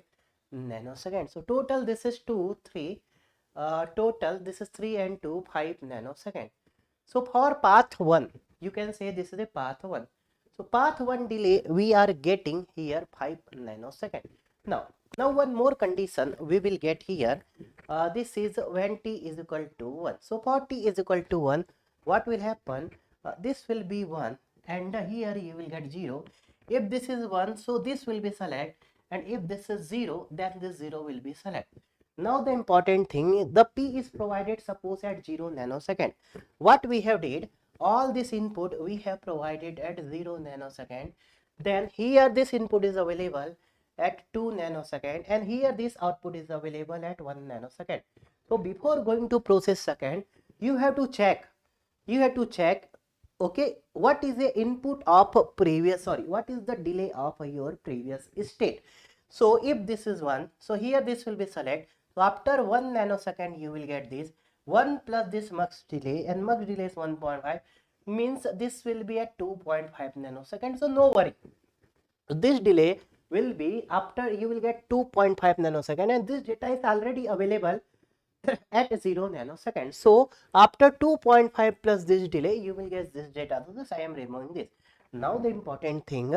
nanosecond. So total this is 2, 3. Total this is 3 and 2, 5 nanosecond. So for path 1, you can say this is a path 1. So path 1 delay we are getting here 5 nanosecond. Now one more condition we will get here. This is when t is equal to 1. So for t is equal to 1, what will happen? This will be 1, and here you will get 0. If this is 1, so this will be select, and if this is 0, then this 0 will be select. Now the important thing, the p is provided suppose at 0 nanosecond. What we have did, all this input we have provided at 0 nanosecond. Then here this input is available at 2 nanosecond, and here this output is available at 1 nanosecond. So before going to process second, you have to check, okay, what is the input of previous, sorry, what is the delay of your previous state. So if this is 1, so here this will be select. So after 1 nanosecond you will get this 1 plus this MUX delay, and MUX delay is 1.5, means this will be at 2.5 nanosecond. So no worry, this delay will be after you will get 2.5 nanosecond, and this data is already available at 0 nanosecond. So after 2.5 plus this delay, you will get this data. So this I am removing this. Now the important thing,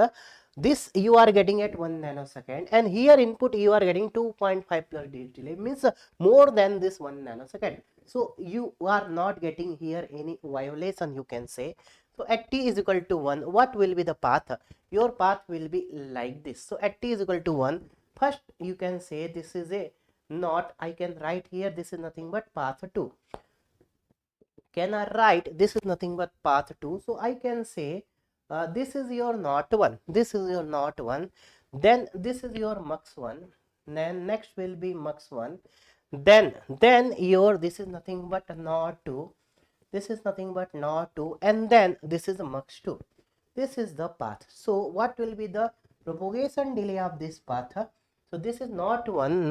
this you are getting at 1 nanosecond, and here input you are getting 2.5 plus this delay, means more than this 1 nanosecond. So you are not getting here any violation, you can say. So at t is equal to 1, what will be the path? Your path will be like this. So at t is equal to 1, first you can say this is a not, I can write here this is nothing but path 2. Can I write this is nothing but path 2? So I can say this is your not 1, this is your not 1, then this is your mux 1, then next will be mux 1, then your this is nothing but not 2, this is nothing but not 2, and then this is mux 2. This is the path. So what will be the propagation delay of this path? So this is not 1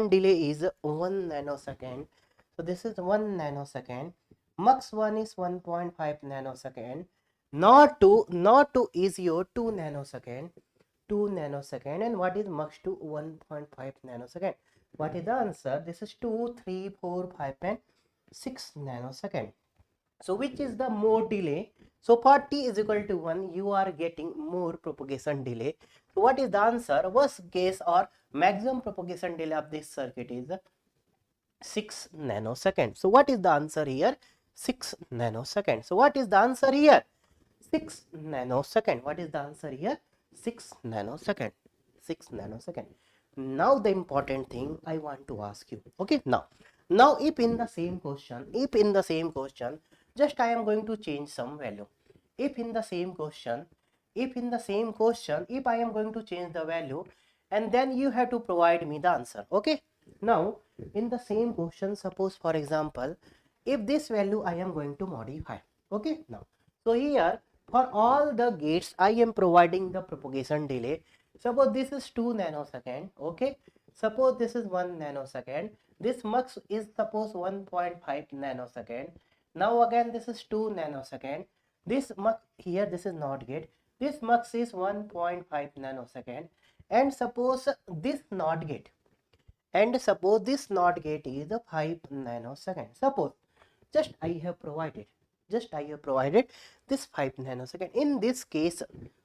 delay is 1 nanosecond. So this is 1 nanosecond. Mux 1 is 1.5 nanosecond. Not 2 is your 2 nanosecond. 2 nanosecond. And what is mux 2? 1.5 nanosecond. What is the answer? This is 2, 3, 4, 5 and 6 nanosecond. So which is the more delay? So for t is equal to 1, you are getting more propagation delay. So what is the answer? Worst case or maximum propagation delay of this circuit is 6 nanoseconds. So what is the answer here? 6 nanoseconds. So what is the answer here? 6 nanosecond. What is the answer here? 6 nanosecond. 6 nanosecond. Now the important thing I want to ask you. Okay, now if in the same question, just I am going to change some value. If in the same question, if I am going to change the value, and then you have to provide me the answer. Okay, now in the same question, suppose for example, if this value I am going to modify. Okay, now so here for all the gates I am providing the propagation delay. Suppose this is 2 nanosecond. Okay, suppose this is 1 nanosecond. This mux is suppose 1.5 nanosecond. Now again this is 2 nanosecond. This mux here, this is not gate. This mux is 1.5 nanosecond. And suppose this not gate. And suppose this not gate is a 5 nanosecond. Suppose just I have provided this 5 nanosecond. In this case,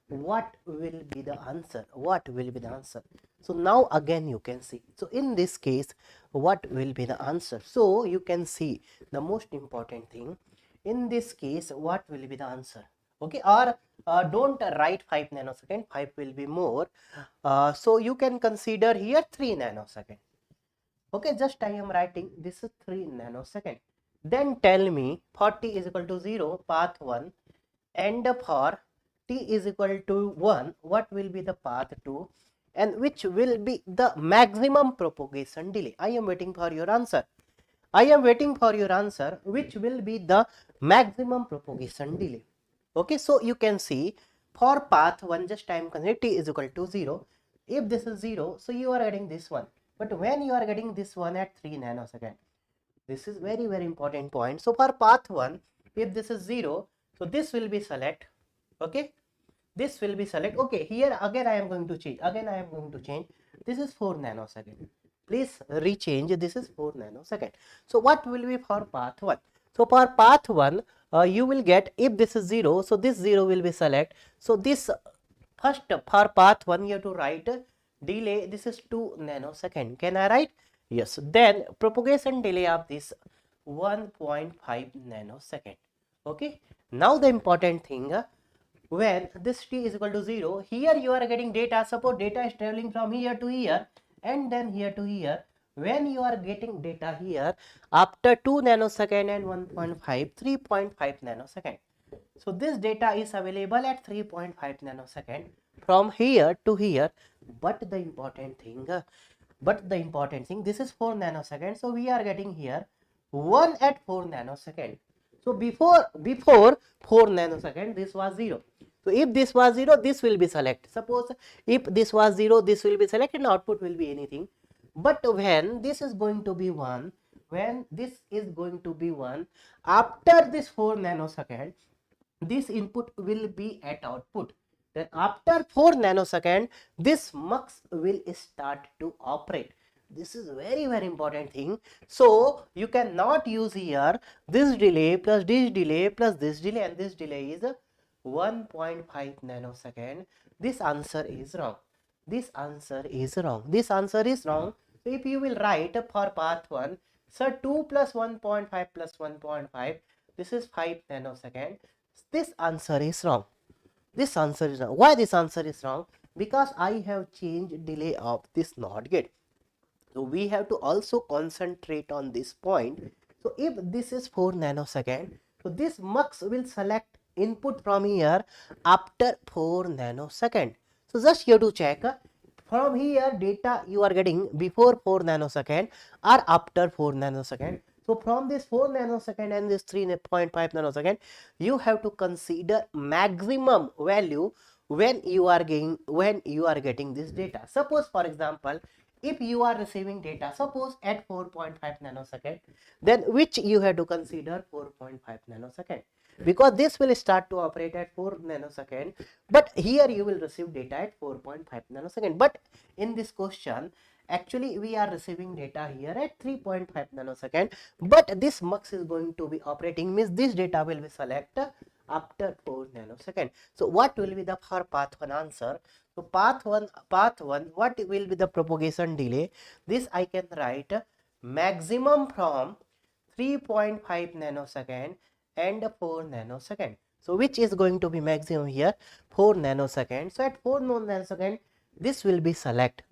what will be the answer? What will be the answer? So now again you can see. So in this case, what will be the answer? So you can see the most important thing. In this case, what will be the answer? Okay, or don't write 5 nanosecond, 5 will be more. So you can consider here 3 nanosecond. Okay, just I am writing this is 3 nanosecond. Then tell me for t is equal to 0, path 1, and for t is equal to 1, what will be the path 2, and which will be the maximum propagation delay? I am waiting for your answer. Which will be the maximum propagation delay? Okay, so you can see for path 1, just I am considering t is equal to 0. If this is 0, so you are getting this one. But when you are getting this one at 3 nanosecond, this is very important point. So for path 1, if this is 0, so this will be select. Okay, this will be select. Okay, here again I am going to change. This is 4 nanosecond. Please rechange. This is 4 nanosecond. So what will be for path 1? So for path 1, you will get, if this is 0, so this 0 will be select. So this first for path 1 you have to write delay. This is 2 nanosecond. Can I write? Yes. Then propagation delay of this 1.5 nanosecond. Okay. Now the important thing, when this t is equal to 0, here you are getting data. Suppose data is traveling from here to here and then here to here. When you are getting data here after 2 nanosecond and 1.5, 3.5 nanosecond. So this data is available at 3.5 nanosecond from here to here. But the important thing, this is 4 nanosecond. So we are getting here 1 at 4 nanosecond. So before 4 nanosecond, this was 0. So if this was 0, this will be select. Suppose if this was 0, this will be select and output will be anything. But when this is going to be 1, after this 4 nanosecond, this input will be at output. Then after 4 nanosecond, this mux will start to operate. This is very important thing. So you cannot use here this delay plus this delay plus this delay, and this delay is 1.5 nanosecond. This answer is wrong. This answer is wrong. This answer is wrong. So if you will write for path 1, sir, 2 plus 1.5 plus 1.5, this is 5 nanosecond. This answer is wrong. This answer is wrong. Why this answer is wrong? Because I have changed delay of this NOT gate. So we have to also concentrate on this point. So if this is 4 nanosecond, so this mux will select input from here after 4 nanosecond. So just here to check, from here data you are getting before 4 nanosecond or after 4 nanosecond. So from this 4 nanosecond and this 3.5 nanosecond, you have to consider maximum value when you are getting this data. Suppose for example, if you are receiving data, suppose at 4.5 nanosecond, then which you have to consider 4.5 nanosecond, because this will start to operate at 4 nanosecond, but here you will receive data at 4.5 nanosecond. But in this question, actually we are receiving data here at 3.5 nanosecond, but this mux is going to be operating, means this data will be select after 4 nanosecond. So what will be the for path 1 answer? So path 1, what will be the propagation delay? This I can write maximum from 3.5 nanosecond and 4 nanosecond. So which is going to be maximum here? 4 nanosecond. So at 4 nanosecond, this will be select,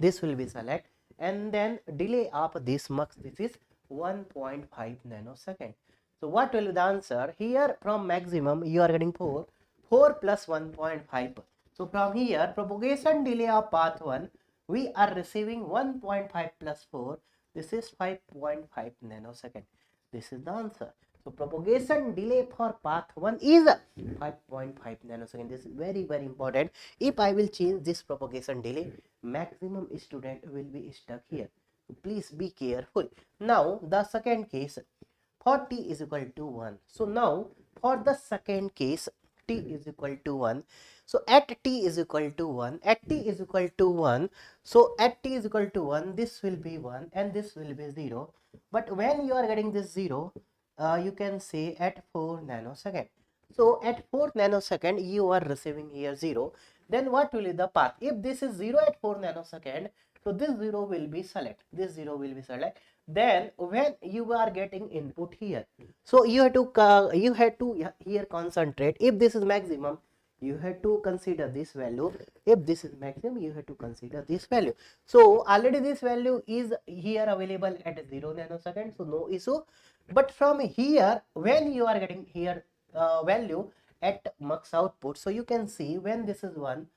and then delay of this mux, this is 1.5 nanosecond. So what will be the answer? Here from maximum you are getting 4 plus 1.5. So from here propagation delay of path 1, we are receiving 1.5 plus 4. This is 5.5 nanosecond. This is the answer. So propagation delay for path 1 is 5.5 nanosecond. This is very important. If I will change this propagation delay, maximum student will be stuck here. So please be careful. Now the second case, for t is equal to 1. So now for the second case, t is equal to 1. So at t is equal to 1, so at t is equal to 1, this will be 1 and this will be 0. But when you are getting this 0, you can say at 4 nanosecond. So at 4 nanosecond, you are receiving here 0. Then what will be the path? If this is 0 at 4 nanosecond, so this 0 will be select. Then when you are getting input here, so you have to here concentrate. If this is maximum, you have to consider this value. If this is maximum, you have to consider this value. So already this value is here available at 0 nanosecond, so no issue. But from here, when you are getting here value at mux output, so you can see when this is 1,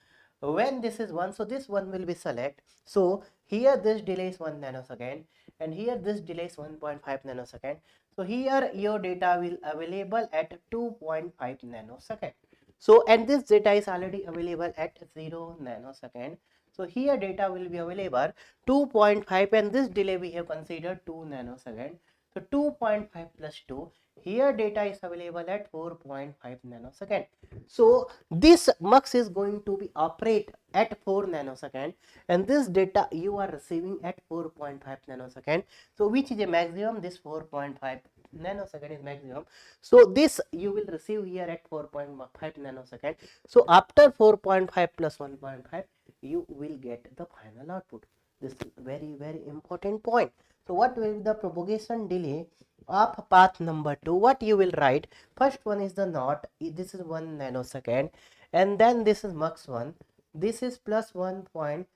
so this one will be select. So here this delay is 1 nanosecond and here this delay is 1.5 nanosecond. So here your data will available at 2.5 nanosecond. So and this data is already available at 0 nanosecond. So here data will be available 2.5 and this delay we have considered 2 nanosecond. So 2.5 plus 2, here data is available at 4.5 nanosecond. So this mux is going to be operate at 4 nanosecond and this data you are receiving at 4.5 nanosecond. So which is a maximum? This 4.5 nanosecond is maximum. So this you will receive here at 4.5 nanosecond. So after 4.5 plus 1.5, you will get the final output. This is very important point. So what will be the propagation delay of path number 2? What you will write? First one is the NOT. This is 1 nanosecond, and then this is mux 1. This is plus 1.5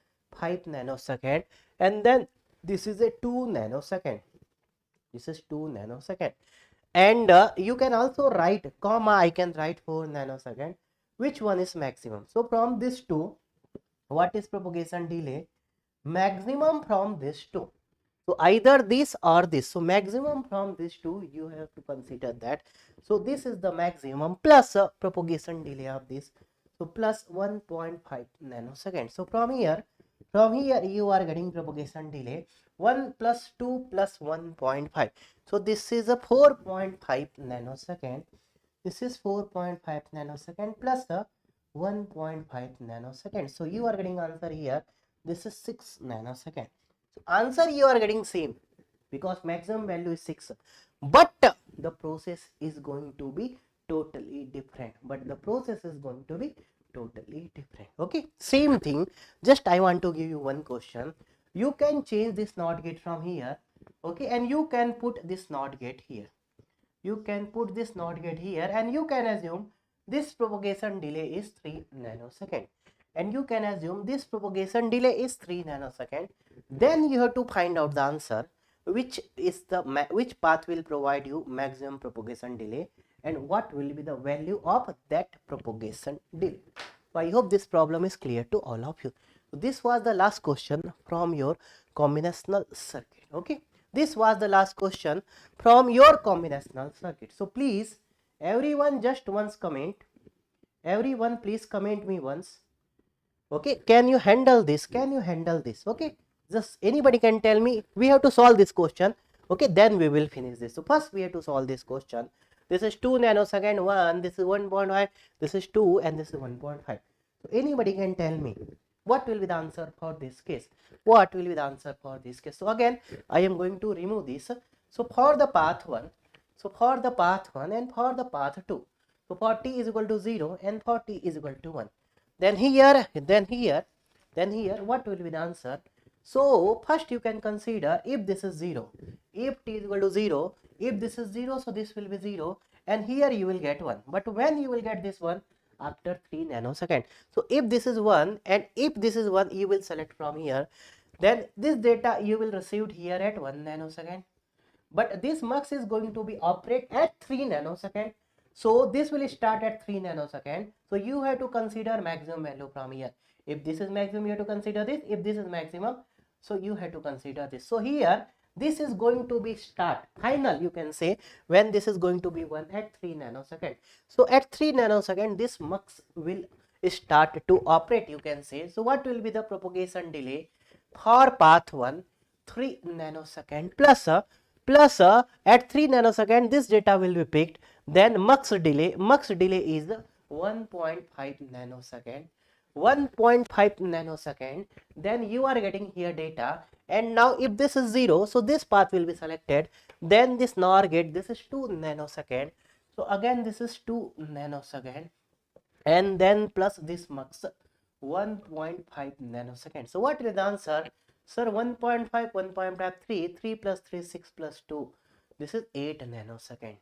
nanosecond, and then this is a 2 nanosecond. This is 2 nanosecond, and you can also write comma. I can write 4 nanosecond. Which one is maximum? So from this 2, what is propagation delay? Maximum from this 2. So either this or this. So maximum from this 2, you have to consider that. So this is the maximum plus propagation delay of this. So plus 1.5 nanosecond. So from here you are getting propagation delay 1 plus 2 plus 1.5. So this is a 4.5 nanosecond. This is 4.5 nanosecond plus the 1.5 nanosecond. So you are getting answer here. This is 6 nanosecond. So answer you are getting same because maximum value is 6, but the process is going to be totally different. Okay, same thing. Just I want to give you one question. You can change this NOT gate from here, okay, and you can put this NOT gate here. And you can assume this propagation delay is 3 nanosecond. And you can assume this propagation delay is 3 nanosecond. Then you have to find out the answer, which path will provide you maximum propagation delay and what will be the value of that propagation delay. So I hope this problem is clear to all of you. So this was the last question from your combinational circuit. Okay, this was the last question from your combinational circuit. So please, everyone, just once comment. Everyone, please comment me once. Okay, can you handle this? Okay, just anybody can tell me. We have to solve this question. Okay, then we will finish this. So first we have to solve this question. This is 2 nanosecond 1, this is 1.5, this is 2, and this is 1.5. So anybody can tell me what will be the answer for this case. So again, I am going to remove this. So for the path 1, and for the path 2, so for t is equal to 0 and for t is equal to 1. Then here, what will be the answer? So first you can consider if this is 0, if t is equal to 0, if this is 0, so this will be 0, and here you will get 1. But when you will get this one? After 3 nanosecond. So if this is 1 and if this is 1, you will select from here. Then this data you will receive here at 1 nanosecond. But this mux is going to be operate at 3 nanosecond. So this will start at 3 nanosecond. So you have to consider maximum value from here. If this is maximum, you have to consider this. If this is maximum, so you have to consider this. So here, this is going to be start final, you can say, when this is going to be 1 at 3 nanosecond. So at 3 nanosecond, this mux will start to operate, you can say. So what will be the propagation delay for path 1? 3 nanosecond plus at 3 nanosecond this data will be picked. Then mux delay is 1.5 nanosecond. 1.5 nanosecond. Then you are getting here data, and now if this is 0, so this path will be selected. Then this NOR gate, this is 2 nanosecond. So again this is 2 nanosecond, and then plus this mux 1.5 nanosecond. So what is the answer? Sir, 1.5, 1.5, 3 plus 3, 6 plus 2. This is 8 nanosecond.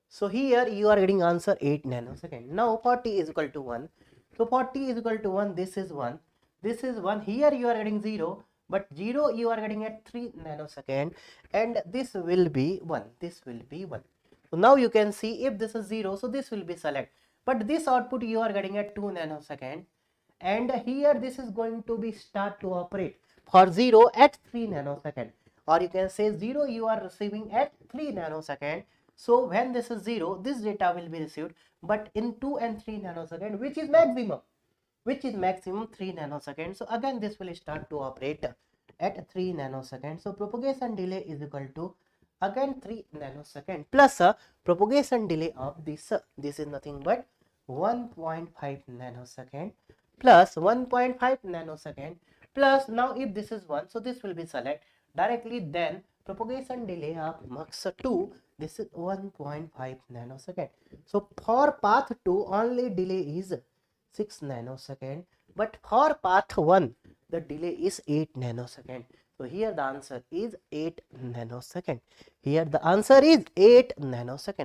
So here you are getting answer 8 nanosecond. Now for t is equal to 1. So for t is equal to 1, this is 1. This is 1. Here you are getting 0. But 0 you are getting at 3 nanosecond. And this will be 1. So now you can see if this is 0, so this will be select. But this output you are getting at 2 nanosecond. And here this is going to be start to operate for 0 at 3 nanosecond. Or you can say 0 you are receiving at 3 nanosecond. So when this is 0, this data will be received. But in 2 and 3 nanosecond, which is maximum? 3 nanosecond. So again this will start to operate at 3 nanosecond. So propagation delay is equal to again 3 nanosecond plus propagation delay of this is nothing but 1.5 nanosecond plus 1.5 nanosecond plus, now if this is 1, so this will be select directly. Then propagation delay of mux 2, this is 1.5 nanosecond. So for path 2 only delay is 6 nanosecond, but for path 1 the delay is 8 nanosecond. So here the answer is 8 nanosecond.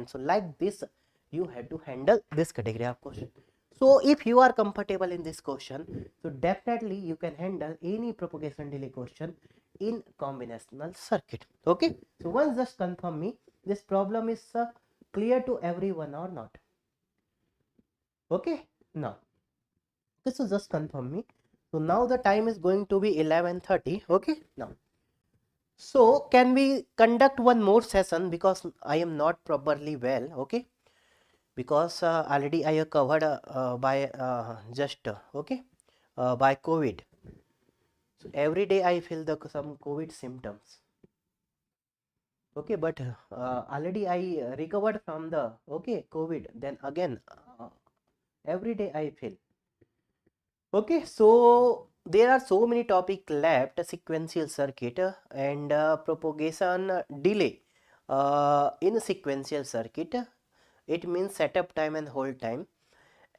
So like this you have to handle this category of question. So if you are comfortable in this question, so definitely you can handle any propagation delay question in combinational circuit. Okay, so once just confirm me, this problem is clear to everyone or not? Okay, now this is just confirm me. So now the time is going to be 11:30. Okay, now so can we conduct one more session because I am not properly well. Okay, because already I have covered by by COVID. So every day I feel some COVID symptoms. Okay, but already I recovered from the COVID. Then again every day I feel. Okay, so there are so many topic left: sequential circuit and propagation delay in sequential circuit. It means setup time and hold time,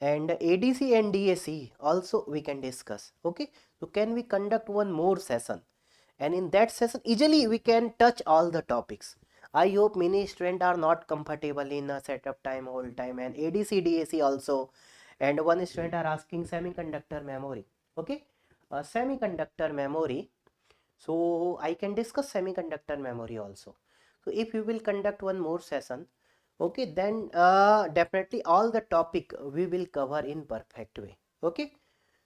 and ADC and DAC also we can discuss. Okay, so can we conduct one more session, and in that session easily we can touch all the topics. I hope many students are not comfortable in setup time, hold time, and ADC DAC also. And one student are asking semiconductor memory. Okay, semiconductor memory. So I can discuss semiconductor memory also. So if you will conduct one more session, okay, then definitely all the topic we will cover in perfect way. Okay,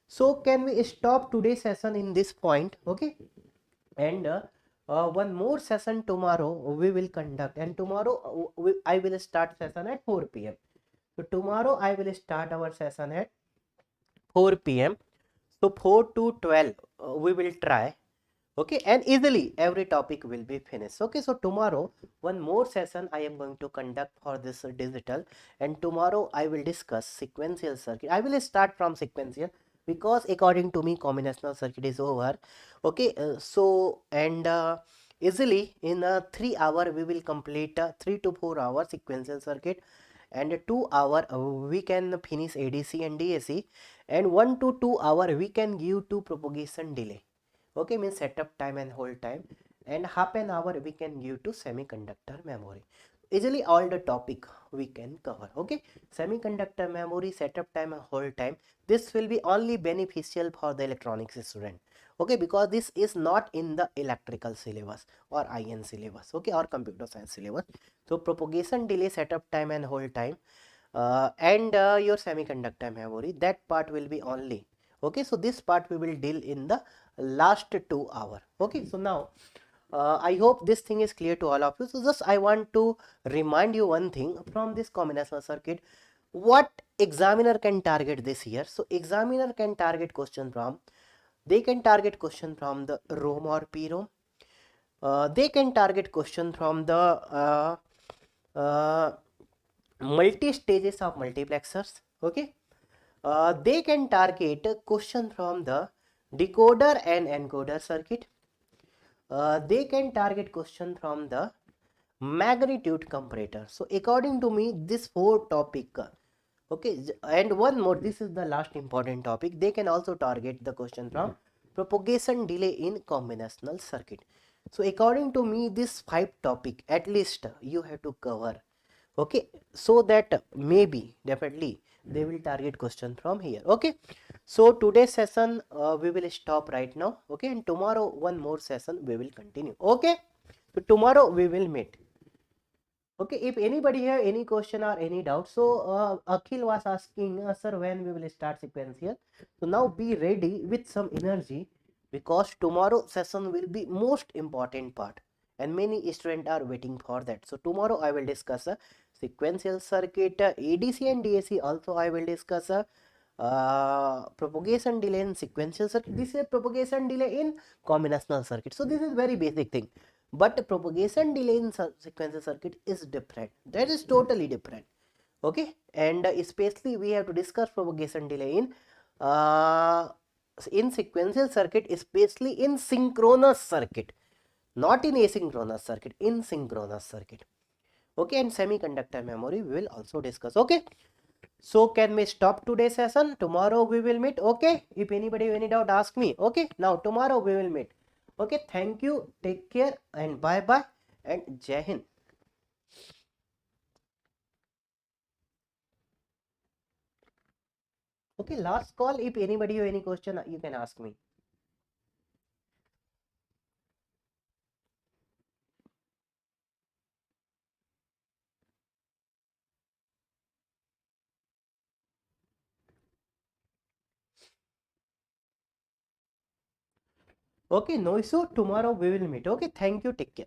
so can we stop today's session in this point? Okay, and one more session tomorrow we will conduct, and tomorrow I will start session at 4 p.m. So tomorrow I will start our session at 4 p.m. So 4 to 12 we will try. Okay, and easily every topic will be finished. Okay, so tomorrow one more session I am going to conduct for this digital, and tomorrow I will discuss sequential circuit. I will start from sequential because according to me combinational circuit is over. Okay, so and easily in 3 hour we will complete 3 to 4 hour sequential circuit, and 2 hour we can finish ADC and DAC, and 1 to 2 hour we can give to propagation delay. Okay, means setup time and hold time, and half an hour we can give to semiconductor memory. Easily all the topic we can cover. Okay, semiconductor memory, setup time and hold time, this will be only beneficial for the electronics student. Okay, because this is not in the electrical syllabus or IN syllabus, okay, or computer science syllabus. So propagation delay, setup time and hold time, and your semiconductor memory, that part will be only. Okay, so this part we will deal in the last 2 hour. Okay, so now I hope this thing is clear to all of you. So just I want to remind you one thing from this combinational circuit, what examiner can target this year. So examiner can target question from, they can target question from the ROM or PROM. They can target question from the uh, multi stages of multiplexers. Okay, they can target a question from the decoder and encoder circuit. They can target question from the magnitude comparator. So according to me, this four topic, okay, and one more, this is the last important topic. They can also target the question from propagation delay in combinational circuit. So according to me, this five topic at least you have to cover. Okay, so that maybe definitely they will target question from here. Okay, so today's session we will stop right now. Okay, and tomorrow one more session we will continue. Okay, so tomorrow we will meet. Okay, if anybody have any question or any doubt, so Akhil was asking sir, when we will start sequential. So now be ready with some energy, because tomorrow session will be most important part and many students are waiting for that. So tomorrow I will discuss a sequential circuit, ADC and DAC also I will discuss a propagation delay in sequential circuit. This is propagation delay in combinational circuit. So this is very basic thing, but propagation delay in sequential circuit is different. That is totally different. Okay, and especially we have to discuss propagation delay in sequential circuit, especially in synchronous circuit, not in asynchronous circuit, in synchronous circuit. Okay, and semiconductor memory we will also discuss. Okay, so can we stop today's session? Tomorrow we will meet. Okay, if anybody have any doubt, ask me. Okay, now tomorrow we will meet. Okay, thank you, take care, and bye bye, and Jai Hind. Okay, last call. If anybody have any question, you can ask me. Okay, no issue. Tomorrow we will meet. Okay, thank you, take care.